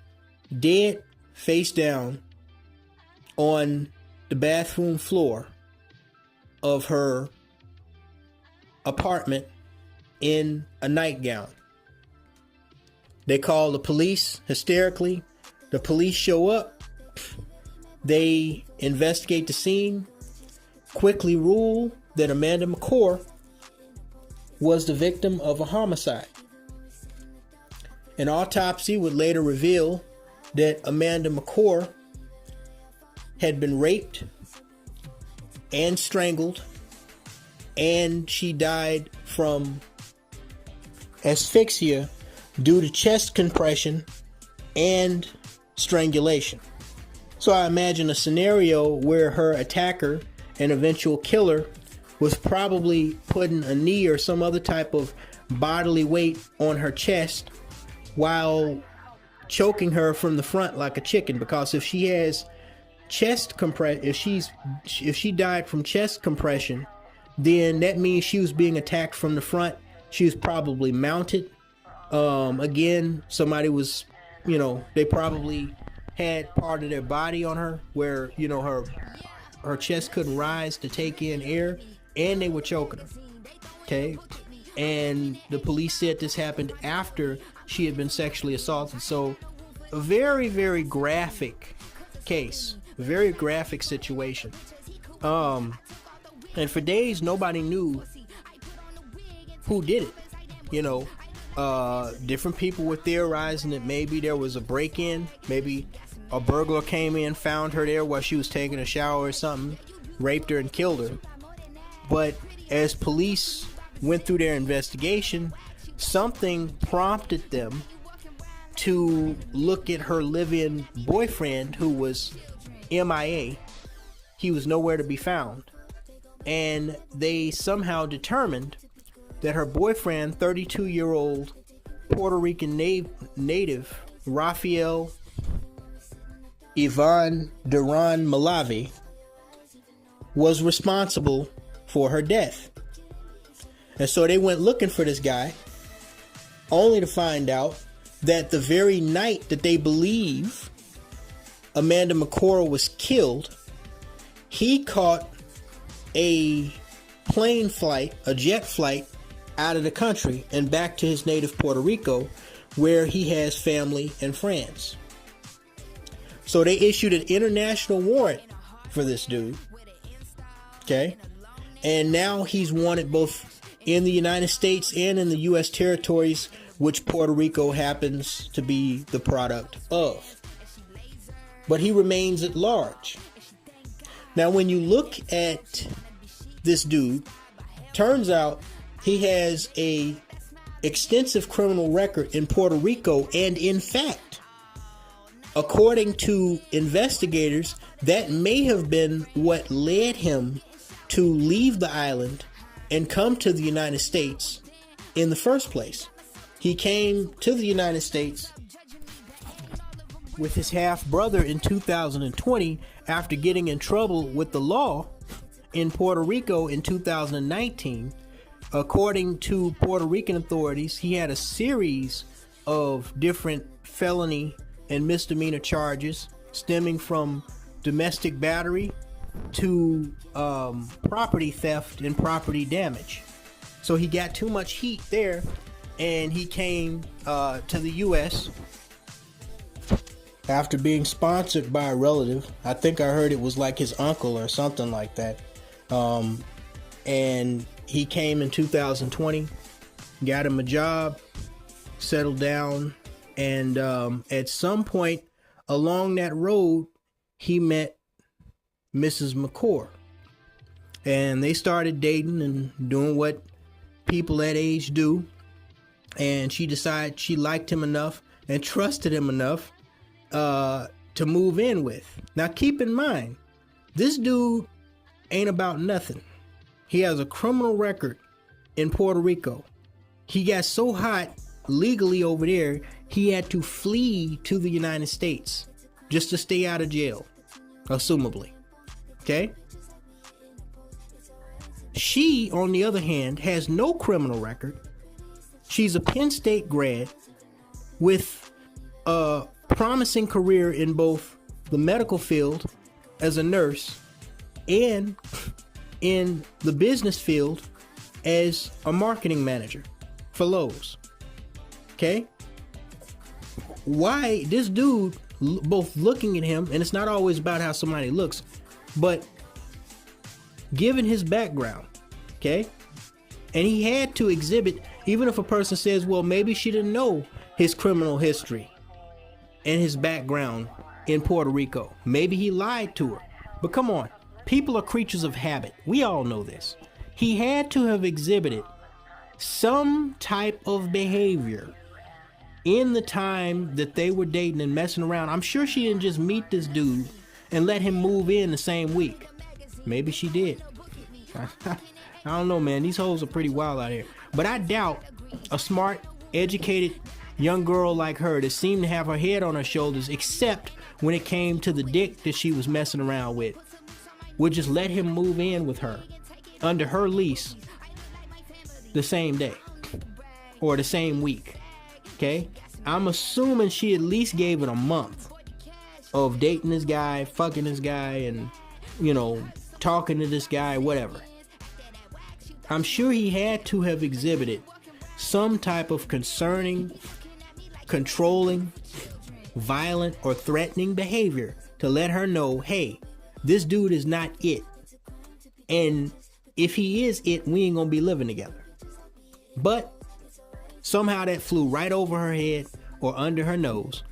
dead face down on the bathroom floor of her apartment in a nightgown. They call the police hysterically. The police show up. They investigate the scene, quickly rule that Amanda Makor was the victim of a homicide. An autopsy would later reveal that Amanda Makor had been raped and strangled, and she died from asphyxia due to chest compression and strangulation. So I imagine a scenario where her attacker and eventual killer was probably putting a knee or some other type of bodily weight on her chest while choking her from the front like a chicken, because if she has chest compress, if she died from chest compression, then that means she was being attacked from the front. She was probably mounted. Again, somebody was, they probably had part of their body on her where, her chest couldn't rise to take in air, and they were choking her. Okay. And the police said this happened after she had been sexually assaulted. So a very, very graphic case, a very graphic situation. And for days, nobody knew who did it. Different people were theorizing that maybe there was a break-in, maybe a burglar came in, found her there while she was taking a shower or something, raped her and killed her. But as police went through their investigation, something prompted them to look at her live-in boyfriend, who was MIA. He was nowhere to be found. And they somehow determined that her boyfriend, 32-year-old Puerto Rican native Rafael Ivan Duran Malavi, was responsible for her death. And so they went looking for this guy, only to find out that the very night that they believe Amanda Makor was killed, he caught a plane flight, a jet flight, out of the country and back to his native Puerto Rico, where he has family and friends. So they issued an international warrant for this dude. Okay? And now he's wanted both in the United States and in the U.S. territories, which Puerto Rico happens to be the product of. But he remains at large. Now, when you look at this dude, turns out he has a extensive criminal record in Puerto Rico, and in fact, according to investigators, that may have been what led him to leave the island and come to the United States in the first place. He came to the United States with his half-brother in 2020 after getting in trouble with the law in Puerto Rico in 2019. According to Puerto Rican authorities, he had a series of different felony and misdemeanor charges stemming from domestic battery to property theft and property damage. So he got too much heat there, and he came to the U.S. after being sponsored by a relative. I think I heard it was like his uncle or something like that. And he came in 2020, got him a job, settled down, and at some point along that road, he met Mrs. Makor. And they started dating and doing what people that age do. And she decided she liked him enough and trusted him enough to move in with. Now, keep in mind, this dude ain't about nothing. He has a criminal record in Puerto Rico. He got so hot legally over there, he had to flee to the United States just to stay out of jail, assumably. Okay? She, on the other hand, has no criminal record. She's a Penn State grad with a promising career in both the medical field as a nurse and in the business field as a marketing manager for Lowe's. Okay? Why this dude, both looking at him, and it's not always about how somebody looks, but given his background, okay? And he had to exhibit, even if a person says, well, maybe she didn't know his criminal history and his background in Puerto Rico. Maybe he lied to her. But come on, people are creatures of habit. We all know this. He had to have exhibited some type of behavior in the time that they were dating and messing around. I'm sure she didn't just meet this dude and let him move in the same week. Maybe she did. I don't know, man. These hoes are pretty wild out here. But I doubt a smart, educated young girl like her that seemed to have her head on her shoulders, except when it came to the dick that she was messing around with, would just let him move in with her under her lease the same day or the same week. Okay? I'm assuming she at least gave it a month of dating this guy, fucking this guy, and, you know, talking to this guy, whatever. I'm sure he had to have exhibited some type of concerning, controlling, violent, or threatening behavior to let her know, hey, this dude is not it. And if he is it, we ain't gonna be living together. But somehow that flew right over her head or under her nose.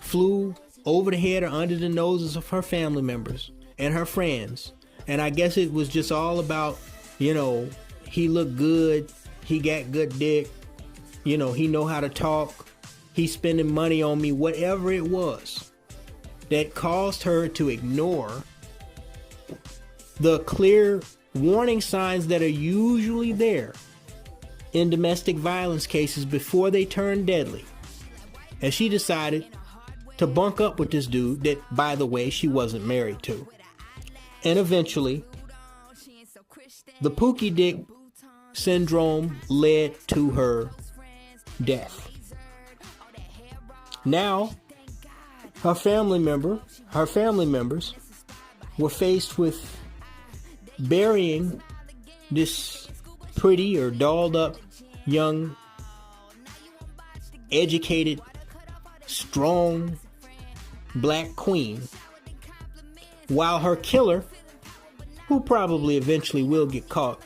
Flew over the head or under the noses of her family members and her friends. And I guess it was just all about, you know, he looked good, he got good dick, you know, he know how to talk, he's spending money on me, whatever it was that caused her to ignore the clear warning signs that are usually there in domestic violence cases before they turn deadly. And she decided to bunk up with this dude that, by the way, she wasn't married to. And eventually, the Pookie Dick syndrome led to her death. Now, her family members were faced with burying this pretty or dolled up young, educated, strong black queen, while her killer, who probably eventually will get caught,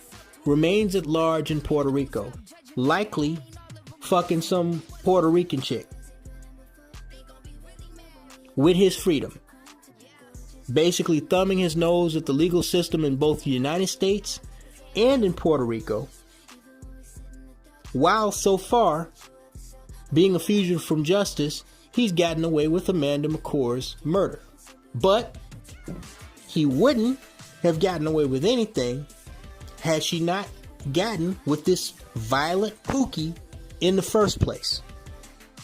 remains at large in Puerto Rico, likely fucking some Puerto Rican chick with his freedom, basically thumbing his nose at the legal system in both the United States and in Puerto Rico, while so far being a fugitive from justice, he's gotten away with Amanda Makor's murder. But he wouldn't have gotten away with anything had she not gotten with this violent Pookie in the first place.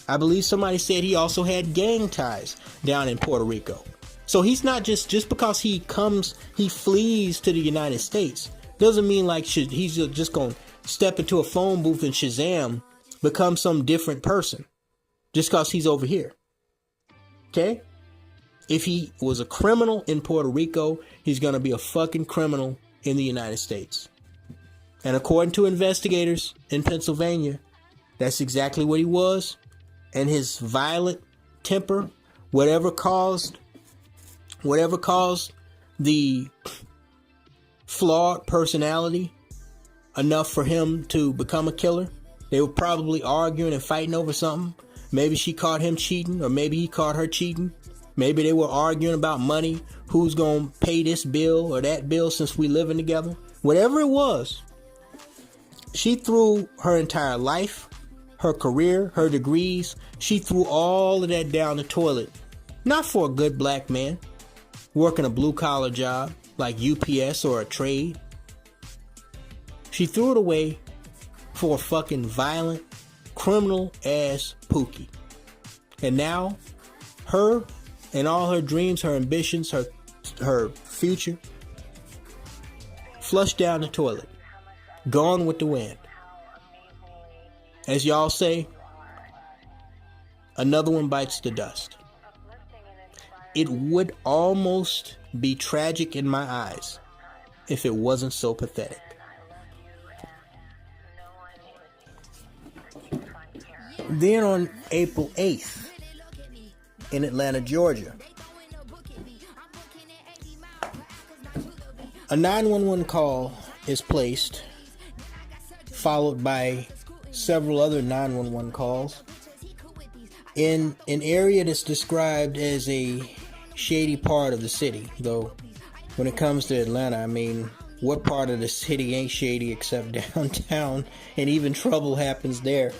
I believe somebody said he also had gang ties down in Puerto Rico. So he's not just because he flees to the United States, doesn't mean like he's just going to step into a phone booth and Shazam, become some different person just because he's over here. Okay? If he was a criminal in Puerto Rico, he's going to be a fucking criminal in the United States. And according to investigators in Pennsylvania, that's exactly what he was. And his violent temper, whatever caused the flawed personality enough for him to become a killer. They were probably arguing and fighting over something. Maybe she caught him cheating, or maybe he caught her cheating. Maybe they were arguing about money, who's going to pay this bill or that bill since we living together. Whatever it was, she threw her entire life, her career, her degrees. She threw all of that down the toilet. Not for a good black man working a blue collar job like UPS or a trade. She threw it away for a fucking violent, criminal ass Pookie. And now, her and all her dreams, her ambitions, her future, flushed down the toilet. Gone with the wind. As y'all say, another one bites the dust. It would almost be tragic in my eyes if it wasn't so pathetic. Then on April 8th, in Atlanta, Georgia, a 911 call is placed, followed by several other 911 calls in an area that's described as a shady part of the city. Though when it comes to Atlanta, I mean, what part of the city ain't shady except downtown, and even trouble happens there.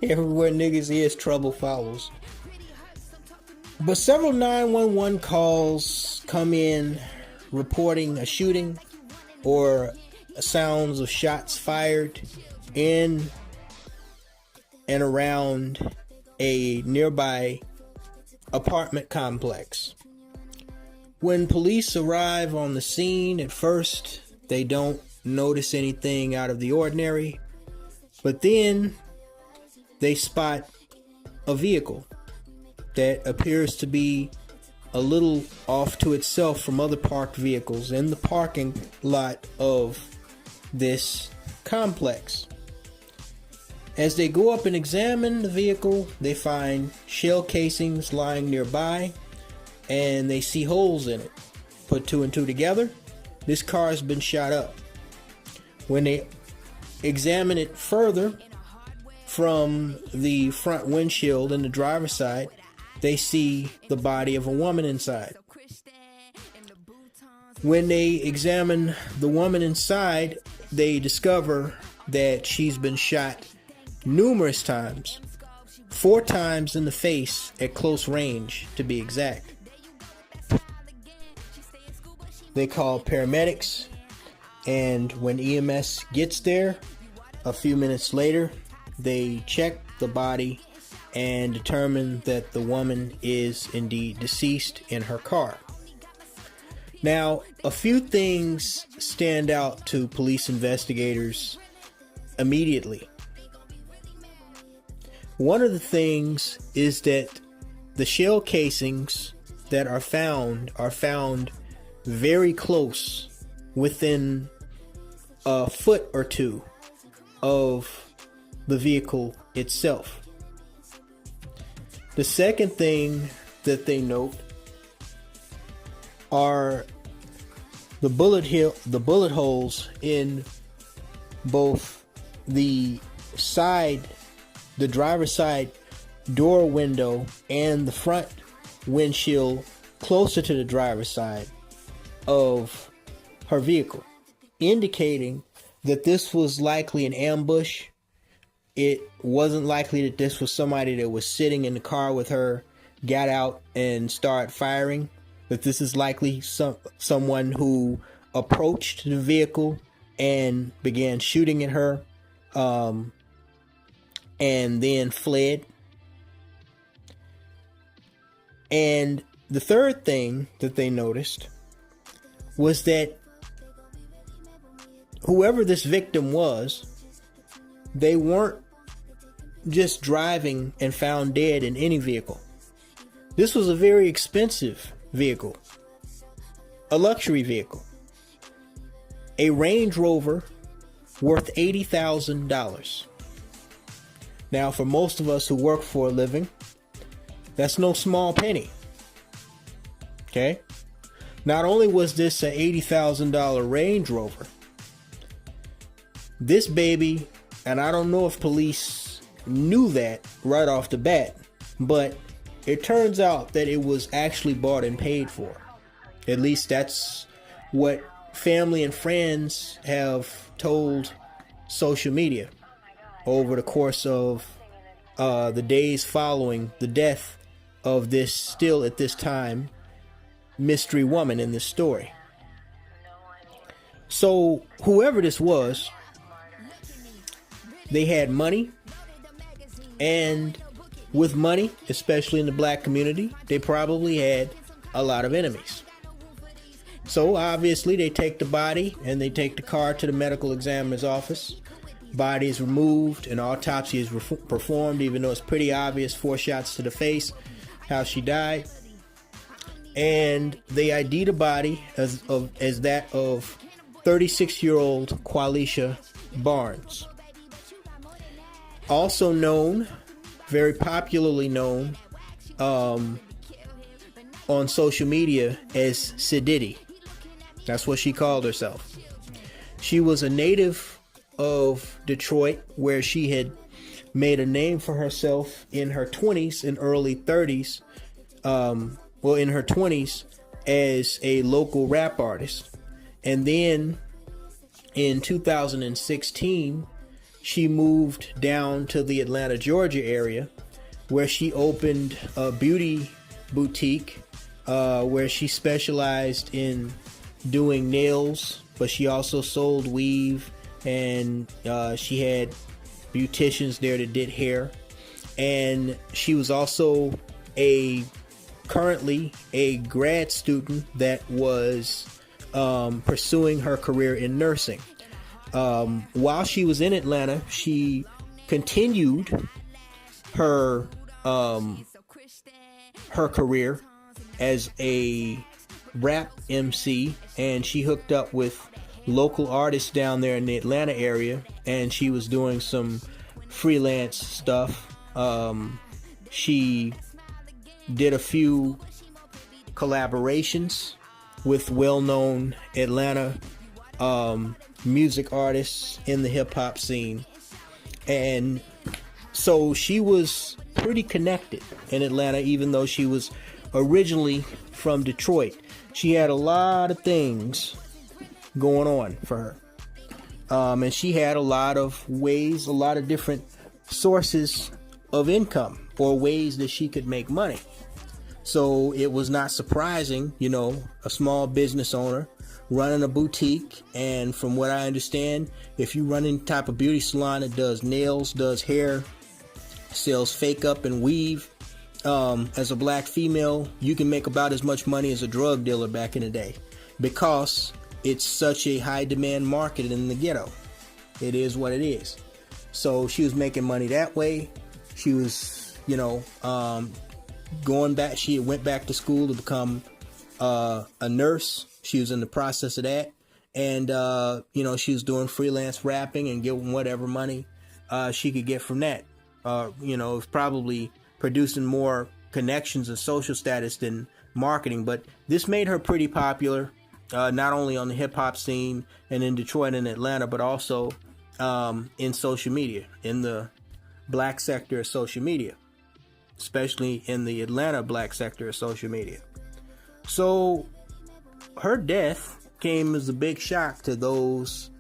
Everywhere niggas is, trouble follows. But several 911 calls come in reporting a shooting or sounds of shots fired in and around a nearby apartment complex. When police arrive on the scene, at first they don't notice anything out of the ordinary, but then they spot a vehicle that appears to be a little off to itself from other parked vehicles in the parking lot of this complex. As they go up and examine the vehicle, they find shell casings lying nearby, and they see holes in it. Put two and two together, this car has been shot up. When they examine it further from the front windshield and the driver's side, they see the body of a woman inside. When they examine the woman inside, they discover that she's been shot numerous times, 4 times in the face at close range to be exact. They call paramedics, and when EMS gets there, a few minutes later, they check the body and determine that the woman is indeed deceased in her car. Now, a few things stand out to police investigators immediately. One of the things is that the shell casings that are found very close, within a foot or two of the vehicle itself. The second thing that they note are the bullet holes in both the driver's side door window and the front windshield closer to the driver's side of her vehicle, indicating that this was likely an ambush. It wasn't likely that this was somebody that was sitting in the car with her, got out and started firing. That this is likely someone who approached the vehicle and began shooting at her, and then fled. And the third thing that they noticed was that whoever this victim was, they weren't just driving and found dead in any vehicle. This was a very expensive vehicle, a luxury vehicle, a Range Rover worth $80,000. Now, for most of us who work for a living, that's no small penny. Okay? Not only was this an $80,000 Range Rover, this baby, and I don't know if police knew that right off the bat, but it turns out that it was actually bought and paid for. At least that's what family and friends have told social media over the course of the days following the death of this, still at this time, mystery woman in this story. So whoever this was, they had money, and with money, especially in the black community, they probably had a lot of enemies. So obviously they take the body and they take the car to the medical examiner's office. Body is removed, an autopsy is performed, even though it's pretty obvious, 4 shots to the face, how she died. And they ID the body as that of 36-year-old Qualeisha Barnes. Also known, very popularly known on social media as Sididdy. That's what she called herself. She was a native of Detroit, where she had made a name for herself in her 20s and early 30s. In her 20s as a local rap artist. And then in 2016, she moved down to the Atlanta, Georgia area, where she opened a beauty boutique where she specialized in doing nails, but she also sold weave, and she had beauticians there that did hair. And she was also currently a grad student that was pursuing her career in nursing. While she was in Atlanta, she continued her career as a rap MC, and she hooked up with local artists down there in the Atlanta area, and she was doing some freelance stuff. She did a few collaborations with well-known Atlanta music artists in the hip-hop scene, and so she was pretty connected in Atlanta, even though she was originally from Detroit. She had a lot of things going on for her, and she had a lot of ways, a lot of different sources of income or ways that she could make money. So it was not surprising, a small business owner running a boutique. And from what I understand, if you run any type of beauty salon that does nails, does hair, sells fake up and weave, as a black female, you can make about as much money as a drug dealer back in the day, because it's such a high demand market in the ghetto. It is what it is. So she was making money that way. She was, going back. She went back to school to become a nurse. She was in the process of that. And, she was doing freelance rapping and getting whatever money she could get from that. It was probably producing more connections and social status than marketing. But this made her pretty popular, not only on the hip hop scene and in Detroit and Atlanta, but also in social media, in the black sector of social media, especially in the Atlanta black sector of social media. So her death came as a big shock to those,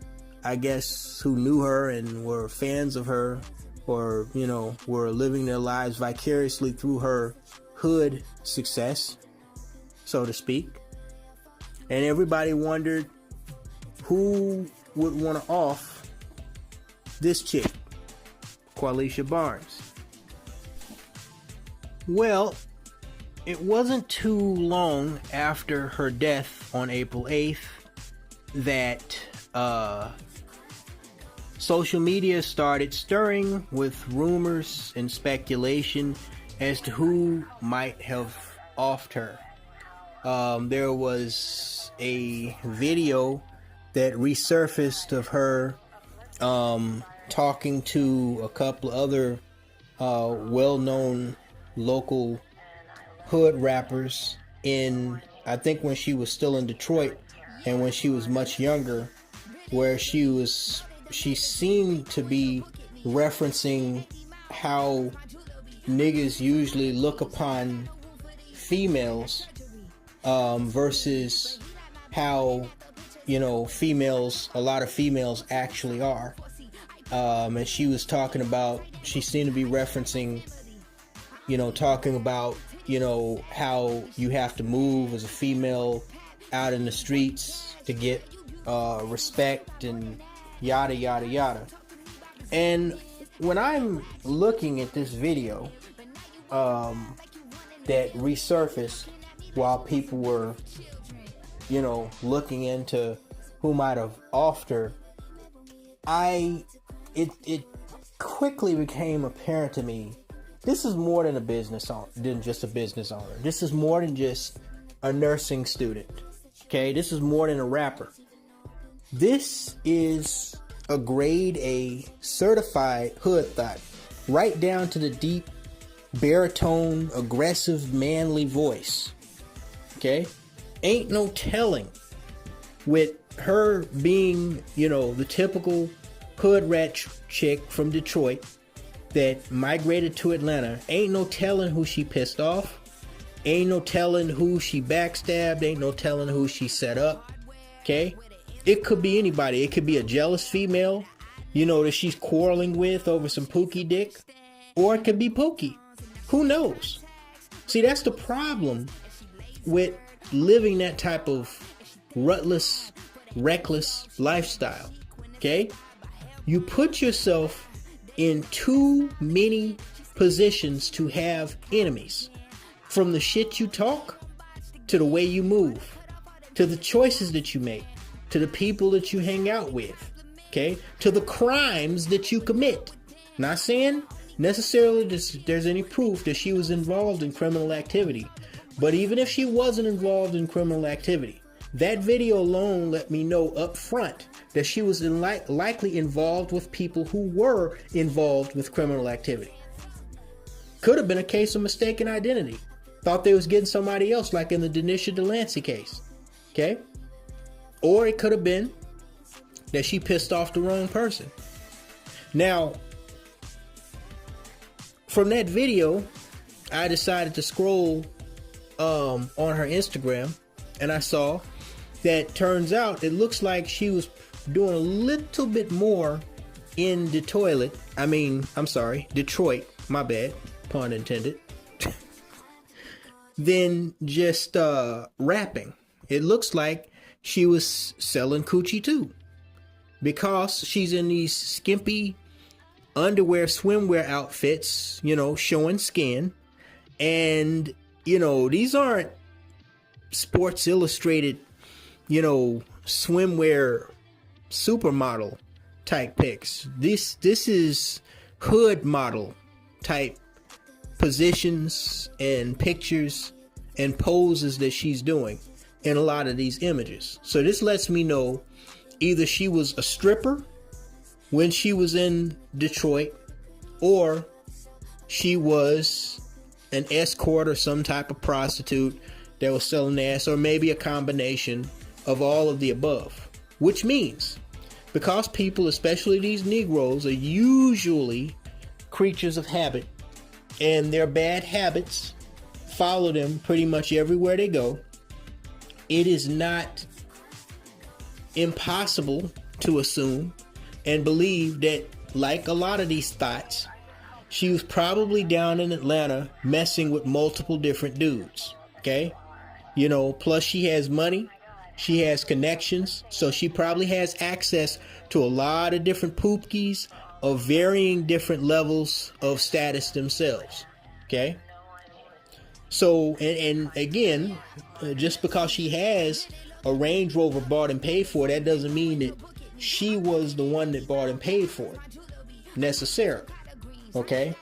I guess, who knew her and were fans of her, or, were living their lives vicariously through her hood success, so to speak. And everybody wondered who would want to off this chick, Qualeisha Barnes. Well, it wasn't too long after her death on April 8th that social media started stirring with rumors and speculation as to who might have offed her. There was a video that resurfaced of her talking to a couple other well-known local hood rappers I think when she was still in Detroit and when she was much younger, where she seemed to be referencing how niggas usually look upon females versus how, a lot of females actually are. And she was talking about, she seemed to be referencing, talking about, how you have to move as a female out in the streets to get respect and yada, yada, yada. And when I'm looking at this video that resurfaced while people were, looking into who might have offed her, it quickly became apparent to me, this is more than just a business owner. This is more than just a nursing student. Okay, this is more than a rapper. This is a grade A certified hood thot, right down to the deep baritone, aggressive, manly voice. Okay, ain't no telling with her being, the typical hood rat chick from Detroit that migrated to Atlanta. Ain't no telling who she pissed off. Ain't no telling who she backstabbed. Ain't no telling who she set up. Okay? It could be anybody. It could be a jealous female, you know, that she's quarreling with over some Pookie dick. Or it could be Pookie. Who knows? See, that's the problem with living that type of rutless, reckless lifestyle. Okay? You put yourself in too many positions to have enemies. From the shit you talk, to the way you move, to the choices that you make, to the people that you hang out with, okay? To the crimes that you commit. Not saying necessarily there's any proof that she was involved in criminal activity. But even if she wasn't involved in criminal activity, that video alone let me know up front that she was likely involved with people who were involved with criminal activity. Could have been a case of mistaken identity. Thought they was getting somebody else, like in the Denisha Delancey case. Okay? Or it could have been that she pissed off the wrong person. Now, from that video, I decided to scroll on her Instagram, and I saw that turns out it looks like she was doing a little bit more in Detroit, my bad, pun intended, than just rapping. It looks like she was selling coochie too, because she's in these skimpy underwear, swimwear outfits, you know, showing skin. And, you know, these aren't Sports Illustrated, you know, swimwear supermodel type pics. This is hood model type positions and pictures and poses that she's doing in a lot of these images. So this lets me know either she was a stripper when she was in Detroit, or she was an escort or some type of prostitute that was selling ass, or maybe a combination of all of the above. Which means, because people, especially these Negroes, are usually creatures of habit, and their bad habits follow them pretty much everywhere they go, it is not impossible to assume and believe that, like a lot of these thoughts, she was probably down in Atlanta messing with multiple different dudes. Okay? You know, plus she has money, she has connections, so she probably has access to a lot of different pookies of varying different levels of status themselves. Okay? So, and again, just because she has a Range Rover bought and paid for, that doesn't mean that she was the one that bought and paid for it, necessarily. Okay?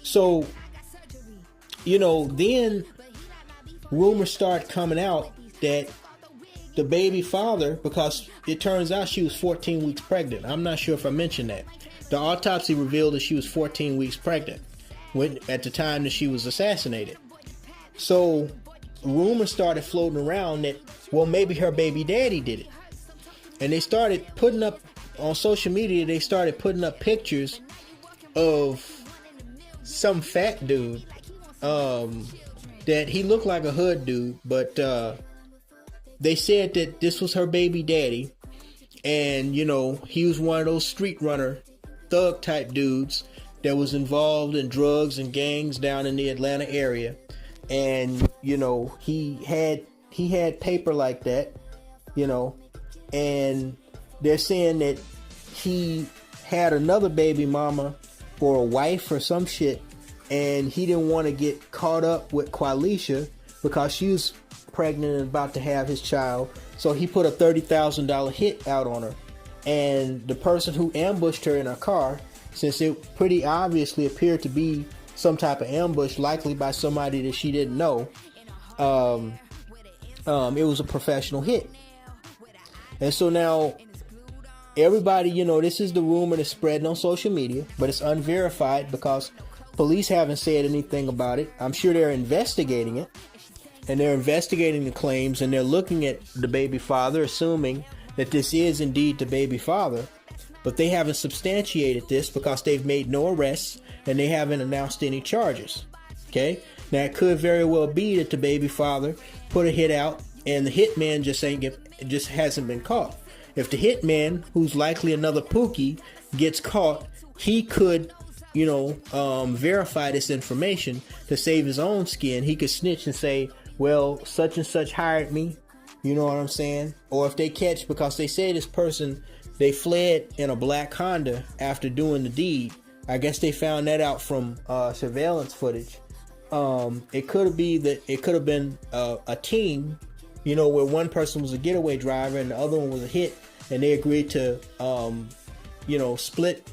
So, you know, then rumors start coming out that the baby father, because it turns out she was 14 weeks pregnant. I'm not sure if I mentioned that. The autopsy revealed that she was 14 weeks pregnant at the time that she was assassinated. So rumors started floating around that, well, maybe her baby daddy did it. And they started putting up on social media, they started putting up pictures of some fat dude that he looked like a hood dude, but they said that this was her baby daddy. And, you know, he was one of those street runner thug type dudes that was involved in drugs and gangs down in the Atlanta area. And, you know, he had paper like that, you know, and they're saying that he had another baby mama for a wife or some shit, and he didn't want to get caught up with Qualeisha because she was pregnant and about to have his child, so he put a $30,000 hit out on her. And the person who ambushed her in her car, since it pretty obviously appeared to be some type of ambush, likely by somebody that she didn't know, it was a professional hit. And so now everybody, you know, this is the rumor that's spreading on social media, but it's unverified because police haven't said anything about it. I'm sure they're investigating it, and they're investigating the claims, and they're looking at the baby father, assuming that this is indeed the baby father. but they haven't substantiated this because they've made no arrests and they haven't announced any charges. Okay, now it could very well be that the baby father put a hit out and the hitman just hasn't been caught. If the hitman, who's likely another Pookie, gets caught, he could, verify this information to save his own skin. He could snitch and say, well, such and such hired me. You know what I'm saying? Or if they catch, because they say this person, they fled in a black Honda after doing the deed. I guess they found that out from surveillance footage. It could have been a team, where one person was a getaway driver and the other one was a hit, and they agreed to, split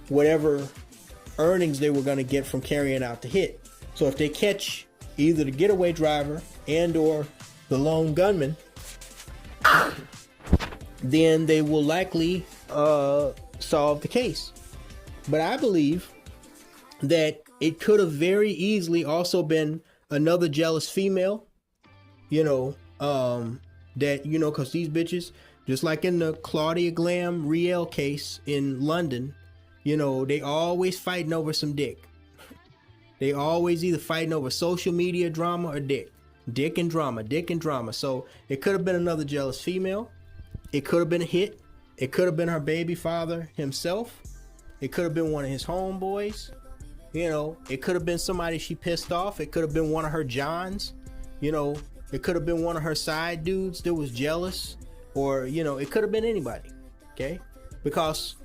whatever earnings they were going to get from carrying out the hit. So if they catch either the getaway driver and or the lone gunman, then they will likely solve the case. But I believe that it could have very easily also been another jealous female, because these bitches, just like in the Claudia Glam Riel case in London, they always fighting over some dick. They always either fighting over social media drama or dick. Dick and drama. So it could have been another jealous female. It could have been a hit. It could have been her baby father himself. It could have been one of his homeboys. It could have been somebody she pissed off. It could have been one of her Johns. It could have been one of her side dudes that was jealous. Or, it could have been anybody. Okay? Because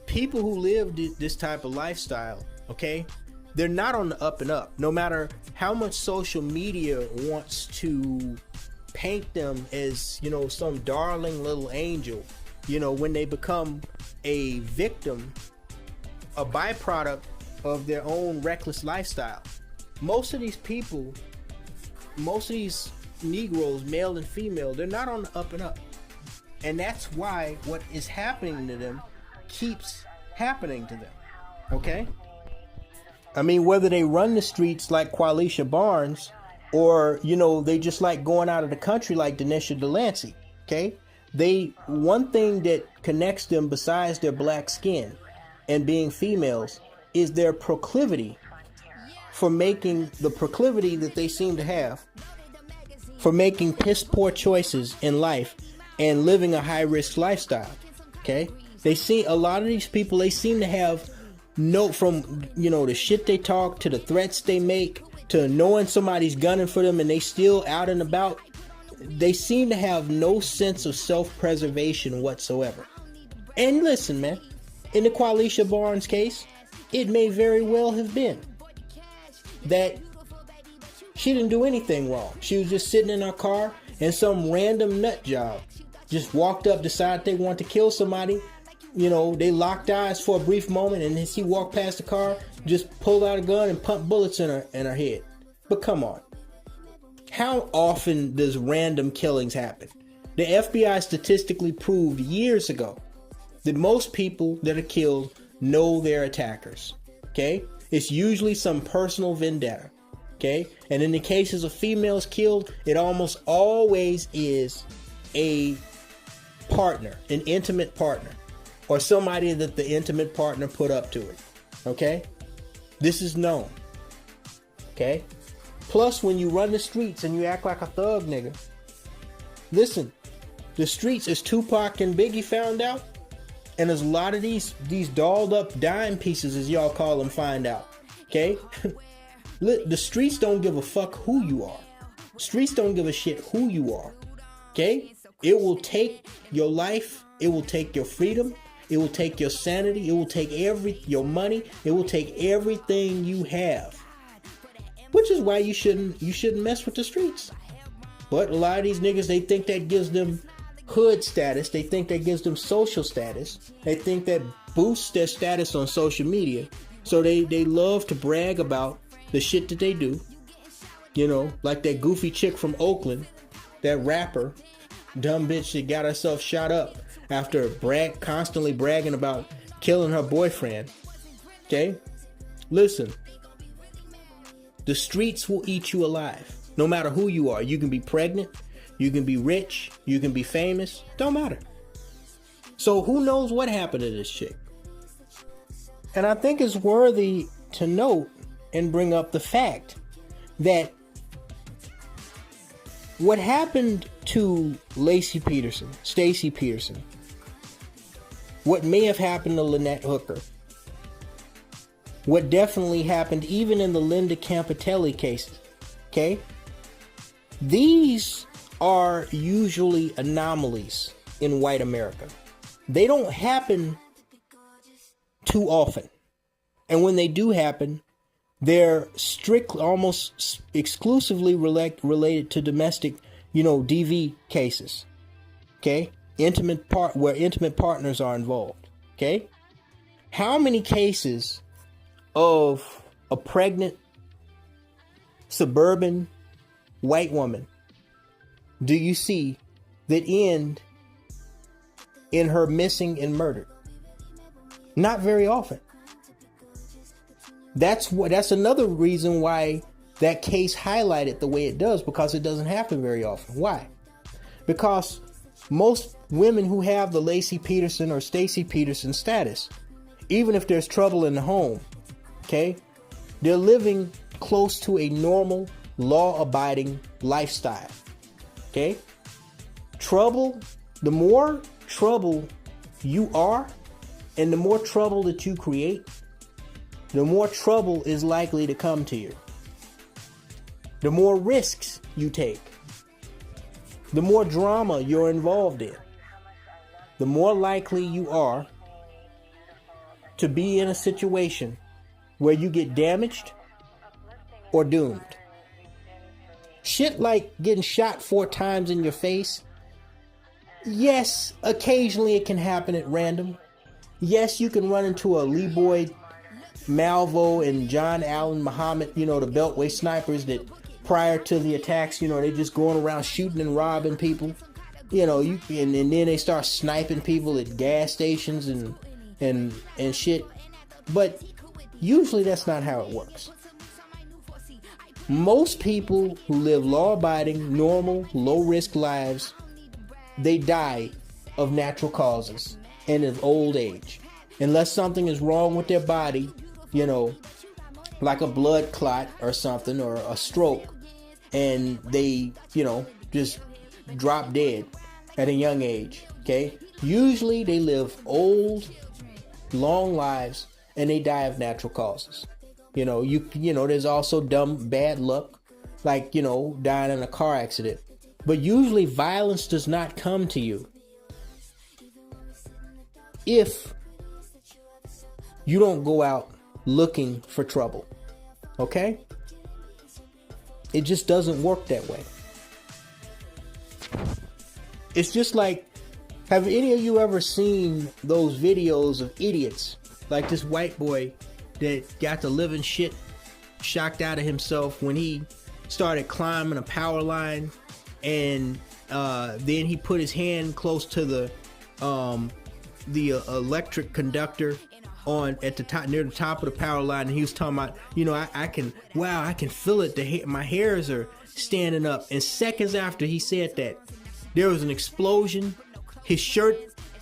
people who live this type of lifestyle, okay, they're not on the up and up. No matter how much social media wants to paint them as, some darling little angel, when they become a victim, a byproduct of their own reckless lifestyle. Most of these people, most of these Negroes, male and female, they're not on the up and up. And that's why what is happening to them keeps happening to them. Okay? I mean, whether they run the streets like Qualeisha Barnes or, they just like going out of the country like Denisha Delancey. Okay? One thing that connects them besides their black skin and being females is their proclivity that they seem to have for making piss poor choices in life and living a high risk lifestyle. Okay? A lot of these people, they seem to have from the shit they talk to the threats they make to knowing somebody's gunning for them and they still out and about. They seem to have no sense of self-preservation whatsoever. And listen, man, in the Qualeisha Barnes case, it may very well have been that she didn't do anything wrong. She was just sitting in her car and some random nut job just walked up, decided they want to kill somebody. They locked eyes for a brief moment, and as he walked past the car, just pulled out a gun and pumped bullets in her head. But come on. How often does random killings happen? The FBI statistically proved years ago that most people that are killed know their attackers. Okay? It's usually some personal vendetta. Okay? And in the cases of females killed, it almost always is a partner, an intimate partner, or somebody that the intimate partner put up to it. Okay? This is known. Okay? Plus, when you run the streets and you act like a thug nigga, listen, the streets, as Tupac and Biggie found out, and as a lot of these dolled up dime pieces, as y'all call them, find out. Okay? The streets don't give a fuck who you are. Streets don't give a shit who you are. Okay? It will take your life. It will take your freedom. It will take your sanity. It will take your money. It will take everything you have. Which is why you shouldn't mess with the streets. But a lot of these niggas, they think that gives them hood status. They think that gives them social status. They think that boosts their status on social media. So they love to brag about the shit that they do. Like that goofy chick from Oakland, that rapper, dumb bitch that got herself shot up after constantly bragging about killing her boyfriend. Okay? Listen. The streets will eat you alive. No matter who you are. You can be pregnant. You can be rich. You can be famous. Don't matter. So who knows what happened to this chick? And I think it's worthy to note and bring up the fact that what happened to Laci Peterson, Stacey Peterson, what may have happened to Lynette Hooker, what definitely happened even in the Linda Campitelli cases, okay? These are usually anomalies in white America. They don't happen too often. And when they do happen, they're strictly, almost exclusively related to domestic, DV cases. Okay? Where intimate partners are involved. Okay? How many cases of a pregnant suburban white woman do you see that end in her missing and murdered? Not very often. That's another reason why that case highlighted the way it does, because it doesn't happen very often. Why? Because most women who have the Laci Peterson or Stacey Peterson status, even if there's trouble in the home, okay, they're living close to a normal, law-abiding lifestyle. Okay? Trouble, the more trouble you are, and the more trouble that you create, the more trouble is likely to come to you. The more risks you take, the more drama you're involved in, the more likely you are to be in a situation where you get damaged or doomed. Shit like getting shot 4 times in your face. Yes, occasionally it can happen at random. Yes, you can run into a Lee Boyd Malvo and John Allen Muhammad, the Beltway snipers that prior to the attacks, they just going around shooting and robbing people. And then they start sniping people at gas stations and shit. But usually that's not how it works. Most people who live law-abiding, normal, low-risk lives, they die of natural causes and of old age. Unless something is wrong with their body, like a blood clot or something, or a stroke, and they, just drop dead at a young age, okay? Usually they live old, long lives, and they die of natural causes. There's also bad luck, like, dying in a car accident. But usually violence does not come to you if you don't go out looking for trouble. Okay? It just doesn't work that way. It's just like, have any of you ever seen those videos of idiots like this white boy that got the living shit shocked out of himself when he started climbing a power line, and then he put his hand close to the electric conductor at the top, near the top of the power line, and he was talking about, I can feel it. My hairs are standing up. And seconds after he said that, there was an explosion. His shirt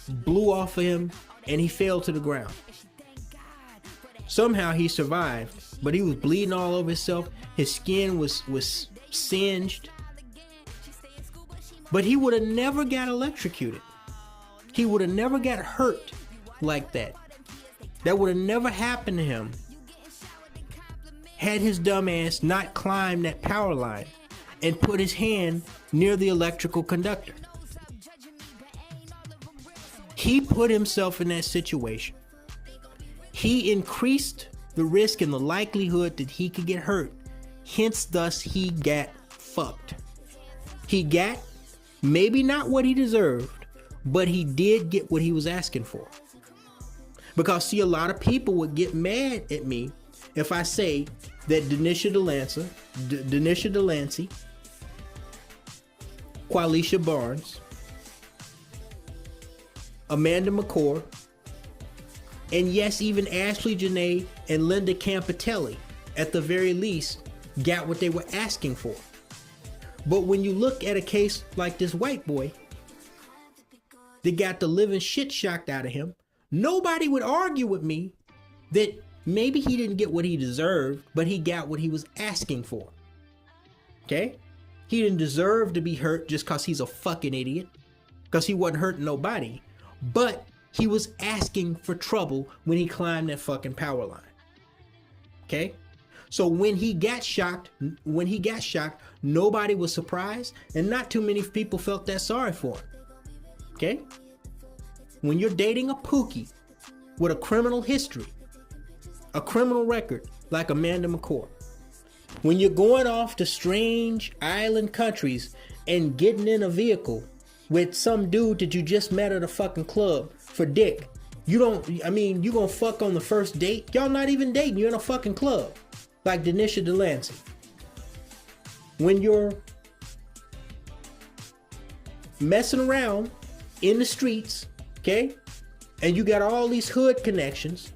blew off of him, and he fell to the ground. Somehow he survived, but he was bleeding all over himself. His skin was singed. But he would have never got electrocuted. He would have never got hurt like that. That would have never happened to him had his dumb ass not climbed that power line and put his hand near the electrical conductor. He put himself in that situation. He increased the risk and the likelihood that he could get hurt. Hence, thus, he got fucked. He got maybe not what he deserved, but he did get what he was asking for. Because, see, a lot of people would get mad at me if I say that Denisha Delancey, Qualeisha Barnes, Amanda Makor, and yes, even Ashley Jenae and Linda Campitelli, at the very least, got what they were asking for. But when you look at a case like this white boy, that got the living shit shocked out of him, nobody would argue with me that maybe he didn't get what he deserved, but he got what he was asking for. Okay? He didn't deserve to be hurt just because he's a fucking idiot, because he wasn't hurting nobody, but he was asking for trouble when he climbed that fucking power line. Okay? So when he got shocked, nobody was surprised, and not too many people felt that sorry for him. Okay? When you're dating a pookie with a criminal history, a criminal record like Amanda Makor, when you're going off to strange island countries and getting in a vehicle with some dude that you just met at a fucking club for dick, you gonna fuck on the first date? Y'all not even dating, you're in a fucking club. Like Denisha Delancey. When you're messing around in the streets, okay, and you got all these hood connections,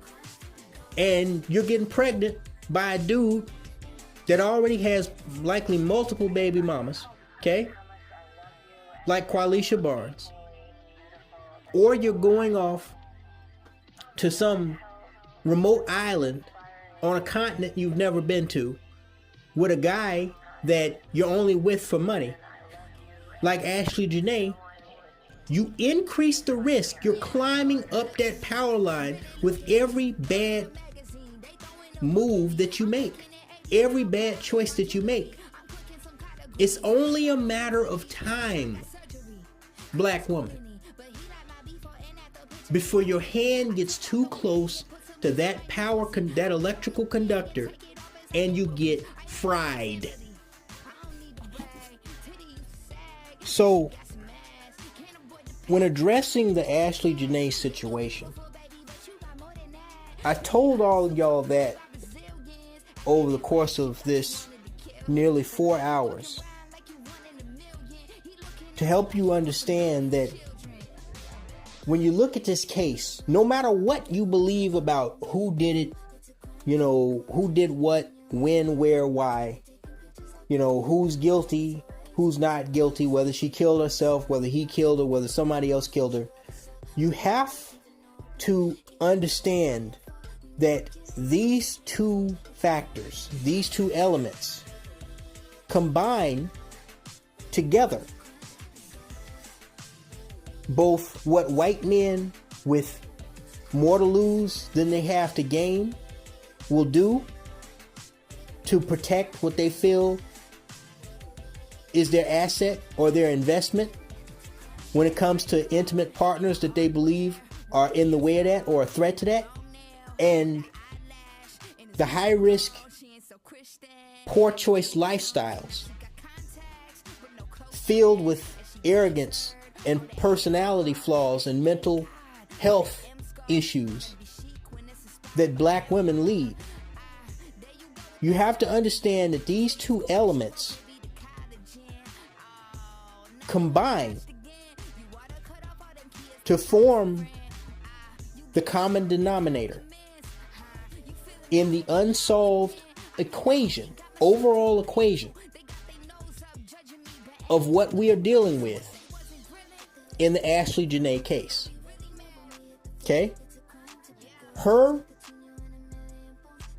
and you're getting pregnant by a dude that already has likely multiple baby mamas, okay, like Qualeisha Barnes, or you're going off to some remote island on a continent you've never been to with a guy that you're only with for money, like Ashley Jenae, you increase the risk. You're climbing up that power line with every bad move that you make, every bad choice that you make. It's only a matter of time, black woman, before your hand gets too close to that that electrical conductor and you get fried. So when addressing the Ashley Jenae situation, I told all of y'all that over the course of this nearly 4 hours to help you understand that when you look at this case, no matter what you believe about who did it, who did what, when, where, why, who's guilty, who's not guilty, whether she killed herself, whether he killed her, whether somebody else killed her, you have to understand that these two factors, these two elements combine together both what white men with more to lose than they have to gain will do to protect what they feel is their asset or their investment when it comes to intimate partners that they believe are in the way of that or a threat to that, and the high risk, poor choice lifestyles filled with arrogance and personality flaws and mental health issues that black women lead. You have to understand that these two elements combine to form the common denominator in the unsolved equation, overall equation of what we are dealing with in the Ashley Jenae case. Okay? Her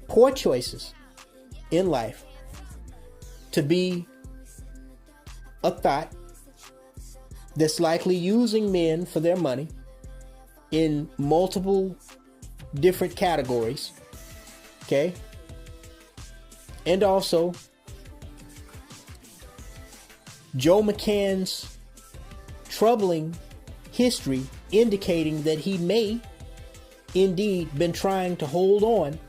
poor choices in life to be a thought that's likely using men for their money in multiple different categories. Okay? And also Joe McCann's troubling history indicating that he may indeed been trying to hold on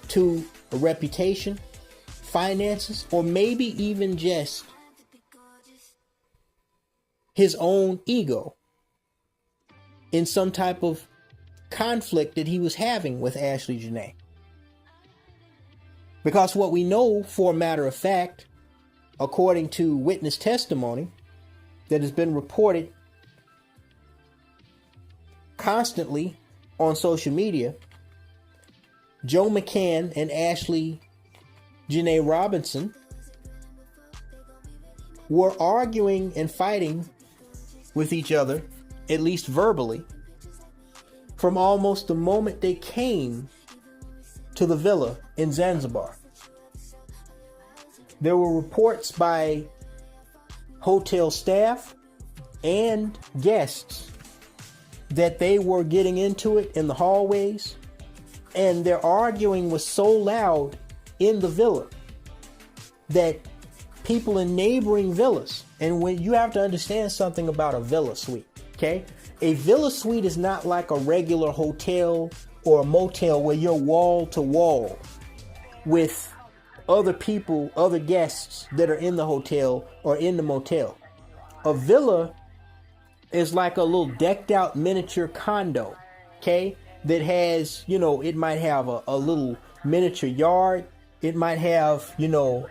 to a reputation, finances, or maybe even just his own ego in some type of conflict that he was having with Ashley Jenae. Because what we know for a matter of fact, according to witness testimony that has been reported constantly on social media, Joe McCann and Ashley Jenae Robinson were arguing and fighting with each other at least verbally, from almost the moment they came to the villa in Zanzibar. There were reports by hotel staff and guests that they were getting into it in the hallways, and their arguing was so loud in the villa that people in neighboring villas, and when you have to understand something about a villa suite, okay? A villa suite is not like a regular hotel or a motel where you're wall to wall with other people, other guests that are in the hotel or in the motel. A villa is like a little decked out miniature condo, okay? That has, you know, it might have a little miniature yard. It might have, you know,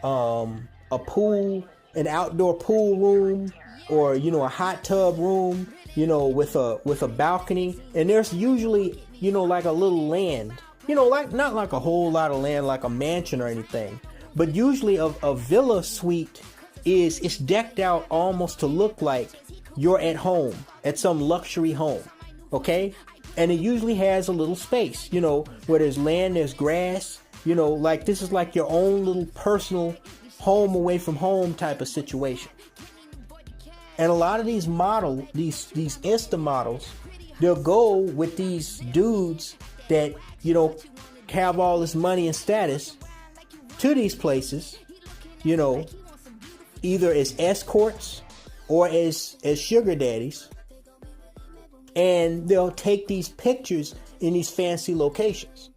a pool, an outdoor pool room, or, you know, a hot tub room, you know, with a balcony. And there's usually, you know, like a little land, you know, like not like a whole lot of land, like a mansion or anything, but usually a villa suite it's decked out almost to look like you're at home, at some luxury home, okay? And it usually has a little space, you know, where there's land, there's grass, you know, like this is like your own little personal home away from home type of situation. And a lot of these these Insta models, they'll go with these dudes that, you know, have all this money and status to these places, you know, either as escorts or as sugar daddies. And they'll take these pictures in these fancy locations,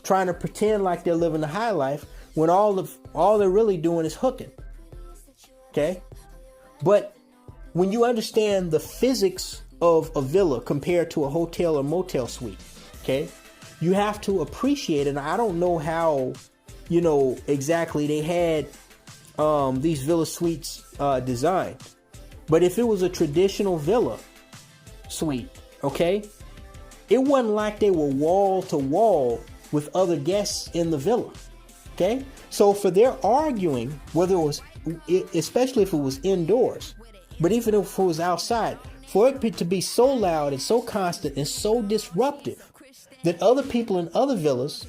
trying to pretend like they're living the high life when all they're really doing is hooking. Okay? But when you understand the physics of a villa compared to a hotel or motel suite, okay, you have to appreciate it. And I don't know how, you know, exactly they had these villa suites designed. But if it was a traditional villa suite, okay, it wasn't like they were wall to wall with other guests in the villa. Okay, so for their arguing, whether it was, especially if it was indoors, but even if it was outside, for it to be so loud and so constant and so disruptive that other people in other villas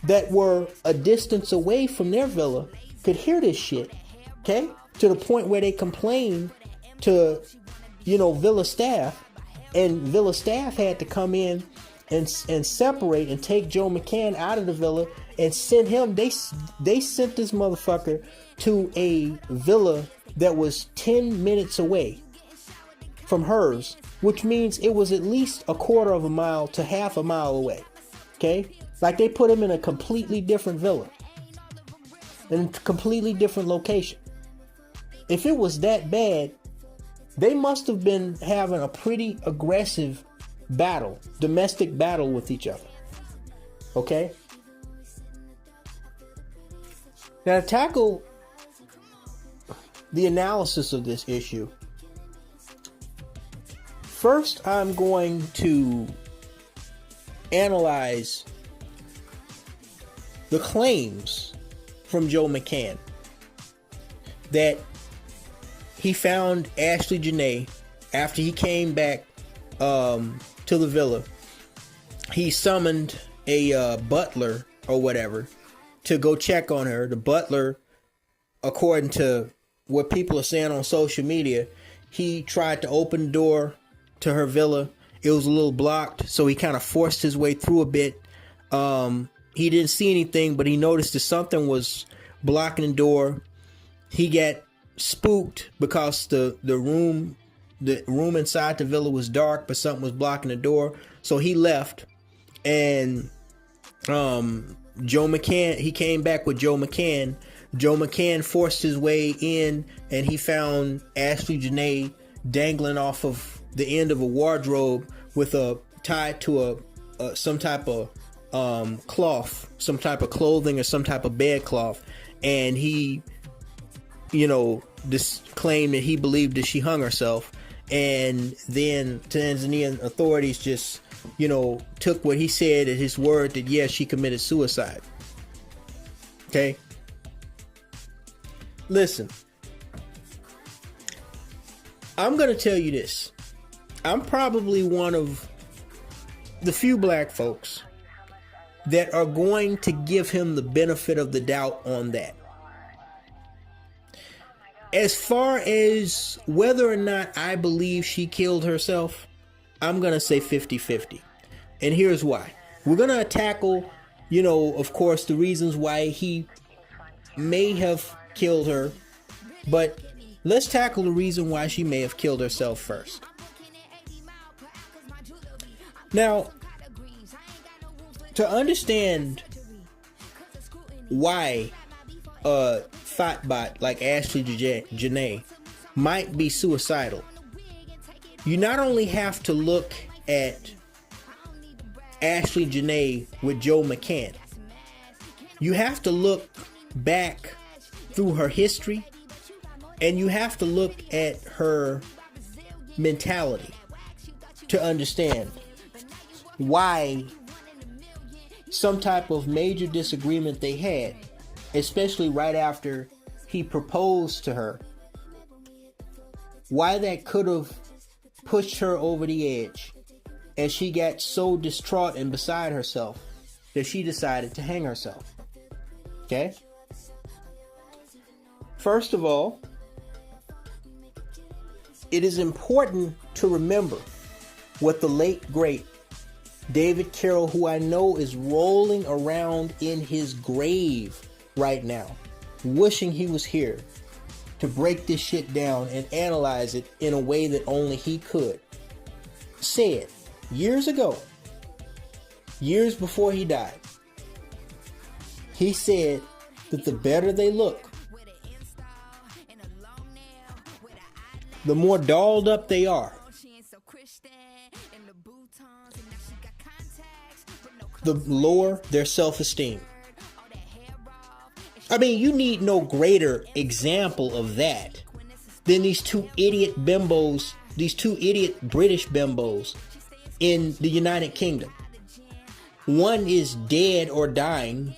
that were a distance away from their villa could hear this shit, okay, to the point where they complained to, you know, villa staff, and villa staff had to come in and separate and take Joe McCann out of the villa and send him. They sent this motherfucker to a villa that was 10 minutes away from hers, which means it was at least a quarter of a mile to half a mile away. Okay, like they put him in a completely different villa, in a completely different location. If it was that bad, they must have been having a pretty aggressive battle, domestic battle with each other. Okay? Now, to tackle the analysis of this issue, first I'm going to analyze the claims from Joe McCann that he found Ashley Jenae after he came back to the villa. He summoned a butler or whatever to go check on her. The butler, according to what people are saying on social media, he tried to open the door to her villa. It was a little blocked, so he kind of forced his way through a bit. He didn't see anything, but he noticed that something was blocking the door. He got spooked because the room inside the villa was dark, but something was blocking the door. So he left, and Joe McCann, he came back with Joe McCann. Joe McCann forced his way in, and he found Ashley Jenae dangling off of the end of a wardrobe with tied to some type of cloth, some type of clothing or some type of bed cloth. And he, you know, this claimed that he believed that she hung herself. And then Tanzanian authorities just, you know, took what he said at his word that, yes, she committed suicide. Okay? Listen, I'm going to tell you this. I'm probably one of the few black folks that are going to give him the benefit of the doubt on that. As far as whether or not I believe she killed herself, I'm going to say 50-50. And here's why. We're going to tackle, of course, the reasons why he may have killed her. But let's tackle the reason why she may have killed herself first. Now, to understand why thoughtbot like Ashley Jenae might be suicidal, you not only have to look at Ashley Jenae with Joe McCann, you have to look back through her history, and you have to look at her mentality to understand why some type of major disagreement they had, especially right after he proposed to her, why that could have pushed her over the edge, and she got so distraught and beside herself that she decided to hang herself. Okay? First of all, it is important to remember what the late, great David Carroll, who I know is rolling around in his grave right now, wishing he was here to break this shit down and analyze it in a way that only he could, said years ago, years before he died. He said that the better they look, the more dolled up they are, the lower their self-esteem. I mean, you need no greater example of that than these two idiot bimbos, these two idiot British bimbos in the United Kingdom. One is dead or dying,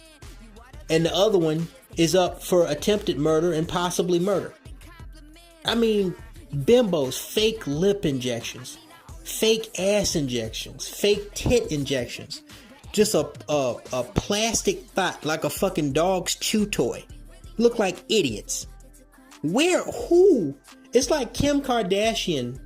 and the other one is up for attempted murder and possibly murder. I mean, bimbos, fake lip injections, fake ass injections, fake tit injections. Just a plastic thought like a fucking dog's chew toy. Look like idiots. Who? It's like Kim Kardashian.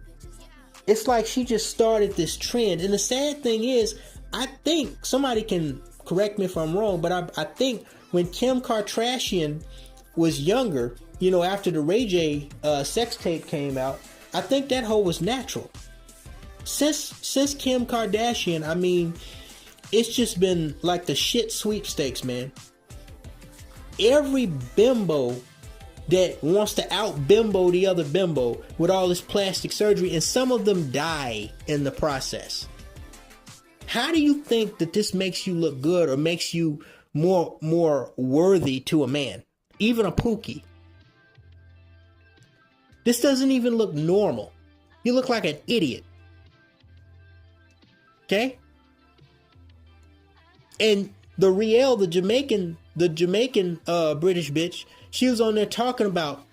It's like she just started this trend. And the sad thing is, I think, somebody can correct me if I'm wrong, but I think when Kim Kardashian was younger, after the Ray J sex tape came out, I think that hoe was natural. Since Kim Kardashian, I mean, it's just been like the shit sweepstakes, man. Every bimbo that wants to out bimbo the other bimbo with all this plastic surgery, and some of them die in the process. How do you think that this makes you look good or makes you more worthy to a man? Even a pookie. This doesn't even look normal. You look like an idiot. Okay? And the Riel, the Jamaican British bitch, she was on there talking about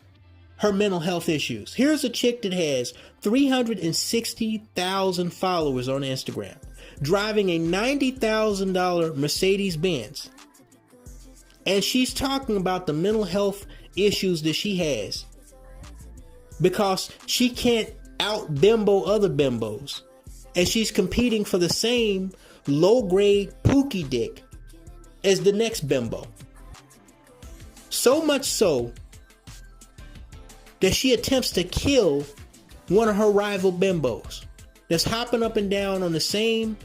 her mental health issues. Here's a chick that has 360,000 followers on Instagram, driving a $90,000 Mercedes Benz. And she's talking about the mental health issues that she has because she can't out bimbo other bimbos. And she's competing for the same low-grade pookie dick as the next bimbo. So much so that she attempts to kill one of her rival bimbos that's hopping up and down on the same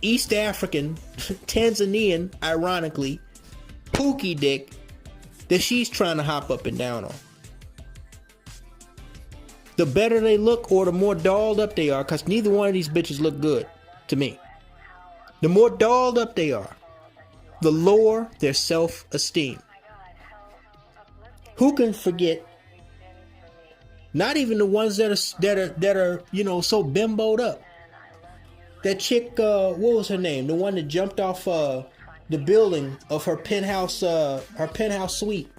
East African, Tanzanian, ironically, pookie dick that she's trying to hop up and down on. The better they look or the more dolled up they are, because neither one of these bitches look good to me. The more dolled up they are, the lower their self-esteem. Who can forget? Not even the ones that are so bimboed up. That chick, what was her name? The one that jumped off the building of her penthouse suite.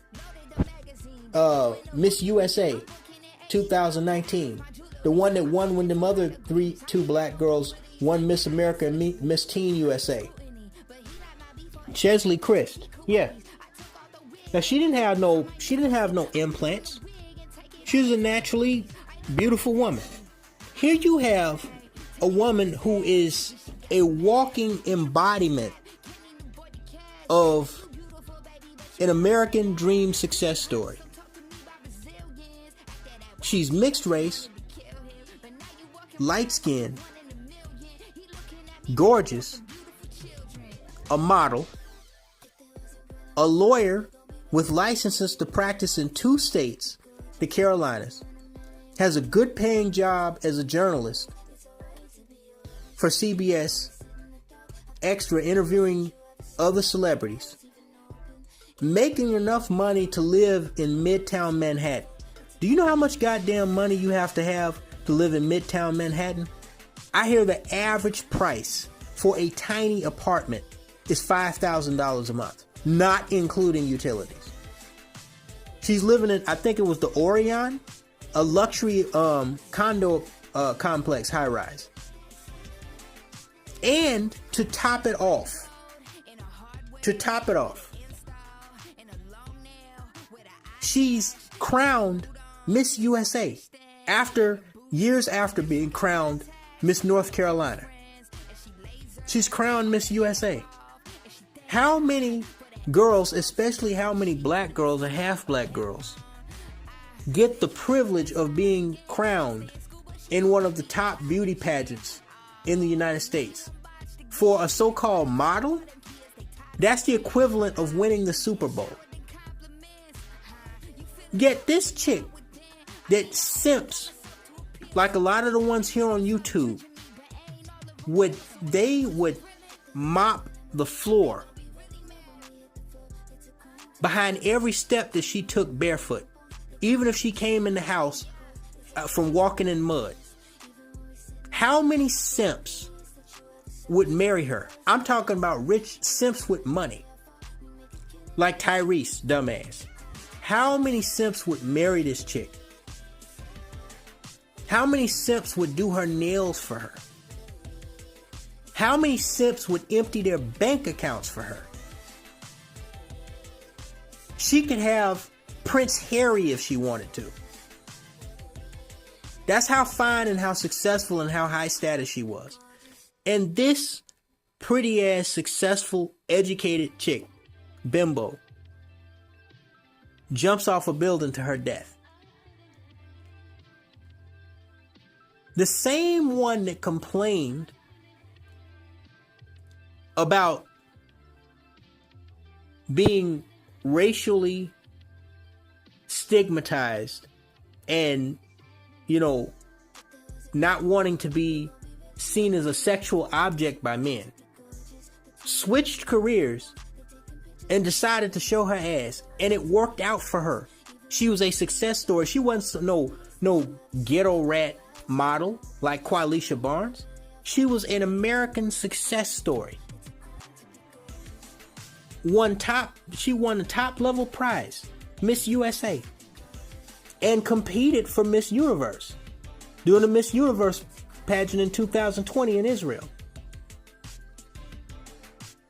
Miss USA, 2019. The one that won when the other two black girls won Miss America and Miss Teen USA. Chesley Christ. Yeah. Now she didn't have no implants. She was a naturally beautiful woman. Here you have a woman who is a walking embodiment of an American dream success story. She's mixed race, light skinned, gorgeous, a model, a lawyer with licenses to practice in 2 states, the Carolinas, has a good paying job as a journalist for CBS Extra, interviewing other celebrities, making enough money to live in Midtown Manhattan. Do you know how much goddamn money you have to live in Midtown Manhattan? I hear the average price for a tiny apartment is $5,000 a month, not including utilities. She's living in, I think it was the Orion, a luxury condo complex, high rise. And to top it off, she's crowned Miss USA years after being crowned Miss North Carolina. She's crowned Miss USA. How many girls, especially how many black girls or half black girls, get the privilege of being crowned in one of the top beauty pageants in the United States? For a so-called model, that's the equivalent of winning the Super Bowl. Get this chick that simps, like a lot of the ones here on YouTube, would mop the floor behind every step that she took barefoot, even if she came in the house from walking in mud. How many simps would marry her? I'm talking about rich simps with money, like Tyrese, dumbass. How many simps would marry this chick? How many simps would do her nails for her? How many simps would empty their bank accounts for her? She could have Prince Harry if she wanted to. That's how fine and how successful and how high status she was. And this pretty ass, successful, educated chick, bimbo, jumps off a building to her death. The same one that complained about being racially stigmatized and, not wanting to be seen as a sexual object by men, switched careers and decided to show her ass, and it worked out for her. She was a success story. She wasn't no ghetto rat model like Qualeisha Barnes. She was an American success story. She won a top level prize, Miss USA, and competed for Miss Universe, doing the Miss Universe pageant in 2020 in Israel.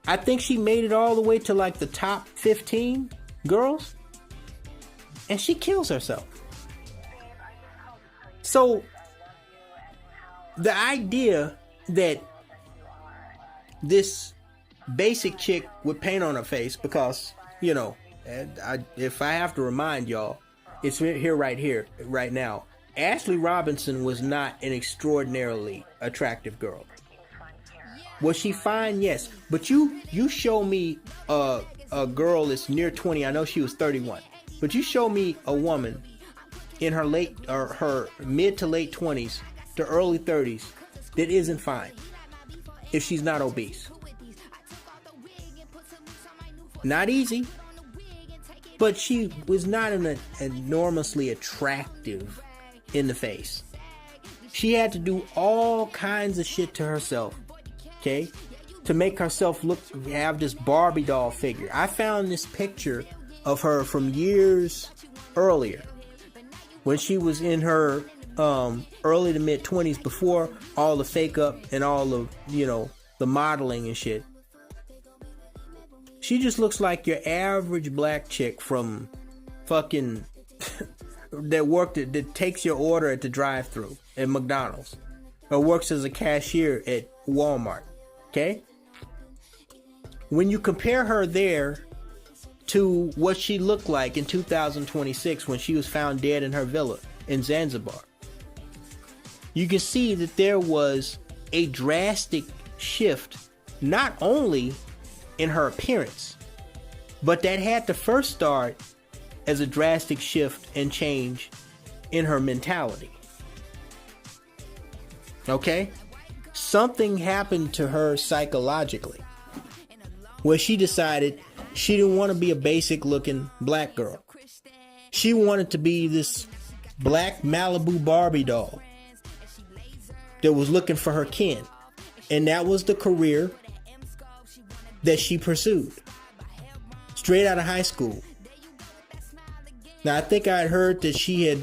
I think she made it all the way to like the top 15 girls, and she kills herself. So the idea that this basic chick with paint on her face, because, if I have to remind y'all, it's here right now. Ashley Robinson was not an extraordinarily attractive girl. Was she fine? Yes. But you show me a girl that's near 20. I know she was 31. But you show me a woman in her her mid to late 20s to early 30s that isn't fine if she's not obese. Not easy, but she was not enormously attractive in the face. She had to do all kinds of shit to herself, okay, to make herself have this Barbie doll figure. I found this picture of her from years earlier when she was in her early to mid 20s before all the fake up and all of, the modeling and shit. She just looks like your average black chick from fucking that takes your order at the drive-thru at McDonald's or works as a cashier at Walmart. Okay? When you compare her there to what she looked like in 2026 when she was found dead in her villa in Zanzibar, you can see that there was a drastic shift, not only in her appearance, but that had to first start as a drastic shift and change in her mentality. Okay? Something happened to her psychologically where she decided she didn't want to be a basic looking black girl. She wanted to be this black Malibu Barbie doll that was looking for her kin. And that was the career that she pursued. Straight out of high school. Now I think I had heard that she had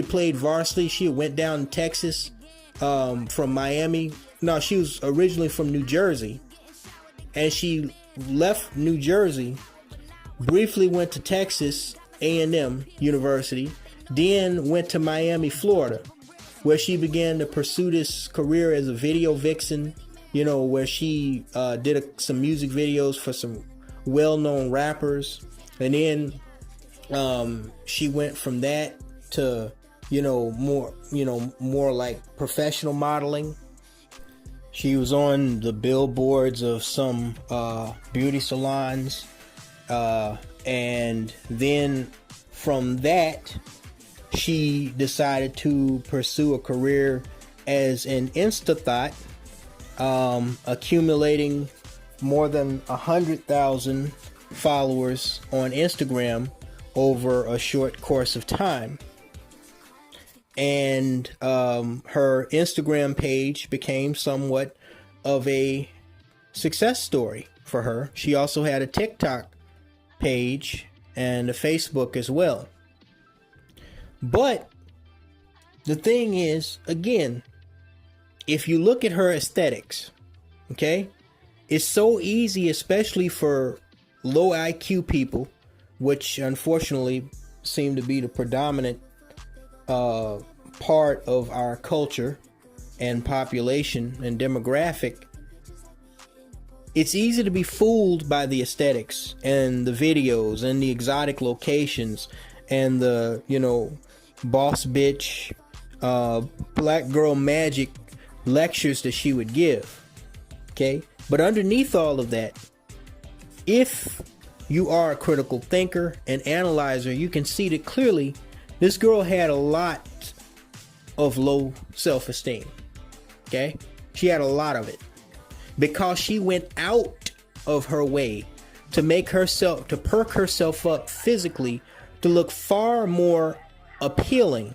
played varsity. She had went down to Texas from Miami. No, she was originally from New Jersey. And she left New Jersey, briefly went to Texas A&M University, then went to Miami, Florida, where she began to pursue this career as a video vixen, where she did some music videos for some well-known rappers. And then she went from that to, more like professional modeling. She was on the billboards of some beauty salons. And then from that, she decided to pursue a career as an Insta-thot, accumulating more than 100,000 followers on Instagram over a short course of time. And her Instagram page became somewhat of a success story for her. She also had a TikTok page and a Facebook as well. But the thing is, again, if you look at her aesthetics, okay, it's so easy, especially for low IQ people, which unfortunately seem to be the predominant part of our culture and population and demographic. It's easy to be fooled by the aesthetics and the videos and the exotic locations and the, boss bitch, black girl magic lectures that she would give. Okay? But underneath all of that, if you are a critical thinker and analyzer, you can see that clearly this girl had a lot of low self-esteem. Okay? She had a lot of it. Because she went out of her way to perk herself up physically to look far more appealing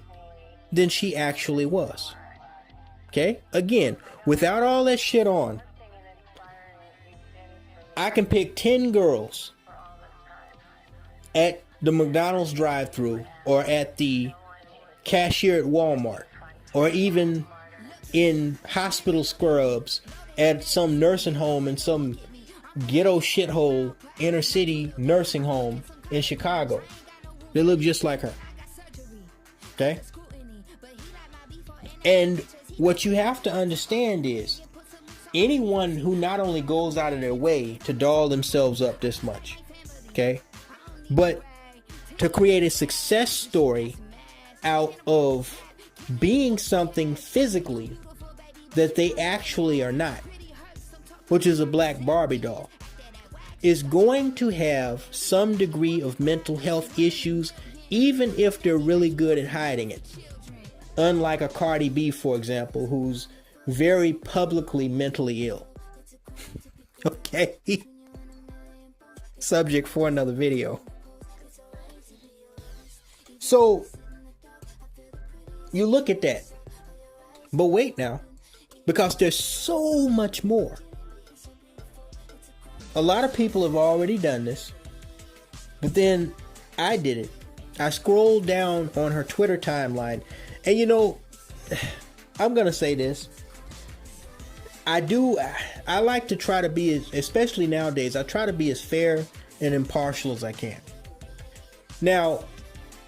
than she actually was. Okay? Again, without all that shit on, I can pick 10 girls at the McDonald's drive-thru or at the cashier at Walmart or even in hospital scrubs at some nursing home in some ghetto shithole inner city nursing home in Chicago. They look just like her. Okay? And what you have to understand is anyone who not only goes out of their way to doll themselves up this much, okay, but to create a success story out of being something physically that they actually are not, which is a black Barbie doll, is going to have some degree of mental health issues, even if they're really good at hiding it. Unlike a Cardi B, for example, who's very publicly mentally ill. Okay? Subject for another video. So, you look at that. But wait now, because there's so much more. A lot of people have already done this, but then I did it I scrolled down on her Twitter timeline, and you know, I'm gonna say this. I like to try to be, especially nowadays, I try to be as fair and impartial as I can. Now,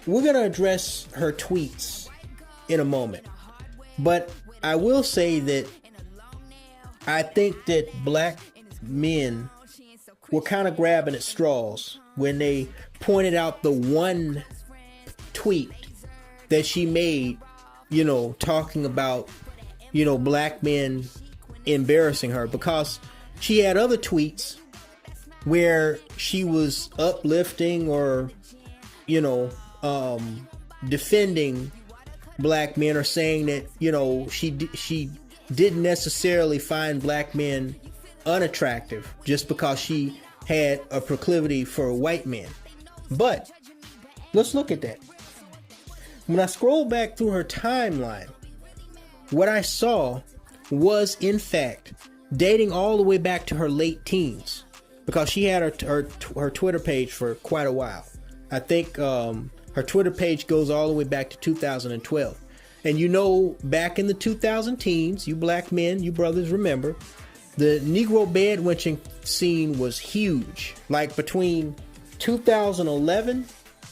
we're gonna address her tweets in a moment, but I will say that I think that black men were kind of grabbing at straws when they pointed out the one tweet that she made, you know, talking about, you know, black men embarrassing her, because she had other tweets where she was uplifting or, you know, defending black men, or saying that, you know, she didn't necessarily find black men unattractive just because she had a proclivity for white men. But let's look at that. When I scroll back through her timeline, what I saw was, in fact, dating all the way back to her late teens, because she had her Twitter page for quite a while. I think her Twitter page goes all the way back to 2012. And you know, back in the 2000 teens, you black men, you brothers remember, the Negro bedwetching scene was huge. Like between 2011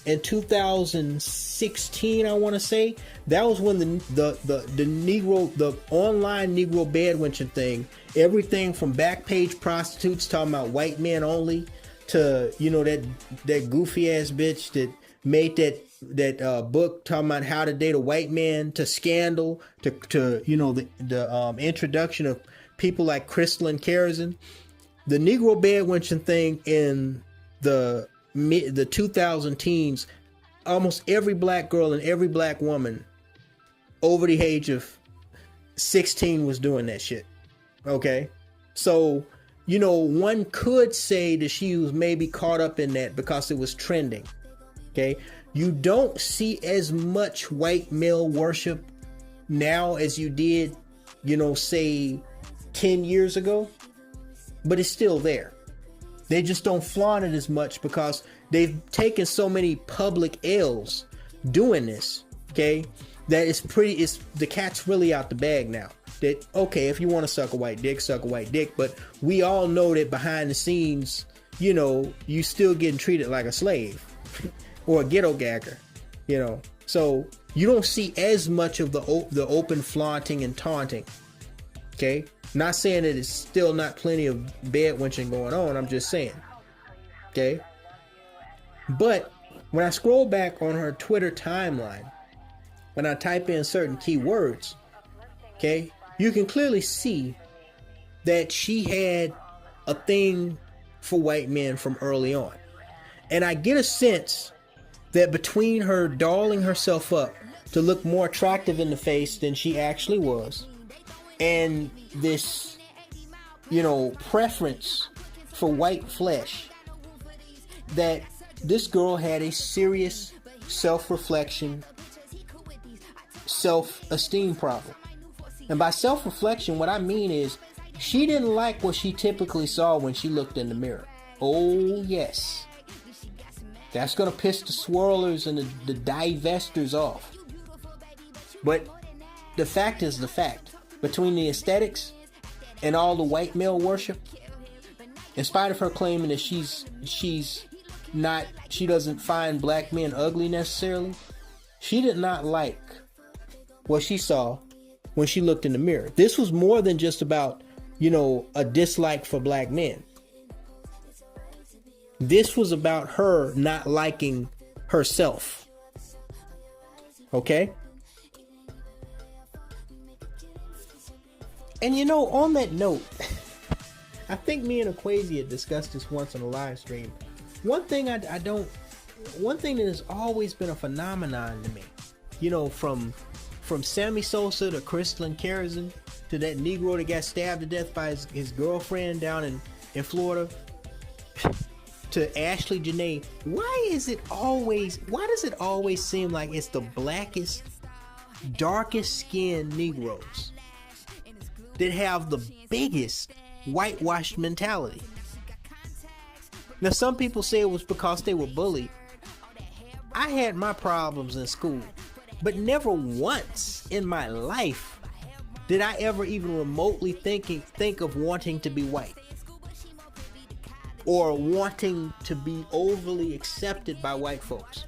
and 2016, I want to say, that was when the online Negro bedwetching thing, everything from back page prostitutes talking about white men only, to, you know, that goofy ass bitch that made that book talking about how to date a white man, to Scandal, to you know, the introduction of people like Crystal and Kerosene. The Negro bedwetching thing in the 2000 teens, almost every black girl and every black woman over the age of 16 was doing that shit. Okay, so, you know, one could say that she was maybe caught up in that because it was trending. Okay, you don't see as much white male worship now as you did, you know, say 10 years ago, but it's still there. They just don't flaunt it as much because they've taken so many public L's doing this, okay, that it's the cat's really out the bag now. That, okay, if you want to suck a white dick, but we all know that behind the scenes, you know, you still getting treated like a slave or a ghetto gagger, you know. So you don't see as much of the open flaunting and taunting, okay? Not saying that it's still not plenty of bedwetching going on, I'm just saying, okay? But when I scroll back on her Twitter timeline, when I type in certain keywords, okay, you can clearly see that she had a thing for white men from early on. And I get a sense that between her dolling herself up to look more attractive in the face than she actually was, and this, you know, preference for white flesh, that this girl had a serious self-reflection, self-esteem problem. And by self-reflection, what I mean is she didn't like what she typically saw when she looked in the mirror. Oh, yes. That's going to piss the swirlers and the divestors off. But the fact is the fact. Between the aesthetics and all the white male worship, in spite of her claiming that she doesn't find black men ugly necessarily, she did not like what she saw when she looked in the mirror. This was more than just about, you know, a dislike for black men. This was about her not liking herself. Okay? And you know, on that note, I think me and Qualeisha had discussed this once on a live stream. One thing that has always been a phenomenon to me, you know, from Sammy Sosa to Crystal and Kerosene to that Negro that got stabbed to death by his girlfriend down in Florida, to Ashley Jenae, why does it always seem like it's the blackest, darkest skinned Negroes that have the biggest whitewashed mentality? Now, some people say it was because they were bullied. I had my problems in school, but never once in my life did I ever even remotely think of wanting to be white or wanting to be overly accepted by white folks.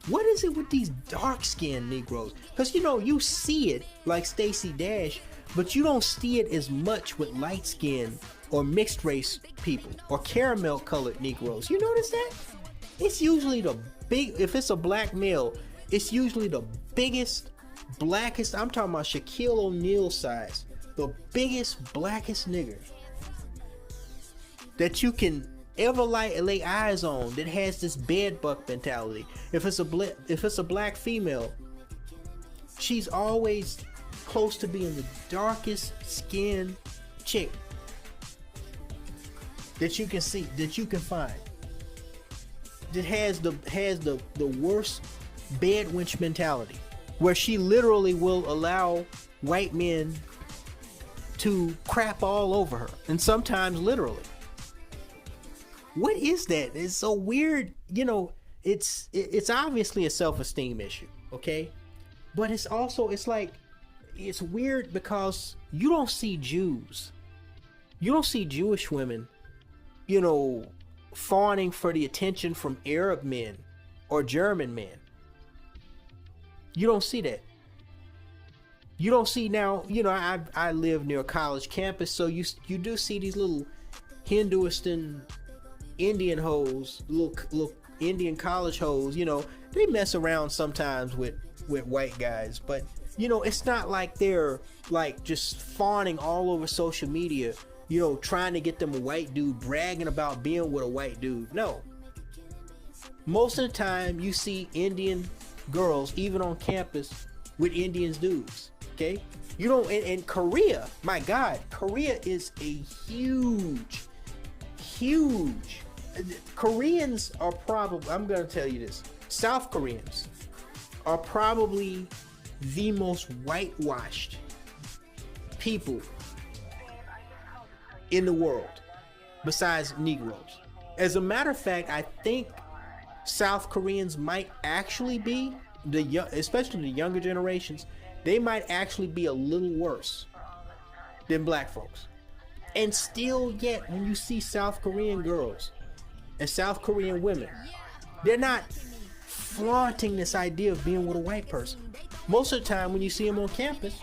What is it with these dark-skinned Negroes? Because, you know, you see it like Stacey Dash, but you don't see it as much with light-skinned or mixed-race people or caramel-colored Negroes. You notice that? It's usually if it's a black male, it's usually the biggest, blackest, I'm talking about Shaquille O'Neal size, the biggest, blackest nigger that you can ever lay eyes on, that has this bed buck mentality. If it's a black female, she's always close to being the darkest skinned chick that you can see, that you can find, that has the worst bed wench mentality, where she literally will allow white men to crap all over her, and sometimes literally. What is that? It's so weird. You know, it's obviously a self-esteem issue, okay? But it's weird because you don't see Jews. You don't see Jewish women, you know, fawning for the attention from Arab men or German men. You don't see that. You don't see now, you know, I live near a college campus, so you do see these little Hinduistan Indian hoes, little Indian college hoes, you know, they mess around sometimes with white guys, but you know, it's not like they're like just fawning all over social media, you know, trying to get them a white dude, bragging about being with a white dude. No. Most of the time you see Indian girls, even on campus, with Indian dudes, okay? You don't, in Korea, my God, Korea is a huge, Koreans are probably, I'm going to tell you this, South Koreans are probably the most whitewashed people in the world, besides Negroes. As a matter of fact, I think South Koreans might actually be, especially the younger generations, they might actually be a little worse than black folks. And still yet, when you see South Korean girls and South Korean women, they're not flaunting this idea of being with a white person. Most of the time when you see them on campus,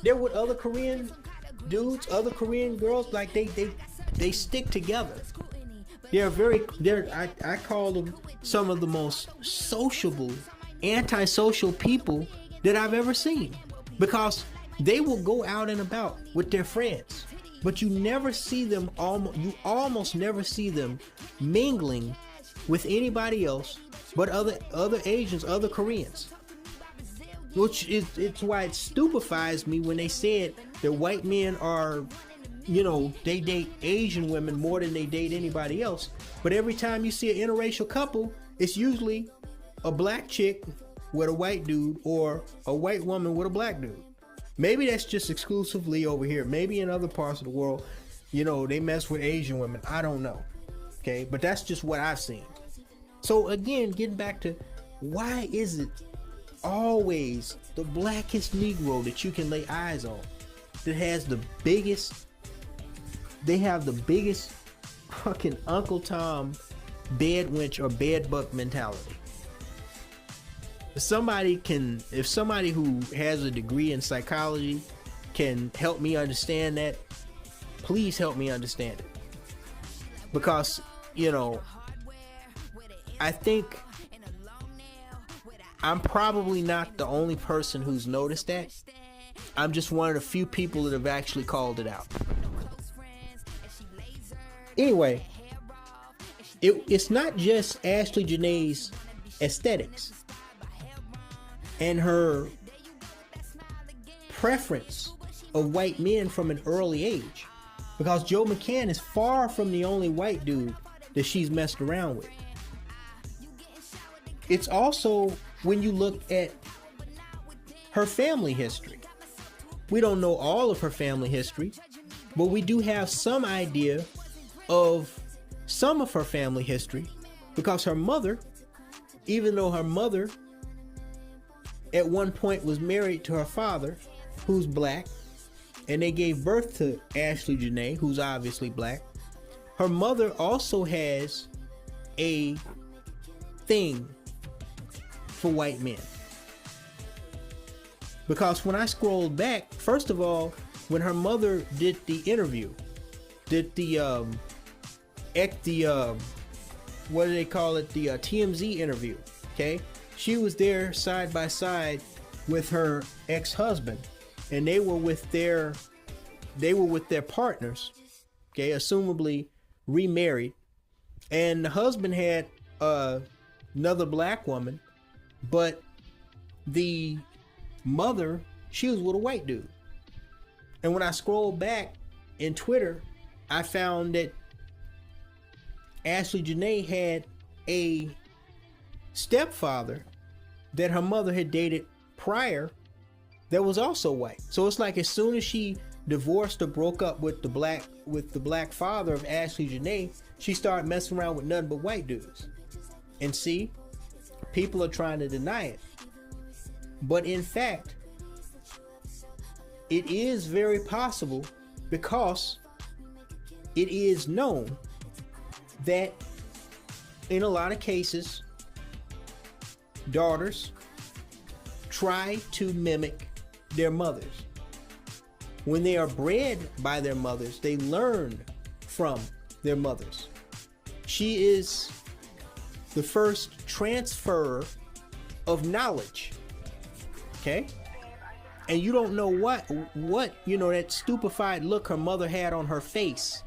they're with other Korean dudes, other Korean girls, like they stick together. I call them some of the most sociable, antisocial people that I've ever seen, because they will go out and about with their friends, but you never see them, you almost never see them mingling with anybody else but other Asians, other Koreans. Which it's why it stupefies me when they said that white men are, you know, they date Asian women more than they date anybody else. But every time you see an interracial couple, it's usually a black chick with a white dude or a white woman with a black dude. Maybe that's just exclusively over here. Maybe in other parts of the world, you know, they mess with Asian women. I don't know. Okay, but that's just what I've seen. So again, getting back to, why is it always the blackest Negro that you can lay eyes on that has the biggest, they have the biggest fucking Uncle Tom bed wench or bed buck mentality? If somebody who has a degree in psychology can help me understand that, please help me understand it. Because, you know, I think I'm probably not the only person who's noticed that. I'm just one of the few people that have actually called it out. Anyway, it's not just Ashley Jenae's aesthetics and her preference of white men from an early age, because Joe McCann is far from the only white dude that she's messed around with. It's also when you look at her family history. We don't know all of her family history, but we do have some idea of some of her family history, because her mother even though her mother at one point was married to her father, who's black, and they gave birth to Ashley Jenae, who's obviously black. Her mother also has a thing for white men. Because when I scrolled back, first of all, when her mother did the interview, did the what do they call it? The TMZ interview, okay? She was there side by side with her ex-husband, and they were with their partners, okay, assumably remarried, and the husband had another black woman, but the mother, she was with a white dude. And when I scrolled back in Twitter, I found that Ashley Jenae had a stepfather that her mother had dated prior that was also white. So it's like as soon as she divorced or broke up with the black father of Ashley Jenae, she started messing around with nothing but white dudes. And see, people are trying to deny it. But in fact, it is very possible, because it is known that in a lot of cases, daughters try to mimic their mothers. When they are bred by their mothers, they learn from their mothers. She is the first transfer of knowledge. Okay? And you don't know what, that stupefied look her mother had on her face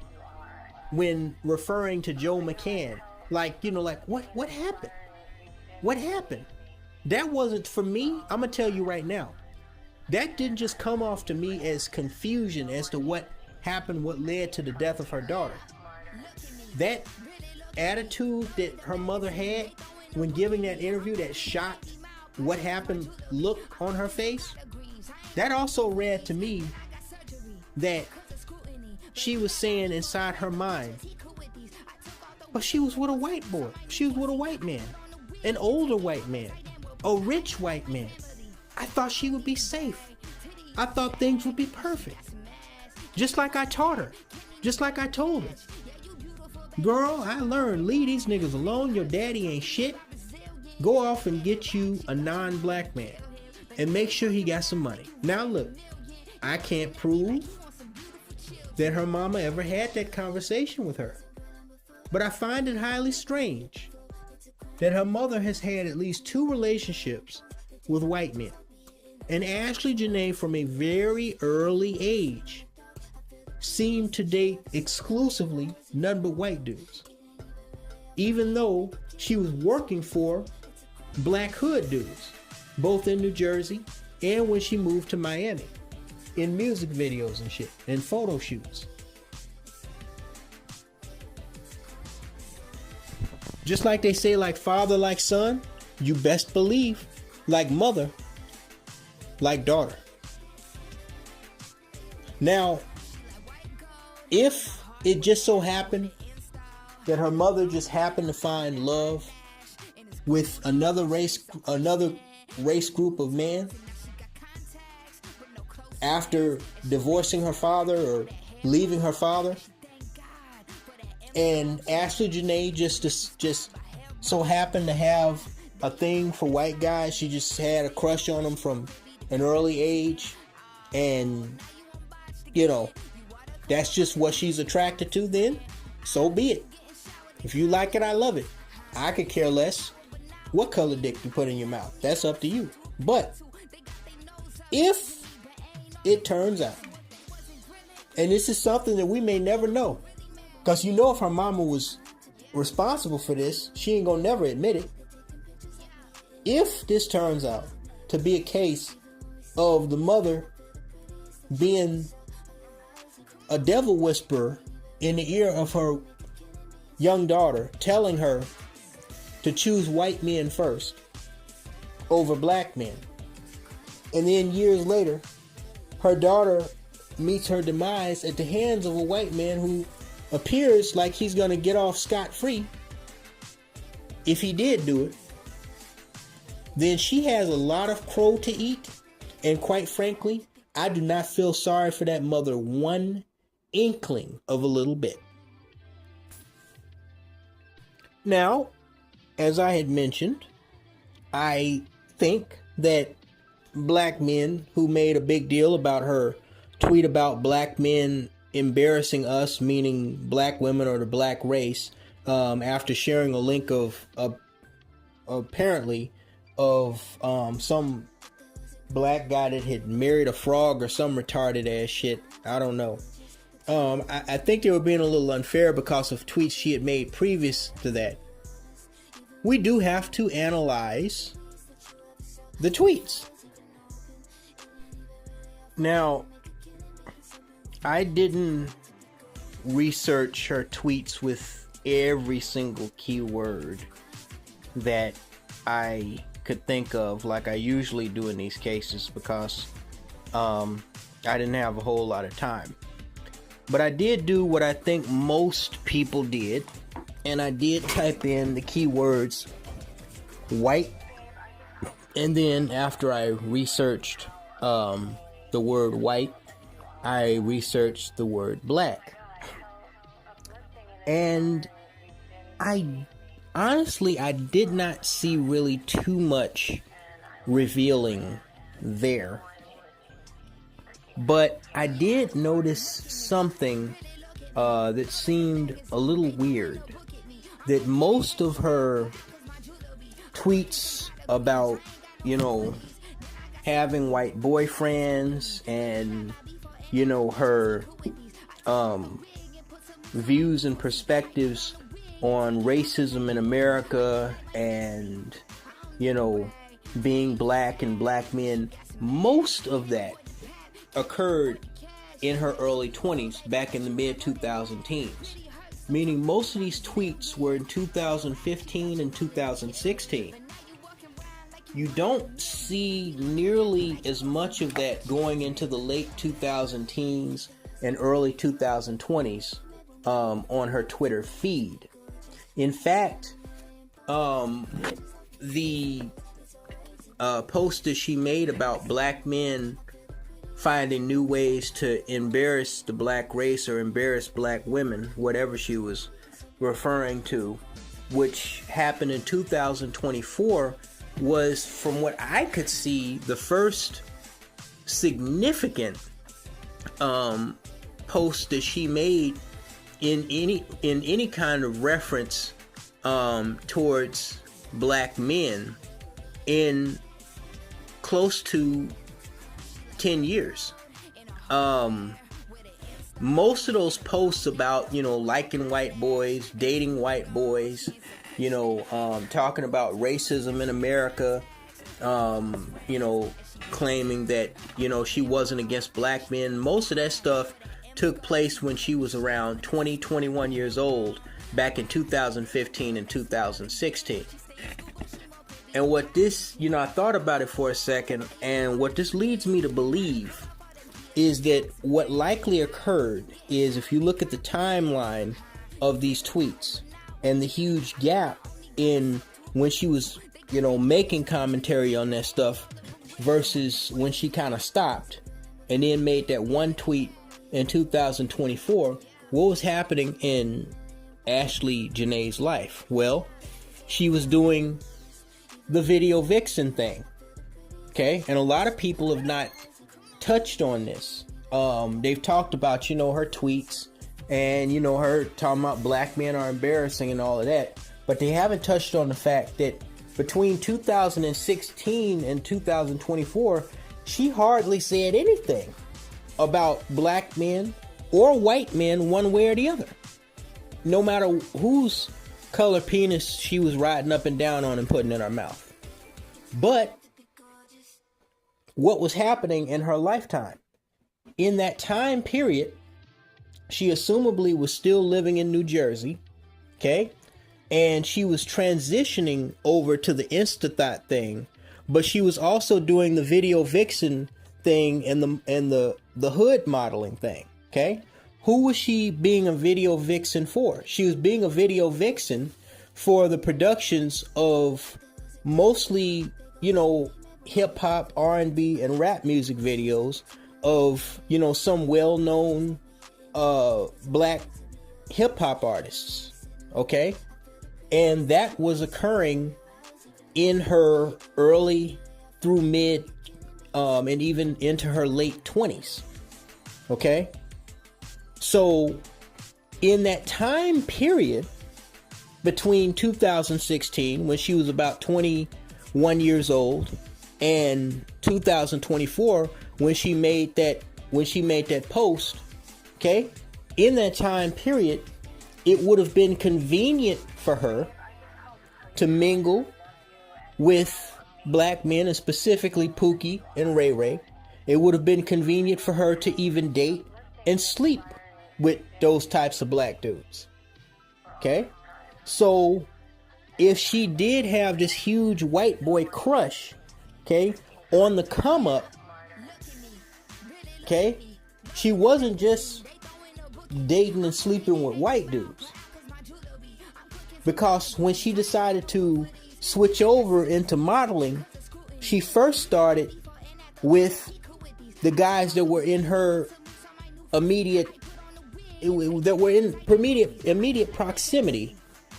when referring to Joe McCann. Like, what happened? What happened? That wasn't, for me, I'm gonna tell you right now, that didn't just come off to me as confusion as to what happened, what led to the death of her daughter. That attitude that her mother had when giving that interview, that shocked what happened look on her face, that also read to me that she was saying inside her mind, but she was with a white boy. She was with a white man, an older white man, a rich white man. I thought she would be safe. I thought things would be perfect. Just like I taught her. Just like I told her. Girl, I learned, leave these niggas alone. Your daddy ain't shit. Go off and get you a non-black man and make sure he got some money. Now look, I can't prove that her mama ever had that conversation with her, but I find it highly strange that her mother has had at least 2 relationships with white men. And Ashley Jenae, from a very early age, seemed to date exclusively none but white dudes, even though she was working for black hood dudes, both in New Jersey and when she moved to Miami, in music videos and shit, and photo shoots. Just like they say, like father, like son, you best believe, like mother, like daughter. Now, if it just so happened that her mother just happened to find love with another race group of men after divorcing her father or leaving her father, and Ashley Jenae just so happened to have a thing for white guys, she just had a crush on them from an early age, and that's just what she's attracted to, then so be it. If you like it, I love it. I could care less what color dick you put in your mouth. That's up to you. But if it turns out, and this is something that we may never know, because if her mama was responsible for this, she ain't gonna never admit it. If this turns out to be a case of the mother being a devil whisperer in the ear of her young daughter, telling her to choose white men first over black men, and then years later her daughter meets her demise at the hands of a white man who appears like he's gonna get off scot-free if he did do it, then she has a lot of crow to eat. And quite frankly, I do not feel sorry for that mother one inkling of a little bit. Now, as I had mentioned, I think that black men who made a big deal about her tweet about black men embarrassing us, meaning black women or the black race, after sharing a link of apparently of some black guy that had married a frog or some retarded ass shit. I don't know. I think they were being a little unfair because of tweets she had made previous to that. We do have to analyze the tweets. Now, I didn't research her tweets with every single keyword that I could think of like I usually do in these cases because I didn't have a whole lot of time. But I did do what I think most people did, and I did type in the keywords white, and then after I researched the word white, I researched the word black. And I did not see really too much revealing there. But I did notice something that seemed a little weird. That most of her tweets about, having white boyfriends and, her views and perspectives on racism in America and, being black and black men, most of that occurred in her early 20s, back in the mid 2010s. Meaning most of these tweets were in 2015 and 2016. You don't see nearly as much of that going into the late 2010s and early 2020s on her Twitter feed. In fact, the post that she made about black men finding new ways to embarrass the black race or embarrass black women, whatever she was referring to, which happened in 2024, was, from what I could see, the first significant post that she made in any kind of reference towards black men in close to 10 years. Most of those posts about, liking white boys, dating white boys, talking about racism in America, claiming that, she wasn't against black men. Most of that stuff took place when she was around 20, 21 years old, back in 2015 and 2016. And what this, I thought about it for a second, and what this leads me to believe is that what likely occurred is, if you look at the timeline of these tweets and the huge gap in when she was, making commentary on that stuff versus when she kind of stopped and then made that one tweet in 2024, what was happening in Ashley Jenae's life? Well, she was doing the video vixen thing. Okay? And a lot of people have not touched on this. They've talked about, her tweets and, her talking about black men are embarrassing and all of that. But they haven't touched on the fact that between 2016 and 2024, she hardly said anything about black men or white men one way or the other. No matter whose color penis she was riding up and down on and putting in her mouth. But what was happening in her lifetime? In that time period, she assumably was still living in New Jersey, okay? And she was transitioning over to the InstaThot thing, but she was also doing the video vixen thing and the hood modeling thing, okay? Who was she being a video vixen for? She was being a video vixen for the productions of mostly, hip hop, R&B, and rap music videos of, some well-known black hip hop artists. Okay? And that was occurring in her early through mid and even into her late 20s. Okay? So in that time period between 2016, when she was about 21 years old, and 2024, when she made that post, okay, in that time period, it would have been convenient for her to mingle with black men, and specifically Pookie and Ray Ray. It would have been convenient for her to even date and sleep with those types of black dudes. Okay? So, if she did have this huge white boy crush, okay, on the come up, okay, she wasn't just dating and sleeping with white dudes. Because when she decided to switch over into modeling, she first started with the guys that were in her immediate proximity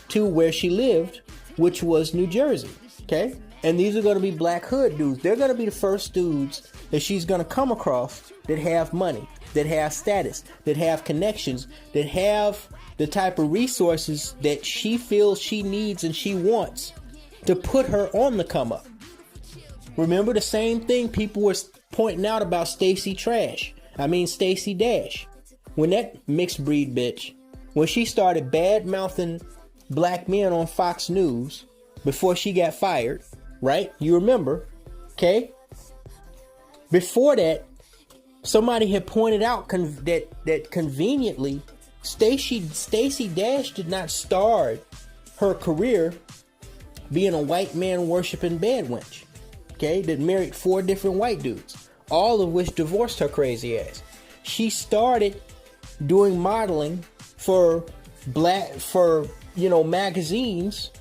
to where she lived, which was New Jersey. Okay? And these are going to be black hood dudes. They're going to be the first dudes that she's going to come across that have money, that have status, that have connections, that have the type of resources that she feels she needs and she wants to put her on the come up. Remember the same thing people were pointing out about Stacey Dash. When that mixed breed bitch, when she started bad mouthing black men on Fox News before she got fired, right? You remember, okay? Before that, somebody had pointed out that conveniently, Stacey Dash did not start her career being a white man worshiping bad wench, okay? That married 4 different white dudes, all of which divorced her crazy ass. She started doing modeling for magazines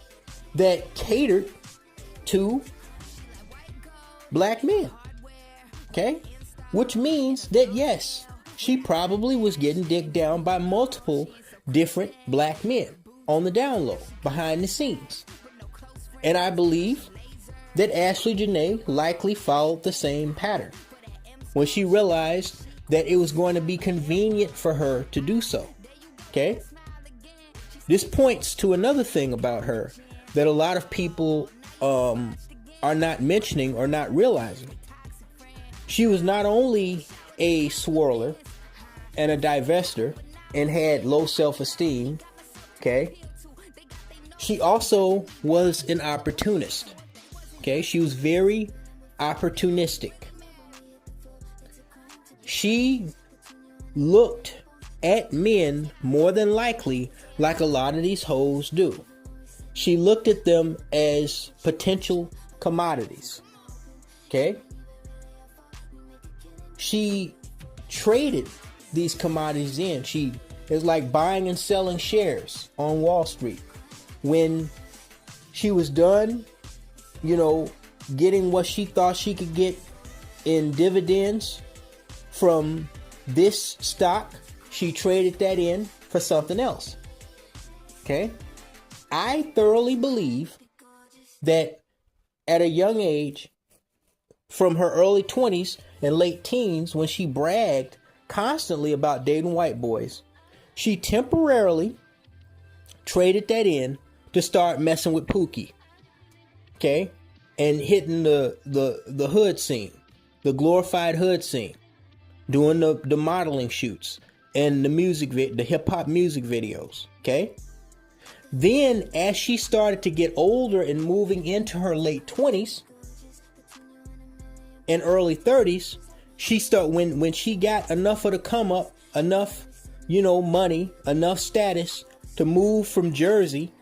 that catered to black men. Okay? Which means that yes, she probably was getting dicked down by multiple different black men on the down low, behind the scenes. And I believe that Ashley Jenae likely followed the same pattern when she realized that it was going to be convenient for her to do so. Okay? This points to another thing about her that a lot of people are not mentioning or not realizing. She was not only a swirler and a divestor and had low self-esteem, okay? She also was an opportunist, okay? She was very opportunistic. She looked at men more than likely like a lot of these hoes do. She looked at them as potential commodities, okay? She traded these commodities in. She is like buying and selling shares on Wall Street. When she was done, getting what she thought she could get in dividends from this stock, she traded that in for something else. Okay? I thoroughly believe that at a young age, from her early 20s and late teens, when she bragged constantly about dating white boys, she temporarily traded that in to start messing with Pookie. Okay? And hitting the hood scene, the glorified hood scene, doing the modeling shoots and the hip hop music videos. Okay? Then as she started to get older and moving into her late 20s and early 30s, when she got enough of the come up, enough, money, enough status to move from Jersey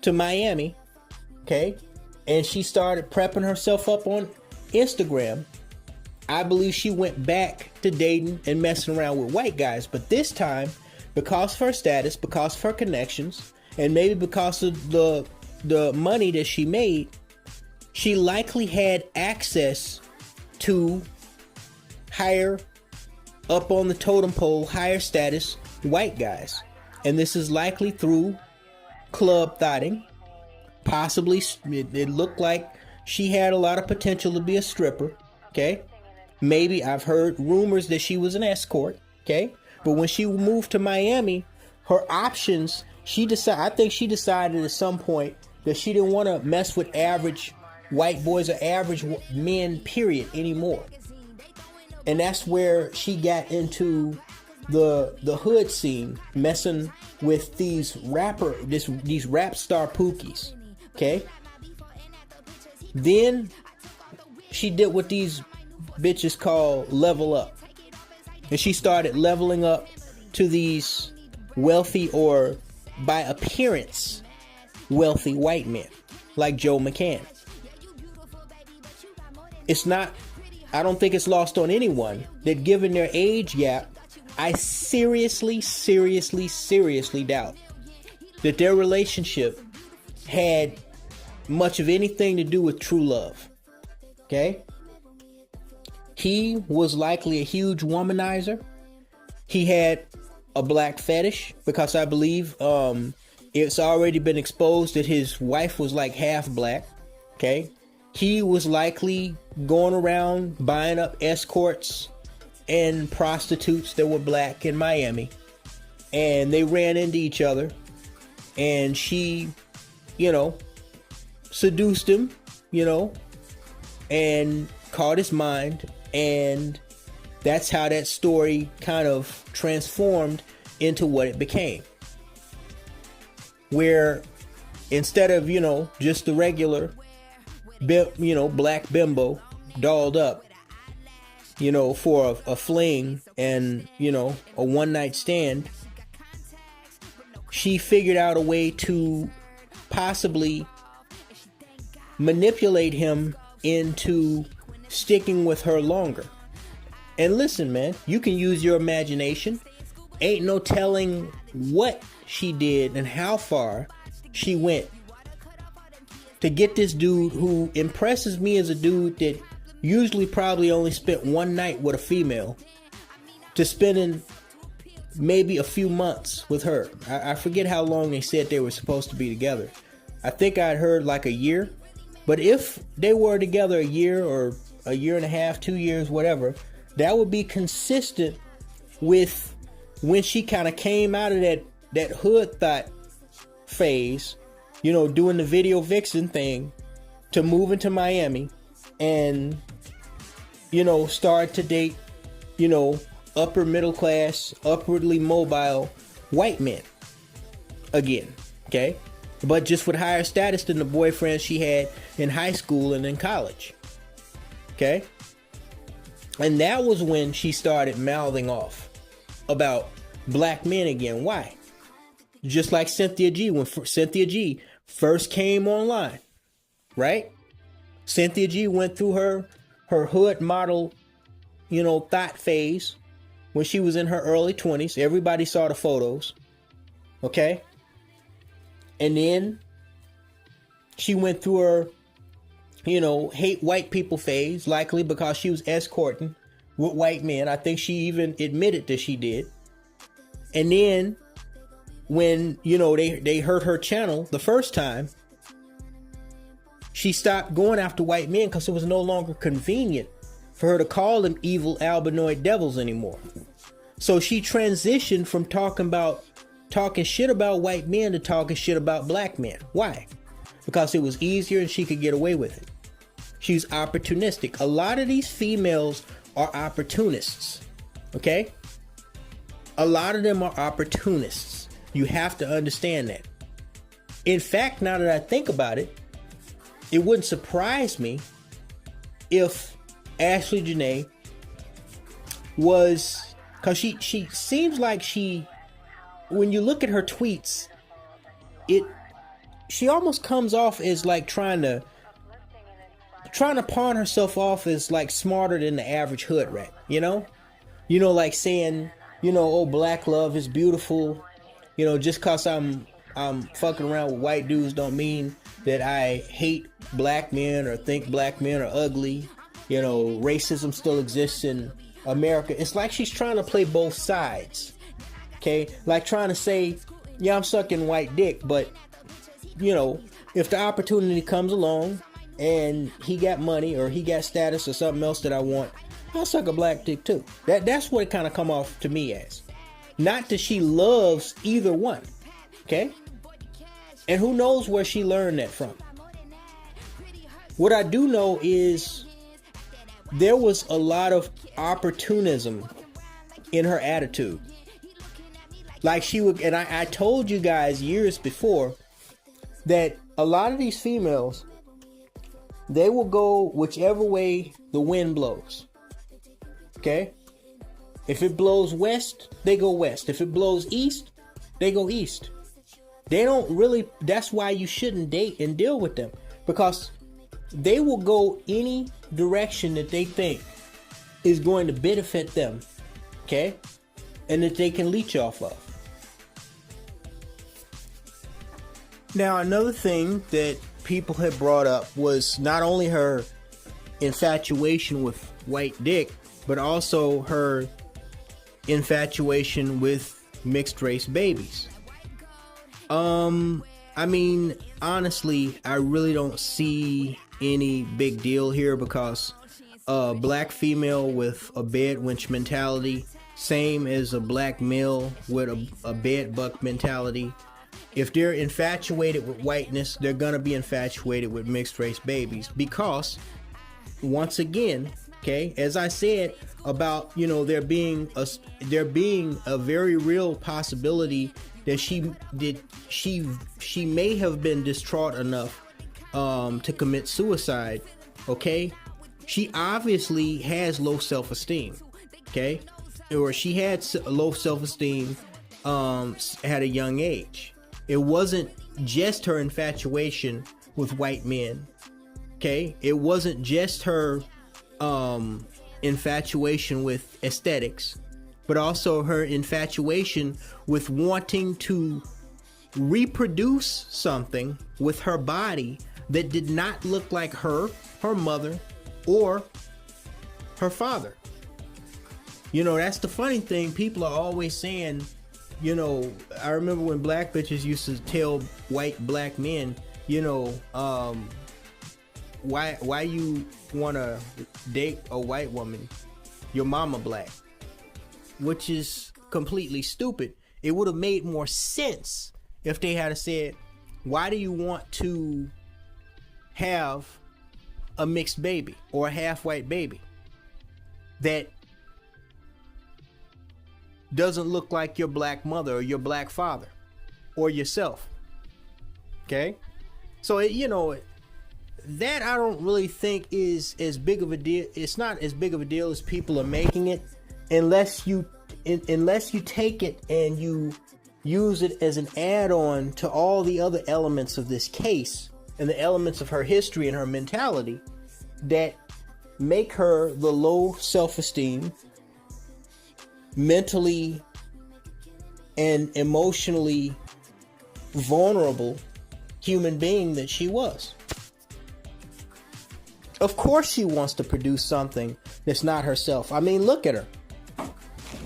to Miami, okay? And she started prepping herself up on Instagram. I believe she went back to dating and messing around with white guys, but this time, because of her status, because of her connections, and maybe because of the money that she made, she likely had access to higher up on the totem pole, higher status white guys. And this is likely through club thotting. Possibly, it looked like she had a lot of potential to be a stripper. Okay. Maybe I've heard rumors that she was an escort. Okay. But when she moved to Miami, her options, I think she decided at some point that she didn't want to mess with average white boys or average men, period, anymore. And that's where she got into the hood scene, messing with these rap star pookies. Okay. Then she did what these bitches call level up. And she started leveling up to these wealthy, or by appearance, wealthy white men like Joe McCann. I don't think it's lost on anyone that given their age gap, I seriously doubt that their relationship had much of anything to do with true love. Okay? He was likely a huge womanizer. He had a black fetish, because I believe it's already been exposed that his wife was like half black. Okay? He was likely going around buying up escorts and prostitutes that were black in Miami. And they ran into each other. And she, seduced him, and caught his mind. And that's how that story kind of transformed into what it became. Where instead of, just the regular, black bimbo dolled up, for a fling and, a one night stand, she figured out a way to possibly manipulate him into sticking with her longer. And listen, man, you can use your imagination. Ain't no telling what she did and how far she went to get this dude who impresses me as a dude that usually probably only spent one night with a female to spending maybe a few months with her. I forget how long they said they were supposed to be together. I think I'd heard like a year. But if they were together a year or a year and a half, 2 years, whatever, that would be consistent with when she kind of came out of that hood thought phase, doing the video vixen thing, to moving to Miami and, start to date, upper middle class, upwardly mobile white men again. Okay. But just with higher status than the boyfriends she had in high school and in college. Okay? And that was when she started mouthing off about black men again. Why? Just like Cynthia G. When Cynthia G first came online. Right? Cynthia G went through her hood model, thought phase when she was in her early 20s. Everybody saw the photos. Okay? And then she went through her, hate white people phase, likely because she was escorting with white men. I think she even admitted that she did. And then when, they hurt her channel the first time, she stopped going after white men because it was no longer convenient for her to call them evil albinoid devils anymore. So she transitioned from talking shit about white men to talking shit about black men. Why? Because it was easier and she could get away with it. She's opportunistic. A lot of these females are opportunists. Okay? A lot of them are opportunists. You have to understand that. In fact, now that I think about it, it wouldn't surprise me if Ashley Jenae was, because she seems like when you look at her tweets, she almost comes off as like trying to pawn herself off as like smarter than the average hood rat, like saying, oh, black love is beautiful, just cause I'm I'm fucking around with white dudes don't mean that I hate black men or think black men are ugly. You know, racism still exists in America. It's like she's trying to play both sides. Okay? Like trying to say, yeah, I'm sucking white dick, but, you know, if the opportunity comes along and he got money or he got status or something else that I want, I'll suck a black dick too. That's what it kind of come off to me as. Not that she loves either one. Okay? And who knows where she learned that from. What I do know is there was a lot of opportunism in her attitude. Like she would, and I told you guys years before that a lot of these females, they will go whichever way the wind blows. Okay? If it blows west, they go west. If it blows east, they go east. They don't really, that's why you shouldn't date and deal with them. Because they will go any direction that they think is going to benefit them. Okay? And that they can leech off of. Now, another thing that people had brought up was not only her infatuation with white dick, but also her infatuation with mixed race babies. I mean, honestly, I really don't see any big deal here because a black female with a bed wench mentality, same as a black male with a bed buck mentality. If they're infatuated with whiteness, they're gonna be infatuated with mixed race babies because, once again, okay, as I said about, you know, there being a very real possibility that she may have been distraught enough to commit suicide. Okay, she obviously has low self-esteem. Okay, or she had low self-esteem at a young age. It wasn't just her infatuation with white men. Okay, it wasn't just her infatuation with aesthetics, but also her infatuation with wanting to reproduce something with her body that did not look like her mother, or her father. You know, that's the funny thing. People are always saying, you know, I remember when black bitches used to tell white black men, you know, why you wanna date a white woman? Your mama black. Which is completely stupid. It would have made more sense if they had said, why do you want to have a mixed baby or a half white baby that doesn't look like your black mother or your black father or yourself? Okay? So, you know, that I don't really think is as big of a deal. It's not as big of a deal as people are making it, unless you take it and you use it as an add-on to all the other elements of this case and the elements of her history and her mentality that make her the low self-esteem, mentally and emotionally vulnerable human being that she was. Of course she wants to produce something that's not herself. I mean, look at her.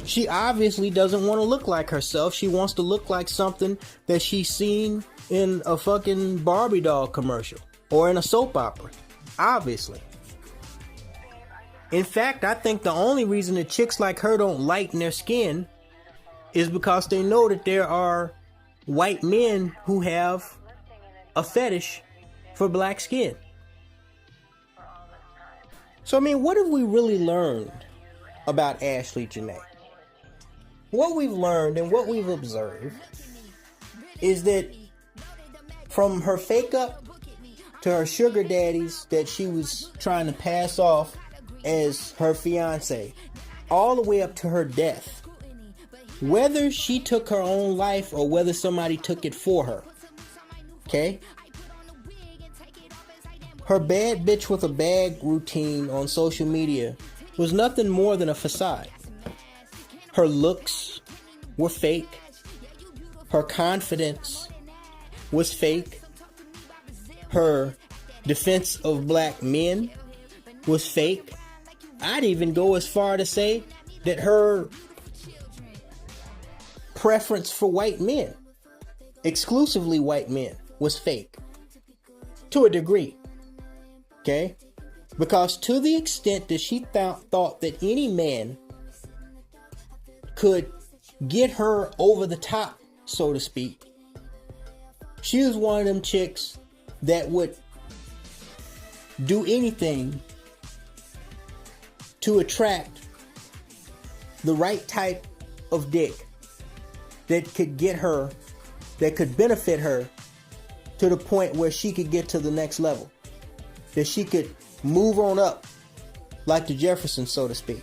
She obviously doesn't want to look like herself. She wants to look like something that she's seen in a fucking Barbie doll commercial or in a soap opera. Obviously. In fact, I think the only reason that chicks like her don't lighten their skin is because they know that there are white men who have a fetish for black skin. So, I mean, what have we really learned about Ashley Jenae? What we've learned and what we've observed is that from her fake up to her sugar daddies that she was trying to pass off as her fiance, all the way up to her death, whether she took her own life or whether somebody took it for her, okay? Her bad bitch with a bag routine on social media was nothing more than a facade. Her looks were fake. Her confidence was fake. Her defense of black men was fake. I'd even go as far to say that her preference for white men, exclusively white men, was fake. To a degree. Okay? Because to the extent that she thought that any man could get her over the top, so to speak, she was one of them chicks that would do anything to attract the right type of dick that could get her, that could benefit her to the point where she could get to the next level, that she could move on up like the Jeffersons, so to speak.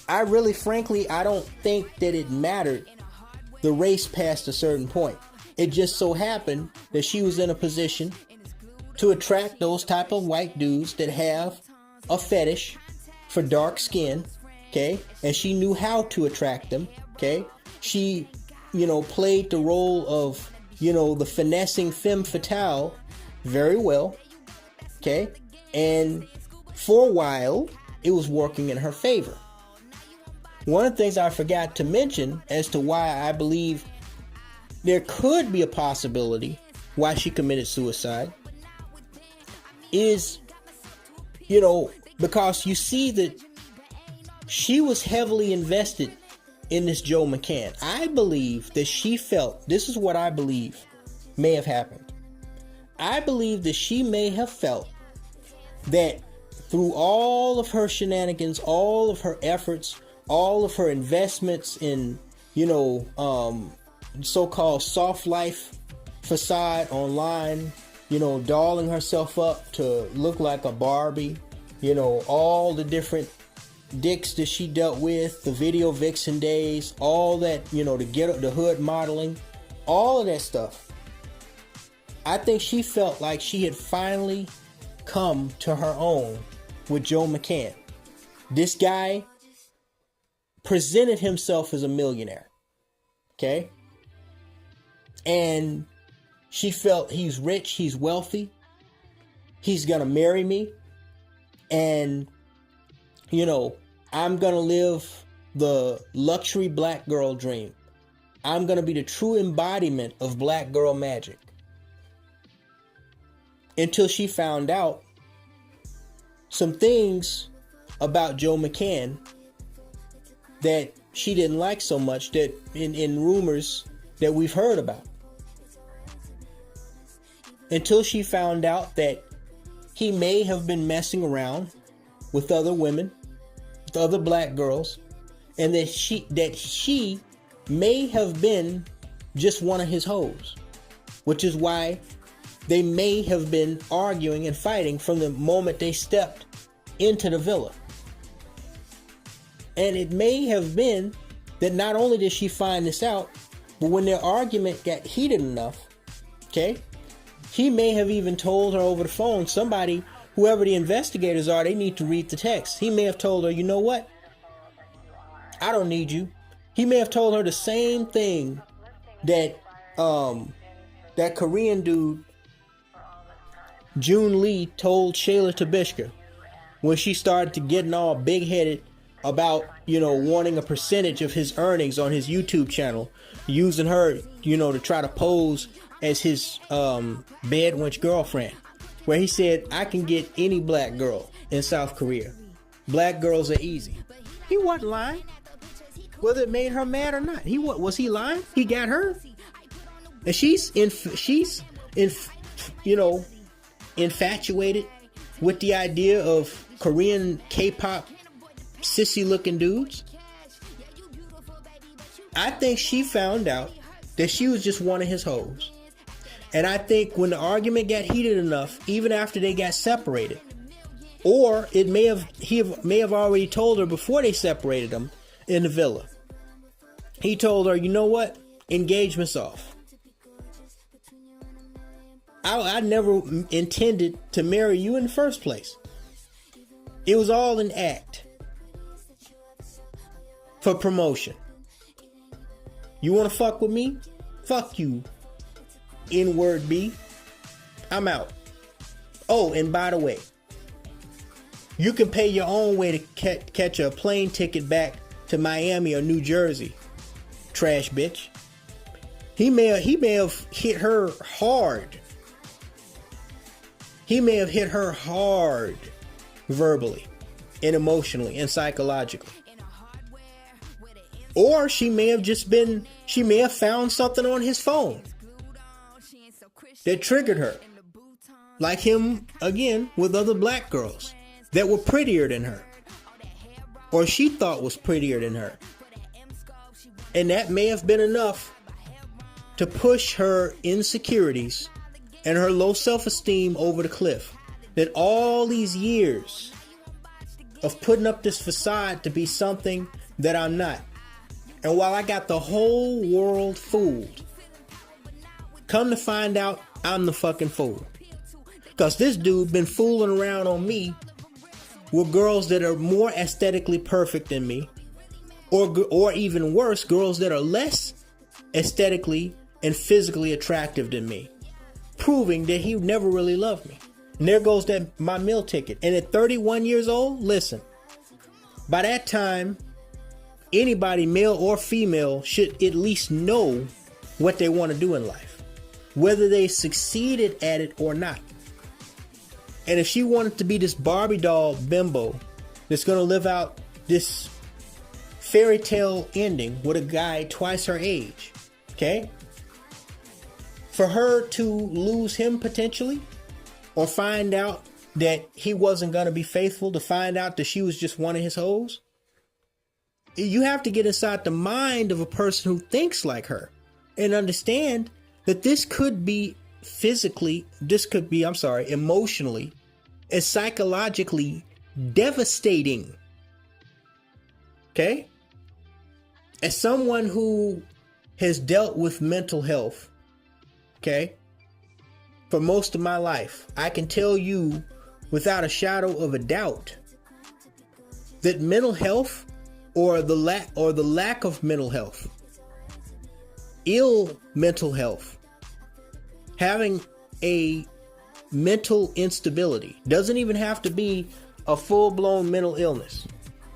I really, frankly, I don't think that it mattered the race past a certain point. It just so happened that she was in a position to attract those type of white dudes that have a fetish for dark skin, okay? And she knew how to attract them, okay? She, played the role of, the finessing femme fatale very well, okay? And for a while, it was working in her favor. One of the things I forgot to mention as to why I believe there could be a possibility why she committed suicide is, because you see that she was heavily invested in this Joe McCann. I believe that she felt, this is what I believe may have happened. I believe that she may have felt that through all of her shenanigans, all of her efforts, all of her investments in, so-called soft life facade online, dolling herself up to look like a Barbie, all the different dicks that she dealt with, the video vixen days, all that, the hood modeling, all of that stuff. I think she felt like she had finally come to her own with Joe McCann. This guy presented himself as a millionaire. Okay? And she felt he's rich, he's wealthy, he's gonna marry me, and I'm gonna live the luxury black girl dream. I'm gonna be the true embodiment of black girl magic. Until she found out some things about Joe McCann that she didn't like so much, that in rumors that we've heard about. Until she found out that he may have been messing around with other women, with other black girls, and that she may have been just one of his hoes, which is why they may have been arguing and fighting from the moment they stepped into the villa. And it may have been that not only did she find this out, but when their argument got heated enough, okay, he may have even told her over the phone, somebody, whoever the investigators are, they need to read the text. He may have told her, you know what? I don't need you. He may have told her the same thing that that Korean dude, June Lee, told Shayla Tabishka when she started to getting all big-headed about, wanting a percentage of his earnings on his YouTube channel, using her, to try to pose as his bedwench girlfriend, where he said, I can get any black girl in South Korea. Black girls are easy. He wasn't lying. Whether it made her mad or not. Was he lying? He got her. And she's infatuated with the idea of Korean K-pop sissy looking dudes. I think she found out that she was just one of his hoes. And I think when the argument got heated enough, even after they got separated, or he may have already told her before they separated them in the villa. He told her, you know what? Engagement's off. I never intended to marry you in the first place. It was all an act for promotion. You want to fuck with me? Fuck you. N-word B, I'm out. Oh, and by the way, you can pay your own way to catch a plane ticket back to Miami or New Jersey, trash bitch. He may have hit her hard. He may have hit her hard verbally and emotionally and psychologically. Or she may have found something on his phone that triggered her. Like him, again, with other black girls that were prettier than her. Or she thought was prettier than her. And that may have been enough to push her insecurities and her low self-esteem over the cliff. That all these years of putting up this facade to be something that I'm not. And while I got the whole world fooled, come to find out I'm the fucking fool. Because this dude been fooling around on me with girls that are more aesthetically perfect than me. Or even worse, girls that are less aesthetically and physically attractive than me. Proving that he never really loved me. And there goes my meal ticket. And at 31 years old, listen. By that time, anybody, male or female, should at least know what they want to do in life. Whether they succeeded at it or not. And if she wanted to be this Barbie doll bimbo that's going to live out this fairy tale ending with a guy twice her age, okay? For her to lose him potentially, or find out that he wasn't going to be faithful, to find out that she was just one of his hoes, you have to get inside the mind of a person who thinks like her and understand that this could be emotionally and psychologically devastating. Okay? As someone who has dealt with mental health, okay, for most of my life, I can tell you without a shadow of a doubt that mental health or the lack of mental health, ill mental health, having a mental instability, doesn't even have to be a full-blown mental illness.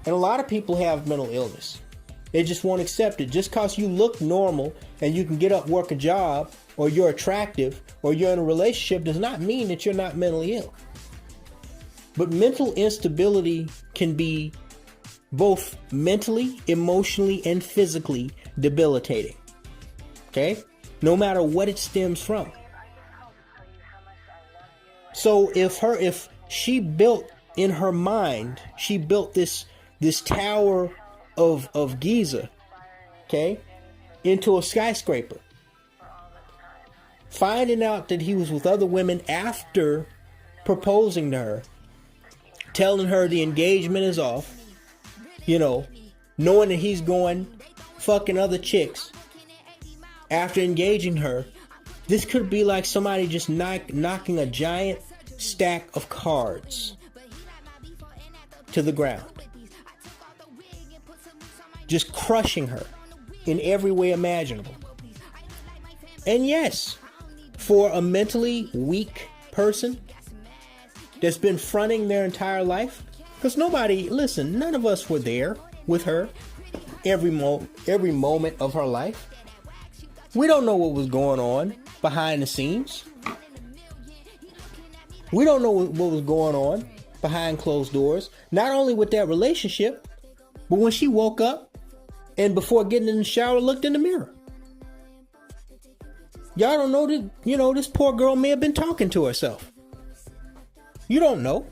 And a lot of people have mental illness. They just won't accept it. Just because you look normal and you can get up, work a job, or you're attractive, or you're in a relationship does not mean that you're not mentally ill. But mental instability can be both mentally, emotionally, and physically debilitating. Okay? No matter what it stems from. So if she built in her mind, she built this tower of Giza, okay, into a skyscraper. Finding out that he was with other women after proposing to her, telling her the engagement is off, knowing that he's going fucking other chicks after engaging her. This could be like somebody just knocking a giant stack of cards to the ground. Just crushing her in every way imaginable. And yes, for a mentally weak person that's been fronting their entire life, because none of us were there with her every moment of her life. We don't know what was going on behind the scenes. We don't know what was going on behind closed doors. Not only with that relationship, but when she woke up and before getting in the shower looked in the mirror. Y'all don't know that, this poor girl may have been talking to herself. You don't know.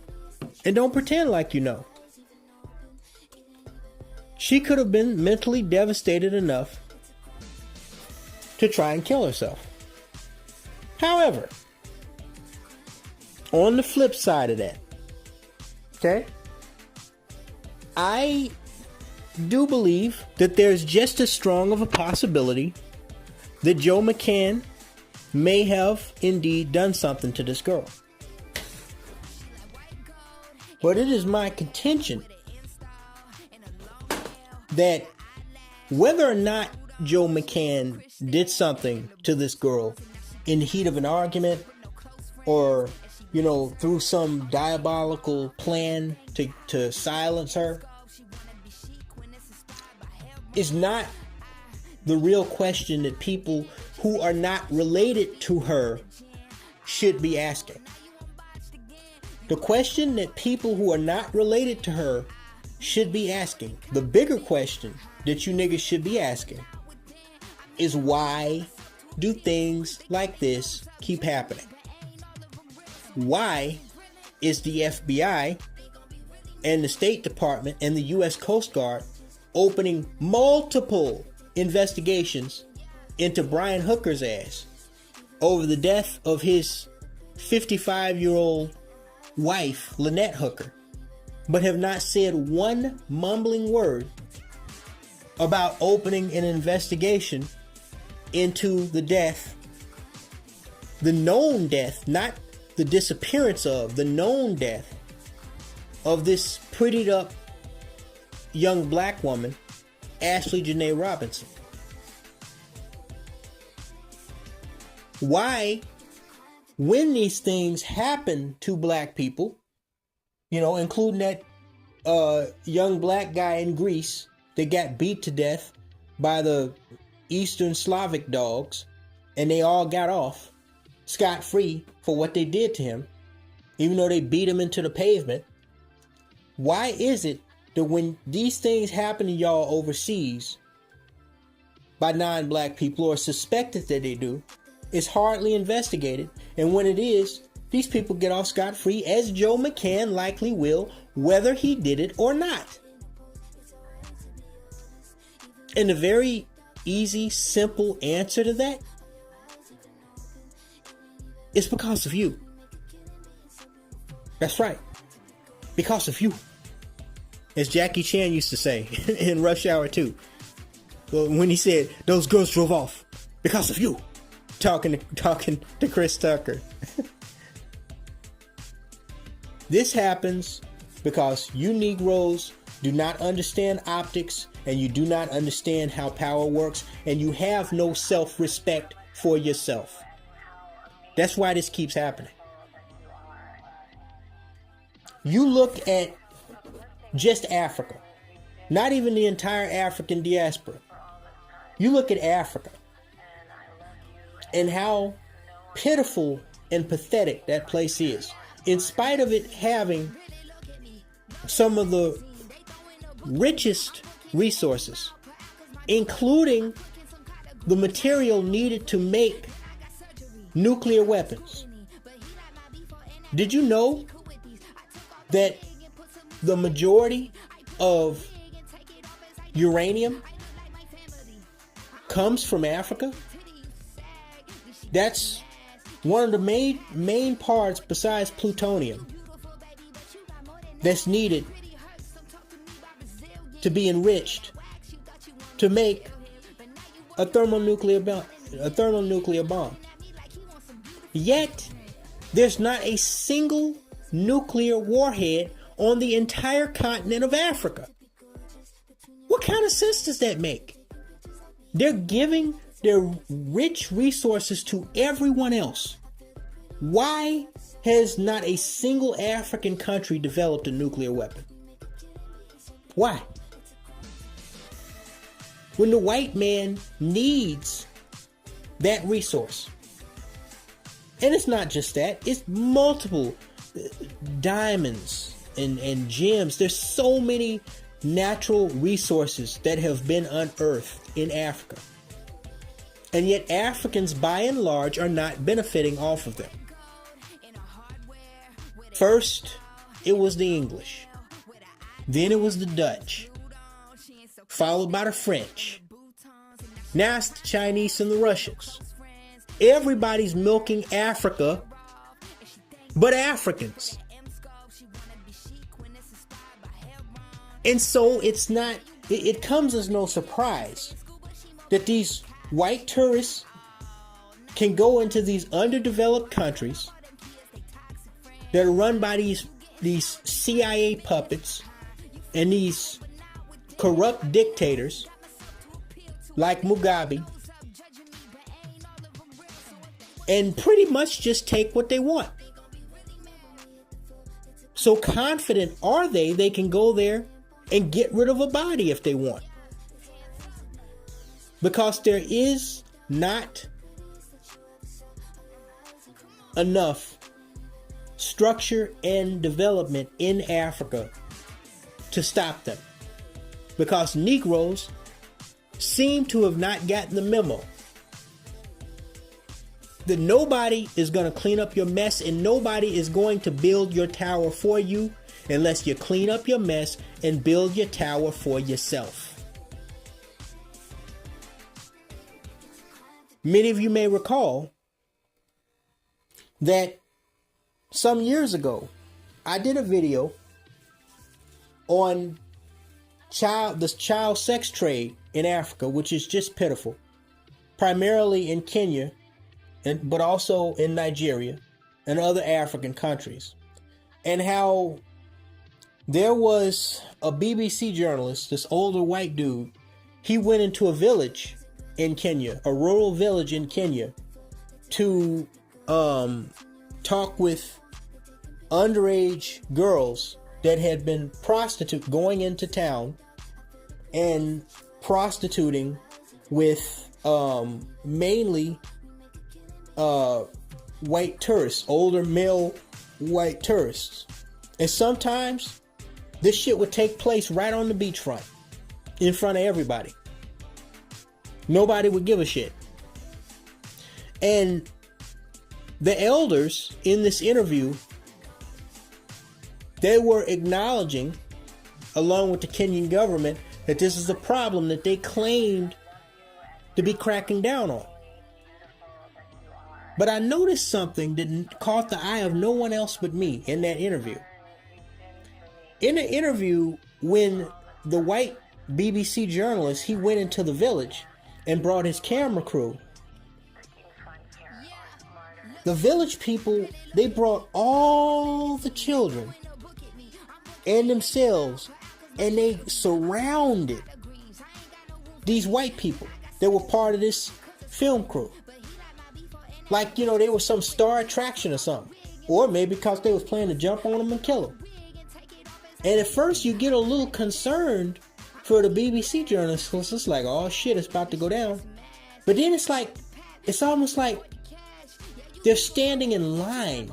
And don't pretend like you know. She could have been mentally devastated enough to try and kill herself. However, on the flip side of that, okay, I do believe that there's just as strong of a possibility that Joe McCann may have indeed done something to this girl. But it is my contention that whether or not Joe McCann did something to this girl in the heat of an argument or, you know, through some diabolical plan to silence her is not the real question that people who are not related to her should be asking. The question that people who are not related to her should be asking, the bigger question that you niggas should be asking, is why do things like this keep happening? Why is the FBI and the State Department and the U.S. Coast Guard opening multiple investigations into Brian Hooker's ass over the death of his 55-year-old wife, Lynette Hooker, but have not said one mumbling word about opening an investigation into the death, the known death, not the disappearance of, the known death of this prettied up young black woman, Ashley Jenae Robinson? Why, when these things happen to black people, you know, including that young black guy in Greece that got beat to death by the Eastern Slavic dogs, and they all got off scot-free for what they did to him, even though they beat him into the pavement. Why is it that when these things happen to y'all overseas by non-black people, or suspected that they do, it's hardly investigated, and when it is, these people get off scot-free, as Joe McCann likely will, whether he did it or not? And the very easy, simple answer to that is because of you. That's right. Because of you. As Jackie Chan used to say in Rush Hour 2, when he said, "Those girls drove off because of you." Talking to Chris Tucker. This happens because you Negroes do not understand optics, and you do not understand how power works, and you have no self-respect for yourself. That's why this keeps happening. You look at just Africa, not even the entire African diaspora. You look at Africa and how pitiful and pathetic that place is. In spite of it having some of the richest resources, including the material needed to make nuclear weapons. Did you know that the majority of uranium comes from Africa? That's one of the main parts, besides plutonium, that's needed to be enriched to make a thermonuclear bomb. Yet, there's not a single nuclear warhead on the entire continent of Africa. What kind of sense does that make? They're giving their rich resources to everyone else. Why has not a single African country developed a nuclear weapon? Why? When the white man needs that resource. And it's not just that, it's multiple diamonds and gems. There's so many natural resources that have been unearthed in Africa. And yet Africans, by and large, are not benefiting off of them. First, it was the English. Then it was the Dutch. Followed by the French. Now it's the Chinese and the Russians. Everybody's milking Africa, but Africans. And so it comes as no surprise that these white tourists can go into these underdeveloped countries that are run by these CIA puppets and these corrupt dictators like Mugabe, and pretty much just take what they want. So confident are they can go there and get rid of a body if they want. Because there is not enough structure and development in Africa to stop them. Because Negroes seem to have not gotten the memo that nobody is going to clean up your mess, and nobody is going to build your tower for you unless you clean up your mess and build your tower for yourself. Many of you may recall that some years ago, I did a video on the child sex trade in Africa, which is just pitiful, primarily in Kenya, but also in Nigeria and other African countries, and how there was a BBC journalist, this older white dude. He went into a village in Kenya, a rural village in Kenya, to talk with underage girls that had been going into town and prostituting with mainly white tourists, older male white tourists. And sometimes this shit would take place right on the beachfront in front of everybody. Nobody would give a shit. And the elders in this interview, they were acknowledging, along with the Kenyan government, that this is a problem that they claimed to be cracking down on. But I noticed something that caught the eye of no one else but me in that interview. In the interview, when the white BBC journalist, he went into the village and brought his camera crew, the village people, they brought all the children and themselves, and they surrounded these white people that were part of this film crew. Like, you know, they were some star attraction or something. Or maybe because they was planning to jump on them and kill them. And at first you get a little concerned for the BBC journalists, because it's like, oh shit, it's about to go down. But then it's like, it's almost like they're standing in line,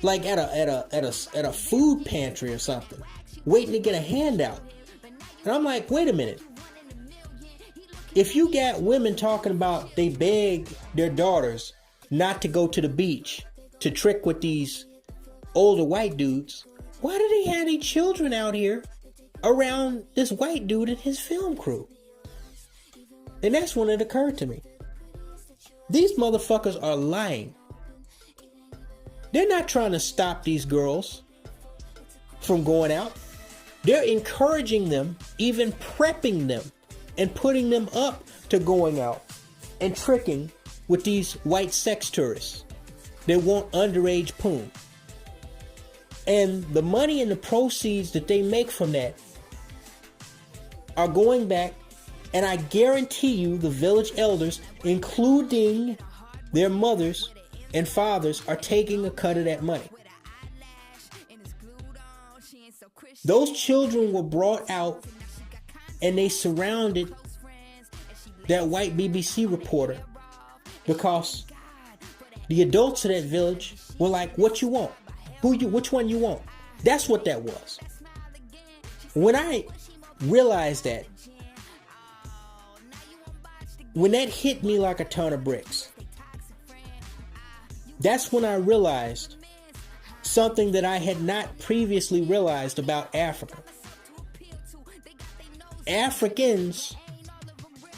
like at a food pantry or something, waiting to get a handout. And I'm like, wait a minute. If you got women talking about they beg their daughters not to go to the beach to trick with these older white dudes, why do they have these children out here around this white dude and his film crew? And that's when it occurred to me. These motherfuckers are lying. They're not trying to stop these girls from going out. They're encouraging them, even prepping them and putting them up to going out and tricking with these white sex tourists. They want underage poon. And the money and the proceeds that they make from that are going back, and I guarantee you the village elders, including their mothers and fathers, are taking a cut of that money. Those children were brought out and they surrounded that white BBC reporter because the adults of that village were like, what you want? Which one you want? That's what that was. When I realized that, when that hit me like a ton of bricks, that's when I realized something that I had not previously realized about Africa. Africans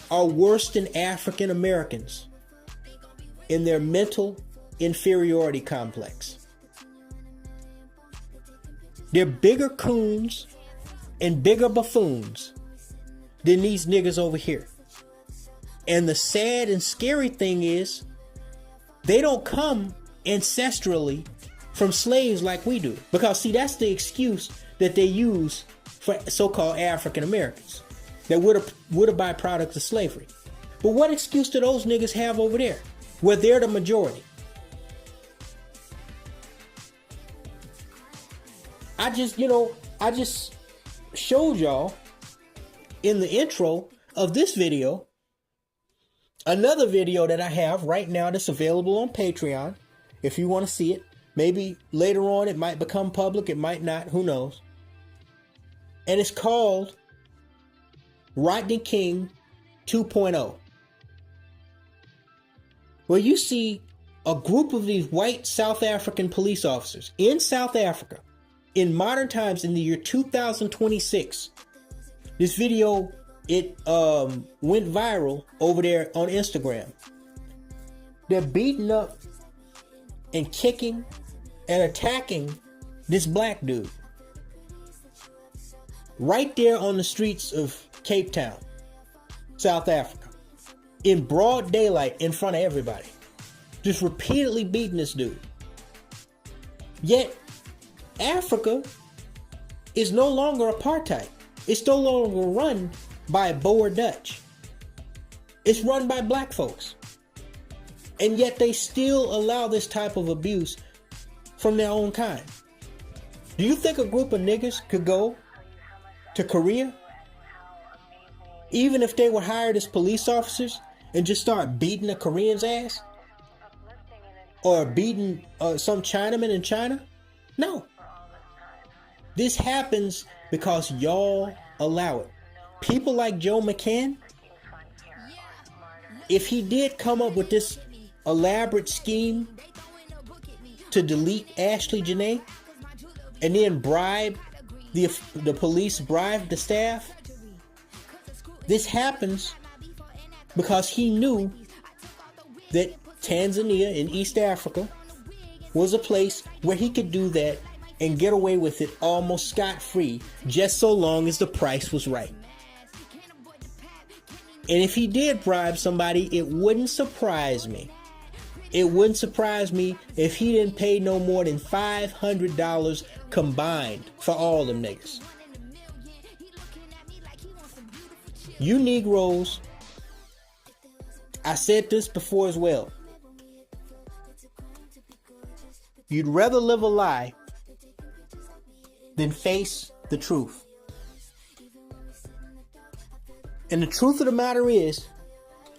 are worse than African Americans in their mental inferiority complex. They're bigger coons and bigger buffoons than these niggas over here. And the sad and scary thing is, they don't come ancestrally from slaves like we do. Because see, that's the excuse that they use for so-called African Americans that we're a byproduct of slavery. But what excuse do those niggas have over there? where they're the majority. I just showed y'all in the intro of this video another video that I have right now that's available on Patreon if you want to see it. Maybe later on it might become public, it might not, who knows. And it's called Rodney King 2.0. Where you see a group of these white South African police officers in South Africa in modern times in the year 2026. This video, it went viral over there on Instagram. They're beating up and kicking and attacking this black dude right there on the streets of Cape Town, South Africa, in broad daylight in front of everybody, just repeatedly beating this dude. Yet Africa is no longer apartheid. It's no longer run by Boer Dutch. It's run by black folks. And yet they still allow this type of abuse from their own kind. Do you think a group of niggas could go to Korea, even if they were hired as police officers, and just start beating a Korean's ass? Or beating some Chinaman in China? No. This happens because y'all allow it. People like Joe McCann, if he did come up with this elaborate scheme to delete Ashley Jenae and then bribe the police, bribe the staff, this happens because he knew that Tanzania in East Africa was a place where he could do that and get away with it almost scot-free, just so long as the price was right. And if he did bribe somebody, it wouldn't surprise me. It wouldn't surprise me if he didn't pay no more than $500 combined for all them niggas. You Negroes, I said this before as well. You'd rather live a lie than face the truth. And the truth of the matter is,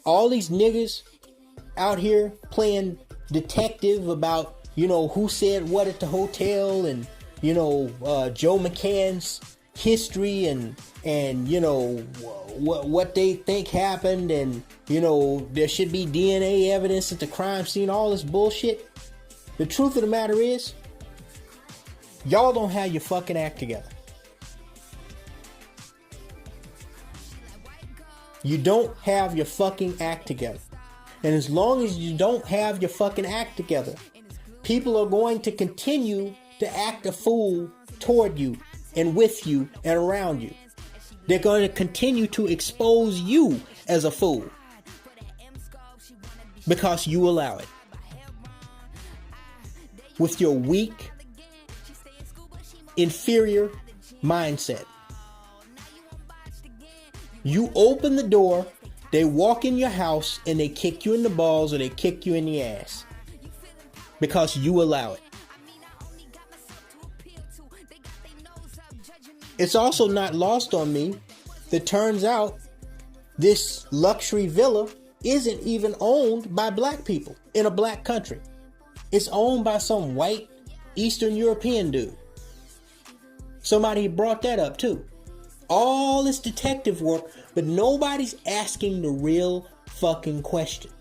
all these niggas out here playing detective about, who said what at the hotel, and, Joe McCann's history, and what they think happened, and, there should be DNA evidence at the crime scene, all this bullshit. The truth of the matter is, y'all don't have your fucking act together. You don't have your fucking act together. And as long as you don't have your fucking act together, people are going to continue to act a fool toward you and with you and around you. They're going to continue to expose you as a fool because you allow it. With your weak, inferior mindset. You open the door, they walk in your house, and they kick you in the balls or they kick you in the ass because you allow it. It's also not lost on me that turns out this luxury villa isn't even owned by black people in a black country. It's owned by some white Eastern European dude. Somebody brought that up too. All this detective work, but nobody's asking the real fucking question.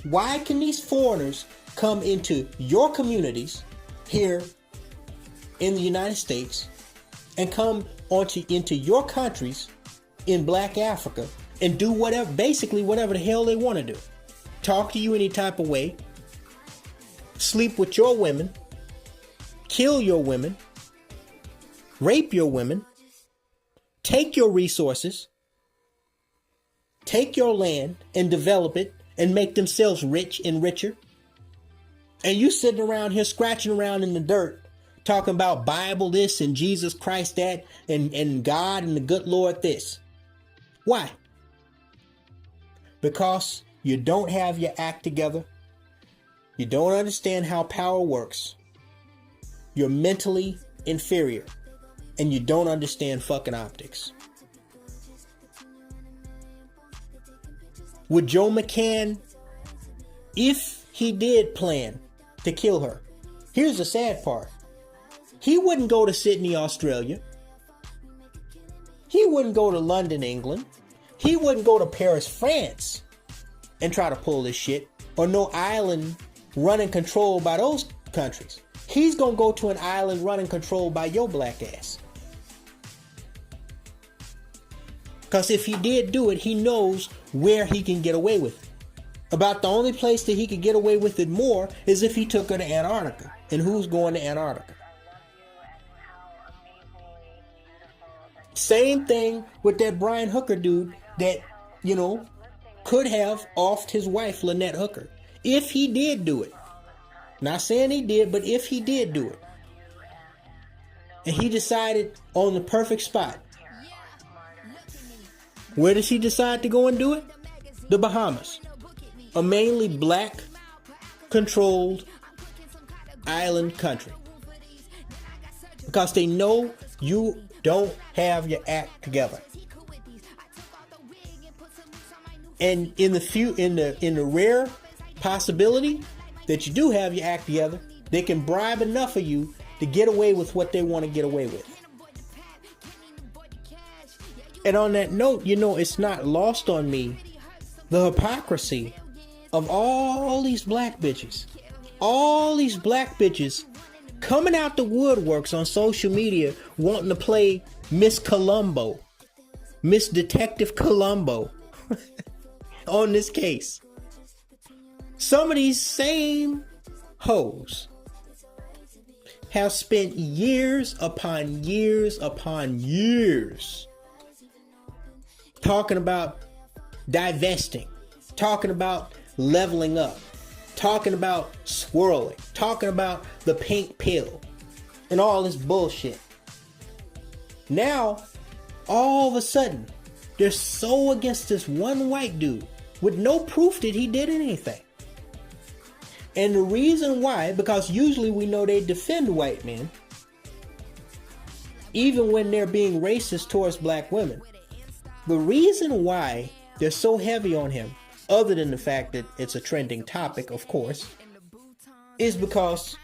Why can these foreigners come into your communities here in the United States and come into your countries in Black Africa and do whatever the hell they want to do? Talk to you any type of way, sleep with your women, kill your women, rape your women, take your resources, take your land and develop it and make themselves rich and richer. And you sitting around here scratching around in the dirt talking about Bible this and Jesus Christ that and God and the good Lord this. Why? Because You don't have your act together. You don't understand how power works. You're mentally inferior. And you don't understand fucking optics. Would Joe McCann, if he did plan to kill her, here's the sad part. He wouldn't go to Sydney, Australia. He wouldn't go to London, England. He wouldn't go to Paris, France and try to pull this shit. Or no island run and controlled by those countries. He's going to go to an island run and controlled by your black ass. Because if he did do it, he knows where he can get away with it. About the only place that he could get away with it more is if he took her to Antarctica. And who's going to Antarctica? Same thing with that Brian Hooker dude that, could have offed his wife, Lynette Hooker. If he did do it. Not saying he did, but if he did do it. And he decided on the perfect spot. Where does he decide to go and do it? The Bahamas. A mainly black controlled island country. Because they know you don't have your act together. And in the rare possibility that you do have your act together, they can bribe enough of you to get away with what they want to get away with. And on that note, it's not lost on me the hypocrisy of all these black bitches. All these black bitches coming out the woodworks on social media wanting to play Miss Columbo, Miss Detective Columbo on this case. Some of these same hoes have spent years upon years upon years talking about divesting, talking about leveling up, talking about swirling, talking about the pink pill, and all this bullshit. Now, all of a sudden, they're so against this one white dude with no proof that he did anything. And the reason why, because usually we know they defend white men, even when they're being racist towards black women. The reason why they're so heavy on him, other than the fact that it's a trending topic, of course, is because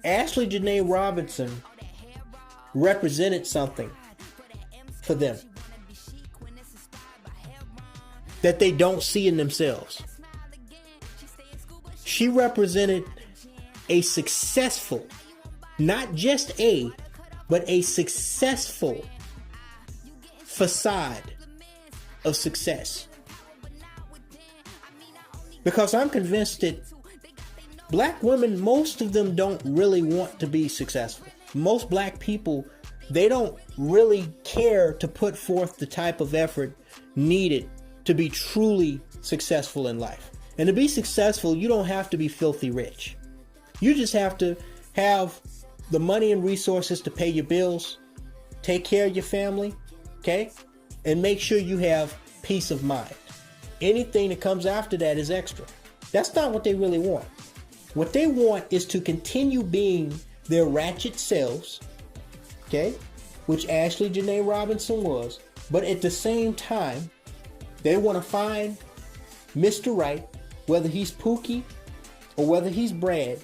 Ashley Jenae Robinson represented something for them that they don't see in themselves. She represented a successful, not just but a successful facade of success. Because I'm convinced that black women, most of them don't really want to be successful. Most black people, they don't really care to put forth the type of effort needed to be truly successful in life. And to be successful, you don't have to be filthy rich. You just have to have the money and resources to pay your bills, take care of your family, okay? And make sure you have peace of mind. Anything that comes after that is extra. That's not what they really want. What they want is to continue being their ratchet selves, okay? Which Ashley Jenae Robinson was. But at the same time, they want to find Mr. Right, whether he's Pookie or whether he's Brad,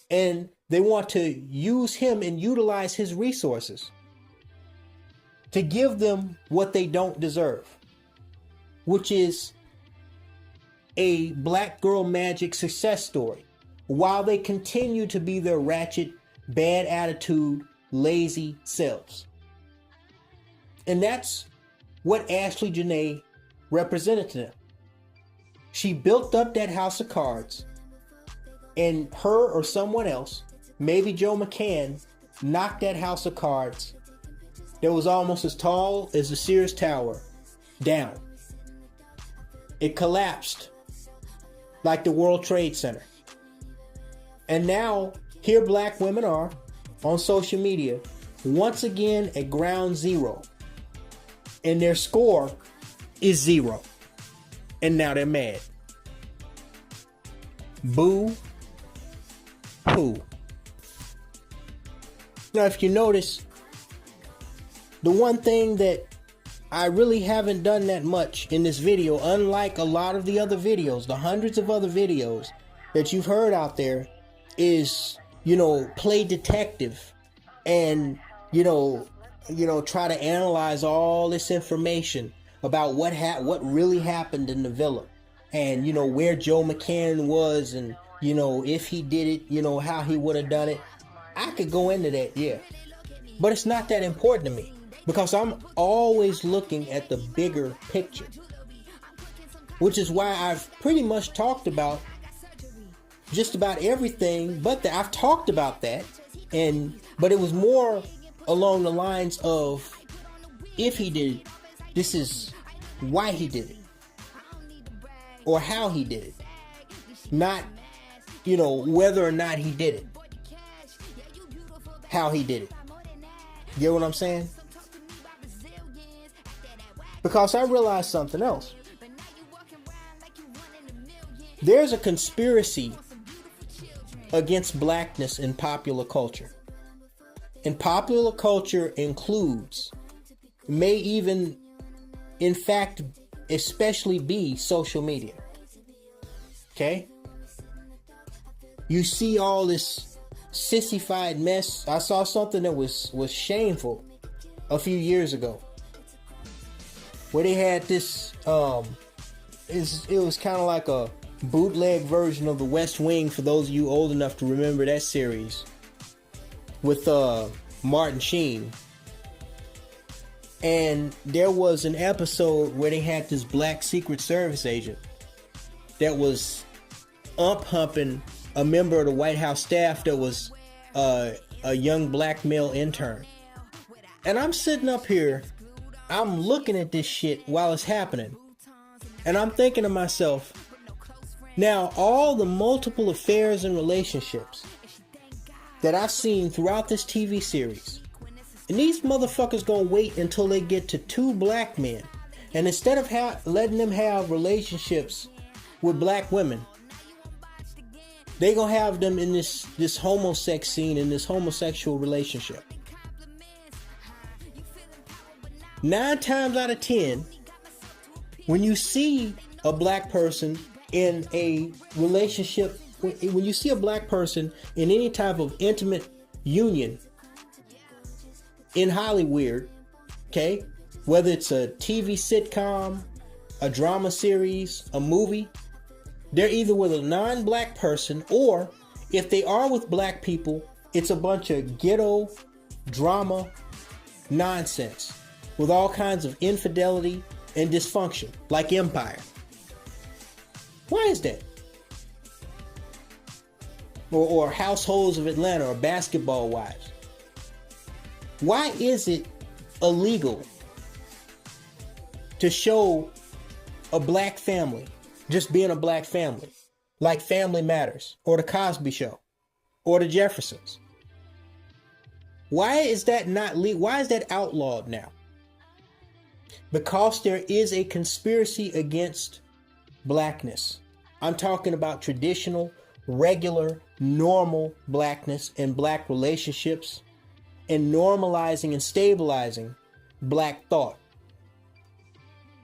and they want to use him and utilize his resources to give them what they don't deserve, which is a black girl magic success story, while they continue to be their ratchet, bad attitude, lazy selves. And that's what Ashley Jenae represented to them. She built up that house of cards, and her or someone else, maybe Joe McCann, knocked that house of cards that was almost as tall as the Sears Tower down. It collapsed like the World Trade Center. And now, here black women are on social media, once again at ground zero. And their score is 0. And now they're mad. Boo hoo. Now, if you notice, the one thing that I really haven't done that much in this video, unlike a lot of the other videos, the hundreds of other videos that you've heard out there, is, play detective and, try to analyze all this information about what really happened in the villa, and, where Joe McCann was, and, if he did it, how he would have done it. I could go into that, yeah. But it's not that important to me, because I'm always looking at the bigger picture, which is why I've pretty much talked about just about everything, but I've talked about that, but it was more along the lines of, if he did it, this is why he did it, or how he did it, not, whether or not he did it, how he did it. Get what I'm saying? Because I realized something else. There's a conspiracy against blackness in popular culture. And popular culture includes, may even, in fact, especially be social media. Okay? You see all this sissified mess. I saw something that was shameful a few years ago, where they had this, it was kind of like a bootleg version of The West Wing, for those of you old enough to remember that series, with Martin Sheen. And there was an episode where they had this black Secret Service agent that was humping a member of the White House staff that was a young black male intern. And I'm sitting up here, I'm looking at this shit while it's happening, and I'm thinking to myself, now all the multiple affairs and relationships that I've seen throughout this TV series, and these motherfuckers gonna wait until they get to 2 black men, and instead of letting them have relationships with black women, they gonna have them in this homosex scene, in this homosexual relationship. 9 times out of 10, when you see a black person in a relationship, when you see a black person in any type of intimate union in Hollywood, okay, whether it's a TV sitcom, a drama series, a movie, they're either with a non-black person, or if they are with black people, it's a bunch of ghetto drama nonsense with all kinds of infidelity and dysfunction, like Empire. Why is that? Or Households of Atlanta, or Basketball Wives. Why is it illegal to show a black family just being a black family, like Family Matters, or The Cosby Show, or The Jeffersons? Why is that not legal? Why is that outlawed now? Because there is a conspiracy against blackness. I'm talking about traditional, regular, normal blackness and black relationships, and normalizing and stabilizing black thought.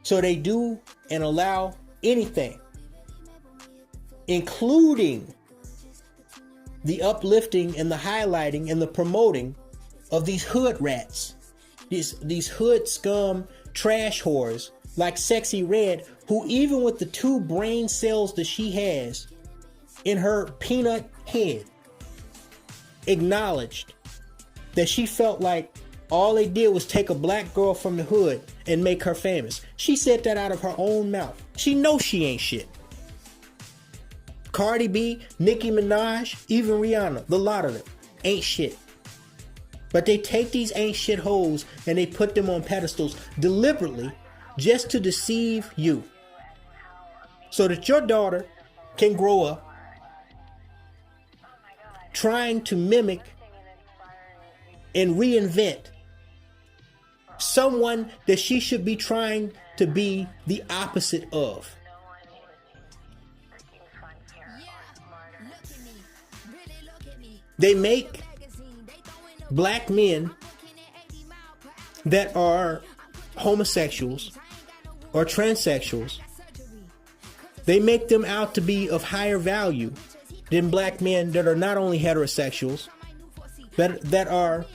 So they do and allow anything, including the uplifting and the highlighting and the promoting of these hood rats, these hood scum trash whores like Sexy Red, who even with the 2 brain cells that she has in her peanut head, acknowledged that she felt like all they did was take a black girl from the hood and make her famous. She said that out of her own mouth. She knows she ain't shit. Cardi B, Nicki Minaj, even Rihanna, the lot of them ain't shit. But they take these ain't shit hoes and they put them on pedestals deliberately just to deceive you, so that your daughter can grow up trying to mimic and reinvent someone that she should be trying to be the opposite of. They make black men that are homosexuals or transsexuals, they make them out to be of higher value than black men that are not only heterosexuals, that are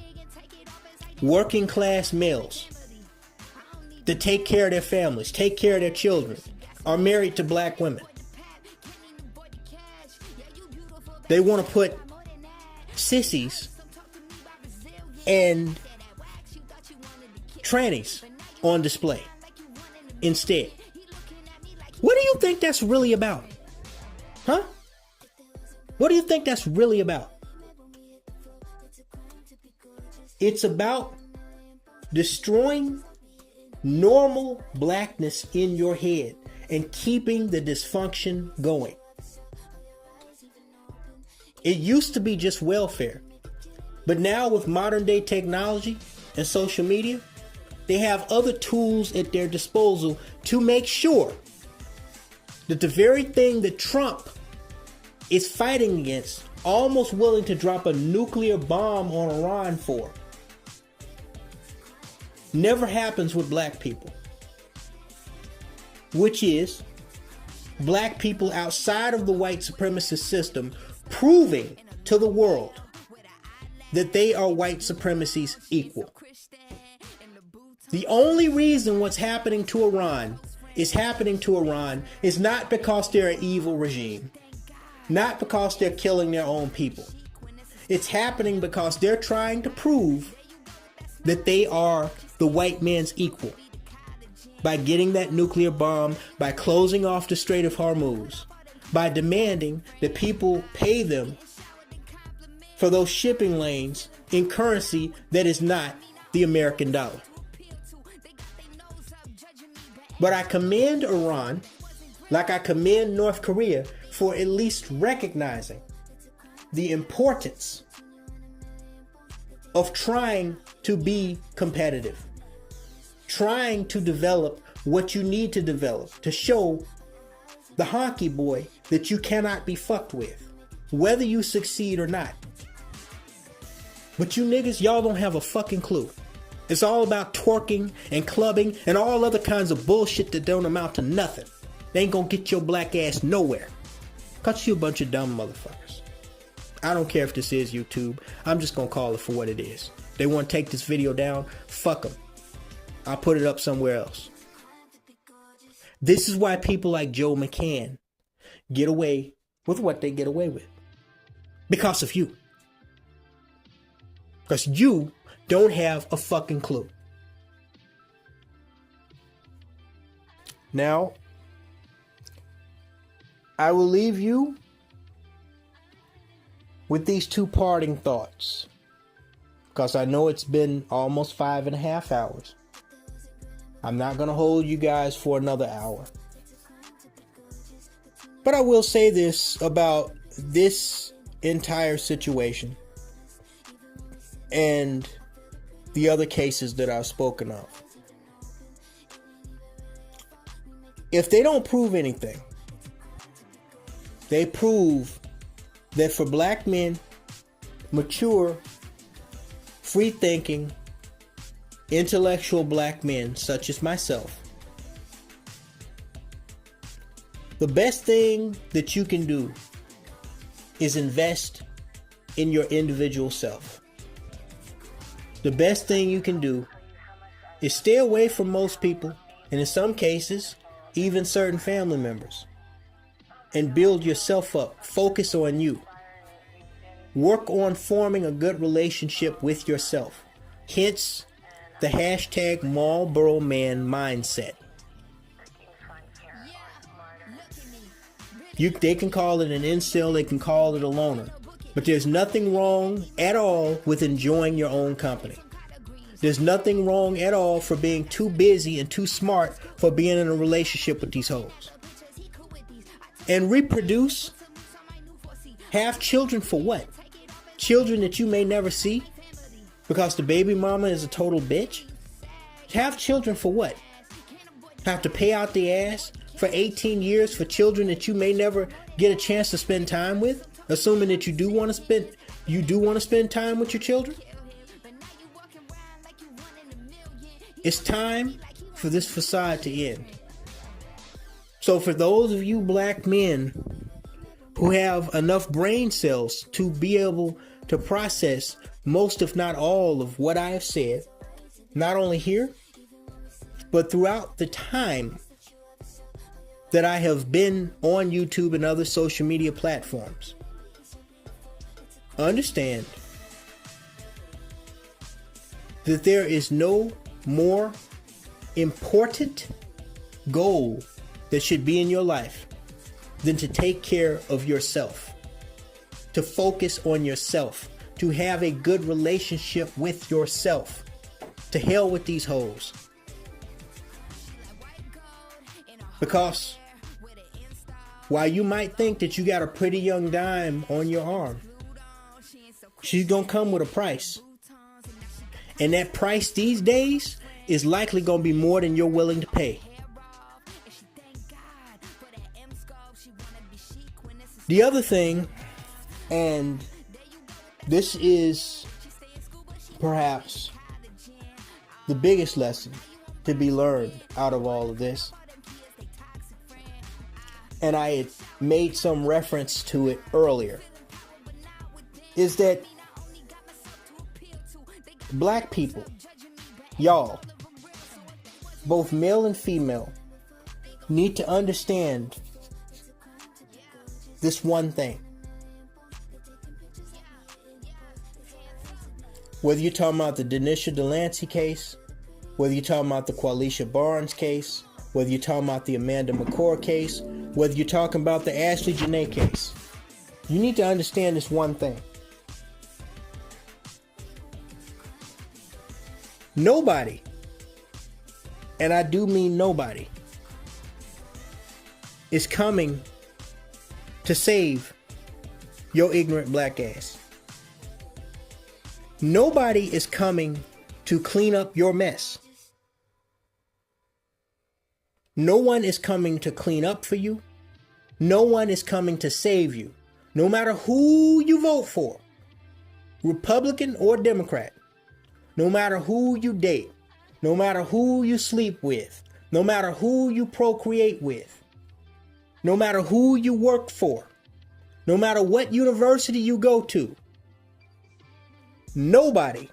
working class males that take care of their families, take care of their children, are married to black women. They want to put sissies and trannies on display instead. What do you think that's really about? Huh? What do you think that's really about? It's about destroying normal blackness in your head and keeping the dysfunction going. It used to be just welfare, but now with modern day technology and social media, they have other tools at their disposal to make sure that the very thing that Trump is fighting against, almost willing to drop a nuclear bomb on Iran for, never happens with black people. Which is black people outside of the white supremacist system proving to the world that they are white supremacy's equal. The only reason what's happening to Iran is not because they're an evil regime, not because they're killing their own people. It's happening because they're trying to prove that they are the white man's equal by getting that nuclear bomb, by closing off the Strait of Hormuz, by demanding that people pay them for those shipping lanes in currency that is not the American dollar. But I commend Iran, like I commend North Korea, for at least recognizing the importance of trying to be competitive, trying to develop what you need to develop to show the honky boy that you cannot be fucked with, whether you succeed or not. But you niggas, y'all don't have a fucking clue. It's all about twerking and clubbing and all other kinds of bullshit that don't amount to nothing. They ain't gonna get your black ass nowhere. Cause you a bunch of dumb motherfuckers. I don't care if this is YouTube. I'm just gonna call it for what it is. They want to take this video down? Fuck them. I'll put it up somewhere else. This is why people like Joe McCann get away with what they get away with. Because of you. Because you don't have a fucking clue. Now, I will leave you with these two parting thoughts, because I know it's been almost 5.5 hours. I'm not going to hold you guys for another hour. But I will say this about this entire situation and the other cases that I've spoken of. If they don't prove anything, they prove that for black men, mature, free-thinking, intellectual black men such as myself, the best thing that you can do is invest in your individual self. The best thing you can do is stay away from most people, and in some cases, even certain family members, and build yourself up. Focus on you. Work on forming a good relationship with yourself. Hence, the hashtag Marlboro Man mindset. They can call it an incel, they can call it a loner. But there's nothing wrong at all with enjoying your own company. There's nothing wrong at all for being too busy and too smart for being in a relationship with these hoes. And reproduce. Have children for what? Children that you may never see? Because the baby mama is a total bitch? Have children for what? Have to pay out the ass for 18 years for children that you may never get a chance to spend time with, assuming that you do want to spend time with your children? It's time for this facade to end. So for those of you black men who have enough brain cells to be able to process most, if not all, of what I have said, not only here, but throughout the time that I have been on YouTube and other social media platforms, understand that there is no more important goal that should be in your life than to take care of yourself, to focus on yourself, to have a good relationship with yourself. To hell with these hoes. Because while you might think that you got a pretty young dime on your arm, she's gonna come with a price. And that price these days is likely gonna be more than you're willing to pay. The other thing, and this is perhaps the biggest lesson to be learned out of all of this, and I had made some reference to it earlier, is that black people, y'all, both male and female, need to understand this one thing. Whether you're talking about the Denisha Delancey case, whether you're talking about the Qualeisha Barnes case, whether you're talking about the Amanda Makor case, whether you're talking about the Ashley Jenae case, you need to understand this one thing. Nobody, and I do mean nobody, is coming to save your ignorant black ass. Nobody is coming to clean up your mess. No one is coming to clean up for you. No one is coming to save you. No matter who you vote for, Republican or Democrat, no matter who you date, no matter who you sleep with, no matter who you procreate with, no matter who you work for, no matter what university you go to, nobody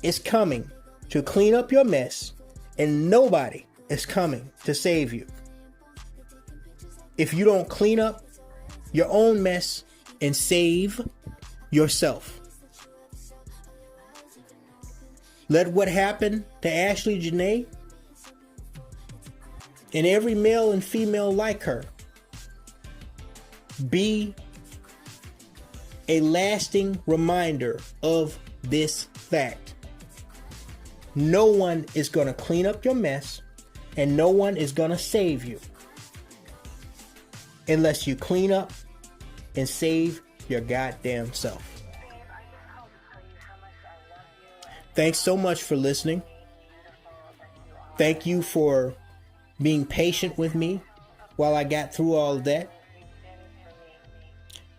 is coming to clean up your mess, and nobody is coming to save you. If you don't clean up your own mess and save yourself. Let what happened to Ashley Jenae and every male and female like her be a lasting reminder of this fact. No one is going to clean up your mess, and no one is going to save you unless you clean up and save your goddamn self. Thanks so much for listening. Thank you for being patient with me while I got through all of that.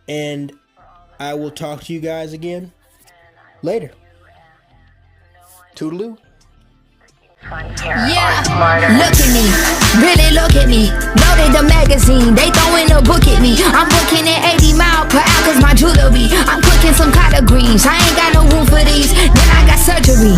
And I will talk to you guys again later. Toodaloo. Yeah, look at me, really look at me. Loaded the magazine, they throwing a book at me. I'm booking at 80 miles per hour cause my jewelry. I'm cooking some collard greens, I ain't got no room for these. Then I got surgery,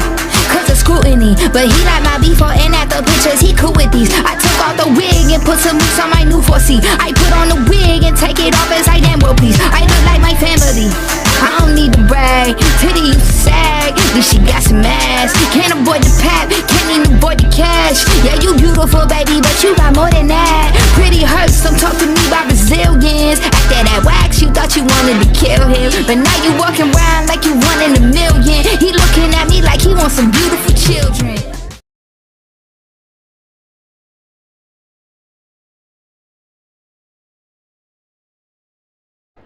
cause of scrutiny. But he like my before and after pictures, he cool with these. I took off the wig and put some moves on my new 4C. I put on the wig and take it off as I damn well please. I look like my family, I don't need to brag. Titty you sag, then she got some ass. Can't avoid the pap, can't even avoid the cash. Yeah, you beautiful baby, but you got more than that. Pretty hurts, don't talk to me about Brazilians. After that wax, you thought you wanted to kill him, but now you walking around like you one in a million. He looking at me like he wants some beautiful children.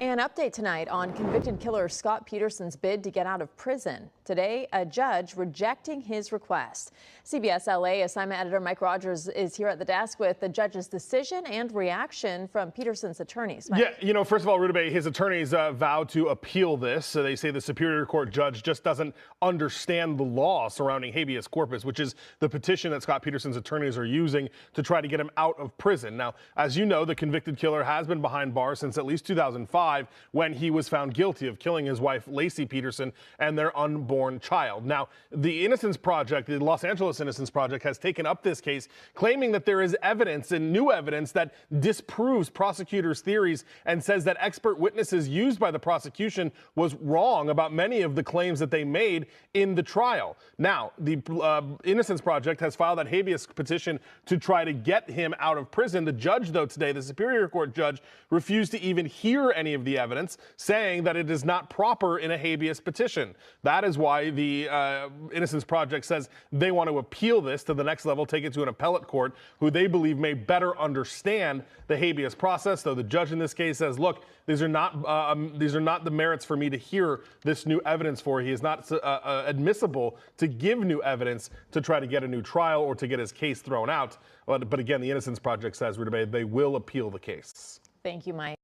An update tonight on convicted killer Scott Peterson's bid to get out of prison. Today, a judge rejecting his request. CBS LA assignment editor Mike Rogers is here at the desk with the judge's decision and reaction from Peterson's attorneys. Mike. Yeah, you know, first of all, Rudabeh, his attorneys vowed to appeal this. So they say the Superior Court judge just doesn't understand the law surrounding habeas corpus, which is the petition that Scott Peterson's attorneys are using to try to get him out of prison. Now, as you know, the convicted killer has been behind bars since at least 2005. When he was found guilty of killing his wife, Laci Peterson, and their unborn child. Now, the Innocence Project, the Los Angeles Innocence Project, has taken up this case, claiming that there is evidence and new evidence that disproves prosecutors' theories and says that expert witnesses used by the prosecution was wrong about many of the claims that they made in the trial. Now, the Innocence Project has filed that habeas petition to try to get him out of prison. The judge, though, today, the Superior Court judge, refused to even hear any of the evidence, saying that it is not proper in a habeas petition. That is why the Innocence Project says they want to appeal this to the next level, take it to an appellate court who they believe may better understand the habeas process. Though the judge in this case says, look, these are not the merits for me to hear this new evidence for. He is not admissible to give new evidence to try to get a new trial or to get his case thrown out. But again, the Innocence Project says, Rudabeh, they will appeal the case. Thank you, Mike.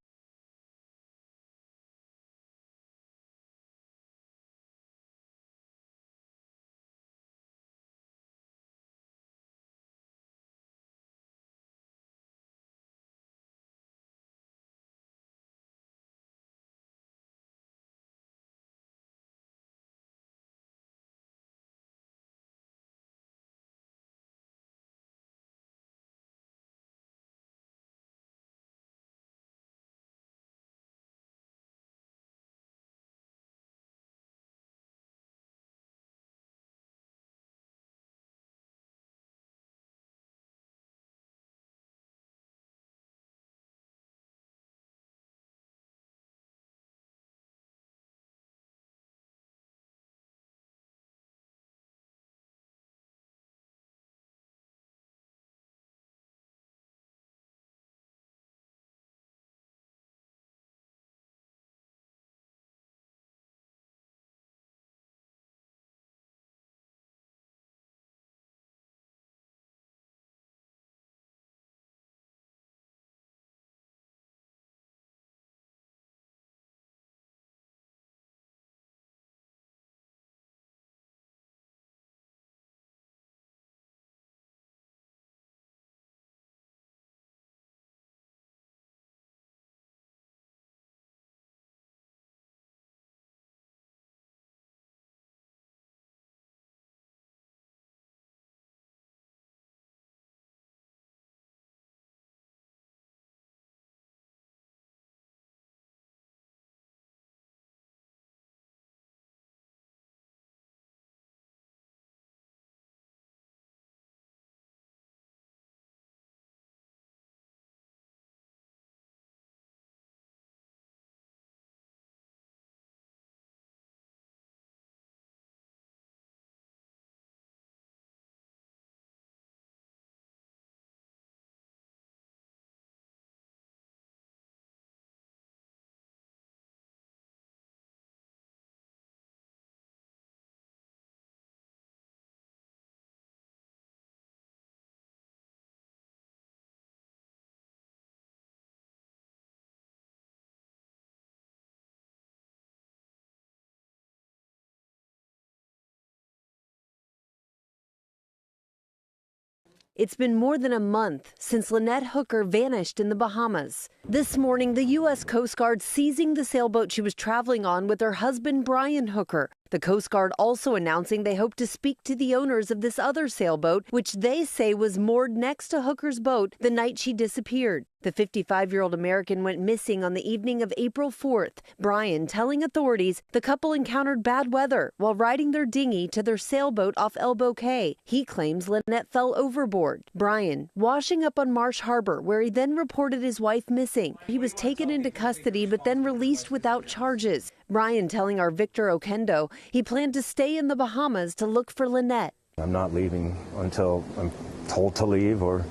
It's been more than a month since Lynette Hooker vanished in the Bahamas. This morning, the U.S. Coast Guard seizing the sailboat she was traveling on with her husband, Brian Hooker. The Coast Guard also announcing they hope to speak to the owners of this other sailboat, which they say was moored next to Hooker's boat the night she disappeared. The 55-year-old American went missing on the evening of April 4th. Brian telling authorities the couple encountered bad weather while riding their dinghy to their sailboat off Elbow Cay. He claims Lynette fell overboard. Brian washing up on Marsh Harbor, where he then reported his wife missing. He was taken into custody but then released without charges. Brian telling our Victor Okendo he planned to stay in the Bahamas to look for Lynette. I'm not leaving until I'm told to leave or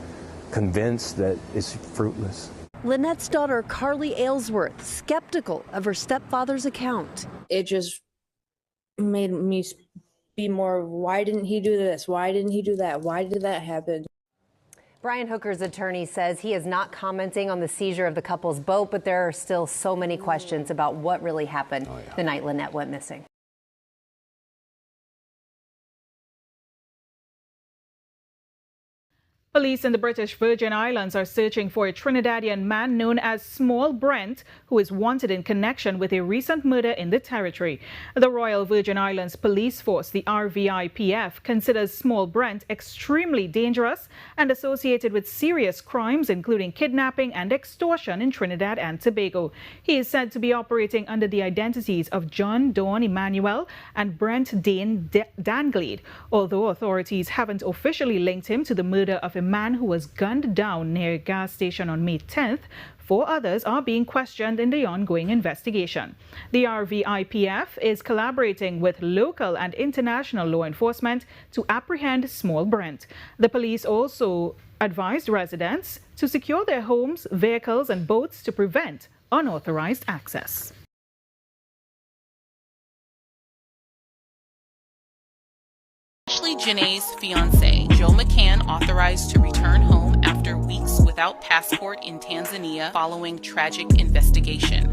convinced that it's fruitless. Lynette's daughter, Carly Aylesworth, skeptical of her stepfather's account. It just made me be more, why didn't he do this? Why didn't he do that? Why did that happen? Brian Hooker's attorney says he is not commenting on the seizure of the couple's boat, but there are still so many questions about what really happened the night Lynette went missing. Police in the British Virgin Islands are searching for a Trinidadian man known as Small Brent, who is wanted in connection with a recent murder in the territory. The Royal Virgin Islands Police Force, the RVIPF, considers Small Brent extremely dangerous and associated with serious crimes, including kidnapping and extortion in Trinidad and Tobago. He is said to be operating under the identities of John Dawn Emmanuel and Brent Dane Danglade, although authorities haven't officially linked him to the murder of a man who was gunned down near a gas station on May 10th. 4 others are being questioned in the ongoing investigation. The RVIPF is collaborating with local and international law enforcement to apprehend Small Brent. The police also advised residents to secure their homes, vehicles, and boats to prevent unauthorized access. Ashley Jenae's fiance, Joe McCann, authorized to return home after weeks without passport in Tanzania following tragic investigation.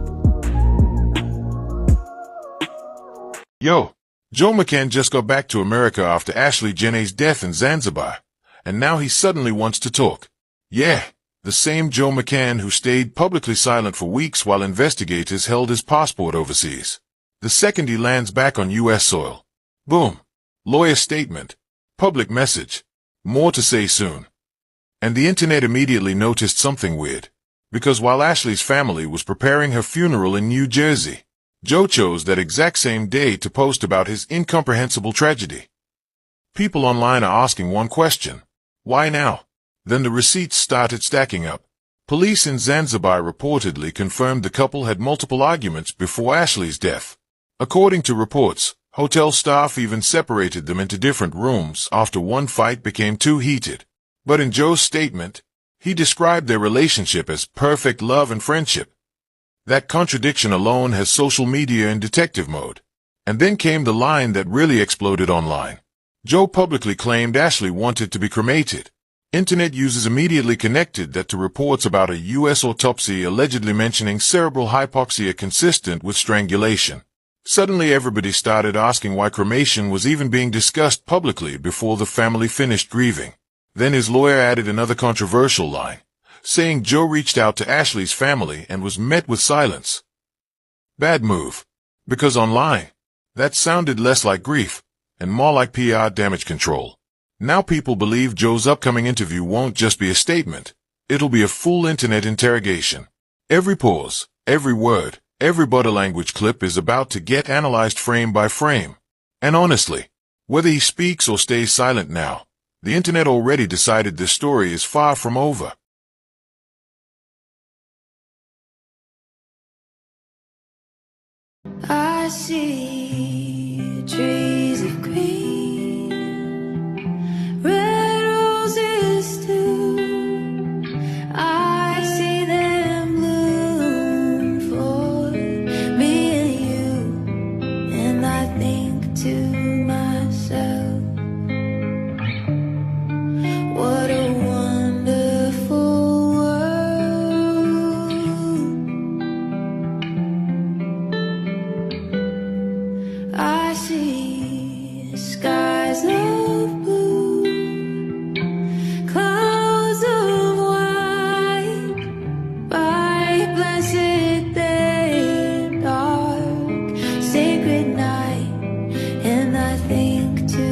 Yo, Joe McCann just got back to America after Ashley Jenae's death in Zanzibar, and now he suddenly wants to talk. Yeah, the same Joe McCann who stayed publicly silent for weeks while investigators held his passport overseas. The second he lands back on U.S. soil. Boom. Lawyer statement. Public message. More to say soon. And the internet immediately noticed something weird. Because while Ashley's family was preparing her funeral in New Jersey, Joe chose that exact same day to post about his incomprehensible tragedy. People online are asking one question. Why now? Then the receipts started stacking up. Police in Zanzibar reportedly confirmed the couple had multiple arguments before Ashley's death. According to reports, hotel staff even separated them into different rooms after one fight became too heated. But in Joe's statement, he described their relationship as perfect love and friendship. That contradiction alone has social media in detective mode. And then came the line that really exploded online. Joe publicly claimed Ashley wanted to be cremated. Internet users immediately connected that to reports about a U.S. autopsy allegedly mentioning cerebral hypoxia consistent with strangulation. Suddenly everybody started asking why cremation was even being discussed publicly before the family finished grieving. Then his lawyer added another controversial line, saying Joe reached out to Ashley's family and was met with silence. Bad move. Because online, that sounded less like grief and more like PR damage control. Now people believe Joe's upcoming interview won't just be a statement. It'll be a full internet interrogation. Every pause, every word, every body language clip is about to get analyzed frame by frame. And honestly, whether he speaks or stays silent now, the internet already decided this story is far from over. I see trees of green, red roses too. I see them bloom for me and you, and I think to myself, what a wonderful world. I see skies of blue, clouds of white, bright, blessed day, dark, sacred night, and I think to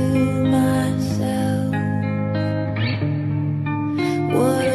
myself, what